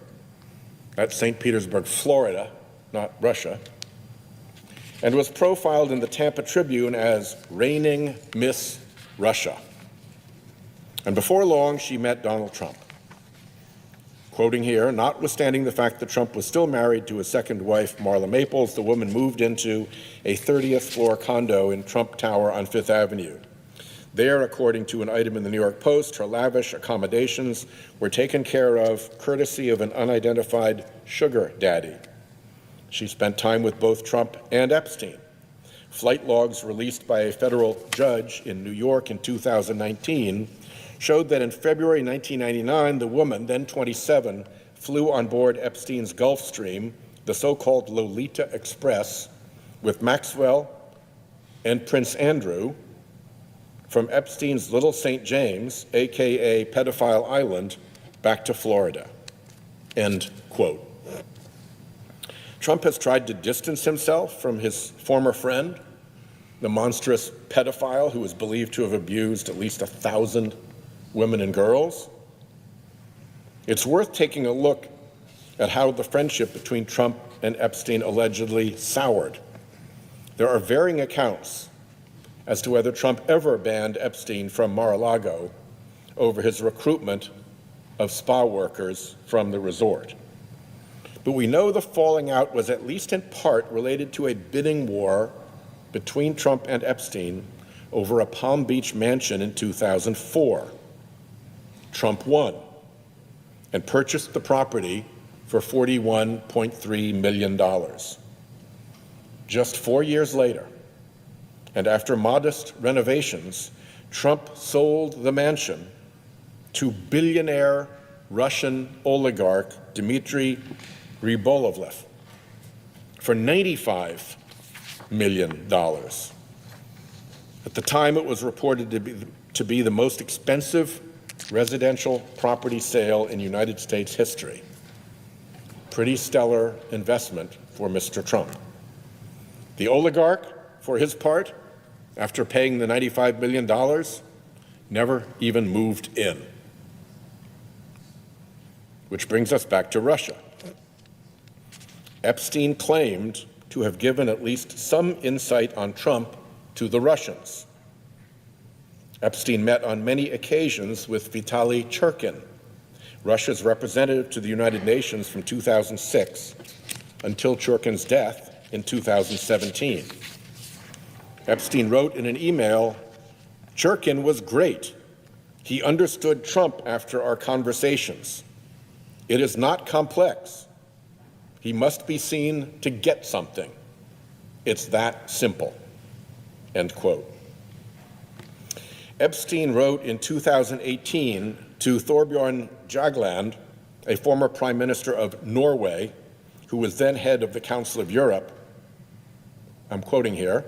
that's St. Petersburg, Florida, not Russia, and was profiled in the Tampa Tribune as reigning Miss Russia. And before long, she met Donald Trump. Quoting here, "Notwithstanding the fact that Trump was still married to his second wife, Marla Maples, the woman moved into a 30th floor condo in Trump Tower on Fifth Avenue. There, according to an item in the New York Post, her lavish accommodations were taken care of courtesy of an unidentified sugar daddy. She spent time with both Trump and Epstein. Flight logs released by a federal judge in New York in 2019 showed that in February 1999, the woman, then 27, flew on board Epstein's Gulfstream, the so-called Lolita Express, with Maxwell and Prince Andrew from Epstein's Little St. James, aka Pedophile Island, back to Florida. End quote. Trump has tried to distance himself from his former friend, the monstrous pedophile who is believed to have abused at least 1,000 women and girls. It's worth taking a look at how the friendship between Trump and Epstein allegedly soured. There are varying accounts as to whether Trump ever banned Epstein from Mar-a-Lago over his recruitment of spa workers from the resort. But we know the falling out was at least in part related to a bidding war between Trump and Epstein over a Palm Beach mansion in 2004. Trump won and purchased the property for $41.3 million. Just 4 years later, and after modest renovations, Trump sold the mansion to billionaire Russian oligarch Dmitry Rybolovlev for $95 million. At the time, it was reported to be the most expensive residential property sale in United States history. Pretty stellar investment for Mr. Trump. The oligarch, for his part, after paying the $95 million, never even moved in. Which brings us back to Russia. Epstein claimed to have given at least some insight on Trump to the Russians. Epstein met on many occasions with Vitaly Churkin, Russia's representative to the United Nations from 2006 until Churkin's death in 2017. Epstein wrote in an email, "Churkin was great. He understood Trump after our conversations. It is not complex. He must be seen to get something. It's that simple." End quote. Epstein wrote in 2018 to Thorbjørn Jagland, a former prime minister of Norway, who was then head of the Council of Europe. I'm quoting here,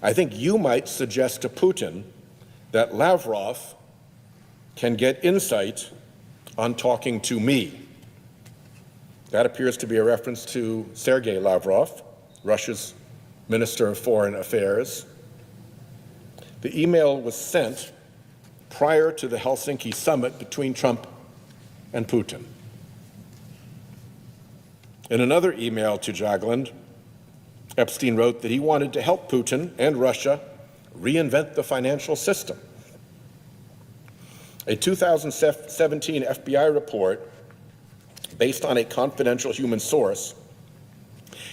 "I think you might suggest to Putin that Lavrov can get insight on talking to me." That appears to be a reference to Sergei Lavrov, Russia's Minister of Foreign Affairs. The email was sent prior to the Helsinki summit between Trump and Putin. In another email to Jagland, Epstein wrote that he wanted to help Putin and Russia reinvent the financial system. A 2017 FBI report, based on a confidential human source,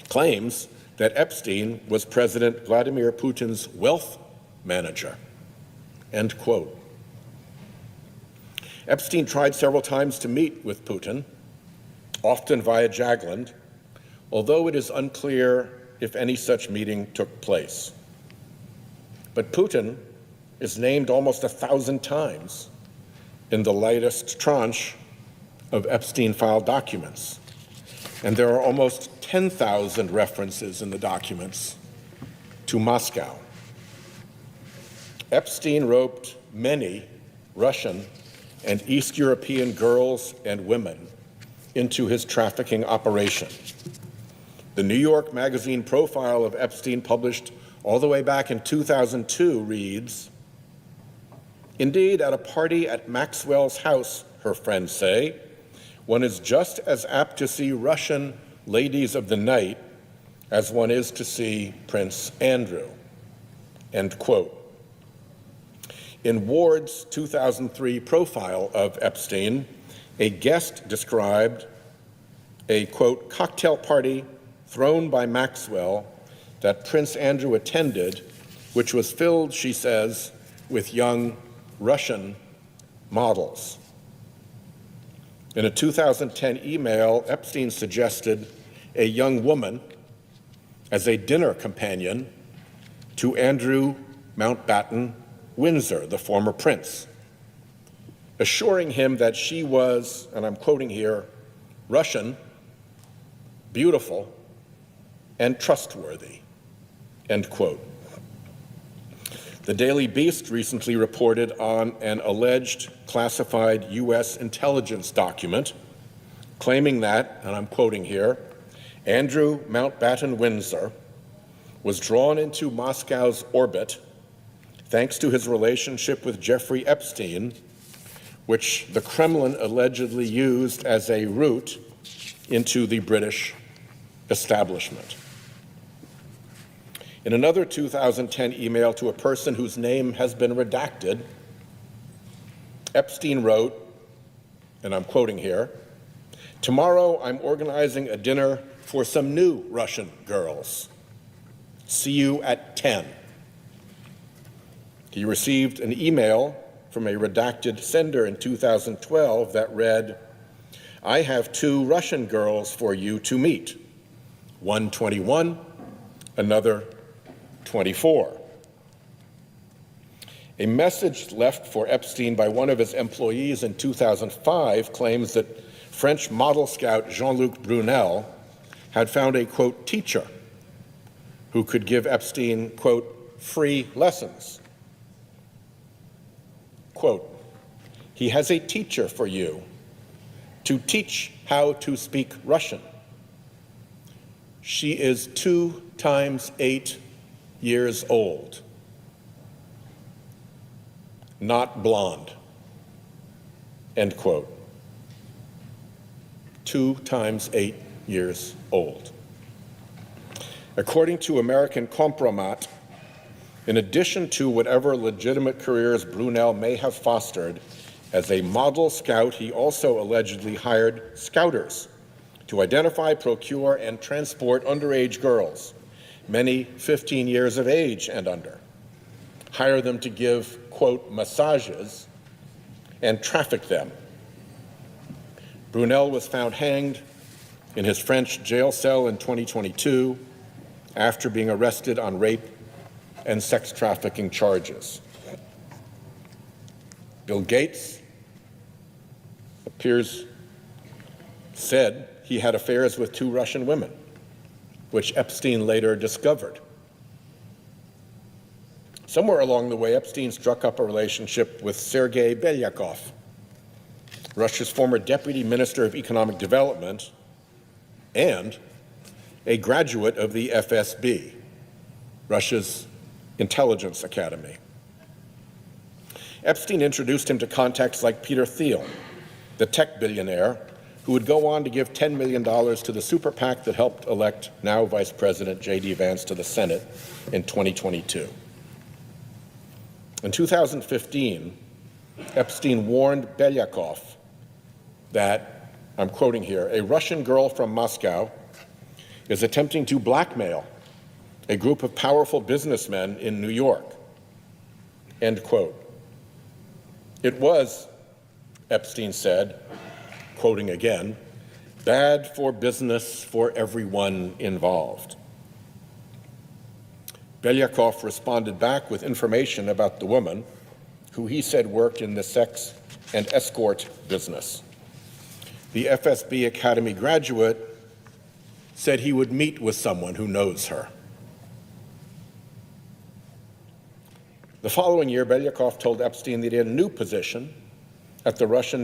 claims that Epstein was President Vladimir Putin's wealth manager. End quote. Epstein tried several times to meet with Putin, often via Jagland, although it is unclear if any such meeting took place. But Putin is named almost 1,000 times in the latest tranche of Epstein file documents, and there are almost 10,000 references in the documents to Moscow. Epstein roped many Russian and East European girls and women into his trafficking operation. The New York Magazine profile of Epstein, published all the way back in 2002, reads, "Indeed, at a party at Maxwell's house, her friends say, one is just as apt to see Russian ladies of the night as one is to see Prince Andrew." End quote. In Ward's 2003 profile of Epstein, a guest described a, quote, "cocktail party thrown by Maxwell that Prince Andrew attended, which was filled," she says, "with young Russian models." In a 2010 email, Epstein suggested a young woman as a dinner companion to Andrew Mountbatten Windsor, the former prince, assuring him that she was, and I'm quoting here, Russian, beautiful, and trustworthy, end quote. The Daily Beast recently reported on an alleged classified U.S. intelligence document claiming that, and I'm quoting here, Andrew Mountbatten Windsor was drawn into Moscow's orbit thanks to his relationship with Jeffrey Epstein, which the Kremlin allegedly used as a route into the British establishment. In another 2010 email to a person whose name has been redacted, Epstein wrote, and I'm quoting here, "Tomorrow I'm organizing a dinner for some new Russian girls. See you at 10. He received an email from a redacted sender in 2012 that read, "I have 2 Russian girls for you to meet, one 21, another 24. A message left for Epstein by one of his employees in 2005 claims that French model scout Jean-Luc Brunel had found a, quote, teacher who could give Epstein, quote, free lessons. Quote, he has a teacher for you to teach how to speak Russian. She is 2 times 8 years old, not blonde, end quote. 2 times 8 years old. According to American Compromat, in addition to whatever legitimate careers Brunel may have fostered, as a model scout, he also allegedly hired scouters to identify, procure, and transport underage girls, many 15 years of age and under, hire them to give, quote, massages, and traffic them. Brunel was found hanged in his French jail cell in 2022 after being arrested on rape and sex trafficking charges. Bill Gates said he had affairs with 2 Russian women, which Epstein later discovered. Somewhere along the way, Epstein struck up a relationship with Sergei Belyakov, Russia's former Deputy Minister of Economic Development and a graduate of the FSB, Russia's intelligence academy. Epstein introduced him to contacts like Peter Thiel, the tech billionaire, who would go on to give $10 million to the super PAC that helped elect now Vice President J.D. Vance to the Senate in 2022. In 2015, Epstein warned Belyakov that, I'm quoting here, a Russian girl from Moscow is attempting to blackmail a group of powerful businessmen in New York, end quote. It was, Epstein said, quoting again, bad for business for everyone involved. Belyakov responded back with information about the woman, who he said worked in the sex and escort business. The FSB Academy graduate said he would meet with someone who knows her. The following year, Belyakov told Epstein that he had a new position at the Russian